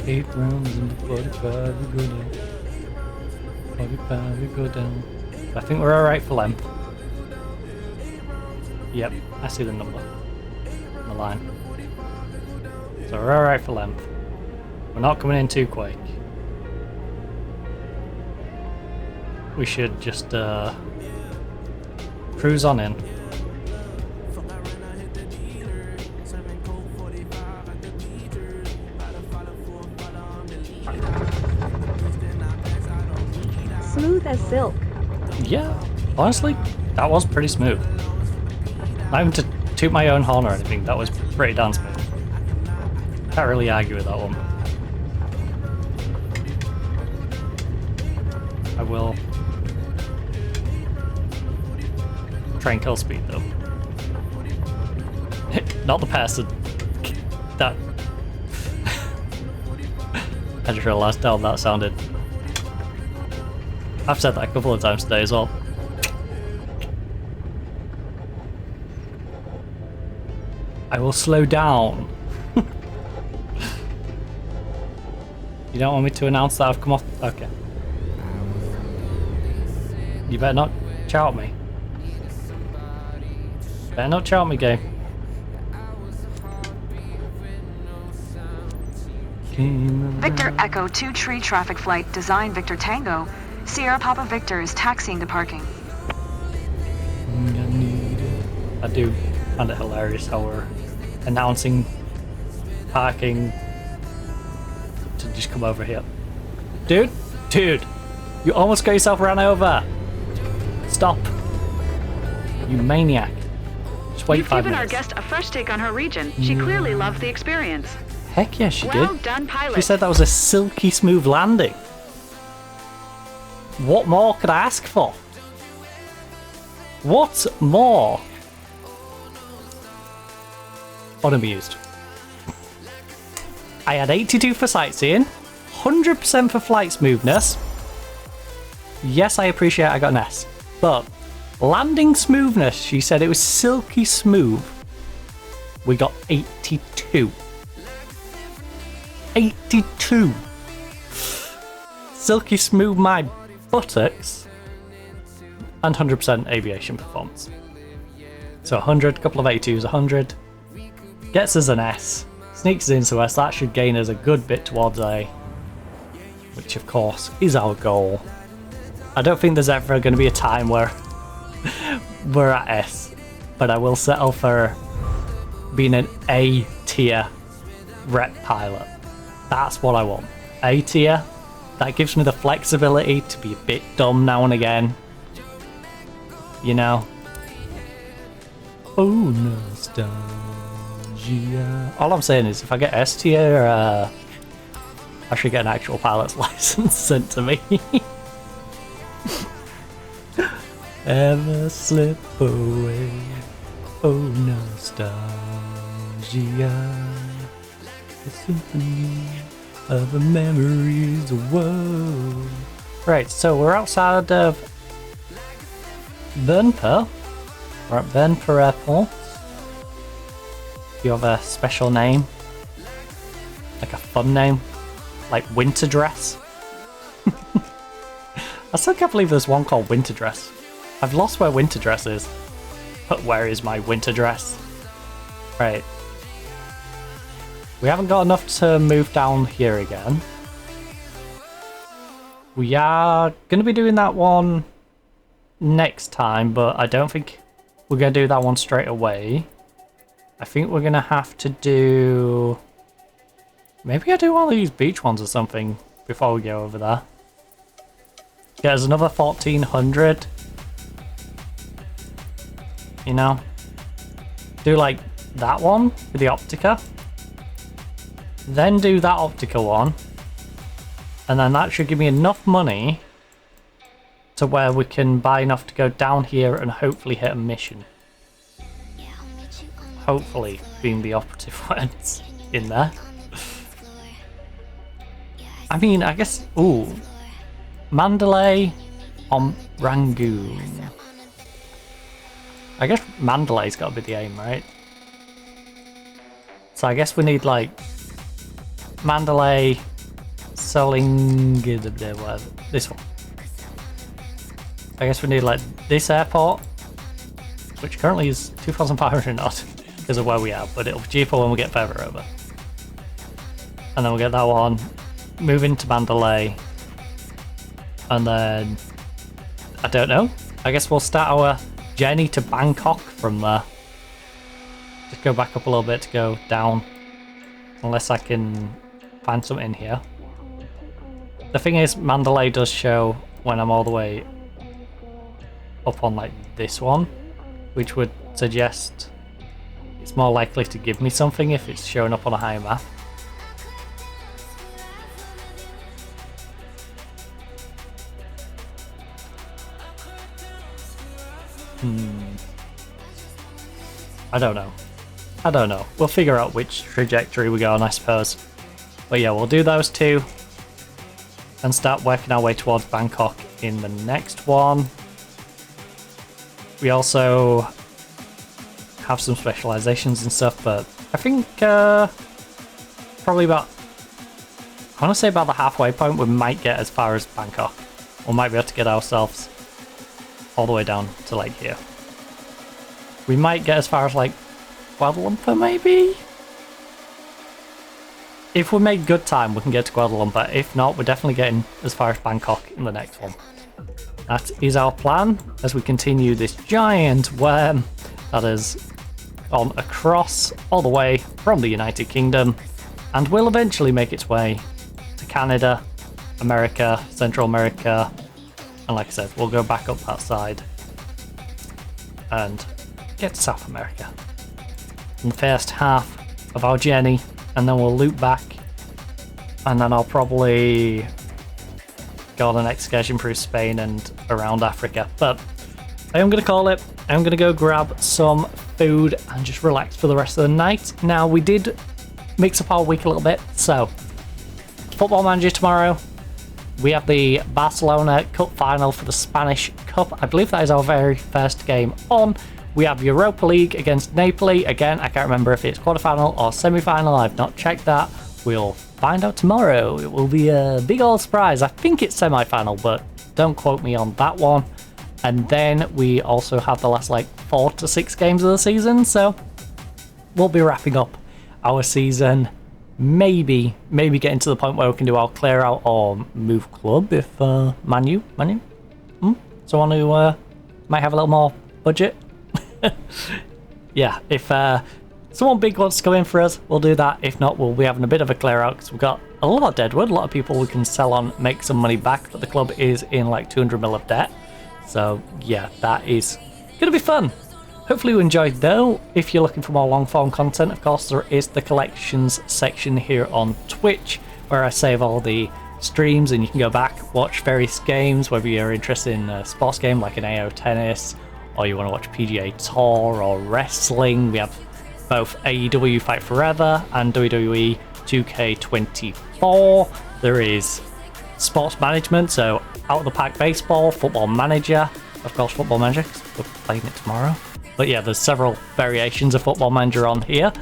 8 rounds into 45, we go down. 45, we go down. I think we're alright for length. Yep, I see the number. On the line. So we're alright for length. We're not coming in too quick. We should just cruise on in. Smooth as silk. Yeah, honestly, that was pretty smooth. Not even to toot my own horn or anything, that was pretty darn smooth. Can't really argue with that one. I will try and kill speed though. Not the person that I just realised how that sounded. I've said that a couple of times today as well. I will slow down. You don't want me to announce that I've come off? Okay. You better not shout me. Better not shout me, game. Victor Echo 2 tree traffic flight, design Victor Tango. Sierra Papa Victor is taxiing to parking. I do find it hilarious how we're announcing parking to just come over here. Dude, you almost got yourself ran over. Stop. You maniac. Just wait 5 minutes. You've given our guest a fresh take on her region. She clearly loved the experience. Heck yeah, she did. Well done, pilot. She said that was a silky smooth landing. What more could I ask for? What more? Unamused. I had 82 for sightseeing, 100% for flight smoothness. Yes, I appreciate I got an S. But landing smoothness, she said it was silky smooth. We got 82. 82. Silky smooth my buttocks. And 100% aviation performance. So 100, couple of 82s, 100. Gets us an S. Sneaks us into S. That should gain us a good bit towards A. Which of course is our goal. I don't think there's ever going to be a time where we're at S. But I will settle for being an A tier rep pilot. That's what I want. A tier. That gives me the flexibility to be a bit dumb now and again. You know? Oh, nostalgia. All I'm saying is if I get S tier, I should get an actual pilot's license sent to me. Ever slip away. Oh, nostalgia. The symphony of the memories. Whoa. Right, so we're outside of Bernper. We're at Bernper Airport. Do you have a special name? Like a fun name? Like Winter Dress? I still can't believe there's one called Winter Dress. I've lost where Winter Dress is. But where is my winter dress? Right. We haven't got enough to move down here again. We are going to be doing that one next time, but I don't think we're going to do that one straight away. I think we're going to have to do... Maybe I do one of these beach ones or something before we go over there. Yeah, there's another 1400. You know? Do like that one with the Optica. Then do that Optica one. And then that should give me enough money to where we can buy enough to go down here and hopefully hit a mission. Hopefully being the operative words in there. I mean, I guess... Ooh. Mandalay on Rangoon. I guess Mandalay's got to be the aim, right? So I guess we need like Mandalay, Soling, whatever. This one. I guess we need like this airport, which currently is 2,500 odd because of where we are, but it'll be cheaper when we get further over. And then we'll get that one, move into Mandalay, and then I don't know. I guess we'll start our journey to Bangkok from there. Just go back up a little bit to go down. Unless I can find something in here. The thing is, Mandalay does show when I'm all the way up on like this one. Which would suggest it's more likely to give me something if it's showing up on a higher map. I don't know. I don't know. We'll figure out which trajectory we go on, I suppose. But yeah, we'll do those two. And start working our way towards Bangkok in the next one. We also have some specializations and stuff, but I think probably about... I want to say about the halfway point we might get as far as Bangkok. We might be able to get ourselves all the way down to like here. We might get as far as like Kuala Lumpur maybe? If we make good time we can get to Kuala Lumpur. If not, we're definitely getting as far as Bangkok in the next one. That is our plan as we continue this giant worm that is on across all the way from the United Kingdom and will eventually make its way to Canada, America, Central America, and like I said, we'll go back up that side and get to South America in the first half of our journey, and then we'll loop back, and then I'll probably go on an excursion through Spain and around Africa. But I am going to call it. I'm going to go grab some food and just relax for the rest of the night. Now, we did mix up our week a little bit. So, Football Manager tomorrow. We have the Barcelona Cup final for the Spanish Cup. I believe that is our very first game on. We have Europa League against Napoli. Again, I can't remember if it's quarterfinal or semi-final. I've not checked that. We'll find out tomorrow. It will be a big old surprise. I think it's semi-final, but don't quote me on that one. And then we also have the last like 4 to 6 games of the season. So we'll be wrapping up our season. Maybe getting to the point where we can do our clear out or move club if Manu, someone who might have a little more budget. Yeah, if someone big wants to come in for us, we'll do that. If not, we'll be having a bit of a clear out because we've got a lot of deadwood, a lot of people we can sell on, make some money back, but the club is in like 200 mil of debt. So yeah, that is gonna be fun. Hopefully you enjoyed though. If you're looking for more long form content, of course there is the collections section here on Twitch where I save all the streams and you can go back, watch various games, whether you're interested in a sports game like an AO tennis or you want to watch PGA Tour or wrestling. We have both AEW Fight Forever and WWE 2K24. There is sports management, so Out of the Park Baseball, Football Manager, of course Football Manager because we're playing it tomorrow. But yeah, there's several variations of Football Manager on here.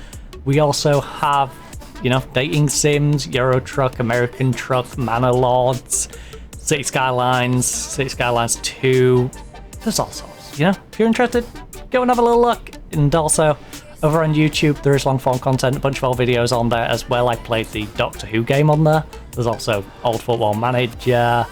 We also have, you know, dating sims, Euro Truck, American Truck, Manor Lords, City Skylines 2. There's all sorts, you know. If you're interested, go and have a little look. And also, over on YouTube, there is long form content, a bunch of old videos on there as well. I played the Doctor Who game on there. There's also old Football Manager,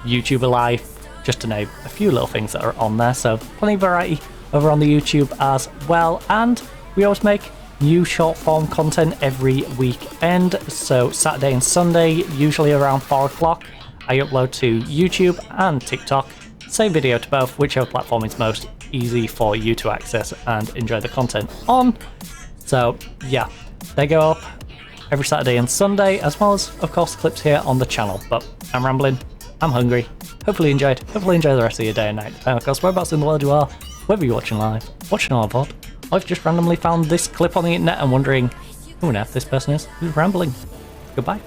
YouTuber Life, just to name a few little things that are on there. So plenty of variety over on the YouTube as well. And we always make new short form content every weekend. So Saturday and Sunday, usually around 4 o'clock, I upload to YouTube and TikTok. Same video to both, whichever platform is most easy for you to access and enjoy the content on. So yeah, they go up every Saturday and Sunday, as well as, of course, clips here on the channel. But I'm rambling, I'm hungry. Hopefully you enjoyed. Hopefully you enjoy the rest of your day and night. Depending, of course, whereabouts in the world you are, whether you're watching live, watching on VOD, or if you just randomly found this clip on the internet and wondering who on earth this person is who's rambling. Goodbye.